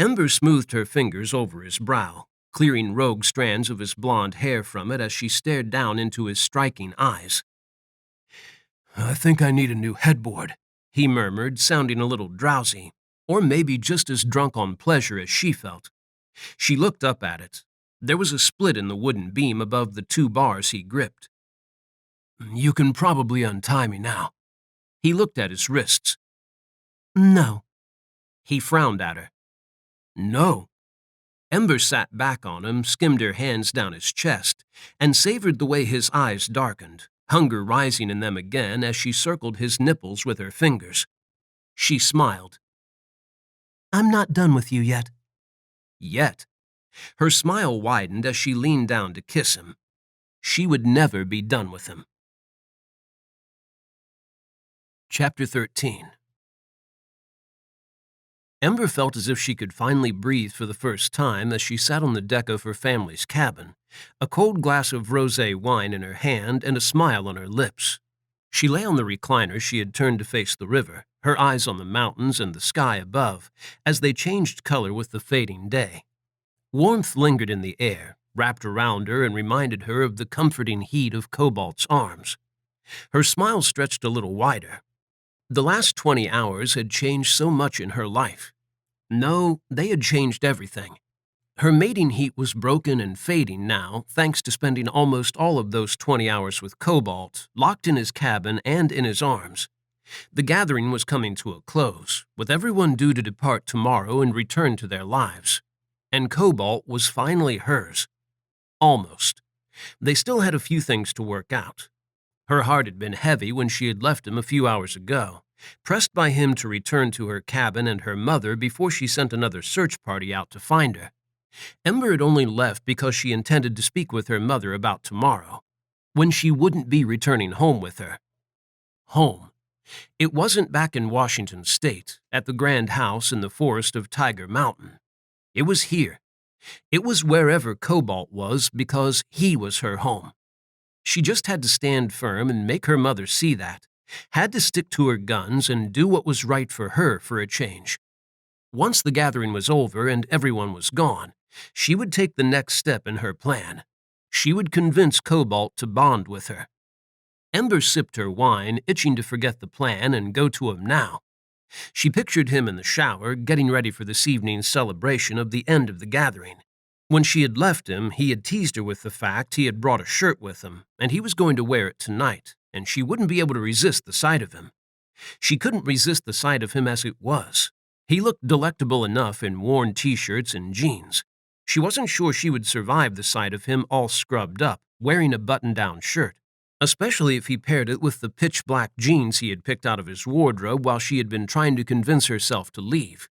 Ember smoothed her fingers over his brow, clearing rogue strands of his blonde hair from it as she stared down into his striking eyes. "I think I need a new headboard," he murmured, sounding a little drowsy, or maybe just as drunk on pleasure as she felt. She looked up at it. There was a split in the wooden beam above the 2 bars he gripped. "You can probably untie me now." He looked at his wrists. "No." He frowned at her. "No." Ember sat back on him, skimmed her hands down his chest, and savored the way his eyes darkened, hunger rising in them again as she circled his nipples with her fingers. She smiled. "I'm not done with you yet." Yet. Her smile widened as she leaned down to kiss him. She would never be done with him. Chapter 13. Ember felt as if she could finally breathe for the first time as she sat on the deck of her family's cabin, a cold glass of rosé wine in her hand and a smile on her lips. She lay on the recliner she had turned to face the river, her eyes on the mountains and the sky above, as they changed color with the fading day. Warmth lingered in the air, wrapped around her and reminded her of the comforting heat of Cobalt's arms. Her smile stretched a little wider. The last 20 hours had changed so much in her life. No, they had changed everything. Her mating heat was broken and fading now, thanks to spending almost all of those 20 hours with Cobalt, locked in his cabin and in his arms. The gathering was coming to a close, with everyone due to depart tomorrow and return to their lives. And Cobalt was finally hers. Almost. They still had a few things to work out. Her heart had been heavy when she had left him a few hours ago, pressed by him to return to her cabin and her mother before she sent another search party out to find her. Ember had only left because she intended to speak with her mother about tomorrow, when she wouldn't be returning home with her. Home. It wasn't back in Washington State, at the grand house in the forest of Tiger Mountain. It was here. It was wherever Cobalt was because he was her home. She just had to stand firm and make her mother see that, had to stick to her guns and do what was right for her for a change. Once the gathering was over and everyone was gone, she would take the next step in her plan. She would convince Cobalt to bond with her. Ember sipped her wine, itching to forget the plan and go to him now. She pictured him in the shower, getting ready for this evening's celebration of the end of the gathering. When she had left him, he had teased her with the fact he had brought a shirt with him, and he was going to wear it tonight, and she wouldn't be able to resist the sight of him. She couldn't resist the sight of him as it was. He looked delectable enough in worn t-shirts and jeans. She wasn't sure she would survive the sight of him all scrubbed up, wearing a button-down shirt, especially if he paired it with the pitch-black jeans he had picked out of his wardrobe while she had been trying to convince herself to leave.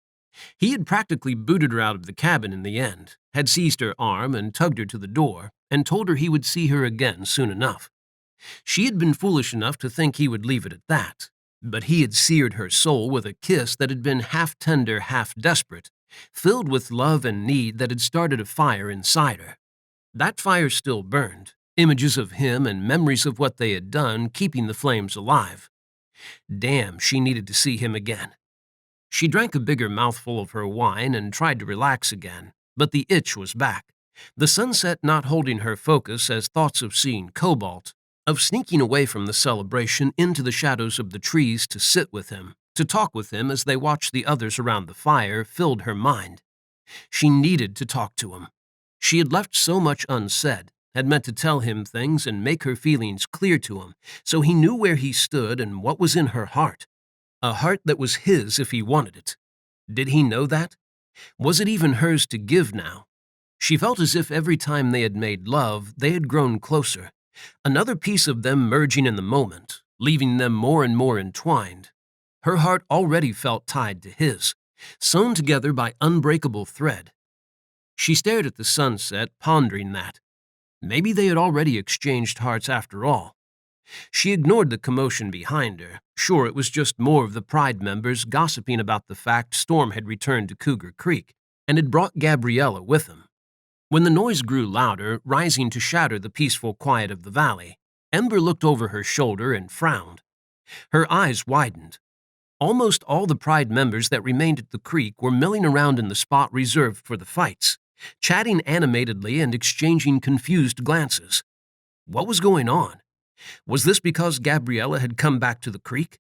He had practically booted her out of the cabin in the end, had seized her arm and tugged her to the door, and told her he would see her again soon enough. She had been foolish enough to think he would leave it at that, but he had seared her soul with a kiss that had been half tender, half desperate, filled with love and need that had started a fire inside her. That fire still burned, images of him and memories of what they had done keeping the flames alive. Damn, she needed to see him again. She drank a bigger mouthful of her wine and tried to relax again, but the itch was back, the sunset not holding her focus as thoughts of seeing Cobalt, of sneaking away from the celebration into the shadows of the trees to sit with him, to talk with him as they watched the others around the fire, filled her mind. She needed to talk to him. She had left so much unsaid, had meant to tell him things and make her feelings clear to him, so he knew where he stood and what was in her heart. A heart that was his if he wanted it. Did he know that? Was it even hers to give now? She felt as if every time they had made love, they had grown closer. Another piece of them merging in the moment, leaving them more and more entwined. Her heart already felt tied to his, sewn together by unbreakable thread. She stared at the sunset, pondering that. Maybe they had already exchanged hearts after all. She ignored the commotion behind her, sure it was just more of the Pride members gossiping about the fact Storm had returned to Cougar Creek and had brought Gabriella with him. When the noise grew louder, rising to shatter the peaceful quiet of the valley, Ember looked over her shoulder and frowned. Her eyes widened. Almost all the Pride members that remained at the creek were milling around in the spot reserved for the fights, chatting animatedly and exchanging confused glances. What was going on? Was this because Gabriella had come back to the creek?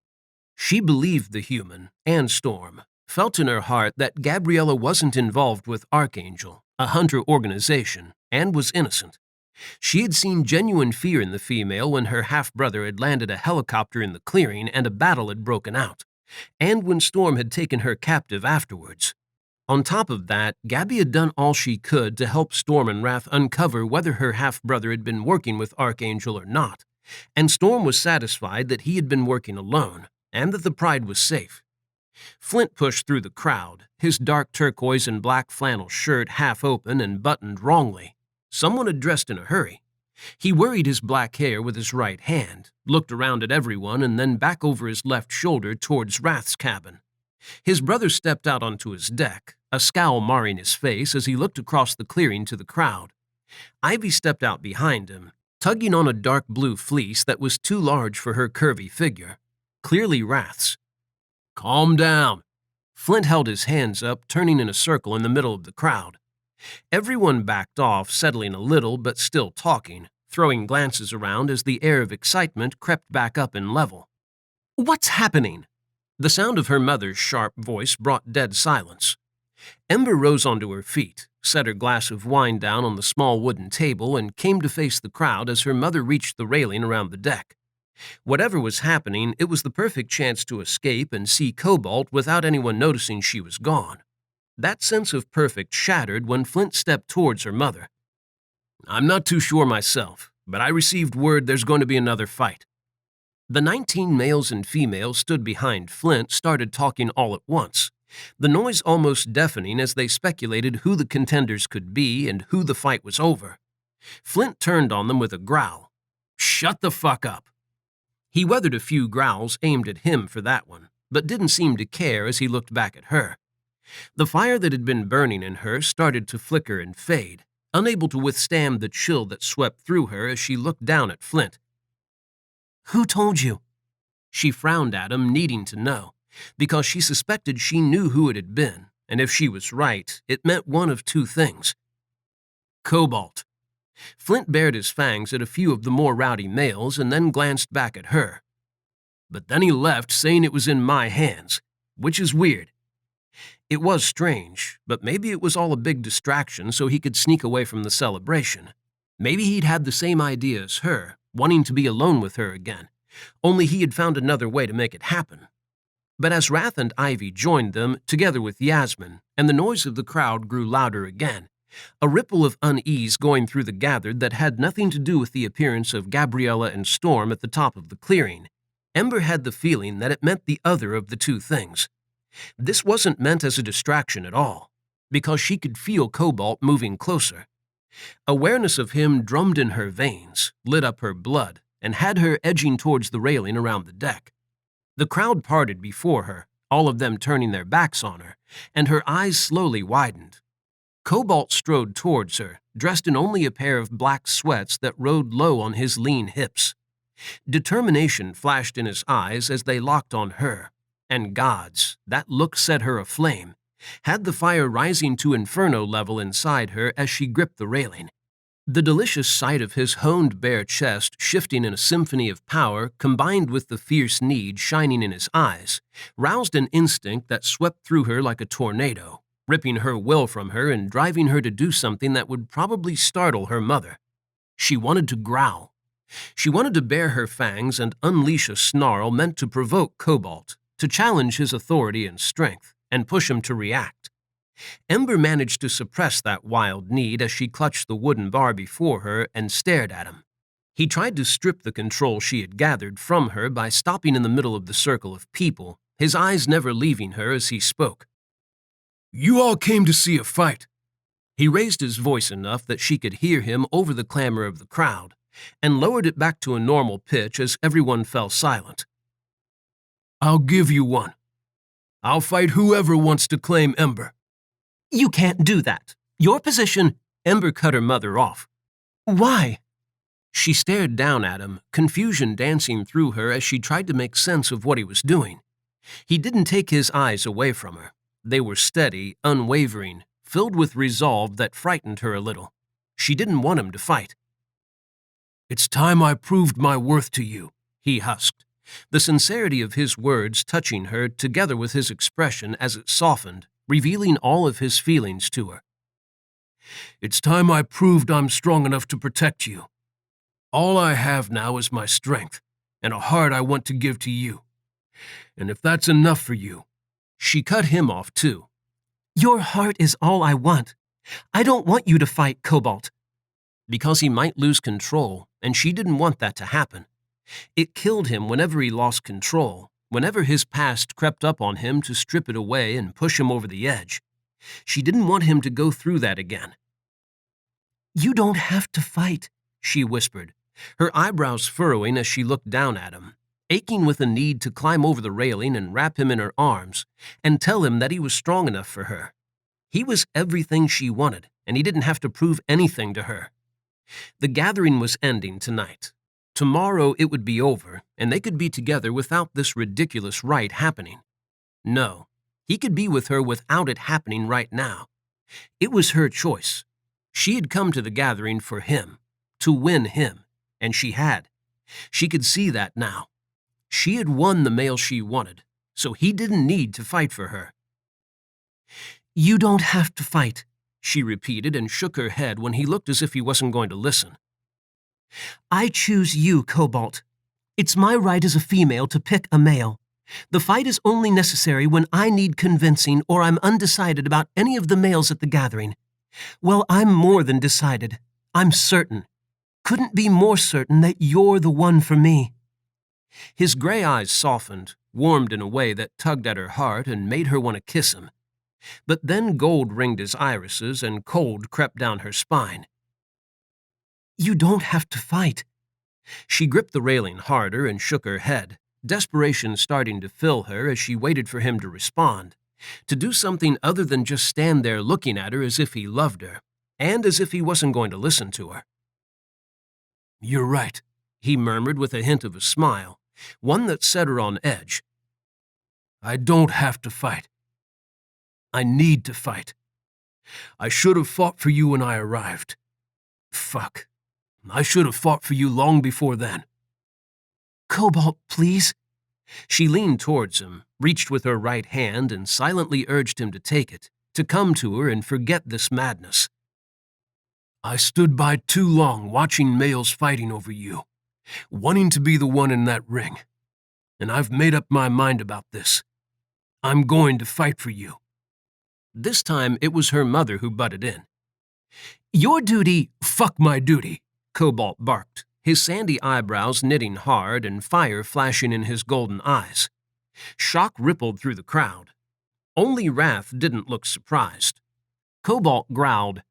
She believed the human, and Storm, felt in her heart that Gabriella wasn't involved with Archangel, a hunter organization, and was innocent. She had seen genuine fear in the female when her half-brother had landed a helicopter in the clearing and a battle had broken out, and when Storm had taken her captive afterwards. On top of that, Gabby had done all she could to help Storm and Wrath uncover whether her half-brother had been working with Archangel or not, and Storm was satisfied that he had been working alone, and that the Pride was safe. Flint pushed through the crowd, his dark turquoise and black flannel shirt half open and buttoned wrongly. Someone had dressed in a hurry. He worried his black hair with his right hand, looked around at everyone, and then back over his left shoulder towards Wrath's cabin. His brother stepped out onto his deck, a scowl marring his face as he looked across the clearing to the crowd. Ivy stepped out behind him, tugging on a dark blue fleece that was too large for her curvy figure, clearly Wrath's. "Calm down." Flint held his hands up, turning in a circle in the middle of the crowd. Everyone backed off, settling a little but still talking, throwing glances around as the air of excitement crept back up in level. "What's happening?" The sound of her mother's sharp voice brought dead silence. Ember rose onto her feet, set her glass of wine down on the small wooden table, and came to face the crowd as her mother reached the railing around the deck. Whatever was happening, it was the perfect chance to escape and see Cobalt without anyone noticing she was gone. That sense of perfect shattered when Flint stepped towards her mother. "I'm not too sure myself, but I received word there's going to be another fight." The 19 males and females stood behind Flint started talking all at once, the noise almost deafening as they speculated who the contenders could be and who the fight was over. Flint turned on them with a growl. "Shut the fuck up." He weathered a few growls aimed at him for that one, but didn't seem to care as he looked back at her. The fire that had been burning in her started to flicker and fade, unable to withstand the chill that swept through her as she looked down at Flint. "Who told you?" She frowned at him, needing to know, because she suspected she knew who it had been, and if she was right, it meant one of two things. Cobalt. Flint bared his fangs at a few of the more rowdy males and then glanced back at her. But then he left saying it was in my hands, which is weird. It was strange, but maybe it was all a big distraction so he could sneak away from the celebration. Maybe he'd had the same idea as her, wanting to be alone with her again, only he had found another way to make it happen. But as Wrath and Ivy joined them, together with Yasmin, and the noise of the crowd grew louder again, A ripple of unease going through the gathered that had nothing to do with the appearance of Gabriella and Storm at the top of the clearing. Ember had the feeling that it meant the other of the two things. This wasn't meant as a distraction at all, because she could feel Cobalt moving closer. Awareness of him drummed in her veins, lit up her blood, and had her edging towards the railing around the deck. The crowd parted before her, all of them turning their backs on her, and her eyes slowly widened. Cobalt strode towards her, dressed in only a pair of black sweats that rode low on his lean hips. Determination flashed in his eyes as they locked on her, and gods, that look set her aflame, had the fire rising to inferno level inside her as she gripped the railing. The delicious sight of his honed bare chest shifting in a symphony of power combined with the fierce need shining in his eyes roused an instinct that swept through her like a tornado, ripping her will from her and driving her to do something that would probably startle her mother. She wanted to growl. She wanted to bare her fangs and unleash a snarl meant to provoke Cobalt, to challenge his authority and strength, and push him to react. Ember managed to suppress that wild need as she clutched the wooden bar before her and stared at him. He tried to strip the control she had gathered from her by stopping in the middle of the circle of people, his eyes never leaving her as he spoke. "You all came to see a fight." He raised his voice enough that she could hear him over the clamor of the crowd, and lowered it back to a normal pitch as everyone fell silent. "I'll give you one. I'll fight whoever wants to claim Ember." "You can't do that. Your position—" Ember cut her mother off. "Why?" She stared down at him, confusion dancing through her as she tried to make sense of what he was doing. He didn't take his eyes away from her. They were steady, unwavering, filled with resolve that frightened her a little. She didn't want him to fight. "It's time I proved my worth to you," he husked, the sincerity of his words touching her together with his expression as it softened, revealing all of his feelings to her. "It's time I proved I'm strong enough to protect you. All I have now is my strength, and a heart I want to give to you. And if that's enough for you—" She cut him off too. "Your heart is all I want. I don't want you to fight, Cobalt." Because he might lose control, and she didn't want that to happen. It killed him whenever he lost control, whenever his past crept up on him to strip it away and push him over the edge. She didn't want him to go through that again. "You don't have to fight," she whispered, her eyebrows furrowing as she looked down at him, aching with a need to climb over the railing and wrap him in her arms and tell him that he was strong enough for her. He was everything she wanted, and he didn't have to prove anything to her. The gathering was ending tonight. Tomorrow it would be over, and they could be together without this ridiculous rite happening. No, he could be with her without it happening right now. It was her choice. She had come to the gathering for him, to win him, and she had. She could see that now. She had won the male she wanted, so he didn't need to fight for her. "You don't have to fight," she repeated and shook her head when he looked as if he wasn't going to listen. "I choose you, Cobalt. It's my right as a female to pick a male. The fight is only necessary when I need convincing or I'm undecided about any of the males at the gathering. Well, I'm more than decided. I'm certain. Couldn't be more certain that you're the one for me." His gray eyes softened, warmed in a way that tugged at her heart and made her want to kiss him. But then gold ringed his irises and cold crept down her spine. "You don't have to fight." She gripped the railing harder and shook her head, desperation starting to fill her as she waited for him to respond, to do something other than just stand there looking at her as if he loved her, and as if he wasn't going to listen to her. "You're right," he murmured with a hint of a smile, one that set her on edge. "I don't have to fight. I need to fight. I should have fought for you when I arrived. Fuck. I should have fought for you long before then." "Cobalt, please." She leaned towards him, reached with her right hand and silently urged him to take it, to come to her and forget this madness. "I stood by too long watching males fighting over you, wanting to be the one in that ring. And I've made up my mind about this. I'm going to fight for you." This time it was her mother who butted in. Your duty, fuck my duty, Cobalt barked, his sandy eyebrows knitting hard and fire flashing in his golden eyes. Shock rippled through the crowd. Only Wrath didn't look surprised. Cobalt growled,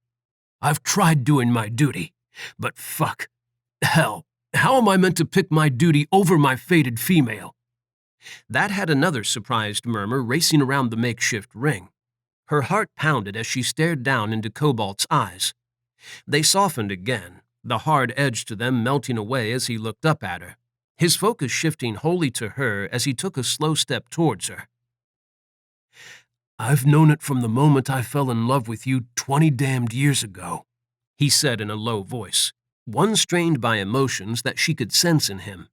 I've tried doing my duty, but fuck. Hell, how am I meant to pick my duty over my fated female? That had another surprised murmur racing around the makeshift ring. Her heart pounded as she stared down into Cobalt's eyes. They softened again, the hard edge to them melting away as he looked up at her, his focus shifting wholly to her as he took a slow step towards her. I've known it from the moment I fell in love with you 20 damned years ago, he said in a low voice, one strained by emotions that she could sense in him.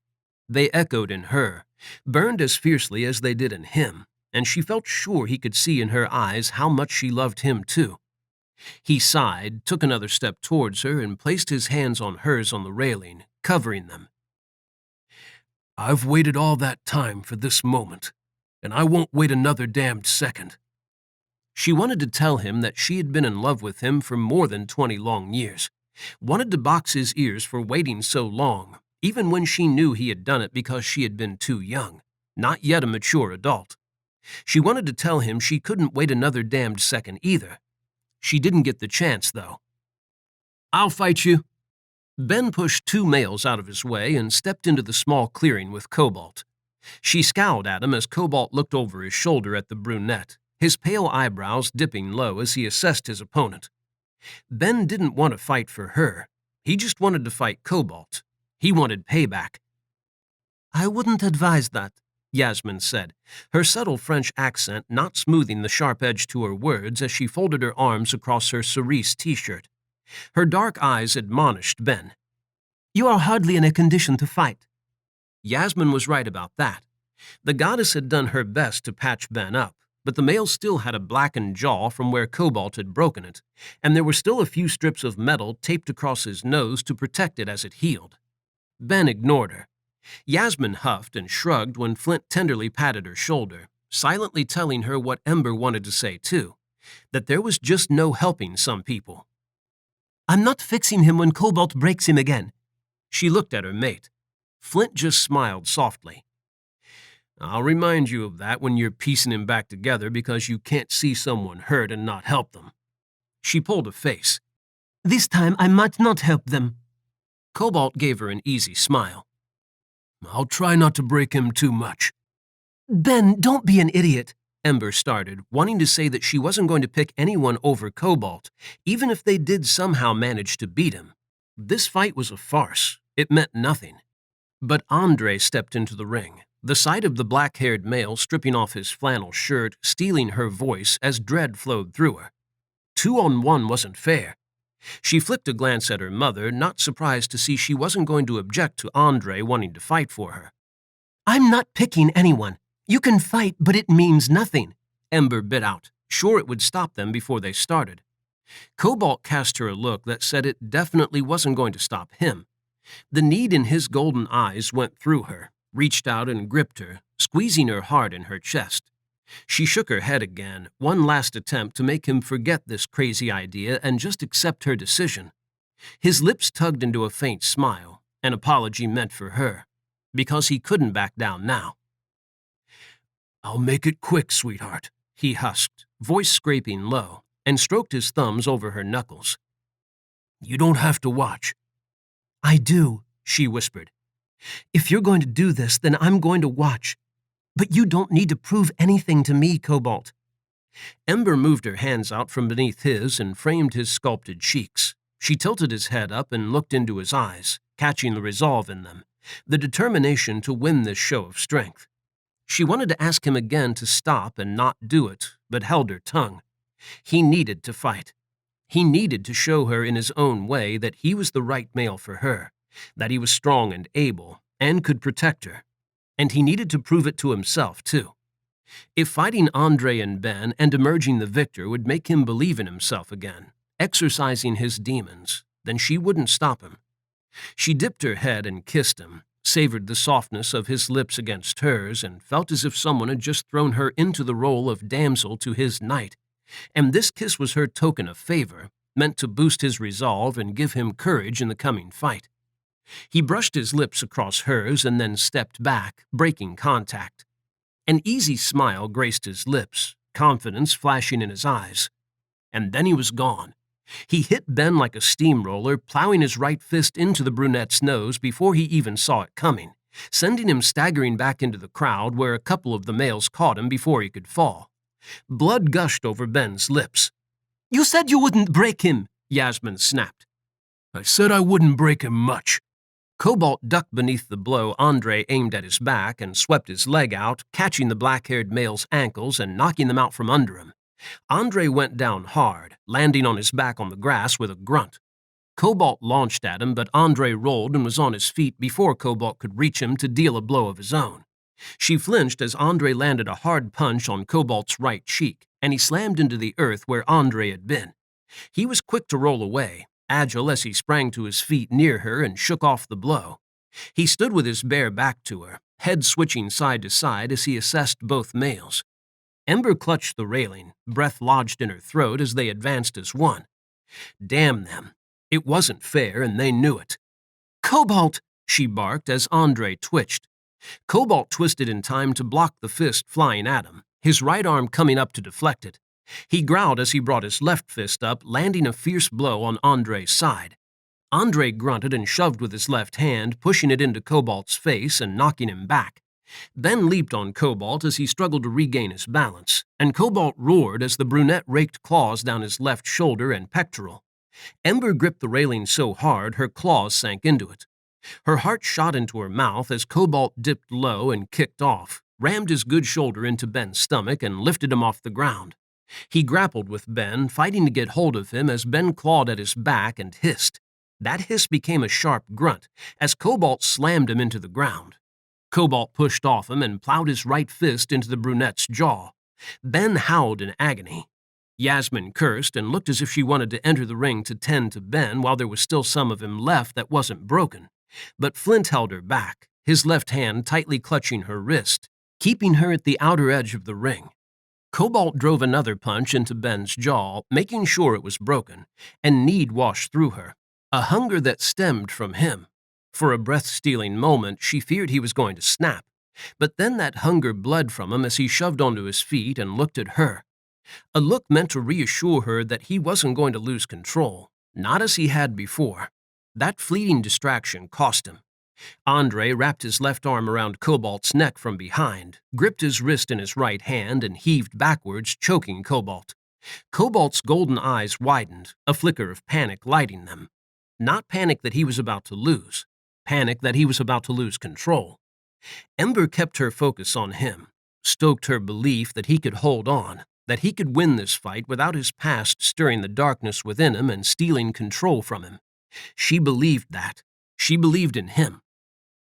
They echoed in her, burned as fiercely as they did in him, and she felt sure he could see in her eyes how much she loved him too. He sighed, took another step towards her, and placed his hands on hers on the railing, covering them. I've waited all that time for this moment, and I won't wait another damned second. She wanted to tell him that she had been in love with him for more than 20 long years, wanted to box his ears for waiting so long, even when she knew he had done it because she had been too young, not yet a mature adult. She wanted to tell him she couldn't wait another damned second either. She didn't get the chance, though. I'll fight you. Ben pushed two males out of his way and stepped into the small clearing with Cobalt. She scowled at him as Cobalt looked over his shoulder at the brunette, his pale eyebrows dipping low as he assessed his opponent. Ben didn't want to fight for her. He just wanted to fight Cobalt. He wanted payback. I wouldn't advise that, Yasmin said, her subtle French accent not smoothing the sharp edge to her words as she folded her arms across her cerise t-shirt. Her dark eyes admonished Ben. You are hardly in a condition to fight. Yasmin was right about that. The goddess had done her best to patch Ben up, but the male still had a blackened jaw from where Cobalt had broken it, and there were still a few strips of metal taped across his nose to protect it as it healed. Ben ignored her. Yasmin huffed and shrugged when Flint tenderly patted her shoulder, silently telling her what Ember wanted to say too, that there was just no helping some people. I'm not fixing him when Cobalt breaks him again. She looked at her mate. Flint just smiled softly. I'll remind you of that when you're piecing him back together because you can't see someone hurt and not help them. She pulled a face. This time I might not help them. Cobalt gave her an easy smile. I'll try not to break him too much. Ben, don't be an idiot, Ember started, wanting to say that she wasn't going to pick anyone over Cobalt, even if they did somehow manage to beat him. This fight was a farce. It meant nothing. But Andre stepped into the ring, the sight of the black-haired male stripping off his flannel shirt stealing her voice as dread flowed through her. 2-on-1 wasn't fair. She flicked a glance at her mother, not surprised to see she wasn't going to object to Andre wanting to fight for her. I'm not picking anyone. You can fight, but it means nothing, Ember bit out, sure it would stop them before they started. Cobalt cast her a look that said it definitely wasn't going to stop him. The need in his golden eyes went through her, reached out and gripped her, squeezing her hard in her chest. She shook her head again, one last attempt to make him forget this crazy idea and just accept her decision. His lips tugged into a faint smile, an apology meant for her, because he couldn't back down now. I'll make it quick, sweetheart, he husked, voice scraping low, and stroked his thumbs over her knuckles. You don't have to watch. I do, she whispered. If you're going to do this, then I'm going to watch. But you don't need to prove anything to me, Cobalt. Ember moved her hands out from beneath his and framed his sculpted cheeks. She tilted his head up and looked into his eyes, catching the resolve in them, the determination to win this show of strength. She wanted to ask him again to stop and not do it, but held her tongue. He needed to fight. He needed to show her in his own way that he was the right male for her, that he was strong and able, and could protect her. And he needed to prove it to himself, too. If fighting Andre and Ben and emerging the victor would make him believe in himself again, exercising his demons, then she wouldn't stop him. She dipped her head and kissed him, savored the softness of his lips against hers, and felt as if someone had just thrown her into the role of damsel to his knight. And this kiss was her token of favor, meant to boost his resolve and give him courage in the coming fight. He brushed his lips across hers and then stepped back, breaking contact. An easy smile graced his lips, confidence flashing in his eyes. And then he was gone. He hit Ben like a steamroller, plowing his right fist into the brunette's nose before he even saw it coming, sending him staggering back into the crowd where a couple of the males caught him before he could fall. Blood gushed over Ben's lips. "You said you wouldn't break him," Yasmin snapped. "I said I wouldn't break him much." Cobalt ducked beneath the blow Andre aimed at his back and swept his leg out, catching the black-haired male's ankles and knocking them out from under him. Andre went down hard, landing on his back on the grass with a grunt. Cobalt launched at him, but Andre rolled and was on his feet before Cobalt could reach him to deal a blow of his own. She flinched as Andre landed a hard punch on Cobalt's right cheek, and he slammed into the earth where Andre had been. He was quick to roll away, agile as he sprang to his feet near her and shook off the blow. He stood with his bare back to her, head switching side to side as he assessed both males. Ember clutched the railing, breath lodged in her throat as they advanced as one. Damn them. It wasn't fair, and they knew it. "Cobalt!" she barked as Andre twitched. Cobalt twisted in time to block the fist flying at him, his right arm coming up to deflect it. He growled as he brought his left fist up, landing a fierce blow on Andre's side. Andre grunted and shoved with his left hand, pushing it into Cobalt's face and knocking him back. Ben leaped on Cobalt as he struggled to regain his balance, and Cobalt roared as the brunette raked claws down his left shoulder and pectoral. Ember gripped the railing so hard her claws sank into it. Her heart shot into her mouth as Cobalt dipped low and kicked off, rammed his good shoulder into Ben's stomach and lifted him off the ground. He grappled with Ben, fighting to get hold of him as Ben clawed at his back and hissed. That hiss became a sharp grunt as Cobalt slammed him into the ground. Cobalt pushed off him and plowed his right fist into the brunette's jaw. Ben howled in agony. Yasmin cursed and looked as if she wanted to enter the ring to tend to Ben while there was still some of him left that wasn't broken. But Flint held her back, his left hand tightly clutching her wrist, keeping her at the outer edge of the ring. Cobalt drove another punch into Ben's jaw, making sure it was broken, and need washed through her, a hunger that stemmed from him. For a breath-stealing moment, she feared he was going to snap, but then that hunger bled from him as he shoved onto his feet and looked at her. A look meant to reassure her that he wasn't going to lose control, not as he had before. That fleeting distraction cost him. Andre wrapped his left arm around Cobalt's neck from behind, gripped his wrist in his right hand, and heaved backwards, choking Cobalt. Cobalt's golden eyes widened, a flicker of panic lighting them. Not panic that he was about to lose. Panic that he was about to lose control. Ember kept her focus on him, stoked her belief that he could hold on, that he could win this fight without his past stirring the darkness within him and stealing control from him. She believed that. She believed in him.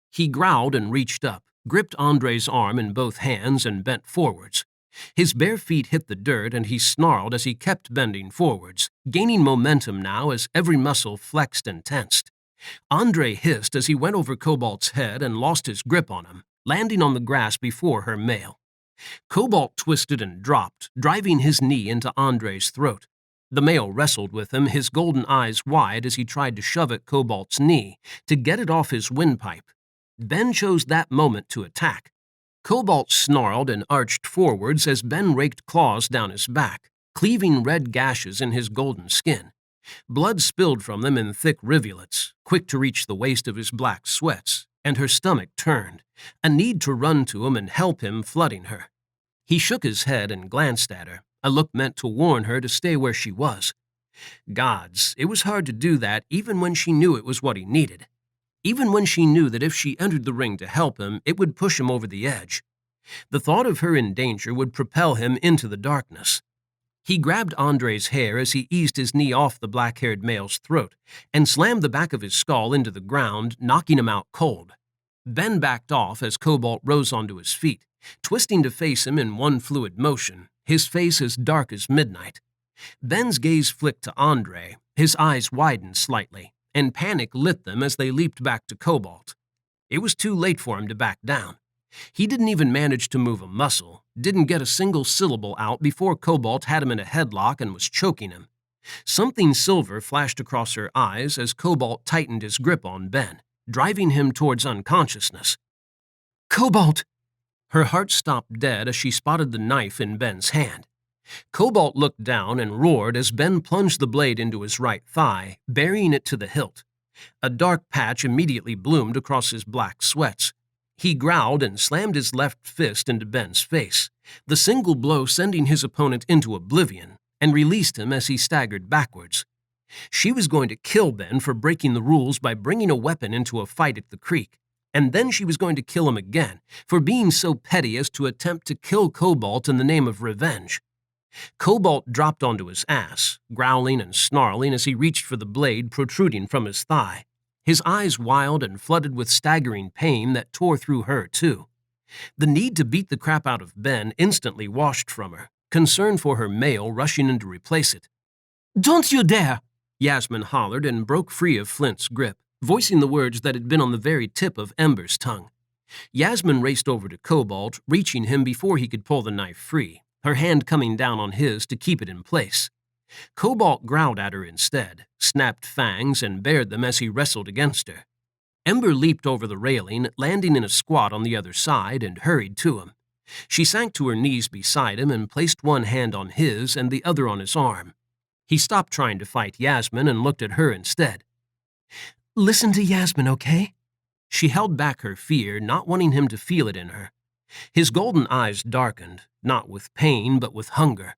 He growled and reached up, gripped Andre's arm in both hands and bent forwards. His bare feet hit the dirt and he snarled as he kept bending forwards, gaining momentum now as every muscle flexed and tensed. Andre hissed as he went over Cobalt's head and lost his grip on him, landing on the grass before her male. Cobalt twisted and dropped, driving his knee into Andre's throat. The male wrestled with him, his golden eyes wide as he tried to shove at Cobalt's knee, to get it off his windpipe. Ben chose that moment to attack. Cobalt snarled and arched forwards as Ben raked claws down his back, cleaving red gashes in his golden skin. Blood spilled from them in thick rivulets, quick to reach the waist of his black sweats, and her stomach turned, a need to run to him and help him flooding her. He shook his head and glanced at her, a look meant to warn her to stay where she was. Gods, it was hard to do that even when she knew it was what he needed. Even when she knew that if she entered the ring to help him, it would push him over the edge. The thought of her in danger would propel him into the darkness. He grabbed Andre's hair as he eased his knee off the black-haired male's throat and slammed the back of his skull into the ground, knocking him out cold. Ben backed off as Cobalt rose onto his feet, twisting to face him in one fluid motion, his face as dark as midnight. Ben's gaze flicked to Andre, his eyes widened slightly, and panic lit them as they leaped back to Cobalt. It was too late for him to back down. He didn't even manage to move a muscle, didn't get a single syllable out before Cobalt had him in a headlock and was choking him. Something silver flashed across her eyes as Cobalt tightened his grip on Ben, driving him towards unconsciousness. "Cobalt!" Her heart stopped dead as she spotted the knife in Ben's hand. Cobalt looked down and roared as Ben plunged the blade into his right thigh, burying it to the hilt. A dark patch immediately bloomed across his black sweats. He growled and slammed his left fist into Ben's face, the single blow sending his opponent into oblivion, and released him as he staggered backwards. She was going to kill Ben for breaking the rules by bringing a weapon into a fight at the creek, and then she was going to kill him again for being so petty as to attempt to kill Cobalt in the name of revenge. Cobalt dropped onto his ass, growling and snarling as he reached for the blade protruding from his thigh, his eyes wild and flooded with staggering pain that tore through her, too. The need to beat the crap out of Ben instantly washed from her, concern for her male rushing in to replace it. "Don't you dare!" Yasmin hollered and broke free of Flint's grip, voicing the words that had been on the very tip of Ember's tongue. Yasmin raced over to Cobalt, reaching him before he could pull the knife free, her hand coming down on his to keep it in place. Cobalt growled at her instead, snapped fangs, and bared them as he wrestled against her. Ember leaped over the railing, landing in a squat on the other side, and hurried to him. She sank to her knees beside him and placed one hand on his and the other on his arm. He stopped trying to fight Yasmin and looked at her instead. "Listen to Yasmin, okay?" She held back her fear, not wanting him to feel it in her. His golden eyes darkened, not with pain but with hunger.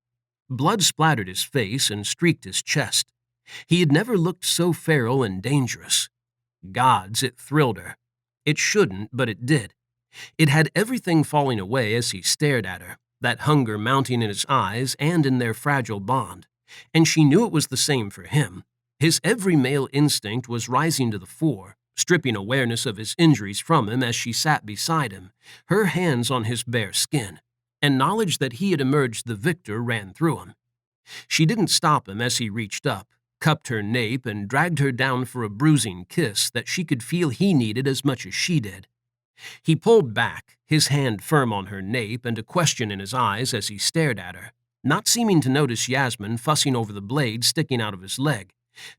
Blood splattered his face and streaked his chest. He had never looked so feral and dangerous. Gods, it thrilled her. It shouldn't, but it did. It had everything falling away as he stared at her, that hunger mounting in his eyes and in their fragile bond. And she knew it was the same for him. His every male instinct was rising to the fore, stripping awareness of his injuries from him as she sat beside him, her hands on his bare skin, and knowledge that he had emerged the victor ran through him. She didn't stop him as he reached up, cupped her nape, and dragged her down for a bruising kiss that she could feel he needed as much as she did. He pulled back, his hand firm on her nape and a question in his eyes as he stared at her, not seeming to notice Yasmin fussing over the blade sticking out of his leg,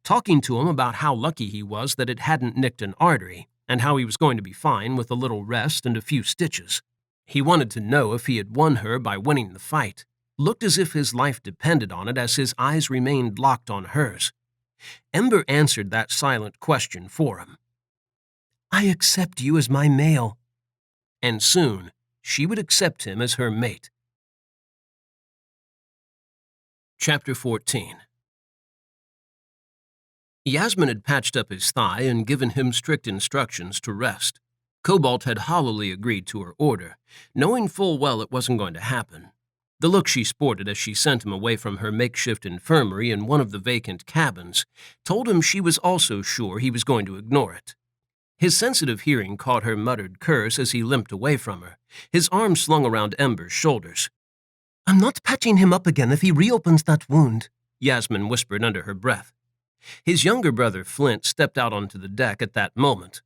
talking to him about how lucky he was that it hadn't nicked an artery, and how he was going to be fine with a little rest and a few stitches. He wanted to know if he had won her by winning the fight. Looked as if his life depended on it as his eyes remained locked on hers. Ember answered that silent question for him. "I accept you as my male." And soon, she would accept him as her mate. Chapter 14. Yasmin had patched up his thigh and given him strict instructions to rest. Cobalt had hollowly agreed to her order, knowing full well it wasn't going to happen. The look she sported as she sent him away from her makeshift infirmary in one of the vacant cabins told him she was also sure he was going to ignore it. His sensitive hearing caught her muttered curse as he limped away from her, his arm slung around Ember's shoulders. "I'm not patching him up again if he reopens that wound," Yasmin whispered under her breath. His younger brother Flint stepped out onto the deck at that moment.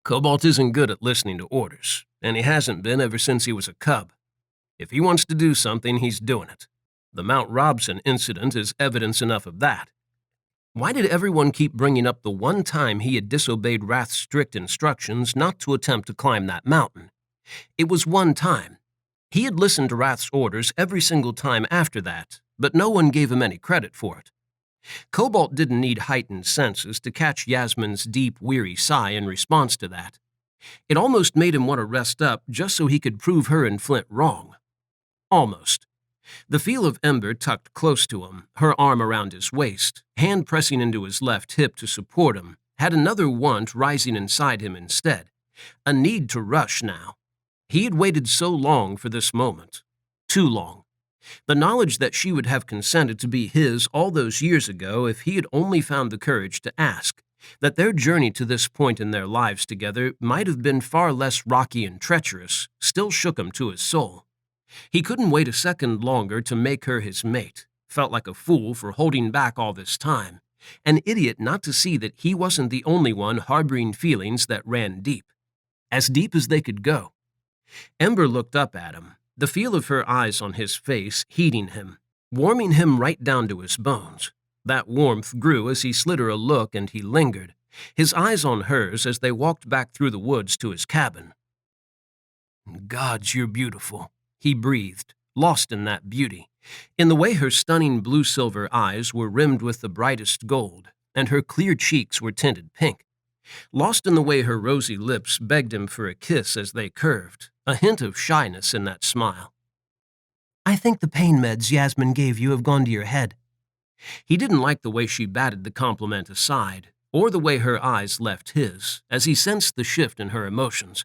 "Cobalt isn't good at listening to orders, and he hasn't been ever since he was a cub. If he wants to do something, he's doing it. The Mount Robson incident is evidence enough of that. Why did everyone keep bringing up the one time he had disobeyed Wrath's strict instructions not to attempt to climb that mountain? It was one time. He had listened to Wrath's orders every single time after that, but no one gave him any credit for it. Cobalt didn't need heightened senses to catch Yasmin's deep, weary sigh in response to that. It almost made him want to rest up just so he could prove her and Flint wrong. Almost. The feel of Ember tucked close to him, her arm around his waist, hand pressing into his left hip to support him, had another want rising inside him instead. A need to rush now. He had waited so long for this moment. Too long. The knowledge that she would have consented to be his all those years ago if he had only found the courage to ask, that their journey to this point in their lives together might have been far less rocky and treacherous, still shook him to his soul. He couldn't wait a second longer to make her his mate, felt like a fool for holding back all this time, an idiot not to see that he wasn't the only one harboring feelings that ran deep, as deep as they could go. Ember looked up at him, the feel of her eyes on his face heating him, warming him right down to his bones. That warmth grew as he slid her a look, and he lingered, his eyes on hers as they walked back through the woods to his cabin. "Gods, you're beautiful," he breathed, lost in that beauty, in the way her stunning blue-silver eyes were rimmed with the brightest gold, and her clear cheeks were tinted pink, lost in the way her rosy lips begged him for a kiss as they curved, a hint of shyness in that smile. "I think the pain meds Yasmin gave you have gone to your head." He didn't like the way she batted the compliment aside, or the way her eyes left his, as he sensed the shift in her emotions.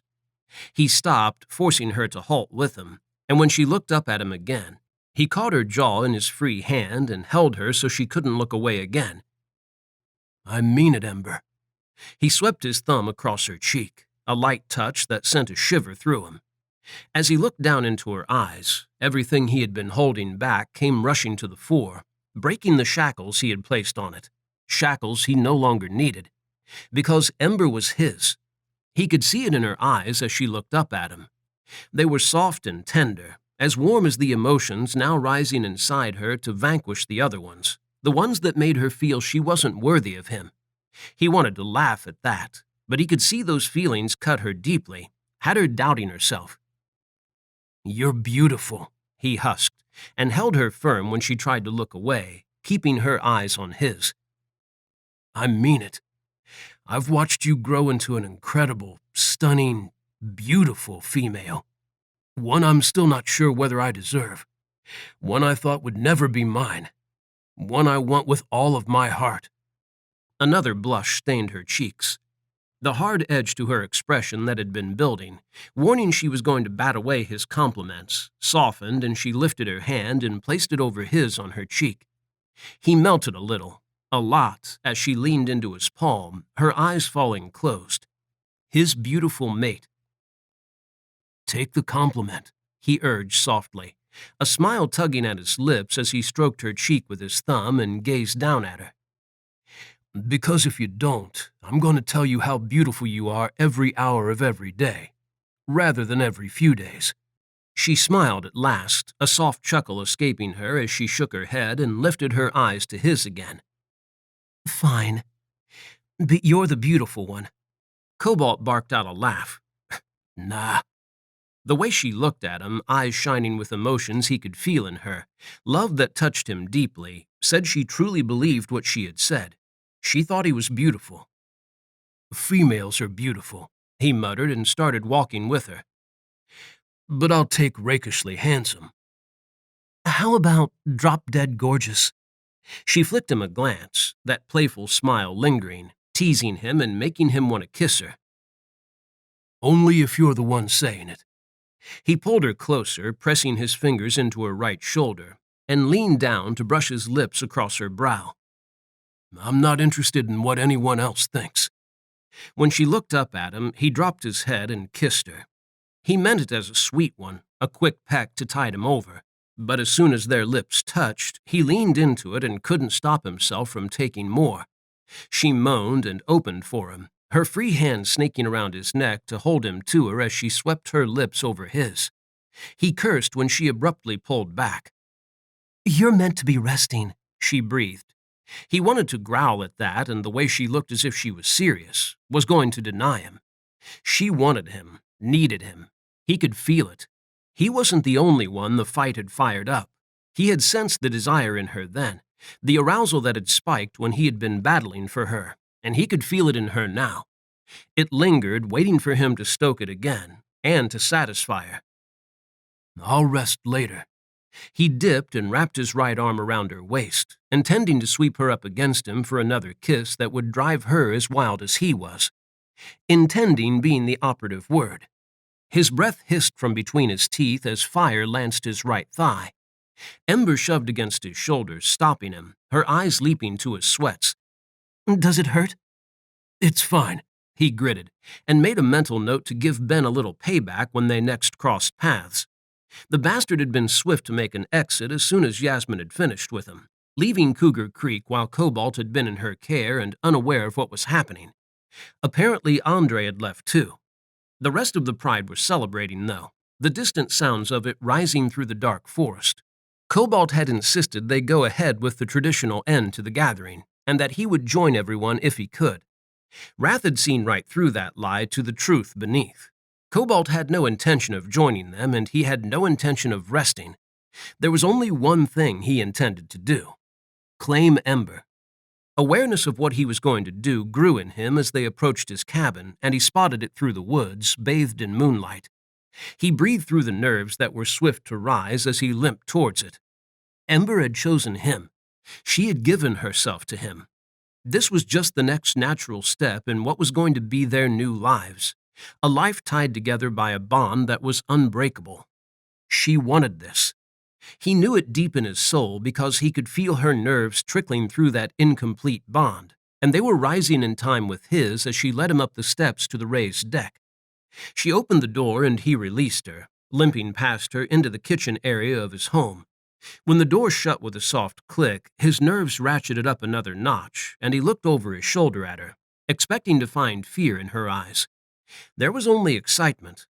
He stopped, forcing her to halt with him, and when she looked up at him again, he caught her jaw in his free hand and held her so she couldn't look away again. "I mean it, Ember." He swept his thumb across her cheek, a light touch that sent a shiver through him. As he looked down into her eyes, everything he had been holding back came rushing to the fore, breaking the shackles he had placed on it, shackles he no longer needed, because Ember was his. He could see it in her eyes as she looked up at him. They were soft and tender, as warm as the emotions now rising inside her to vanquish the other ones, the ones that made her feel she wasn't worthy of him. He wanted to laugh at that, but he could see those feelings cut her deeply, had her doubting herself. "You're beautiful," he husked, and held her firm when she tried to look away, keeping her eyes on his. "I mean it. I've watched you grow into an incredible, stunning, beautiful female. One I'm still not sure whether I deserve. One I thought would never be mine. One I want with all of my heart." Another blush stained her cheeks. The hard edge to her expression that had been building, warning she was going to bat away his compliments, softened, and she lifted her hand and placed it over his on her cheek. He melted a lot, as she leaned into his palm, her eyes falling closed. His beautiful mate. "Take the compliment," he urged softly, a smile tugging at his lips as he stroked her cheek with his thumb and gazed down at her. "Because if you don't, I'm going to tell you how beautiful you are every hour of every day, rather than every few days." She smiled at last, a soft chuckle escaping her as she shook her head and lifted her eyes to his again. "Fine. But you're the beautiful one." Cobalt barked out a laugh. "Nah." The way she looked at him, eyes shining with emotions he could feel in her, love that touched him deeply, said she truly believed what she had said. She thought he was beautiful. "Females are beautiful," he muttered and started walking with her. "But I'll take rakishly handsome." "How about drop-dead gorgeous?" She flicked him a glance, that playful smile lingering, teasing him and making him want to kiss her. "Only if you're the one saying it." He pulled her closer, pressing his fingers into her right shoulder, and leaned down to brush his lips across her brow. "I'm not interested in what anyone else thinks." When she looked up at him, he dropped his head and kissed her. He meant it as a sweet one, a quick peck to tide him over. But as soon as their lips touched, he leaned into it and couldn't stop himself from taking more. She moaned and opened for him, her free hand snaking around his neck to hold him to her as she swept her lips over his. He cursed when she abruptly pulled back. "You're meant to be resting," she breathed. He wanted to growl at that, and the way she looked as if she was serious, was going to deny him. She wanted him, needed him. He could feel it. He wasn't the only one the fight had fired up. He had sensed the desire in her then, the arousal that had spiked when he had been battling for her, and he could feel it in her now. It lingered, waiting for him to stoke it again, and to satisfy her. "I'll rest later." He dipped and wrapped his right arm around her waist, intending to sweep her up against him for another kiss that would drive her as wild as he was. Intending being the operative word. His breath hissed from between his teeth as fire lanced his right thigh. Ember shoved against his shoulder, stopping him, her eyes leaping to his sweats. "Does it hurt?" "It's fine," he gritted, and made a mental note to give Ben a little payback when they next crossed paths. The bastard had been swift to make an exit as soon as Yasmin had finished with him, leaving Cougar Creek while Cobalt had been in her care and unaware of what was happening. Apparently Andre had left too. The rest of the pride were celebrating, though, the distant sounds of it rising through the dark forest. Cobalt had insisted they go ahead with the traditional end to the gathering, and that he would join everyone if he could. Wrath had seen right through that lie to the truth beneath. Cobalt had no intention of joining them, and he had no intention of resting. There was only one thing he intended to do: claim Ember. Awareness of what he was going to do grew in him as they approached his cabin, and he spotted it through the woods, bathed in moonlight. He breathed through the nerves that were swift to rise as he limped towards it. Ember had chosen him. She had given herself to him. This was just the next natural step in what was going to be their new lives, a life tied together by a bond that was unbreakable. She wanted this. He knew it deep in his soul because he could feel her nerves trickling through that incomplete bond, and they were rising in time with his as she led him up the steps to the raised deck. She opened the door and he released her, limping past her into the kitchen area of his home. When the door shut with a soft click, his nerves ratcheted up another notch, and he looked over his shoulder at her, expecting to find fear in her eyes. There was only excitement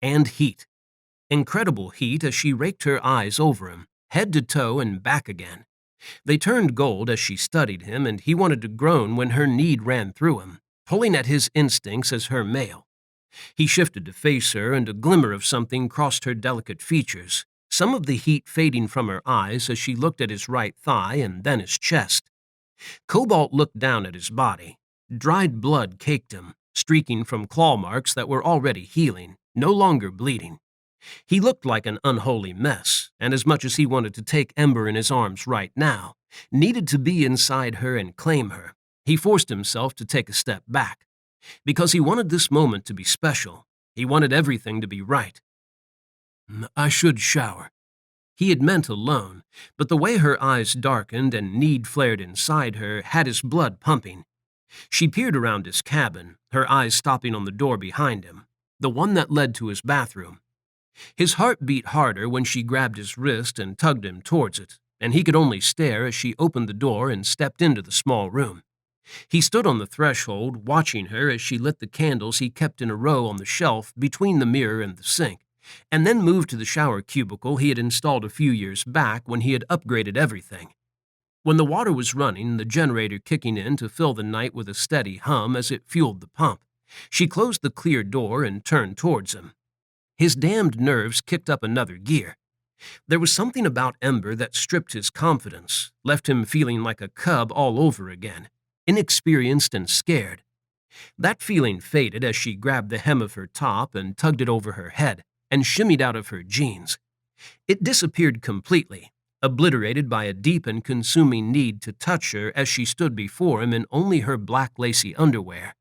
and heat. Incredible heat as she raked her eyes over him, head to toe and back again. They turned gold as she studied him, and he wanted to groan when her need ran through him, pulling at his instincts as her male. He shifted to face her, and a glimmer of something crossed her delicate features, some of the heat fading from her eyes as she looked at his right thigh and then his chest. Cobalt looked down at his body. Dried blood caked him, streaking from claw marks that were already healing, no longer bleeding. He looked like an unholy mess, and as much as he wanted to take Ember in his arms right now, needed to be inside her and claim her, he forced himself to take a step back. Because he wanted this moment to be special. He wanted everything to be right. I should shower. He had meant alone, but the way her eyes darkened and need flared inside her had his blood pumping. She peered around his cabin, her eyes stopping on the door behind him, the one that led to his bathroom. His heart beat harder when she grabbed his wrist and tugged him towards it, and he could only stare as she opened the door and stepped into the small room. He stood on the threshold, watching her as she lit the candles he kept in a row on the shelf between the mirror and the sink, and then moved to the shower cubicle he had installed a few years back when he had upgraded everything. When the water was running, the generator kicking in to fill the night with a steady hum as it fueled the pump, she closed the clear door and turned towards him. His damned nerves kicked up another gear. There was something about Ember that stripped his confidence, left him feeling like a cub all over again, inexperienced and scared. That feeling faded as she grabbed the hem of her top and tugged it over her head and shimmied out of her jeans. It disappeared completely, obliterated by a deep and consuming need to touch her as she stood before him in only her black lacy underwear.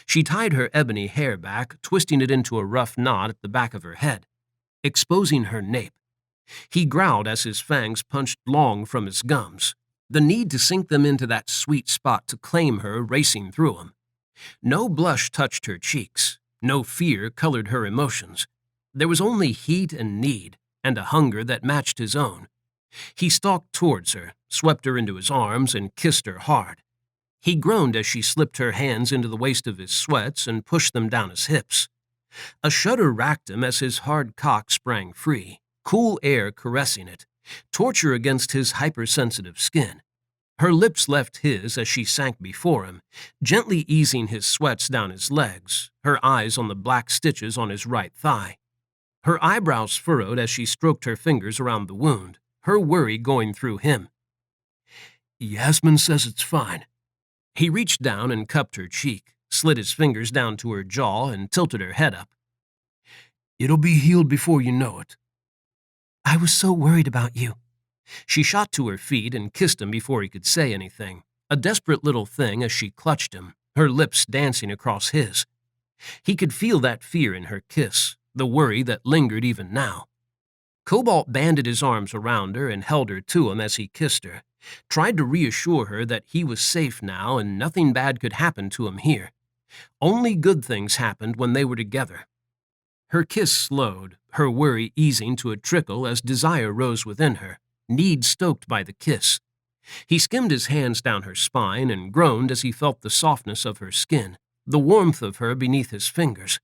She tied her ebony hair back, twisting it into a rough knot at the back of her head, exposing her nape. He growled as his fangs punched long from his gums, the need to sink them into that sweet spot to claim her racing through him. No blush touched her cheeks, no fear colored her emotions. There was only heat and need, and a hunger that matched his own. He stalked towards her, swept her into his arms, and kissed her hard. He groaned as she slipped her hands into the waist of his sweats and pushed them down his hips. A shudder racked him as his hard cock sprang free, cool air caressing it, torture against his hypersensitive skin. Her lips left his as she sank before him, gently easing his sweats down his legs, her eyes on the black stitches on his right thigh. Her eyebrows furrowed as she stroked her fingers around the wound, her worry going through him. Yasmin says it's fine. He reached down and cupped her cheek, slid his fingers down to her jaw, and tilted her head up. It'll be healed before you know it. I was so worried about you. She shot to her feet and kissed him before he could say anything, a desperate little thing as she clutched him, her lips dancing across his. He could feel that fear in her kiss, the worry that lingered even now. Cobalt banded his arms around her and held her to him as he kissed her, tried to reassure her that he was safe now and nothing bad could happen to him here. Only good things happened when they were together. Her kiss slowed, her worry easing to a trickle as desire rose within her, need stoked by the kiss. He skimmed his hands down her spine and groaned as he felt the softness of her skin, the warmth of her beneath his fingers.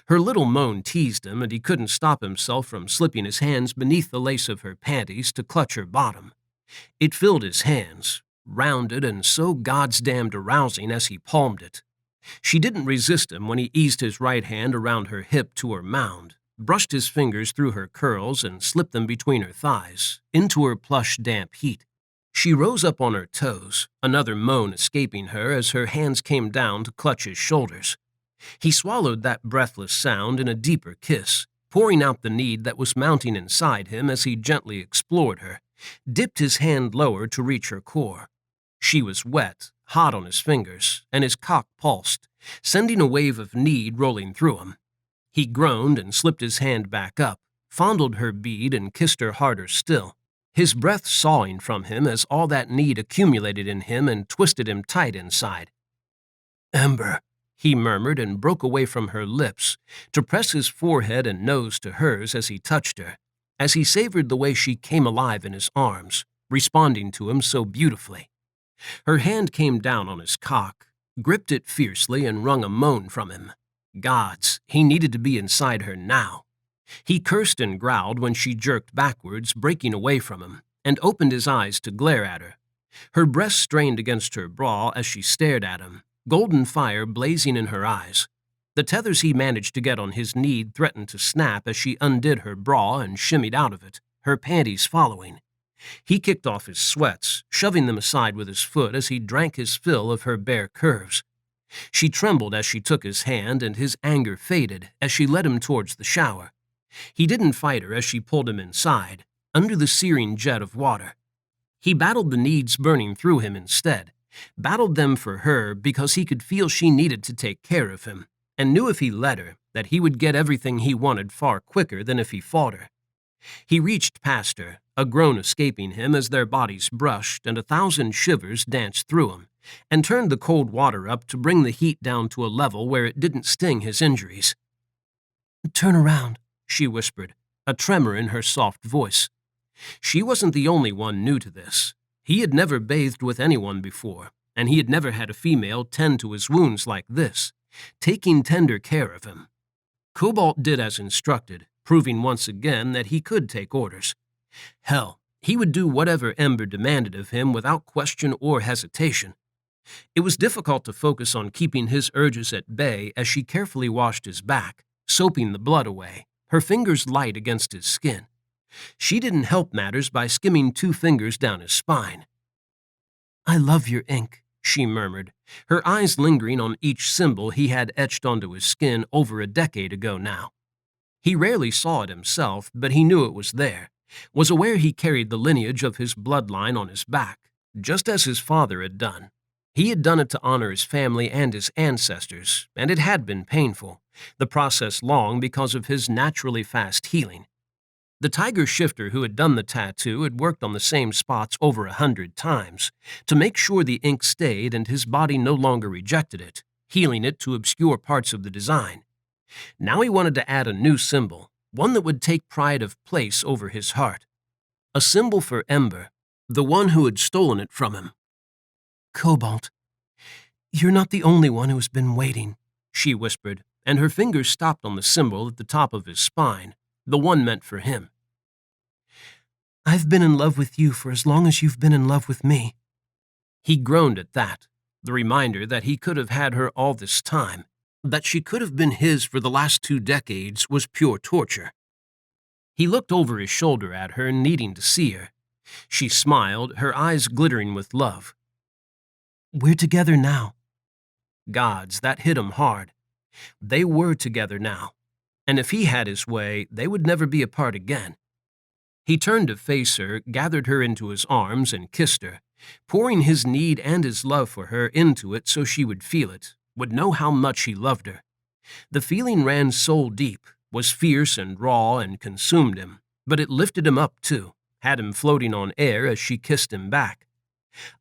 Her little moan teased him, and he couldn't stop himself from slipping his hands beneath the lace of her panties to clutch her bottom. It filled his hands, rounded and so goddamned arousing as he palmed it. She didn't resist him when he eased his right hand around her hip to her mound, brushed his fingers through her curls and slipped them between her thighs, into her plush damp heat. She rose up on her toes, another moan escaping her as her hands came down to clutch his shoulders. He swallowed that breathless sound in a deeper kiss, pouring out the need that was mounting inside him as he gently explored her, dipped his hand lower to reach her core. She was wet, hot on his fingers, and his cock pulsed, sending a wave of need rolling through him. He groaned and slipped his hand back up, fondled her bead and kissed her harder still, his breath sawing from him as all that need accumulated in him and twisted him tight inside. "Ember," he murmured and broke away from her lips to press his forehead and nose to hers as he touched her, as he savored the way she came alive in his arms, responding to him so beautifully. Her hand came down on his cock, gripped it fiercely and wrung a moan from him. Gods, he needed to be inside her now. He cursed and growled when she jerked backwards, breaking away from him, and opened his eyes to glare at her. Her breast strained against her bra as she stared at him, golden fire blazing in her eyes. The tethers he managed to get on his need threatened to snap as she undid her bra and shimmied out of it, her panties following. He kicked off his sweats, shoving them aside with his foot as he drank his fill of her bare curves. She trembled as she took his hand, and his anger faded as she led him towards the shower. He didn't fight her as she pulled him inside, under the searing jet of water. He battled the needs burning through him instead, battled them for her because he could feel she needed to take care of him, and knew if he let her that he would get everything he wanted far quicker than if he fought her. He reached past her, a groan escaping him as their bodies brushed and 1,000 shivers danced through him, and turned the cold water up to bring the heat down to a level where it didn't sting his injuries. "Turn around," she whispered, a tremor in her soft voice. She wasn't the only one new to this. He had never bathed with anyone before, and he had never had a female tend to his wounds like this, taking tender care of him. Cobalt did as instructed, proving once again that he could take orders. Hell, he would do whatever Ember demanded of him without question or hesitation. It was difficult to focus on keeping his urges at bay as she carefully washed his back, soaping the blood away, her fingers light against his skin. She didn't help matters by skimming 2 fingers down his spine. "I love your ink," she murmured, her eyes lingering on each symbol he had etched onto his skin over a decade ago now. He rarely saw it himself, but he knew it was there, was aware he carried the lineage of his bloodline on his back, just as his father had done. He had done it to honor his family and his ancestors, and it had been painful, the process long because of his naturally fast healing. The tiger shifter who had done the tattoo had worked on the same spots over 100 times to make sure the ink stayed and his body no longer rejected it, healing it to obscure parts of the design. Now he wanted to add a new symbol, one that would take pride of place over his heart. A symbol for Ember, the one who had stolen it from him. "Cobalt, you're not the only one who's been waiting," she whispered, and her fingers stopped on the symbol at the top of his spine, the one meant for him. "I've been in love with you for as long as you've been in love with me." He groaned at that, the reminder that he could have had her all this time, that she could have been his for the last 2 decades was pure torture. He looked over his shoulder at her, needing to see her. She smiled, her eyes glittering with love. "We're together now." Gods, that hit him hard. They were together now, and if he had his way, they would never be apart again. He turned to face her, gathered her into his arms, and kissed her, pouring his need and his love for her into it so she would feel it, would know how much he loved her. The feeling ran soul deep, was fierce and raw and consumed him, but it lifted him up too, had him floating on air as she kissed him back.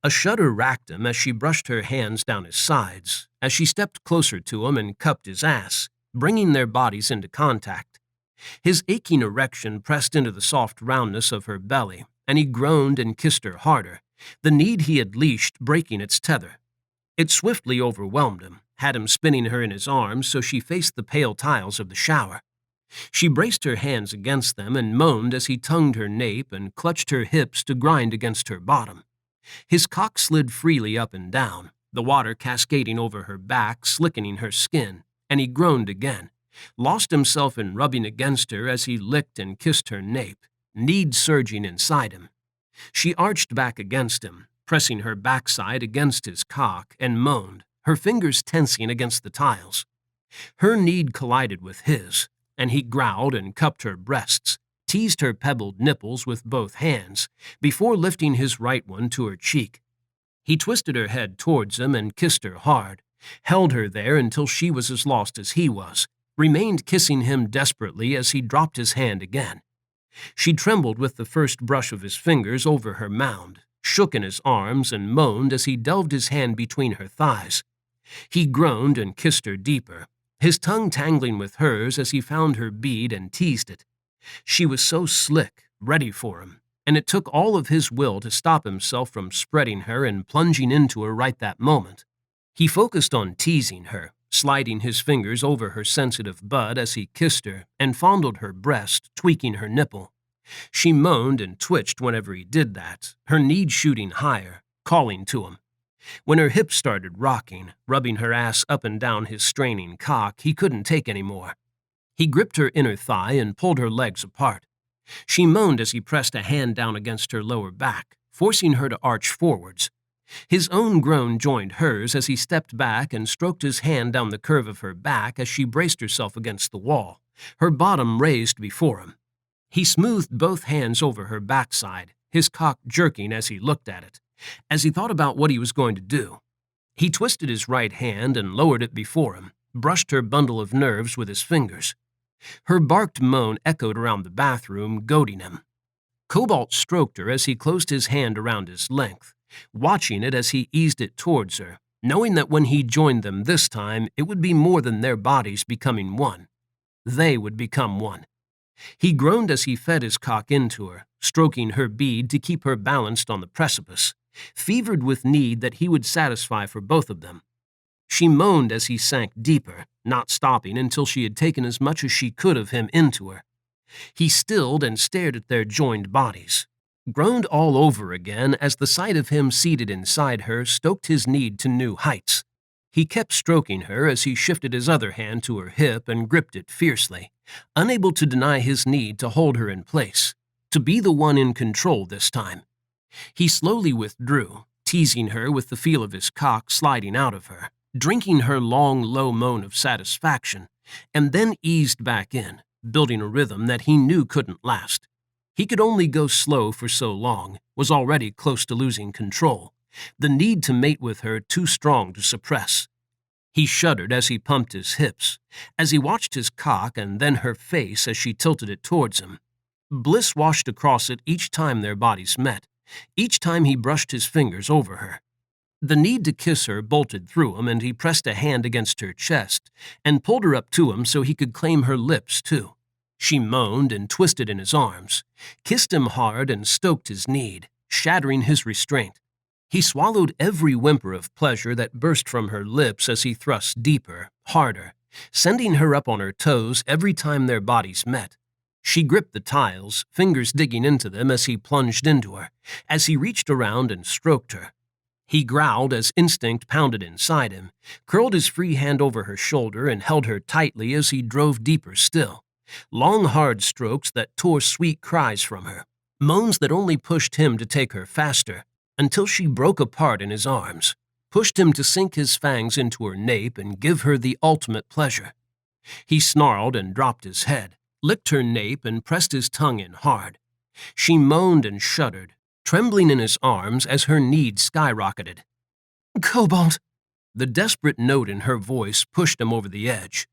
A shudder racked him as she brushed her hands down his sides, as she stepped closer to him and cupped his ass, bringing their bodies into contact. His aching erection pressed into the soft roundness of her belly, and he groaned and kissed her harder, the need he had leashed breaking its tether. It swiftly overwhelmed him, had him spinning her in his arms so she faced the pale tiles of the shower. She braced her hands against them and moaned as he tongued her nape and clutched her hips to grind against her bottom. His cock slid freely up and down, the water cascading over her back, slickening her skin, and he groaned again, lost himself in rubbing against her as he licked and kissed her nape, need surging inside him. She arched back against him, pressing her backside against his cock, and moaned, her fingers tensing against the tiles. Her need collided with his, and he growled and cupped her breasts, teased her pebbled nipples with both hands, before lifting his right one to her cheek. He twisted her head towards him and kissed her hard, held her there until she was as lost as he was, remained kissing him desperately as he dropped his hand again. She trembled with the first brush of his fingers over her mound, shook in his arms, and moaned as he delved his hand between her thighs. He groaned and kissed her deeper, his tongue tangling with hers as he found her bead and teased it. She was so slick, ready for him, and it took all of his will to stop himself from spreading her and plunging into her right that moment. He focused on teasing her, sliding his fingers over her sensitive bud as he kissed her and fondled her breast, tweaking her nipple. She moaned and twitched whenever he did that, her need shooting higher, calling to him. When her hips started rocking, rubbing her ass up and down his straining cock, he couldn't take any more. He gripped her inner thigh and pulled her legs apart. She moaned as he pressed a hand down against her lower back, forcing her to arch forwards. His own groan joined hers as he stepped back and stroked his hand down the curve of her back as she braced herself against the wall, her bottom raised before him. He smoothed both hands over her backside, his cock jerking as he looked at it, as he thought about what he was going to do. He twisted his right hand and lowered it before him, brushed her bundle of nerves with his fingers. Her barked moan echoed around the bathroom, goading him. Cobalt stroked her as he closed his hand around his length, watching it as he eased it towards her, knowing that when he joined them this time, it would be more than their bodies becoming one. They would become one. He groaned as he fed his cock into her, stroking her bead to keep her balanced on the precipice, fevered with need that he would satisfy for both of them. She moaned as he sank deeper, not stopping until she had taken as much as she could of him into her. He stilled and stared at their joined bodies, groaned all over again as the sight of him seated inside her stoked his need to new heights. He kept stroking her as he shifted his other hand to her hip and gripped it fiercely, unable to deny his need to hold her in place, to be the one in control this time. He slowly withdrew, teasing her with the feel of his cock sliding out of her, drinking her long, low moan of satisfaction, and then eased back in, building a rhythm that he knew couldn't last. He could only go slow for so long, was already close to losing control, the need to mate with her too strong to suppress. He shuddered as he pumped his hips, as he watched his cock and then her face as she tilted it towards him. Bliss washed across it each time their bodies met, each time he brushed his fingers over her. The need to kiss her bolted through him, and he pressed a hand against her chest and pulled her up to him so he could claim her lips, too. She moaned and twisted in his arms, kissed him hard and stoked his need, shattering his restraint. He swallowed every whimper of pleasure that burst from her lips as he thrust deeper, harder, sending her up on her toes every time their bodies met. She gripped the tiles, fingers digging into them as he plunged into her, as he reached around and stroked her. He growled as instinct pounded inside him, curled his free hand over her shoulder and held her tightly as he drove deeper still. Long, hard strokes that tore sweet cries from her, moans that only pushed him to take her faster, until she broke apart in his arms, pushed him to sink his fangs into her nape and give her the ultimate pleasure. He snarled and dropped his head, licked her nape and pressed his tongue in hard. She moaned and shuddered, trembling in his arms as her need skyrocketed. "Cobalt!" The desperate note in her voice pushed him over the edge.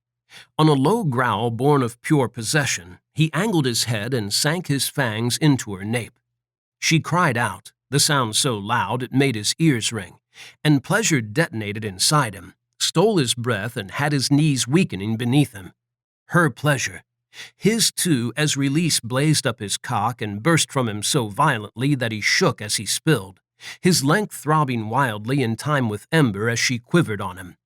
On a low growl born of pure possession, he angled his head and sank his fangs into her nape. She cried out, the sound so loud it made his ears ring, and pleasure detonated inside him, stole his breath and had his knees weakening beneath him. Her pleasure. His, too, as release blazed up his cock and burst from him so violently that he shook as he spilled, his length throbbing wildly in time with ember as she quivered on him.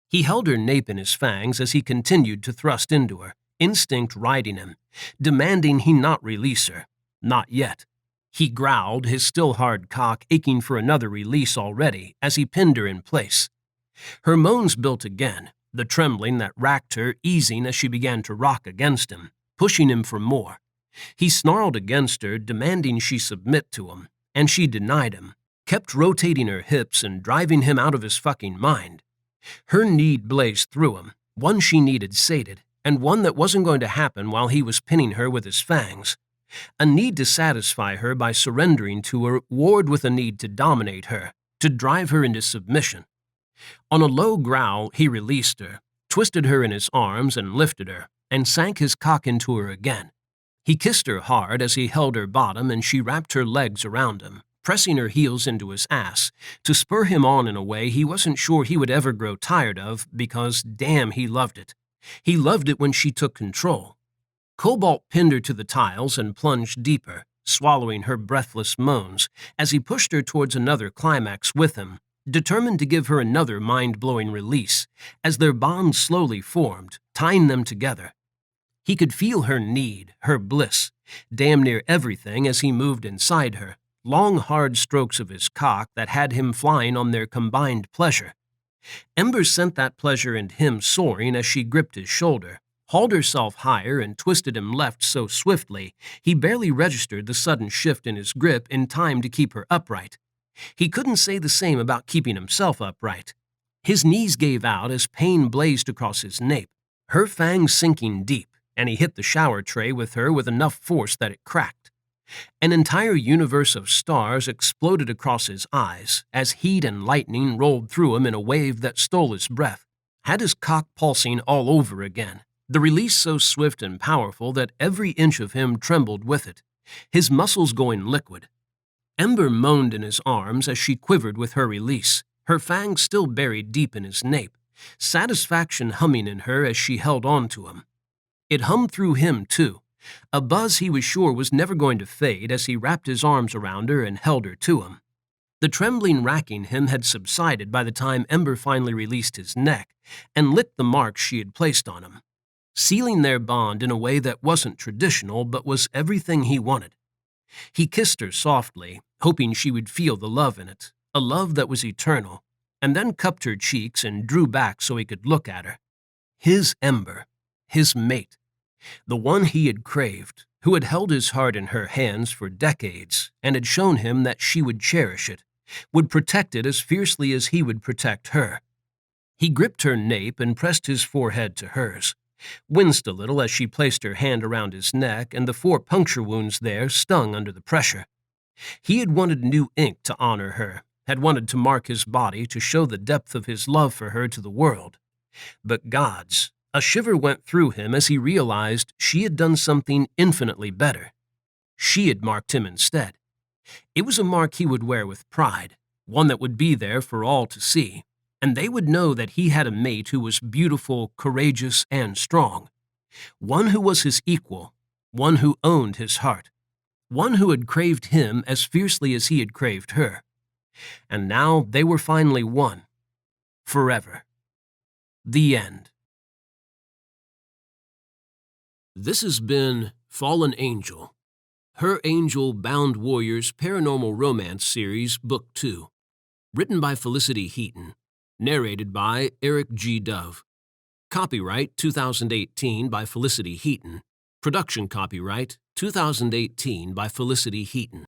He held her nape in his fangs as he continued to thrust into her, instinct riding him, demanding he not release her. Not yet. He growled, his still hard cock aching for another release already as he pinned her in place. Her moans built again, the trembling that racked her easing as she began to rock against him, pushing him for more. He snarled against her, demanding she submit to him, and she denied him, kept rotating her hips and driving him out of his fucking mind. Her need blazed through him, one she needed sated, and one that wasn't going to happen while he was pinning her with his fangs. A need to satisfy her by surrendering to her warred with a need to dominate her, to drive her into submission. On a low growl, he released her, twisted her in his arms and lifted her, and sank his cock into her again. He kissed her hard as he held her bottom and she wrapped her legs around him, pressing her heels into his ass, to spur him on in a way he wasn't sure he would ever grow tired of because, damn, he loved it. He loved it when she took control. Cobalt pinned her to the tiles and plunged deeper, swallowing her breathless moans, as he pushed her towards another climax with him, determined to give her another mind-blowing release, as their bond slowly formed, tying them together. He could feel her need, her bliss, damn near everything as he moved inside her, long hard strokes of his cock that had him flying on their combined pleasure. Ember sent that pleasure and him soaring as she gripped his shoulder, hauled herself higher and twisted him left so swiftly he barely registered the sudden shift in his grip in time to keep her upright. He couldn't say the same about keeping himself upright. His knees gave out as pain blazed across his nape, her fangs sinking deep, and he hit the shower tray with her with enough force that it cracked. An entire universe of stars exploded across his eyes as heat and lightning rolled through him in a wave that stole his breath, had his cock pulsing all over again, the release so swift and powerful that every inch of him trembled with it, his muscles going liquid. Ember moaned in his arms as she quivered with her release, her fangs still buried deep in his nape, satisfaction humming in her as she held on to him. It hummed through him, too, a buzz he was sure was never going to fade as he wrapped his arms around her and held her to him. The trembling racking him had subsided by the time Ember finally released his neck and licked the marks she had placed on him, sealing their bond in a way that wasn't traditional but was everything he wanted. He kissed her softly, hoping she would feel the love in it, a love that was eternal, and then cupped her cheeks and drew back so he could look at her. His Ember, his mate, the one he had craved, who had held his heart in her hands for decades and had shown him that she would cherish it, would protect it as fiercely as he would protect her. He gripped her nape and pressed his forehead to hers, winced a little as she placed her hand around his neck, and the 4 puncture wounds there stung under the pressure. He had wanted new ink to honor her, had wanted to mark his body to show the depth of his love for her to the world. But gods, a shiver went through him as he realized she had done something infinitely better. She had marked him instead. It was a mark he would wear with pride, one that would be there for all to see, and they would know that he had a mate who was beautiful, courageous, and strong, one who was his equal, one who owned his heart, one who had craved him as fiercely as he had craved her. And now they were finally one. Forever. The end. This has been Fallen Angel, Her Angel Bound Warriors Paranormal Romance Series, Book 2, written by Felicity Heaton, narrated by Eric G. Dove. Copyright 2018 by Felicity Heaton. Production copyright 2018 by Felicity Heaton.